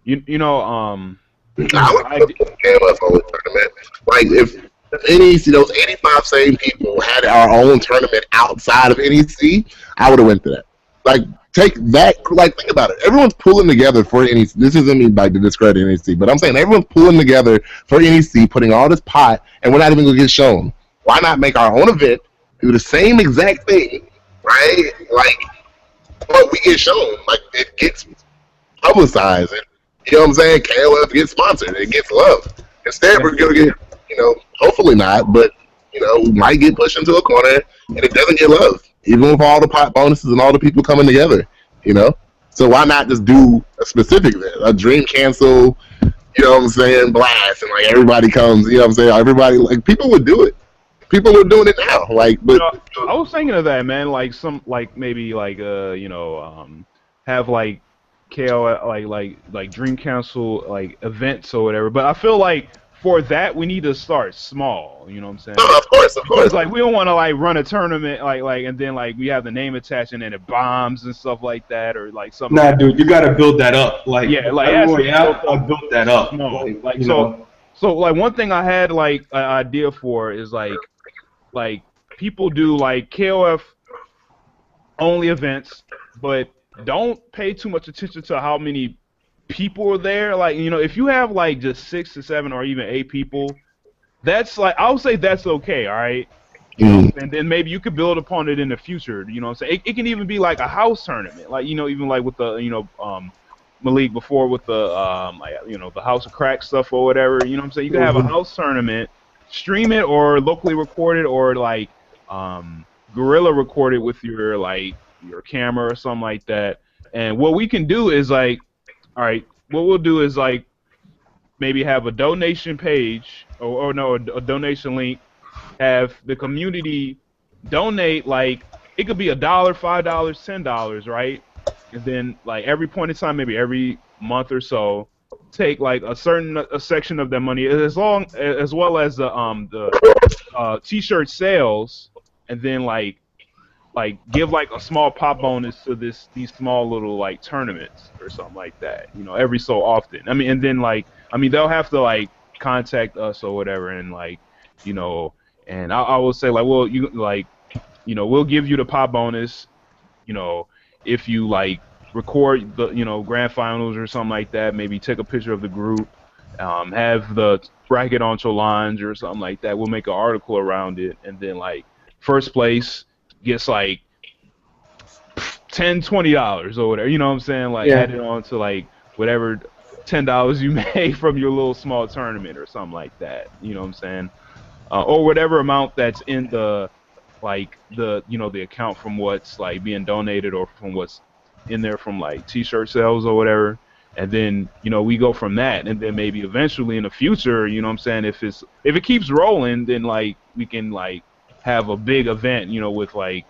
You know, I would KOF only tournament. Like if those 85 same people had our own tournament outside of NEC, I would have went to that. Like take that. Like think about it. Everyone's pulling together for NEC. This isn't me like to discredit NEC, but I'm saying everyone's pulling together for NEC, putting all this pot, and we're not even gonna get shown. Why not make our own event? Do the same exact thing, right? Like, but we get shown, like it gets publicized, and you know what I'm saying? KOF gets sponsored, it gets love. Instead, we're gonna get, you know, hopefully not, but you know, we might get pushed into a corner, and it doesn't get love, even with all the pot bonuses and all the people coming together, you know. So why not just do a specific event, a dream cancel, you know what I'm saying, blast, and like everybody comes, you know what I'm saying? Everybody, like people would do it. People are doing it now, like. But you know, I was thinking of that, man. Like maybe have like KO like Dream Council like events or whatever. But I feel like for that we need to start small. You know what I'm saying? No, of course. Because like we don't want to like run a tournament like and then like we have the name attached and then it bombs and stuff like that or like something. Nah, dude, you gotta build that up. Like yeah, like I built that up. No, like so like one thing I had like an idea for is like people do like KOF only events, but don't pay too much attention to how many people are there. Like, you know, if you have like just 6 to 7 or even 8 people, that's like I would say that's okay, all right. You know, and then maybe you could build upon it in the future. You know what I'm saying? It can even be like a house tournament, like, you know, even like with the Malik before with the the House of Crack stuff or whatever. You know what I'm saying? You can have a house tournament, stream it or locally record it or like guerrilla record it with your camera or something like that. And what we can do is like, all right, what we'll do is like maybe have a donation page or a donation link. Have the community donate, like it could be $1, $5, $10, right? And then like every point in time, maybe every month or so, take like a section of that money as well as the t-shirt sales, and then like give like a small pop bonus to these small little like tournaments or something like that, you know, every so often. I mean, and then like they'll have to like contact us or whatever, and like, you know, and I will say like, well, you like, you know, we'll give you the pop bonus, you know, if you like record the, you know, grand finals or something like that. Maybe take a picture of the group, have the bracket on your lines or something like that. We'll make an article around it, and then like first place gets like $10, $20 or whatever. You know what I'm saying? Like add it on to like whatever $10 you made from your little small tournament or something like that. You know what I'm saying? Or whatever amount that's in the the account from what's like being donated or from what's in there from like t-shirt sales or whatever. And then, you know, we go from that, and then maybe eventually in the future, you know what I'm saying, if it keeps rolling, then like we can like have a big event, you know, with like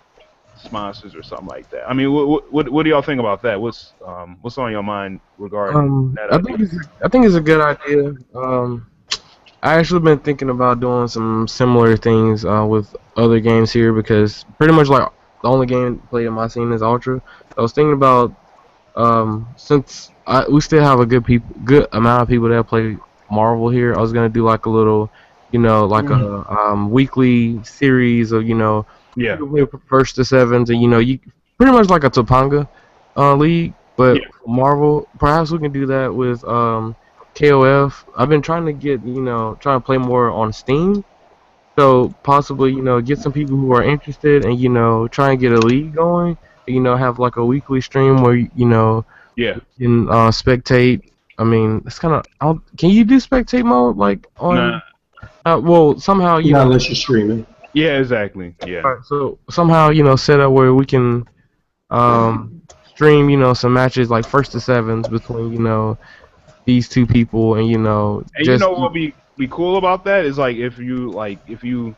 sponsors or something like that. I mean, what do y'all think about that? What's on your mind regarding that idea? I think it's a good idea. I actually been thinking about doing some similar things with other games here because pretty much like the only game played in my scene is Ultra. I was thinking about since we still have a good amount of people that play Marvel here. I was gonna do like a little, you know, like a weekly series of, you know, Yeah. first to sevens, and you know, you pretty much like a Topanga league, but Marvel. Perhaps we can do that with KOF. I've been trying to get, you know, trying to play more on Steam. So possibly, you know, get some people who are interested and, you know, try and get a league going. You know, have like a weekly stream where, you know, yeah, you can spectate. I mean, it's kind of. Can you do spectate mode like on? Well, somehow you Not know. unless you're streaming. Yeah, exactly. Yeah. Right, so somehow, you know, set up where we can stream, you know, some matches like first to sevens between, you know, these two people, and you know, And just you know what be cool about that is like if you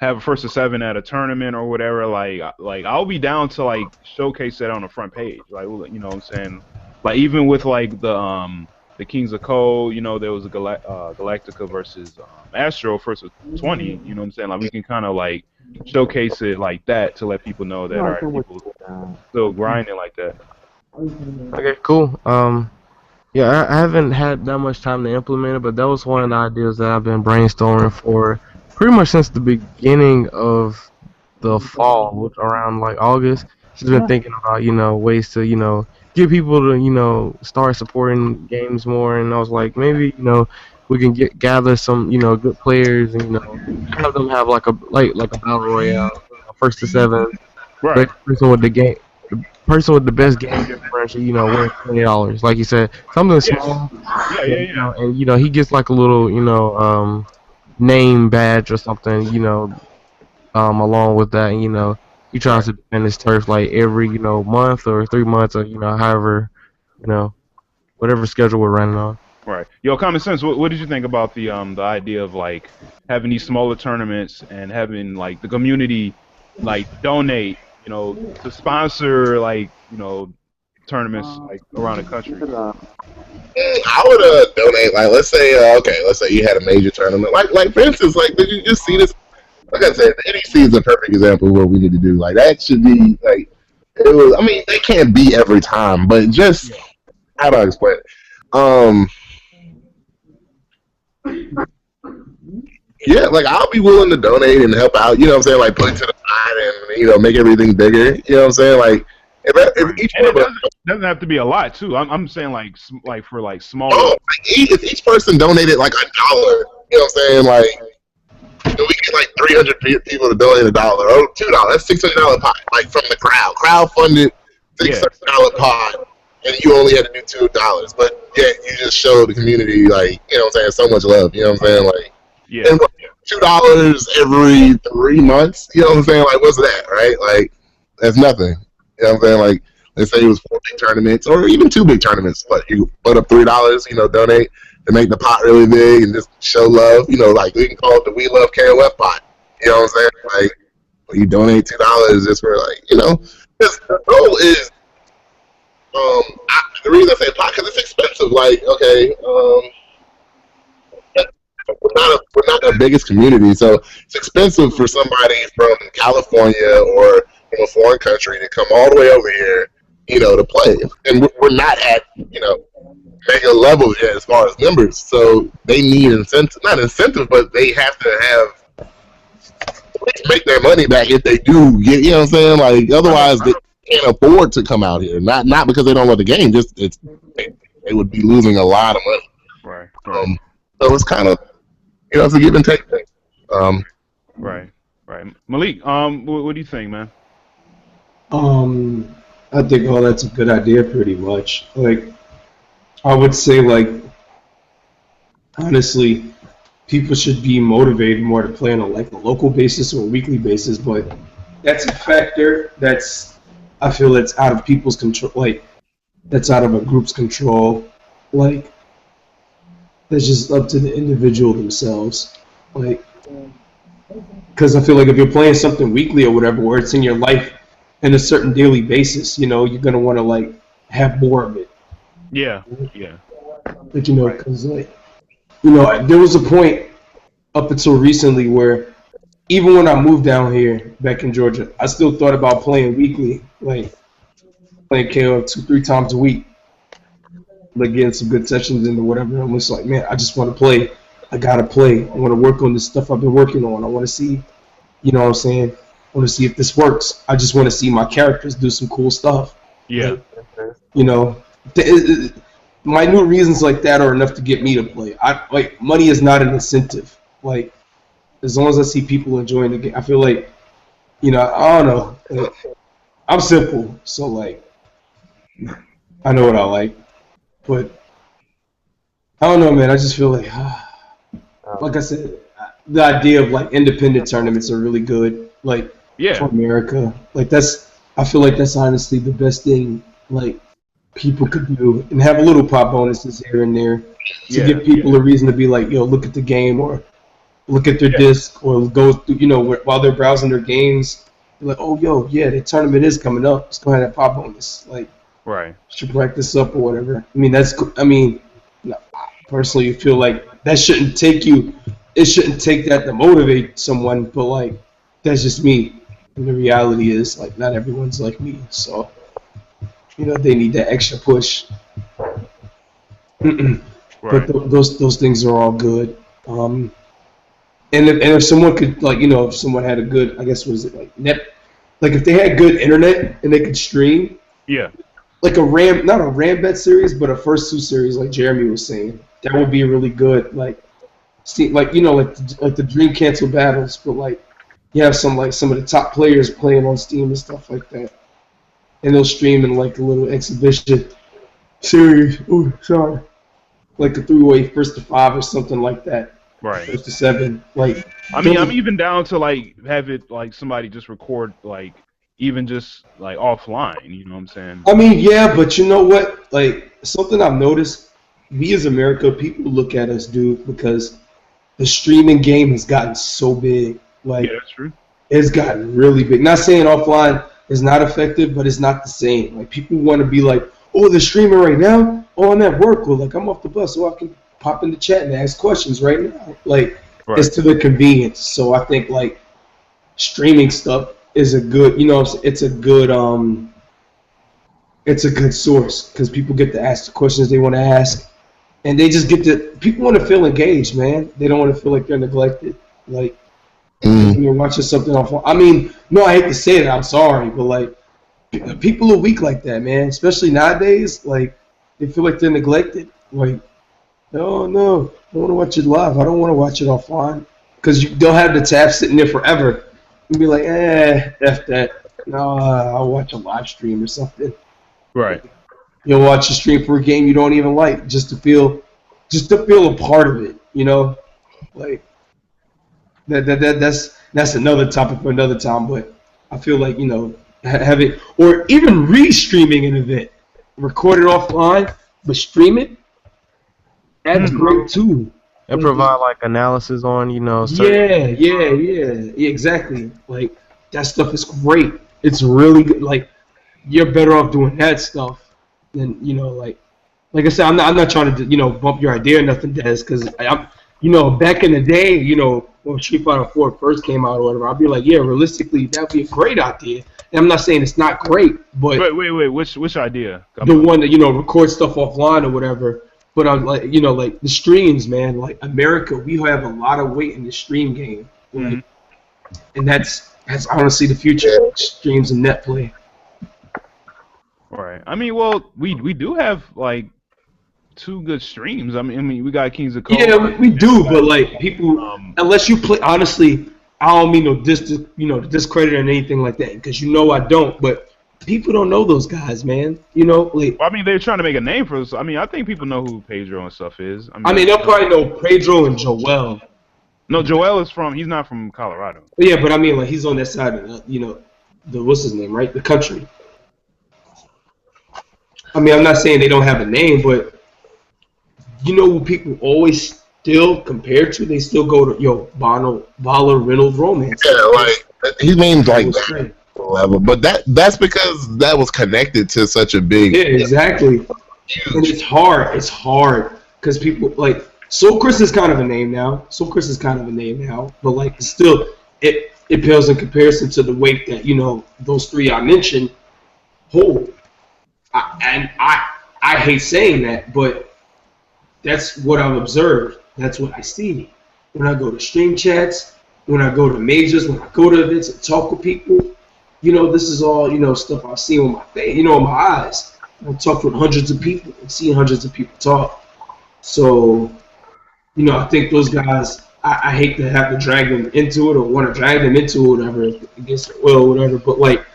have a first to seven at a tournament or whatever, like I'll be down to like showcase that on the front page, like, you know what I'm saying, like even with like the Kings of Code, you know, there was a Galactica versus Astro first with 20, you know what I'm saying, like we can kind of like showcase it like that to let people know that alright, people still grinding like that. Okay, cool. Yeah, I haven't had that much time to implement it, but that was one of the ideas that I've been brainstorming for pretty much since the beginning of the fall, around like August. Just been thinking about, you know, ways to, you know, get people to, you know, start supporting games more, and I was like, maybe, you know, we can gather some, you know, good players, and, you know, have them have like a battle royale, first to seven. Right. Person with the best game differential, you know, wins $20. Like you said, something small. Yeah. You know, and you know, he gets like a little, you know, name badge or something, you know, along with that, and, you know, he tries to defend his turf like every, you know, month or 3 months, or, you know, however, you know, whatever schedule we're running on. Right. Yo, Common Sense, what did you think about the idea of like having these smaller tournaments and having like the community like donate, you know, to sponsor like, you know, tournaments like around the country? I would donate, like, let's say you had a major tournament, like for instance, like, did you just see this? Like I said, the NEC is a perfect example of what we need to do. Like, that should be like, it was. I mean, they can't be every time, but just how do I explain it? Yeah, like, I'll be willing to donate and help out. You know what I'm saying? Like, put it to the side and, you know, make everything bigger. You know what I'm saying? Like, if each one of us doesn't have to be a lot too. I'm saying like for like small. Oh, if each person donated like $1, you know what I'm saying? Like, we get like 300 people to donate $1 or $2. That's $600 pot, like from the crowd funded $600 pot, and you only had to do $2. But yet you just showed the community, like, you know what I'm saying, so much love. You know what I'm saying? Like, and $2 every 3 months. You know what I'm saying? Like, what's that, right? Like, that's nothing. You know what I'm saying? Like, let's say it was 4 big tournaments, or even 2 big tournaments, but you put up $3, you know, donate to make the pot really big and just show love. You know, like, we can call it the We Love KOF pot. You know what I'm saying? Like, when you donate $2 just for, like, you know, because the goal is, the reason I say pot, because it's expensive. Like, okay, we're not the biggest community, so it's expensive for somebody from California or from a foreign country to come all the way over here, you know, to play. And we're not at, you know, mega levels yet as far as numbers, so they need not incentive, but they have to have make their money back if they do get, you know what I'm saying? Like, otherwise they can't afford to come out here. Not because they don't love the game, just they would be losing a lot of money. Right. So it's kind of, you know, it's a give and take thing. Right. Malik, what do you think, man? I think that's a good idea, pretty much. Like, I would say, like, honestly, people should be motivated more to play on a local basis or a weekly basis, but that's a factor I feel that's out of people's control, like, that's out of a group's control, like, that's just up to the individual themselves. Like, Because I feel like if you're playing something weekly or whatever, where it's in your life in a certain daily basis, you know, you're gonna want to like have more of it. Yeah, yeah. Like, you know, because like, you know, there was a point up until recently where even when I moved down here back in Georgia, I still thought about playing weekly, like playing KO 2-3 times a week, like getting some good sessions in or whatever. I'm just like, man, I just want to play. I gotta play. I want to work on this stuff I've been working on. I want to see, you know what I'm saying? I want to see if this works. I just want to see my characters do some cool stuff. Yeah. Like, you know, minute reasons like that are enough to get me to play. Like money is not an incentive. Like as long as I see people enjoying the game, I feel like, you know, I don't know. Like, I'm simple, so like I know what I like, but I don't know, man. I just feel like I said, the idea of like independent tournaments are really good. Like for America, like I feel like that's honestly the best thing like people could do, and have a little pop bonuses here and there to give people a reason to be like, yo, look at the game or look at their disc or go through, you know, while they're browsing their games, they're like, oh, yo, yeah, the tournament is coming up. Let's go ahead and have pop bonus. Like, should practice up or whatever. I mean, I personally feel like that shouldn't take it shouldn't take that to motivate someone, but like, that's just me. And the reality is, like, not everyone's like me, so, you know, they need that extra push. But those things are all good. And if someone could, like, you know, if someone had a good, I guess, was it like like if they had good internet and they could stream, like not a Rambet series, but a first 2 series, like Jeremy was saying, that would be really good. Like, you know, like the Dream Cancel battles, but like you have some of the top players playing on Steam and stuff like that, and they'll stream in like a little exhibition series. Oh, sorry, like a 3-way first to 5 or something like that. Right. First to 7. Like, I mean, I'm even down to like have it like somebody just record like even just like offline. You know what I'm saying? I mean, yeah, but you know what? Like something I've noticed, we as America, people look at us, dude, because the streaming game has gotten so big. Like, yeah, that's true. It's gotten really big. Not saying offline is not effective, but it's not the same. Like people want to be like, oh, they're streaming right now. Oh, I'm at work, or like I'm off the bus, so I can pop in the chat and ask questions right now. Like, it's to the convenience. So I think like streaming stuff is a good, you know, it's a good source because people get to ask the questions they want to ask, and they just get to, people want to feel engaged, man. They don't want to feel like they're neglected. Like when you're watching something off. I mean, no, I hate to say it. I'm sorry, but like people are weak like that, man. Especially nowadays, like they feel like they're neglected. Like, no, I want to watch it live. I don't want to watch it offline because they'll have the tab sitting there forever and be like, F that. No, I'll watch a live stream or something. Right. You'll watch a stream for a game you don't even like just to feel a part of it. You know, like that's another topic for another time. But I feel like, you know, having or even re-streaming an event, record it offline but stream it. That's great too. And provide like analysis on, you know. Yeah, exactly. Like that stuff is great. It's really good. Like you're better off doing that stuff than, you know, like I said, I'm not trying to, you know, bump your idea or nothing, Des, because I'm, you know, back in the day, you know, when Street Fighter 4 first came out or whatever, I'd be like, yeah, realistically, that'd be a great idea. And I'm not saying it's not great, but wait, which idea? The one that, you know, record stuff offline or whatever. But I'm like, you know, like the streams, man. Like America, we have a lot of weight in the stream game, like, and that's honestly the future. Streams and net play. Right. I mean, well, we do have like 2 good streams. I mean, we got Kings of KOF. Yeah, we do, but like people, unless you play, honestly, I don't mean no discredit or anything like that, because you know I don't, but. People don't know those guys, man. You know, like. Well, I mean, they're trying to make a name for us. I mean, I think people know who Pedro and stuff is. I mean they'll probably know Pedro and Joel. No, Joel is he's not from Colorado. Yeah, but I mean, like, he's on that side of, you know, what's his name, right? The country. I mean, I'm not saying they don't have a name, but you know who people always still compared to, they still go to Bala Reynolds romance. Yeah, like he means like that level, but that's because that was connected to such a big. Yeah, exactly. And it's hard. It's hard because people like Soul Chris is kind of a name now. But like still, it pales in comparison to the weight that those three I mentioned hold. I hate saying that, but that's what I've observed. That's what I see when I go to stream chats, when I go to majors, when I go to events and talk with people. This is all stuff I've seen with my face, with my eyes. I've talked with hundreds of people and seen hundreds of people talk. So, I think those guys, I hate to have to drag them into it or want to drag them into it, whatever, against their will, whatever. But like,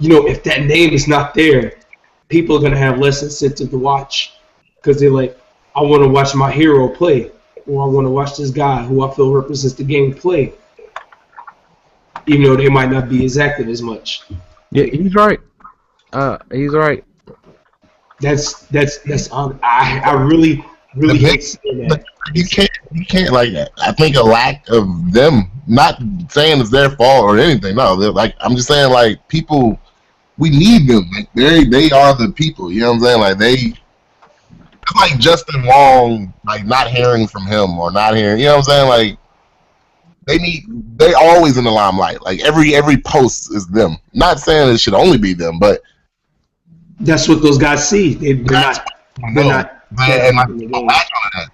if that name is not there, people are gonna have less incentive to watch because they're like, I want to watch my hero play, or I want to watch this guy who I feel represents the game play, even though they might not be as active as much. Yeah, he's right. He's right. That's I really hate saying that. You can't like that. I think a lack of them, not saying it's their fault or anything. No, like I'm just saying like people, we need them. Like they are the people. You know what I'm saying? Like it's like Justin Wong, like not hearing from him or not hearing. You know what I'm saying? Like they always in the limelight. Like every post is them. Not saying it should only be them, but that's what those guys see. They're not.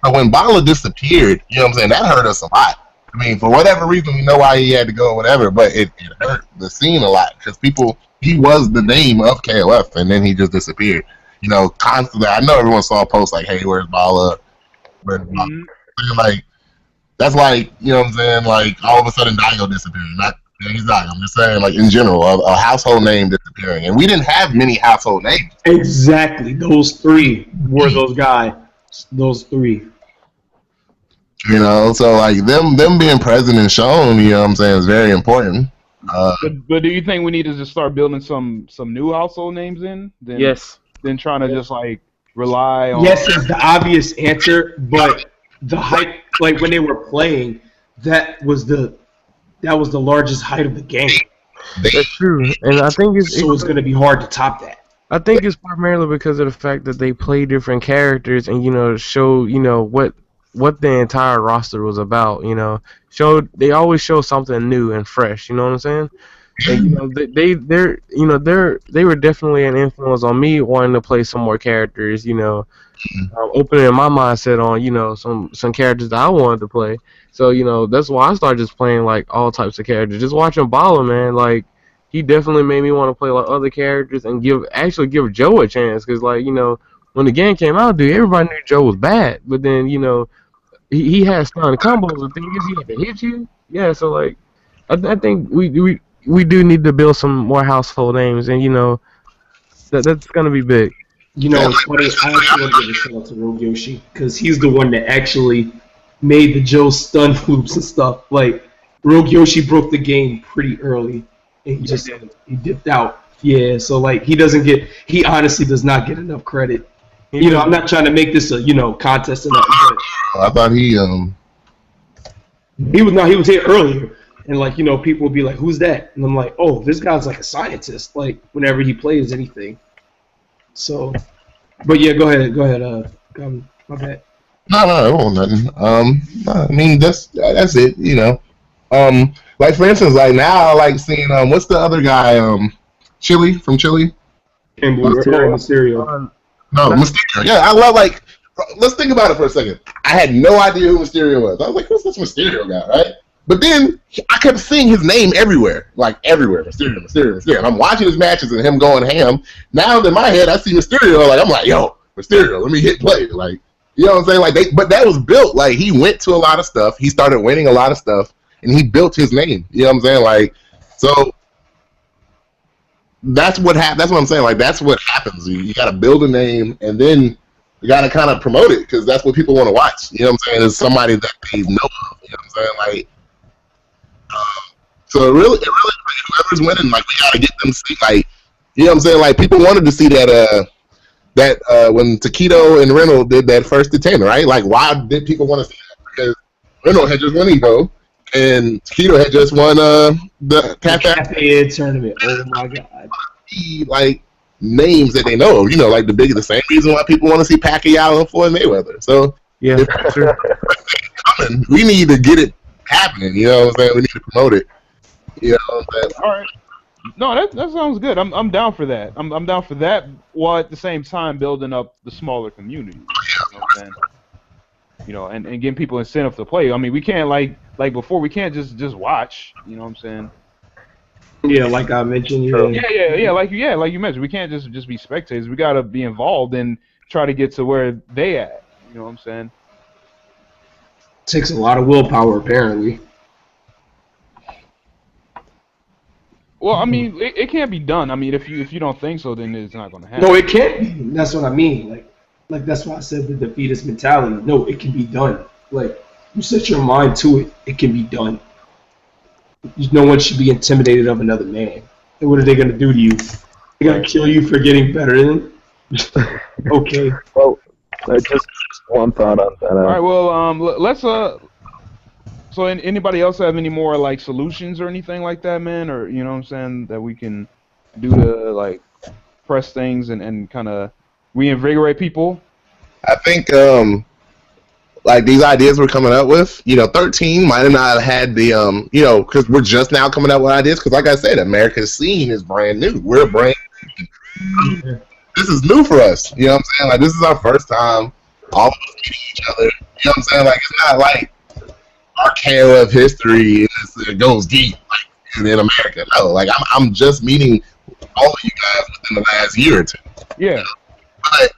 So when Bala disappeared, you know what I'm saying, that hurt us a lot. I mean, for whatever reason, we know why he had to go or whatever, but it hurt the scene a lot because he was the name of KOF, and then he just disappeared. Constantly. I know everyone saw a post like, "Hey, where's Bala?" Like that's like, you know what I'm saying, like all of a sudden Daigo disappearing. Not he's not. I'm just saying, like in general, a household name disappearing, and we didn't have many household names. Exactly, those three were those guys. Those three. So like them being present and shown, you know what I'm saying, is very important. But do you think we need to just start building some new household names in? Yes. Then trying to just like rely on. Yes is the obvious answer, but the hype, like when they were playing, that was the largest height of the game. That's true, and I think it's going to be hard to top that. I think it's primarily because of the fact that they play different characters and show what the entire roster was about. They always show something new and fresh. You know what I'm saying? And they were definitely an influence on me wanting to play some more characters. Opening my mindset on some characters that I wanted to play. So that's why I started just playing like all types of characters. Just watching Bala, man, like he definitely made me want to play like other characters and give Joe a chance. Cause like when the game came out, dude, everybody knew Joe was bad. But then he had stun combos. The thing is, he had to hit you. Yeah, so like I think we do need to build some more household names, and that's gonna be big. It's funny. I actually want to give a shout out to Rogue Yoshi because he's the one that actually made the Joe stun loops and stuff. Like Rogue Yoshi broke the game pretty early, and he dipped out. Yeah, so like he honestly does not get enough credit. I'm not trying to make this a contest or nothing. I thought he was here earlier, and like people would be like, "Who's that?" And I'm like, "Oh, this guy's like a scientist." Like whenever he plays anything. So, but yeah, go ahead. My bad. No, it won't nothing. I mean that's it. Like for instance, like now I like seeing what's the other guy Chili from Chili? Mysterio. No, Mysterio. Yeah, I love like. Let's think about it for a second. I had no idea who Mysterio was. I was like, who's this Mysterio guy, right? But then I kept seeing his name everywhere, like everywhere. Mysterio. And I'm watching his matches and him going ham. Now in my head, I see Mysterio. Like I'm like, yo, Mysterio, let me hit play. Like, you know what I'm saying? Like, but that was built. Like he went to a lot of stuff. He started winning a lot of stuff, and he built his name. You know what I'm saying? Like, so that's what That's what I'm saying. Like that's what happens. You got to build a name, and then you got to kind of promote it because that's what people want to watch. You know what I'm saying? Is somebody that they know of. You know what I'm saying? Like. So it really, whoever's winning, like we gotta get them see, like, you know what I'm saying? Like people wanted to see that when Taquito and Reynolds did that first detainer, right? Like why did people want to see that? Renault had just won Evo, and Taquito had just won the Cafe tournament. Oh my god! Like names that they know, like the same reason why people want to see Pacquiao and Floyd Mayweather. So Yeah, true. we need to get it happening. You know what I'm saying? We need to promote it. You know what I'm saying? All right. No, that sounds good. I'm down for that. I'm down for that, while at the same time building up the smaller community. You know what I'm saying? And getting people incentive to play. I mean, we can't like before. We can't just watch. You know what I'm saying? Yeah, like I mentioned. Yeah. Like you mentioned, we can't just be spectators. We gotta be involved and try to get to where they at. You know what I'm saying? Takes a lot of willpower, apparently. Well, I mean, it can't be done. I mean, if you don't think so, then it's not gonna happen. No, it can't be. That's what I mean. Like that's why I said the defeatist mentality. No, it can be done. Like you set your mind to it, it can be done. No one should be intimidated of another man. And what are they gonna do to you? They're gonna kill you for getting better than them? Okay. Well, just one thought on that. All right. Well, let's So anybody else have any more like solutions or anything like that, man? Or you know what I'm saying, that we can do to like press things and kind of reinvigorate people? I think like these ideas we're coming up with, 13 might have not had the because we're just now coming up with ideas. Because like I said, America's scene is brand new. We're brand new. This is new for us. You know what I'm saying? Like this is our first time all of us meeting each other. You know what I'm saying? Like it's not like our KOF history it goes deep like in America. No, like I'm just meeting all of you guys within the last year or two. Yeah. But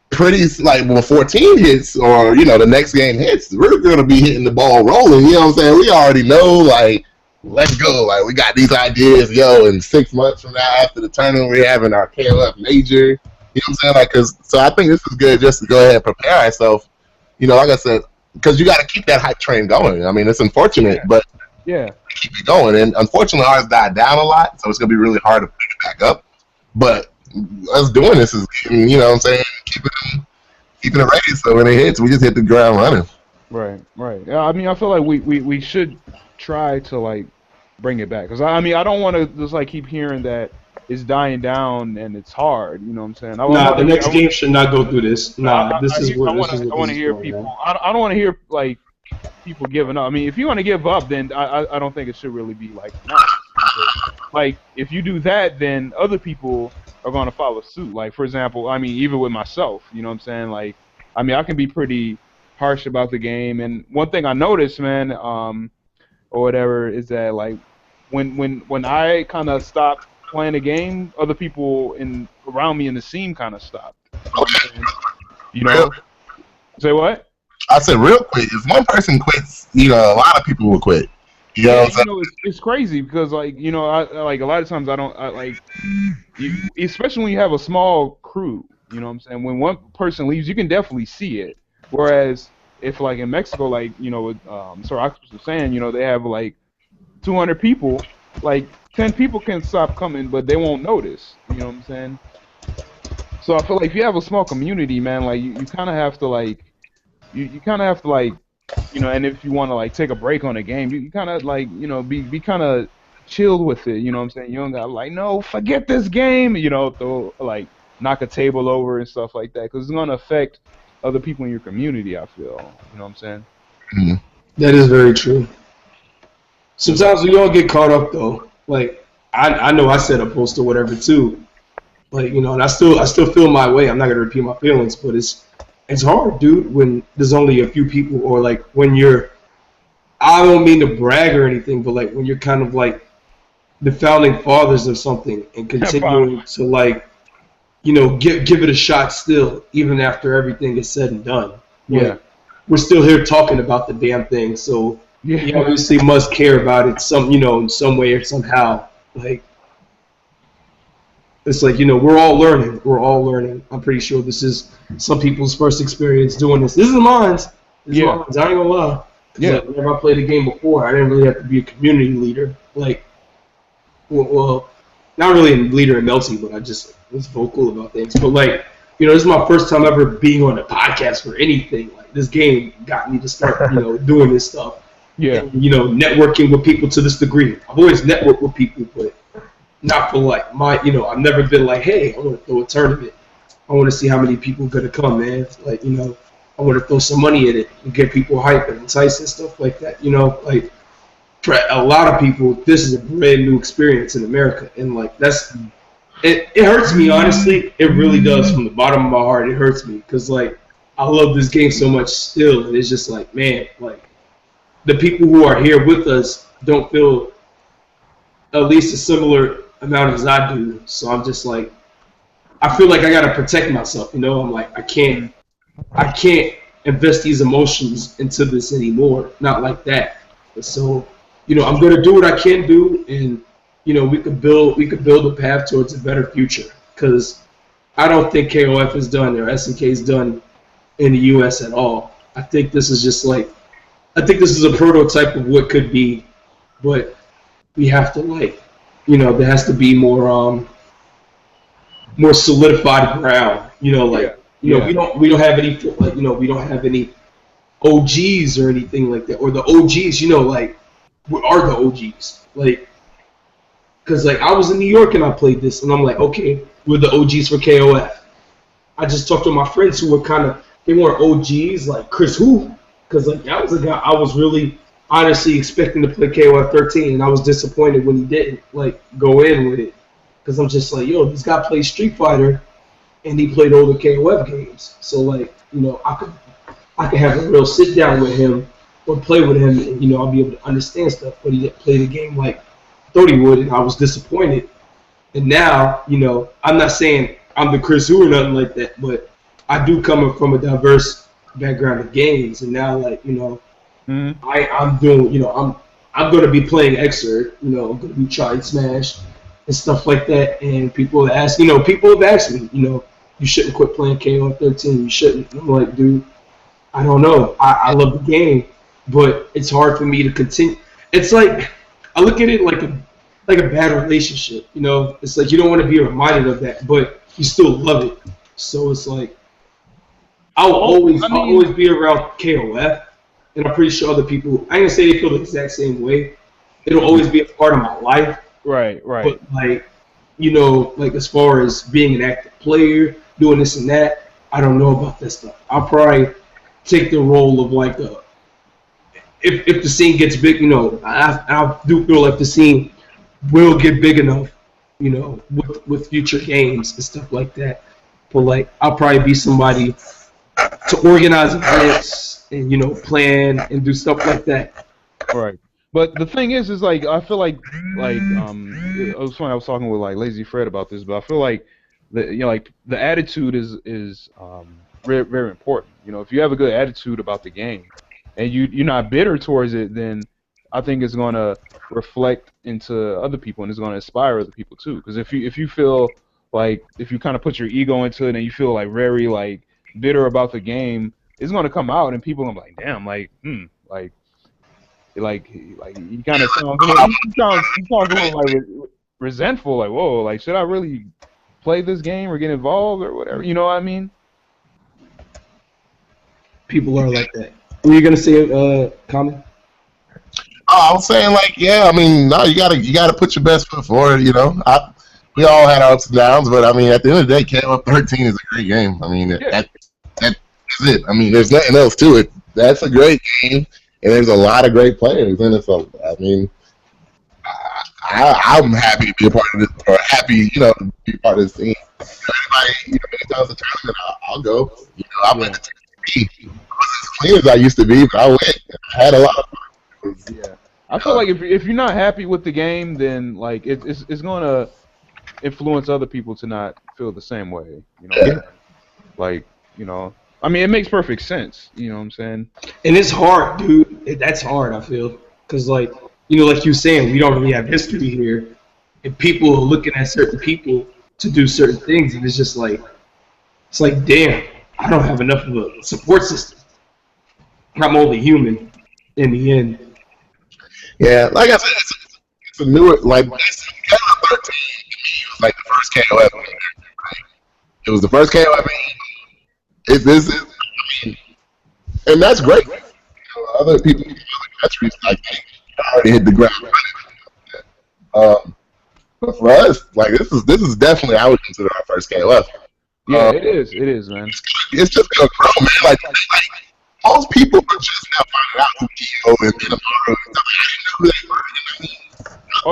pretty when 14 hits or the next game hits, we're gonna be hitting the ball rolling. You know what I'm saying? We already know like let's go. Like we got these ideas, in 6 months from now after the tournament we're having our KOF major. You know what I'm saying? Like so I think this is good just to go ahead and prepare ourselves. Like I said, because you got to keep that hype train going. I mean, it's unfortunate, but keep it going. And unfortunately, ours died down a lot, so it's gonna be really hard to pick it back up. But us doing this is, you know what I'm saying, keeping it ready. So when it hits, we just hit the ground running. Right. Yeah, I mean, I feel like we should try to like bring it back, because I mean, I don't want to just like keep hearing that it's dying down and it's hard. You know what I'm saying? The next game should not go through this. I want to hear people. I don't want to hear like people giving up. I mean, if you want to give up, then I don't think it should really be like that. Like if you do that, then other people are going to follow suit. Like for example, I mean, even with myself, you know what I'm saying? Like, I mean, I can be pretty harsh about the game, and one thing I noticed, man, or whatever, is that like when I kind of stopped playing the game, other people around me in the scene kind of stopped. You know? Say what? I said real quick. If one person quits, a lot of people will quit. You know what I'm saying? It's crazy because like I like a lot of times especially when you have a small crew. You know what I'm saying? When one person leaves, you can definitely see it. Whereas if like in Mexico, like what Sir Octopus was saying, they have like 200 people, like 10 people can stop coming, but they won't notice. You know what I'm saying? So I feel like if you have a small community, man, like you kind of have to like, you kind of have to like, and if you want to like take a break on a game, you kind of like, be kind of chilled with it. You know what I'm saying? You don't got like, no, forget this game. Throw like knock a table over and stuff like that, because it's gonna affect other people in your community. I feel. You know what I'm saying? Mm-hmm. That is very true. Sometimes we all get caught up though. Like I know I said a post or whatever too. Like and I still feel my way. I'm not gonna repeat my feelings, but it's hard, dude, when there's only a few people, or like when you're. I don't mean to brag or anything, but like when you're kind of like the founding fathers of something and continuing to like, give it a shot still, even after everything is said and done. Yeah, we're still here talking about the damn thing, so. Yeah. You obviously must care about it in some way or somehow. Like it's like, we're all learning. We're all learning. I'm pretty sure this is some people's first experience doing this. This is mine. This is mine. I ain't gonna lie. Yeah. Like, whenever I played the game before, I didn't really have to be a community leader. Like, well, not really a leader in Melty, but I just was vocal about things. But like, This is my first time ever being on a podcast or anything. Like this game got me to start, doing this stuff. Yeah. And, networking with people to this degree. I've always networked with people, but not for like I've never been like, hey, I want to throw a tournament. I want to see how many people are gonna come, man. Like, I want to throw some money in it and get people hyped and entice and stuff like that. Like for a lot of people, this is a brand new experience in America, and like it hurts me, honestly. It really does, from the bottom of my heart. It hurts me because like I love this game so much still, and it's just like, man, like the people who are here with us don't feel at least a similar amount as I do. So I'm just like, I feel like I gotta protect myself. I'm like, I can't invest these emotions into this anymore. Not like that. So, I'm gonna do what I can do, and we could build a path towards a better future. Because I don't think KOF is done or SNK is done in the U.S. at all. I think this is just like, this is a prototype of what could be, but we have to there has to be more solidified ground. We don't have any we don't have any OGs or anything like that, or the OGs. What are the OGs? Because I was in New York and I played this, and I'm like, okay, we're the OGs for KOF. I just talked to my friends who were they weren't OGs like Chris Who, because that was a guy I was really honestly expecting to play KOF 13, and I was disappointed when he didn't go in with it, because I'm just like, yo, this guy played Street Fighter, and he played older KOF games, so I could have a real sit down with him or play with him, and I'll be able to understand stuff. But he didn't play the game like I thought he would, and I was disappointed. And now, I'm not saying I'm the Chris Who or nothing like that, but I do come from a diverse background of games, and now I'm doing, I'm going to be playing Xrd, I'm going to be trying Smash and stuff like that, and people have asked me, you shouldn't quit playing KOF 13, you shouldn't. I'm like, dude, I don't know. I love the game, but it's hard for me to continue. It's like, I look at it like a bad relationship, It's like you don't want to be reminded of that, but you still love it. So it's like, I'll always be around KOF, and I'm pretty sure other people, I ain't gonna say they feel the exact same way. It'll always be a part of my life. Right. But as far as being an active player, doing this and that, I don't know about that stuff. I'll probably take the role of if the scene gets big, I do feel like the scene will get big enough, with future games and stuff like that. But I'll probably be somebody to organize events and plan and do stuff like that. Right. But the thing is I feel like it was funny. I was talking with Lazy Fred about this, but I feel like the attitude is very, very important. If you have a good attitude about the game, and you're not bitter towards it, then I think it's gonna reflect into other people, and it's gonna inspire other people too. Because if you feel if you kind of put your ego into it and you feel very bitter about the game, it's gonna come out, and people are gonna be like, damn, you kind of sound a little resentful, whoa, should I really play this game or get involved or whatever? You know what I mean? People are like that. Were you gonna say comment? I was saying no, you gotta put your best foot forward. We all had our ups and downs, but at the end of the day, KOF 13 is a great game. That's it. There's nothing else to it. That's a great game, and there's a lot of great players in it. So I'm happy to be a part of this, or happy, to be a part of this team. Anybody, anytime it's a tournament, I'll go. I went to TV. I wasn't as clean as I used to be, but I went. I had a lot of fun. Yeah, I feel like if you're not happy with the game, then it's gonna influence other people to not feel the same way. It makes perfect sense. You know what I'm saying? And it's hard, dude. That's hard. I feel because like you're saying, we don't really have history here, and people are looking at certain people to do certain things, and it's just damn, I don't have enough of a support system. I'm only human in the end. Yeah, like I said, it's a newer, KOF 13 to me was the first KOF. It was the first KOF. I mean, and that's great. You know, other people in other countries like they already hit the ground running. But for us, like this is definitely I would consider our first KOF. Yeah, it is, man. It's just gonna grow, man. Like most people are just now finding out who Kyo and Minamaru and stuff. I didn't know who they were.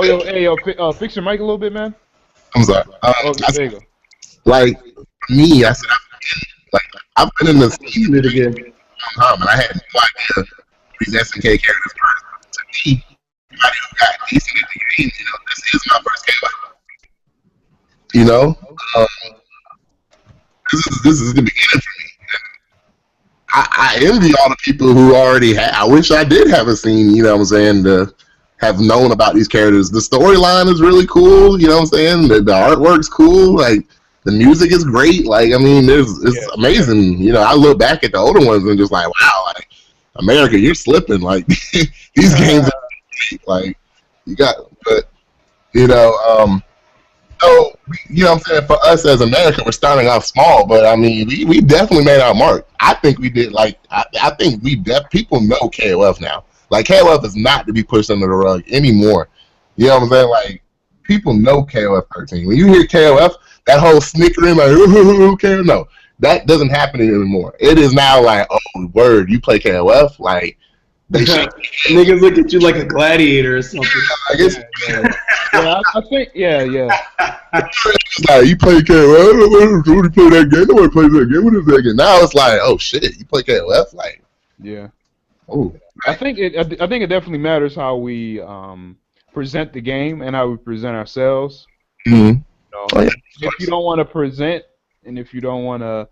You know what I mean? Hey, fix your mic a little bit, man. I'm sorry. There you go. Like me, I said, I've been in the scene it again. But I had no idea these SNK characters were. To me, anybody who got decent at the game, you know, this is my first KOF. You know, this is the beginning for me. I envy all the people who already had. I wish I did have a scene, you know what I'm saying, to have known about these characters. The storyline is really cool, you know what I'm saying? The artwork's cool, like, the music is great. Like, I mean, it's amazing. You know, I look back at the older ones and just like, wow, like, America, you're slipping. Like, these games are great. Like, you got, but, you know, so, you know what I'm saying, for us as America, we're starting off small, but I mean, we definitely made our mark. I think we did, like, I think people know KOF now. Like, KOF is not to be pushed under the rug anymore. You know what I'm saying? Like, people know KOF 13. When you hear KOF, that whole snickering, like, ooh, KOF, no, that doesn't happen anymore. It is now like, oh, word, you play KOF? Like, they niggas look at you like a gladiator or something. I guess. Yeah, I think, yeah. It's like, you play KOF? Nobody play that game. Nobody plays that game. What is that game? Now it's like, oh shit, you play KOF? Like, yeah. Oh. I think it definitely matters how we present the game and how we present ourselves. Mm-hmm. You know, if you don't want to present, and if you don't want to,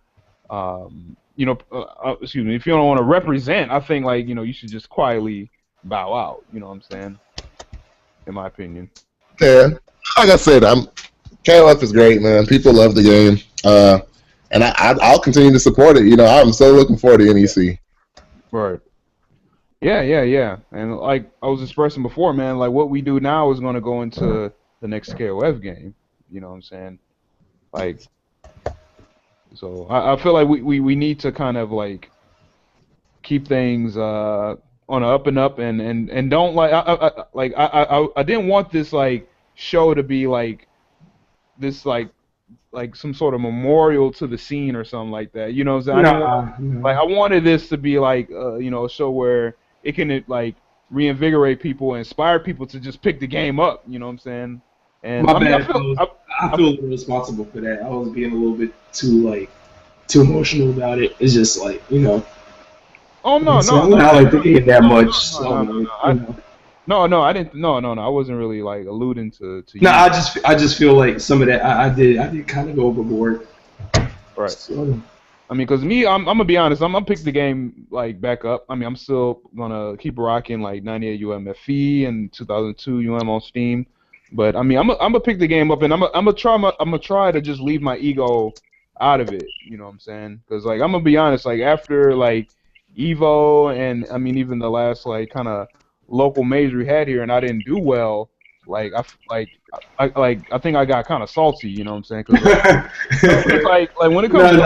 excuse me, if you don't want to represent, I think, like, you know, you should just quietly bow out. You know what I'm saying? In my opinion. Yeah, like I said, KOF is great, man. People love the game, and I'll continue to support it. You know, I'm so looking forward to NEC. Right. Yeah. And like I was expressing before, man, like what we do now is going to go into the next KOF game. You know what I'm saying? Like, so I feel like we need to kind of like keep things on an up and up, and don't like I didn't want this like show to be like this like some sort of memorial to the scene or something like that. You know what I'm saying? Like I wanted this to be like you know, a show where it can like reinvigorate people and inspire people to just pick the game up. You know what I'm saying? And My bad. I feel a little responsible for that. I was being a little bit too emotional about it. It's just like, you know. Oh no, I'm not like thinking that much. No, I didn't. No, I wasn't really like alluding to you. No, I just feel like some of that I did kind of go overboard. Right. So, I mean, cause me, I'm gonna be honest. I'm gonna pick the game like back up. I mean, I'm still gonna keep rocking like 98 UMFE and 2002 UM on Steam. But I mean, I'm gonna pick the game up, and I'm gonna try to just leave my ego out of it. You know what I'm saying? Cause like I'm gonna be honest. Like after like Evo and I mean even the last like kind of local major we had here, and I didn't do well. Like I think I got kind of salty. You know what I'm saying? Cause like when it comes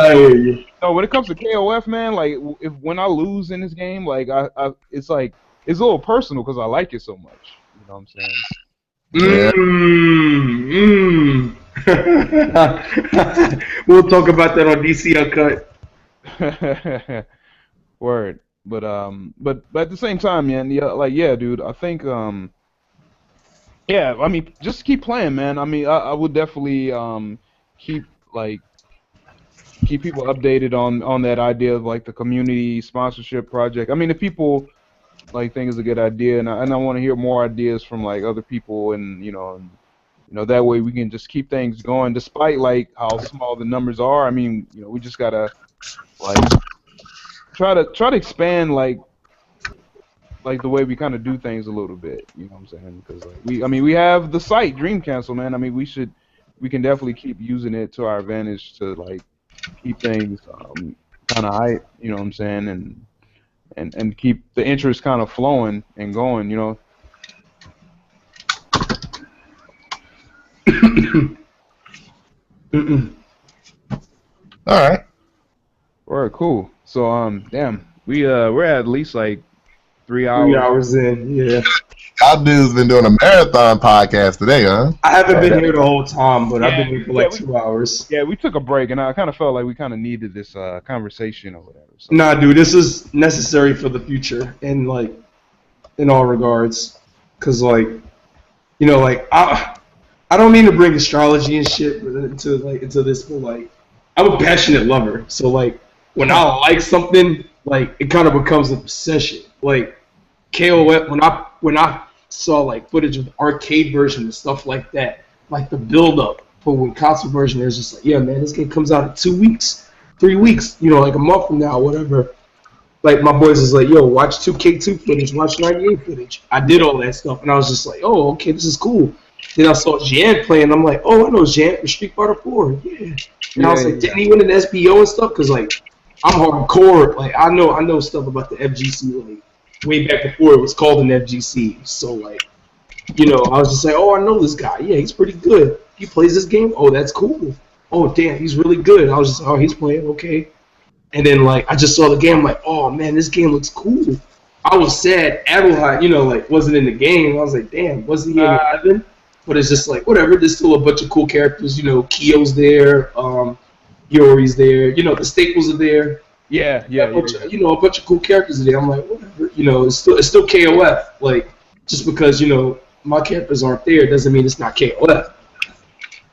when it comes to KOF, man, like when I lose in this game, like it's like it's a little personal because I like it so much. You know what I'm saying? We'll talk about that on DC Uncut. Word, but at the same time, man, yeah, dude, I think yeah, I mean, just keep playing, man. I mean, I would definitely keep people updated on that idea of like the community sponsorship project. I mean, if people like think it's a good idea, and I want to hear more ideas from like other people, and you know that way we can just keep things going, despite like how small the numbers are. I mean, you know, we just gotta like try to expand like the way we kind of do things a little bit. You know what I'm saying? Because like we have the site Dream Cancel, man. I mean, we can definitely keep using it to our advantage to like keep things kind of hype. You know what I'm saying? And keep the interest kind of flowing and going, you know. All right. All right, cool. So damn, we're at least like 3 hours. 3 hours in, yeah. Our dude's been doing a marathon podcast today, huh? I haven't been here the whole time, but I've been Yeah, here for like 2 hours. Yeah, we took a break, and I kind of felt like we kind of needed this conversation or whatever. So. Nah, dude, this is necessary for the future, and like, in all regards, cause like, you know, like I don't mean to bring astrology and shit into this, but like, I'm a passionate lover, so like, when I like something, like, it kind of becomes an obsession. Like, KOF, when I saw like footage of the arcade version and stuff like that, like the build up for when console version, there's just like, yeah, man, this game comes out in 2 weeks, 3 weeks, you know, like a month from now, whatever. Like my boys is like, yo, watch 2K2 footage, watch 98 footage. I did all that stuff, and I was just like, oh, okay, this is cool. Then I saw Jan playing. I'm like, oh, I know Jan from Street Fighter 4. Yeah. And I was like, didn't he win an SBO and stuff? Because like, I'm hardcore. Like I know stuff about the FGC like way back before it was called an FGC. So like, you know, I was just like, oh, I know this guy. Yeah, he's pretty good. He plays this game. Oh, that's cool. Oh, damn, he's really good. I was just, oh, he's playing okay. And then like, I just saw the game. I'm like, oh man, this game looks cool. I was sad Adelheid, you know, like wasn't in the game. I was like, damn, wasn't he in 11? But it's just like, whatever. There's still a bunch of cool characters. You know, Kyo's there. Yori's there. You know, the staples are there. Yeah. You know, a bunch of cool characters are there. I'm like, whatever. You know, it's still KOF. Like, just because, you know, my characters aren't there doesn't mean it's not KOF.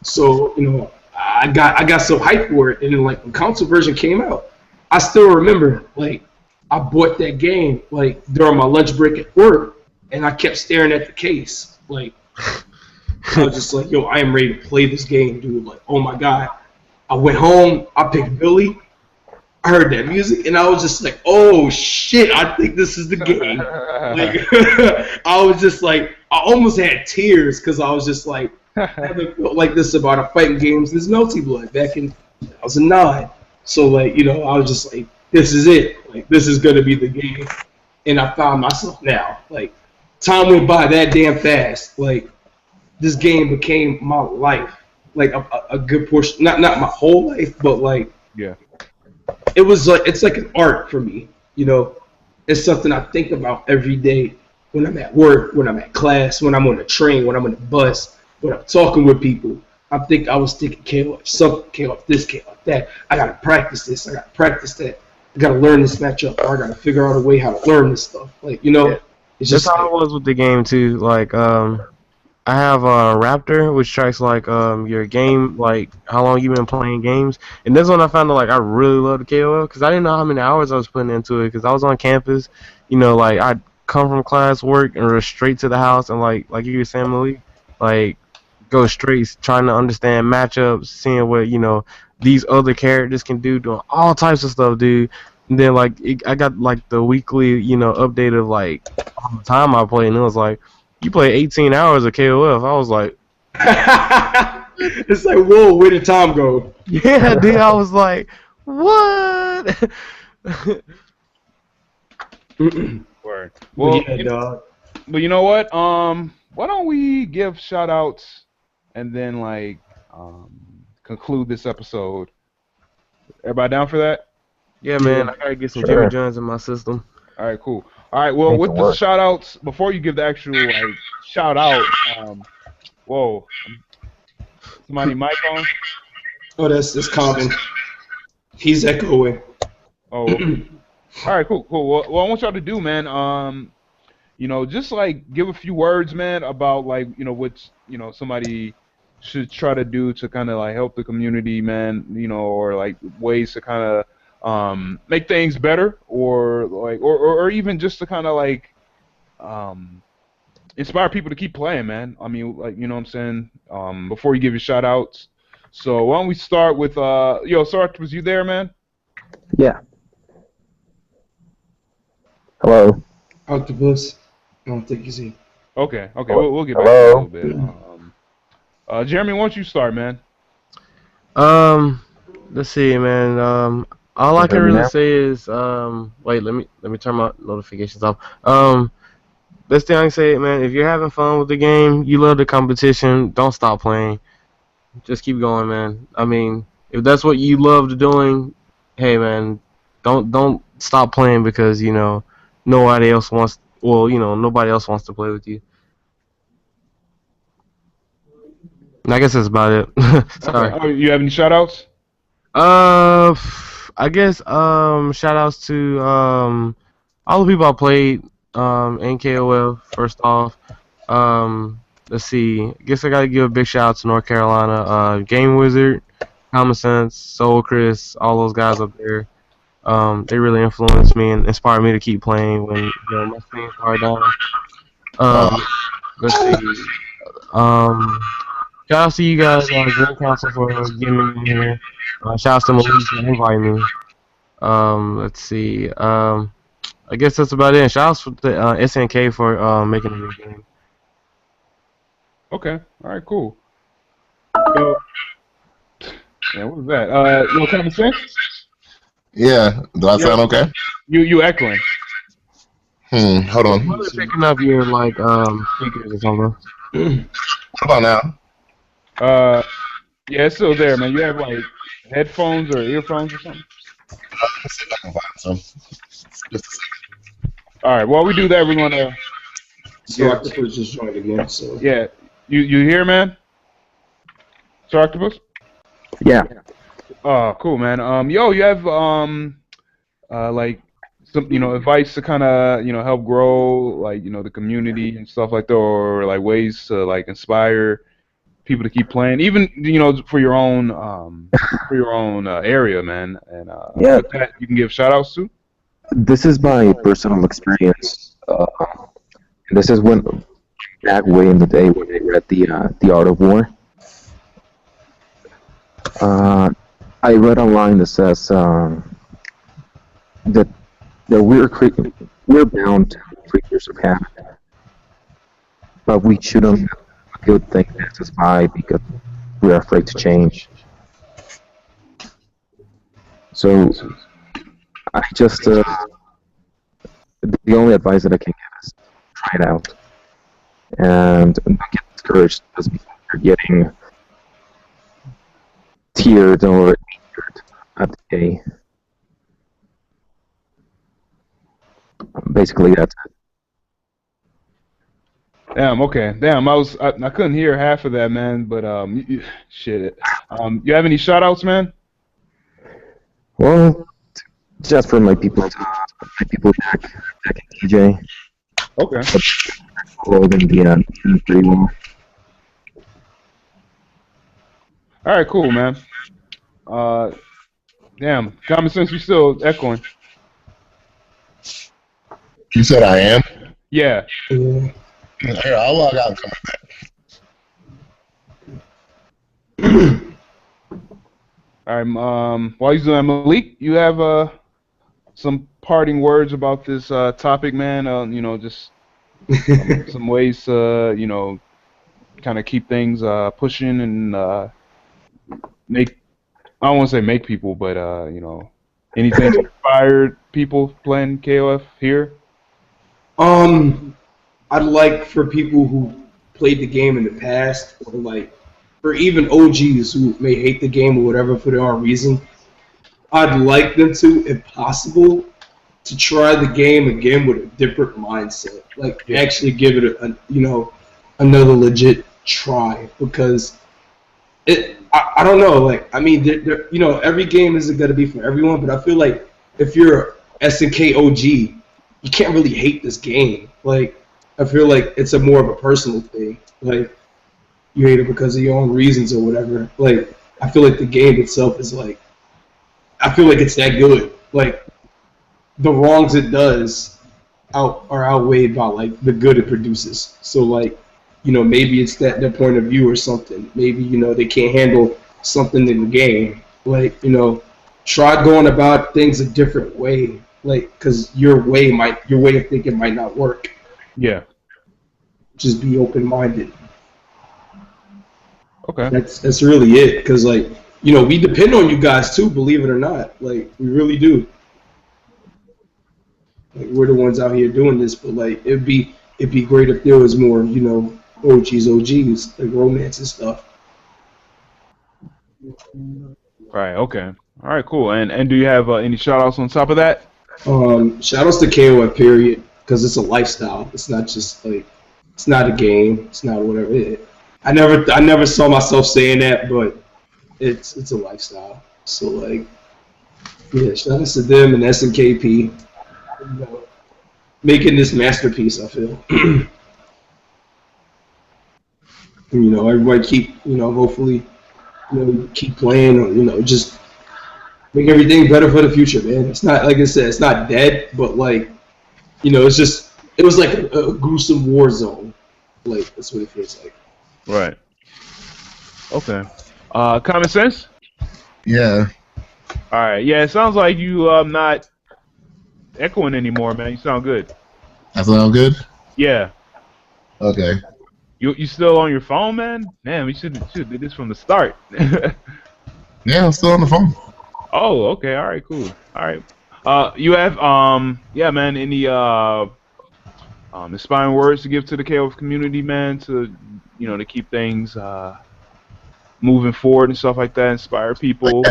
So, you know, I got so hyped for it. And then, like, when console version came out, I still remember, like, I bought that game, like, during my lunch break at work, and I kept staring at the case. Like, I was just like, yo, I am ready to play this game, dude. Like, oh my God. I went home, I picked Billy, I heard that music, and I was just like, oh shit, I think this is the game. Like, I was just like, I almost had tears because I was just like, I haven't felt like this about a fighting game since Melty Blood back in 2009. So like, you know, I was just like, this is it. Like, this is gonna be the game. And I found myself now. Like, time went by that damn fast. Like, this game became my life. Like a good portion, not my whole life, but like, yeah. It was like, it's like an art for me, you know. It's something I think about every day when I'm at work, when I'm at class, when I'm on the train, when I'm on the bus, when I'm talking with people. I was thinking KOF something, KOF this, KOF that. I gotta practice this, I gotta practice that. I gotta learn this matchup, or I gotta figure out a way how to learn this stuff. Like, you know, it's just that's how it was with the game too. Like, I have a Raptor, which tracks like your game, like how long you've been playing games. And this one I found out like I really love the KOF because I didn't know how many hours I was putting into it because I was on campus. You know, like I'd come from class, work, and rush straight to the house, and like you were saying, Malik, like go straight trying to understand matchups, seeing what, you know, these other characters can do, doing all types of stuff, dude. And then like I got like the weekly, you know, update of like all the time I played, and it was like, you play 18 hours of KOF. I was like, it's like, whoa, where did time go? Yeah, dude. I was like, what? Word. Well, yeah, dog. But you know what? Why don't we give shout outs and then like conclude this episode? Everybody down for that? Yeah, man. I gotta get some Jimmy Jones in my system. All right, cool. All right, well, with the shout outs, before you give the actual like shout out, whoa, somebody mic on? Oh, that's common. He's echoing. Oh, okay. All right, cool. Well, I want y'all to do, man, you know, just like give a few words, man, about like, you know, what, you know, somebody should try to do to kind of like help the community, man, you know, or like ways to kind of make things better, or like, or even just to kind of like inspire people to keep playing, man. I mean, like, you know what I'm saying? Before you give your shout outs, so why don't we start with yo, Sartre, was you there, man? Yeah. Hello. Octopus. I don't think he's in. Okay, we'll get back to you a little bit. Jeremy, why don't you start, man? Let's see, man. All I can really say is, wait, let me turn my notifications off. Best thing I can say, man, if you're having fun with the game, you love the competition, don't stop playing. Just keep going, man. I mean, if that's what you loved doing, hey man, don't stop playing because nobody else wants. Well, nobody else wants to play with you. And I guess that's about it. Sorry. Okay. Oh, you have any shout-outs? I guess shout outs to all the people I played in KOF. First off, let's see. I guess I gotta give a big shout out to North Carolina, Game Wizard, Common Sense, Soul Chris, all those guys up there. They really influenced me and inspired me to keep playing when my team started down. Let's see. Shout out to you guys, Green Council, for getting me in here. Shout out to Malik for inviting me. Let's see. I guess that's about it. Shout out to SNK for making a new game. Okay. All right. Cool. So, yeah, what was that? No common sense? Yeah. Do I sound okay? You echoing? Hold on. What are picking up your speakers or something? What about now? Yeah, it's still there, man. You have like headphones or earphones or something? Let's see if I can find some. Just a second. All right. While we do that, we're gonna. So Octopus just joined again. So yeah, you here, man? So Octopus? Yeah. Oh, cool, man. Yo, you have like some advice to kind of help grow like the community and stuff like that, or like ways to like inspire people to keep playing, even for your own area, man. And Yeah. that you can give shout outs to. This is my personal experience. This is when back way in the day when I read the Art of War. I read online that says that we're bound to creatures of habit, but we shouldn't let a good thing pass us by because we're afraid to change. So I just the only advice that I can give is try it out and don't get discouraged because you're getting tiered or injured at the day. Basically, that's it. Damn. Okay. Damn. I couldn't hear half of that, man. But shit. You have any shout outs, man? Well, just for my people back in TJ. Okay. Followed in the team pretty well. All right. Cool, man. Damn. Common sense. You still echoing? You said I am? Yeah. Here, I'll log out and come back. All right. While you're doing that, Malik, you have some parting words about this topic, man. Just some ways to kind of keep things pushing and make. I don't want to say make people, but anything to inspire people playing KOF here. I'd like for people who played the game in the past, or even OGs who may hate the game or whatever for their own reason, I'd like them to, if possible, to try the game again with a different mindset. Actually give it another legit try, because I don't know. Every game isn't gonna be for everyone, but I feel like if you're SNK OG, you can't really hate this game. I feel like it's more of a personal thing. You hate it because of your own reasons or whatever. I feel like the game itself is I feel like it's that good. The wrongs it does are outweighed by the good it produces. So maybe it's their point of view or something. Maybe they can't handle something in the game. Try going about things a different way. Because your way of thinking might not work. Yeah. Just be open-minded. Okay. That's really it. Because we depend on you guys too. Believe it or not, we really do. We're the ones out here doing this, but it'd be great if there was more, OGs, like romance and stuff. Right. Okay. All right. Cool. And do you have any shout outs on top of that? Shout outs to KOF period, because it's a lifestyle. It's not just like, it's not a game. It's not whatever. I never saw myself saying that, but it's a lifestyle. So like, yeah, shout outs to them and SNKP, you know, making this masterpiece. I feel. You know, everybody keep, you know, hopefully, you know, keep playing, or, you know, just make everything better for the future, man. It's not, like I said, it's not dead, but like, you know, it's just, it was like a gruesome war zone. Like, that's what it feels like. Right. Okay. Common sense? Yeah. All right. Yeah, it sounds like you not echoing anymore, man. You sound good. That sound good? Yeah. Okay. You still on your phone, man? Man, we should did this from the start. Yeah, I'm still on the phone. Oh, okay. All right, cool. All right. You have yeah, man, any inspiring words to give to the KOF community, man, to, you know, to keep things moving forward and stuff like that, inspire people.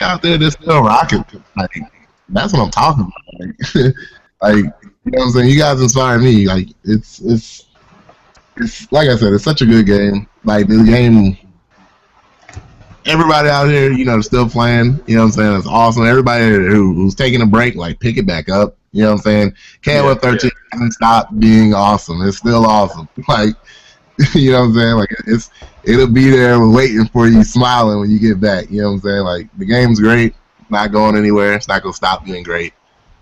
Out there, they're still rocking. Like, that's what I'm talking about. Like, like, you know what I'm saying? You guys inspire me. Like, it's like I said, it's such a good game. Like, the game, everybody out here, you know, still playing. You know what I'm saying? It's awesome. Everybody who's taking a break, like, pick it back up. You know what I'm saying? KOF 13 hasn't stopped being awesome. It's still awesome. Like, you know what I'm saying? Like, it'll be there waiting for you, smiling when you get back. You know what I'm saying? Like, the game's great. It's not going anywhere. It's not gonna stop being great.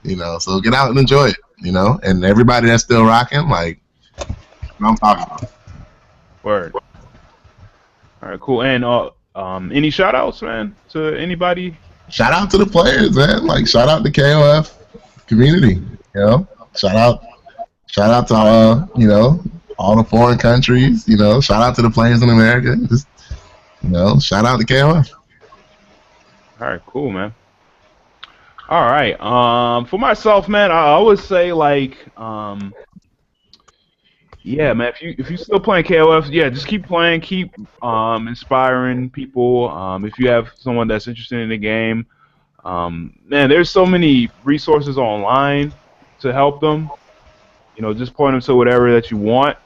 You know, so get out and enjoy it. You know, and everybody that's still rocking, like, what I'm talking about. Word. All right, cool. And any shout outs, man, to anybody? Shout out to the players, man. Like, shout out to KOF community. You know, shout out to you know, all the foreign countries. You know, shout out to the players in America. Just, you know, shout out to KOF. All right, cool, man. All right. For myself, man, I always say, like, yeah, man, if you still playing KOF, yeah, just keep playing, keep inspiring people. If you have someone that's interested in the game, man, there's so many resources online to help them. You know, just point them to whatever that you want.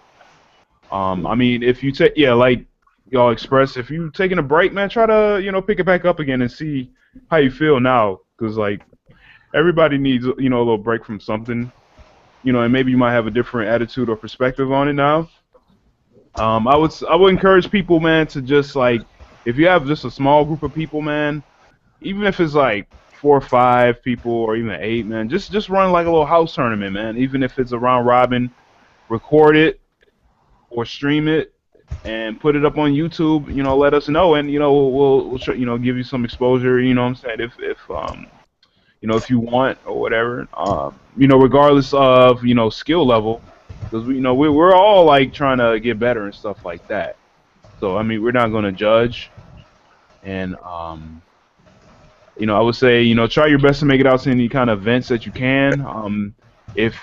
I mean, if you take, yeah, like y'all expressed, if you taking a break, man, try to, you know, pick it back up again and see how you feel now, because like everybody needs, you know, a little break from something. You know, and maybe you might have a different attitude or perspective on it now. I would encourage people, man, to just, like, if you have just a small group of people, man, even if it's like 4 or 5 people or even 8, man, just run like a little house tournament, man. Even if it's a round robin, record it or stream it and put it up on YouTube. You know, let us know, and you know we'll you know, give you some exposure. You know what I'm saying? If you know, if you want or whatever, you know, regardless of, you know, skill level, because you know we're all like trying to get better and stuff like that. So I mean, we're not going to judge, and you know, I would say, you know, try your best to make it out to any kind of events that you can. If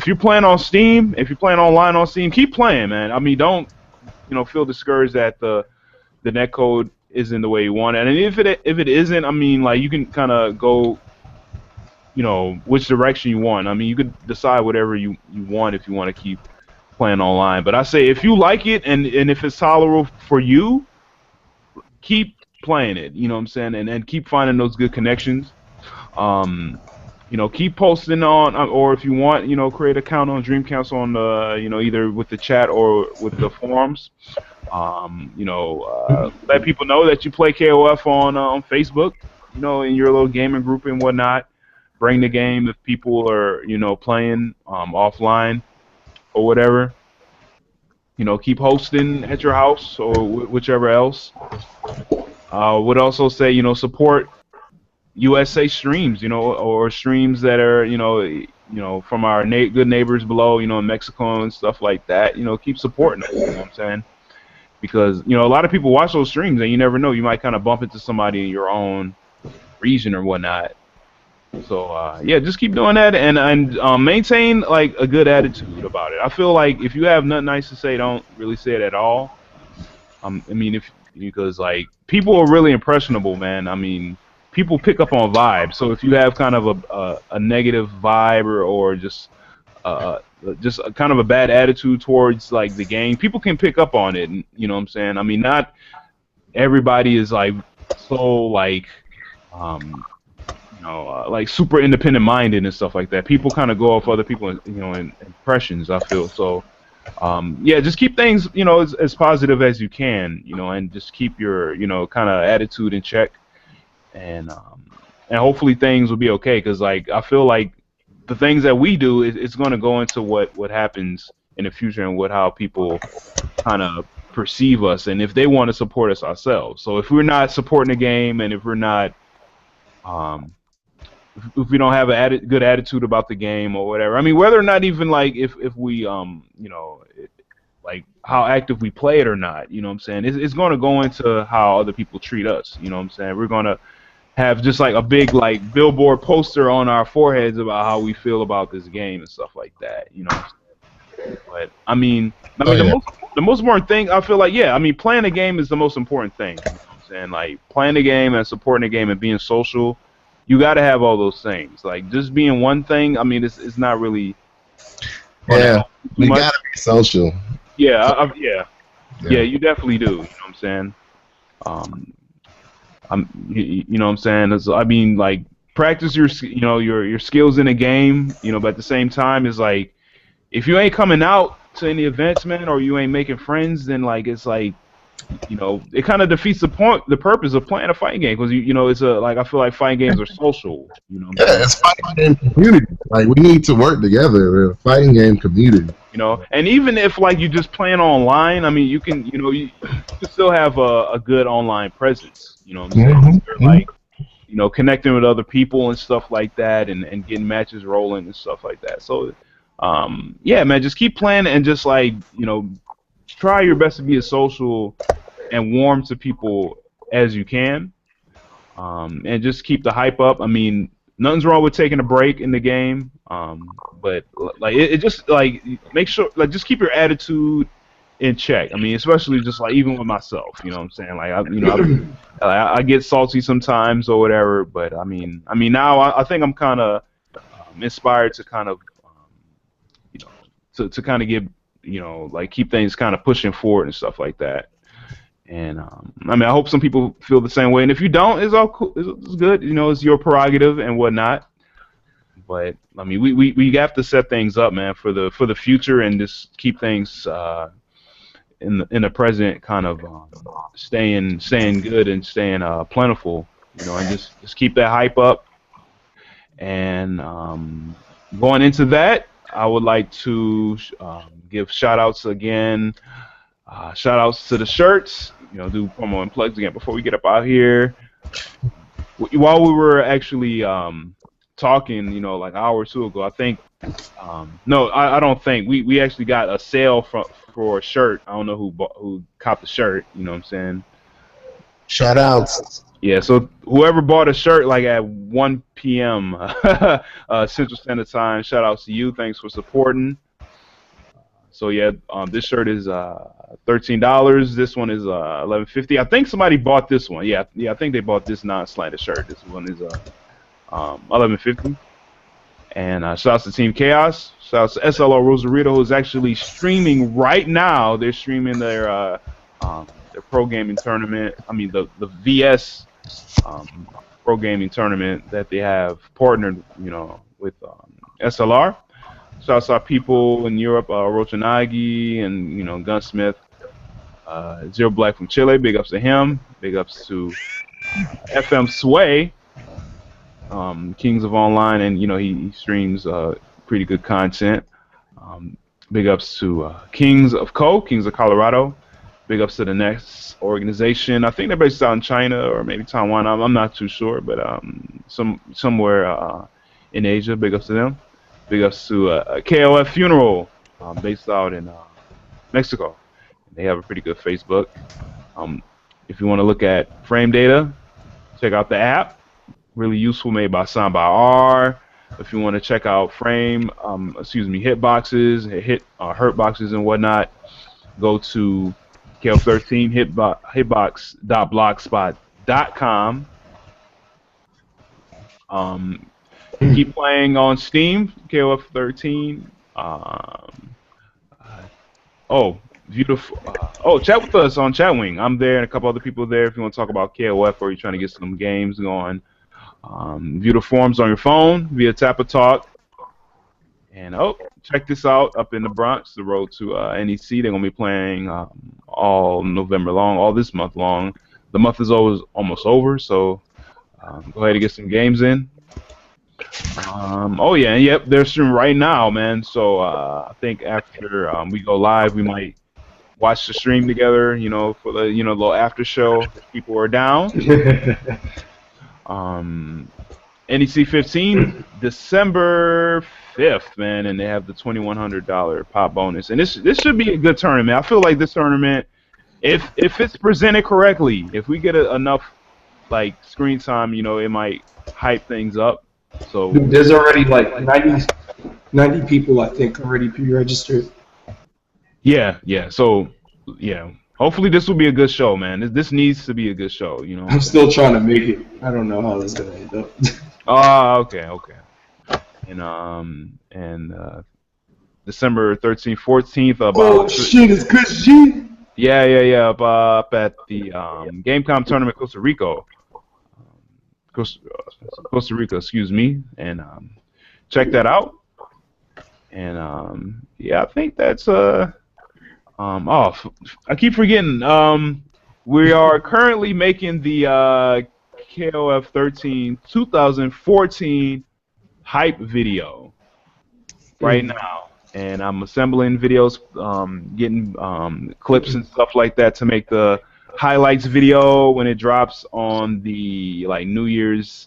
you're playing on Steam, if you're playing online on Steam, keep playing, man. I mean, don't, you know, feel discouraged that the netcode isn't the way you want it. And if it isn't, I mean, like, you can kind of go, you know, which direction you want. I mean, you could decide whatever you want if you want to keep playing online. But I say, if you like it and if it's tolerable for you, keep playing it. You know what I'm saying? And keep finding those good connections. You know, keep posting on, or if you want, you know, create an account on Dream Council on the, you know, either with the chat or with the forums. You know, let people know that you play KOF on Facebook, you know, in your little gaming group and whatnot. Bring the game if people are, you know, playing offline or whatever. You know, keep hosting at your house or whichever else. Would also say, you know, support USA streams, you know, or streams that are, you know, from our good neighbors below, you know, in Mexico and stuff like that. You know, keep supporting them. You know what I'm saying? Because, you know, a lot of people watch those streams and you never know, you might kind of bump into somebody in your own region or whatnot. So yeah, just keep doing that and maintain like a good attitude about it. I feel like if you have nothing nice to say, don't really say it at all. I mean, if because like people are really impressionable, man. I mean, people pick up on vibes. So if you have kind of a negative vibe or just a, kind of a bad attitude towards like the game, people can pick up on it. And, you know what I'm saying? I mean, not everybody is like so like like super independent minded and stuff like that. People kind of go off other people's impressions, I feel. So yeah, just keep things as positive as you can, and just keep your kind of attitude in check, and hopefully things will be okay, because like I feel like the things that we do it's going to go into what happens in the future and how people kind of perceive us, and if they want to support us ourselves. So if we're not supporting the game, and if we're not if we don't have a good attitude about the game or whatever, I mean, whether or not even like if we like how active we play it or not, you know what I'm saying, it's going to go into how other people treat us, you know what I'm saying. We're going to have just like a big like billboard poster on our foreheads about how we feel about this game and stuff like that, you know what I'm saying? But I mean the most important thing, I feel like, yeah, I mean, playing the game is the most important thing, you know what I'm saying. Like playing the game and supporting the game and being social, you got to have all those things. Like just being one thing, I mean, it's not really. Yeah, we got to be social. Yeah, yeah, you definitely do. You know what I'm saying? You know what I'm saying? I mean, like practice your your skills in a game. But at the same time, it's like if you ain't coming out to any events, man, or you ain't making friends, then like it's like it kind of defeats the purpose of playing a fighting game, because it's like I feel like fighting games are social. You know. Yeah, it's fighting game community. Like we need to work together. We're a fighting game community. And even if like you just playing online, I mean, you can you still have a good online presence. You know what I'm saying? You're, like connecting with other people and stuff like that, and getting matches rolling and stuff like that. So yeah, man, just keep playing and just like try your best to be as social and warm to people as you can, and just keep the hype up. I mean, nothing's wrong with taking a break in the game, but like it just like make sure like just keep your attitude in check. I mean, especially just like even with myself, you know what I'm saying? Like I get salty sometimes or whatever, but I mean now I think I'm kind of inspired to kind of to kind of get like keep things kind of pushing forward and stuff like that. And I mean, I hope some people feel the same way. And if you don't, it's all cool. It's good. It's your prerogative and whatnot. But I mean, we have to set things up, man, for the future, and just keep things in the present, kind of staying good and staying plentiful. And just keep that hype up. And going into that, I would like to give shout-outs again. Shout-outs to the shirts. Do promo and plugs again before we get up out here. While we were actually talking, like an hour or two ago, I think. No, I don't think we actually got a sale for a shirt. I don't know who copped the shirt. You know what I'm saying? Shout-outs. Yeah, so whoever bought a shirt like at 1 p.m. Central Standard Time, shout outs to you. Thanks for supporting. So yeah, this shirt is $13. This one is $11.50. I think somebody bought this one. Yeah, I think they bought this non-slanted shirt. This one is $11.50. And shout outs to Team Chaos. Shout outs to SLR Rosarito, who's actually streaming right now. They're streaming their pro gaming tournament. I mean the VS pro gaming tournament that they have partnered, with SLR. Shouts out people in Europe, Rochanagi and Gunsmith, Zero Black from Chile. Big ups to him. Big ups to FM Sway, Kings of Online, and he streams pretty good content. Big ups to Kings of Colorado. Big ups to the next organization. I think they're based out in China or maybe Taiwan. I'm not too sure, but somewhere in Asia. Big ups to them. Big ups to KOF Funeral, based out in Mexico. They have a pretty good Facebook. If you want to look at frame data, check out the app. Really useful, made by Sound by R. If you want to check out hitboxes, hurt boxes and whatnot, go to KOF13 hitbox.blogspot.com. Keep playing on Steam, KOF13. Beautiful. Chat with us on Chatwing. I'm there and a couple other people there if you want to talk about KOF or you're trying to get some games going. View the forums on your phone via Tap or Talk. And check this out up in the Bronx, the road to NEC. They're going to be playing all November long, all this month long. The month is almost over, so go ahead and get some games in. They're streaming right now, man. So I think after we go live, we might watch the stream together, for the little after show if people are down. NEC 15, December 5th, man, and they have the $2,100 pop bonus. And this should be a good tournament. I feel like this tournament, if it's presented correctly, if we get enough screen time, it might hype things up. So there's already 90 people, I think, already pre-registered. Yeah. So hopefully this will be a good show, man. This needs to be a good show, I'm still trying to make it. I don't know how this is gonna end up. Okay. And December 13th, 14th. It's good shit. Yeah. Up at the Gamecom tournament, Costa Rica, excuse me, and check that out. And I think that's I keep forgetting. We are currently making the KOF13 2014 hype video right now, and I'm assembling videos, getting clips and stuff like that to make the highlights video when it drops on the New Year's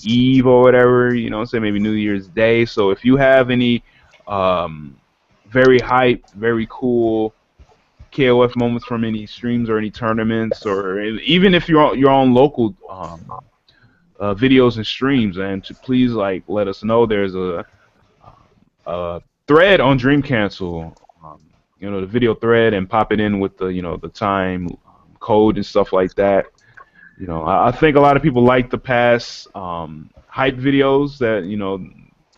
Eve or whatever, say maybe New Year's Day. So if you have any very hype, very cool KOF moments from any streams or any tournaments, or even if you're your own local videos and streams, and to please let us know. There's a thread on Dream Cancel, the video thread, and pop it in with the the time code and stuff like that. I think a lot of people like the past hype videos that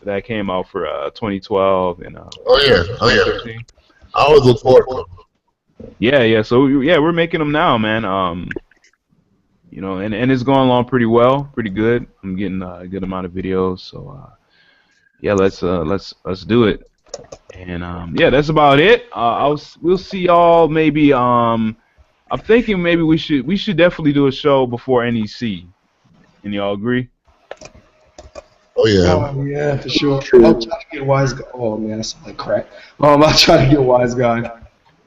that came out for 2012 and 2013. I always look forward to them. Yeah. So we're making them now, man. And it's going along pretty well, pretty good. I'm getting a good amount of videos, so let's do it. And that's about it. We'll see y'all maybe. I'm thinking maybe we should definitely do a show before NEC. And y'all agree? Oh yeah. Oh yeah, for sure. I'll try to get Wise Guy. Oh man, that sounds like crack. I'll try to get Wise Guy.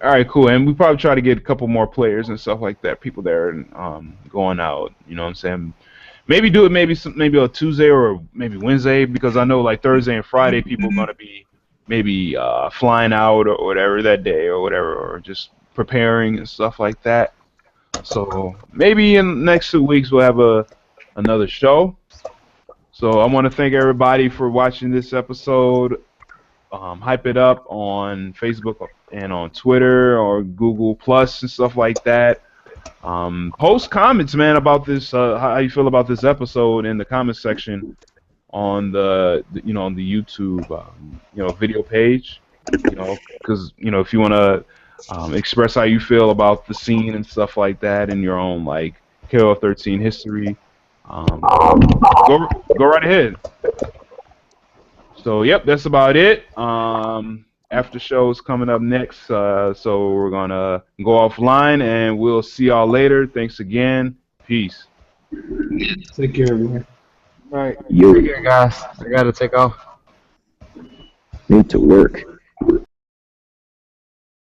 All right, cool. And we probably try to get a couple more players and stuff like that. People there and going out. You know what I'm saying? Maybe do it maybe a Tuesday or maybe Wednesday, because I know Thursday and Friday people are gonna be maybe flying out or whatever that day or whatever, or just preparing and stuff like that. So maybe in the next 2 weeks we'll have another show. So I want to thank everybody for watching this episode. Hype it up on Facebook and on Twitter or Google Plus and stuff like that. Post comments, man, about this. How you feel about this episode in the comment section on the on the YouTube video page. Because if you want to express how you feel about the scene and stuff like that in your own KOF13 history. Go right ahead. So that's about it. After show's coming up next, so we're gonna go offline and we'll see y'all later. Thanks again. Peace. Take care, everyone. All right. Yo. Take care, guys. I gotta take off. Need to work.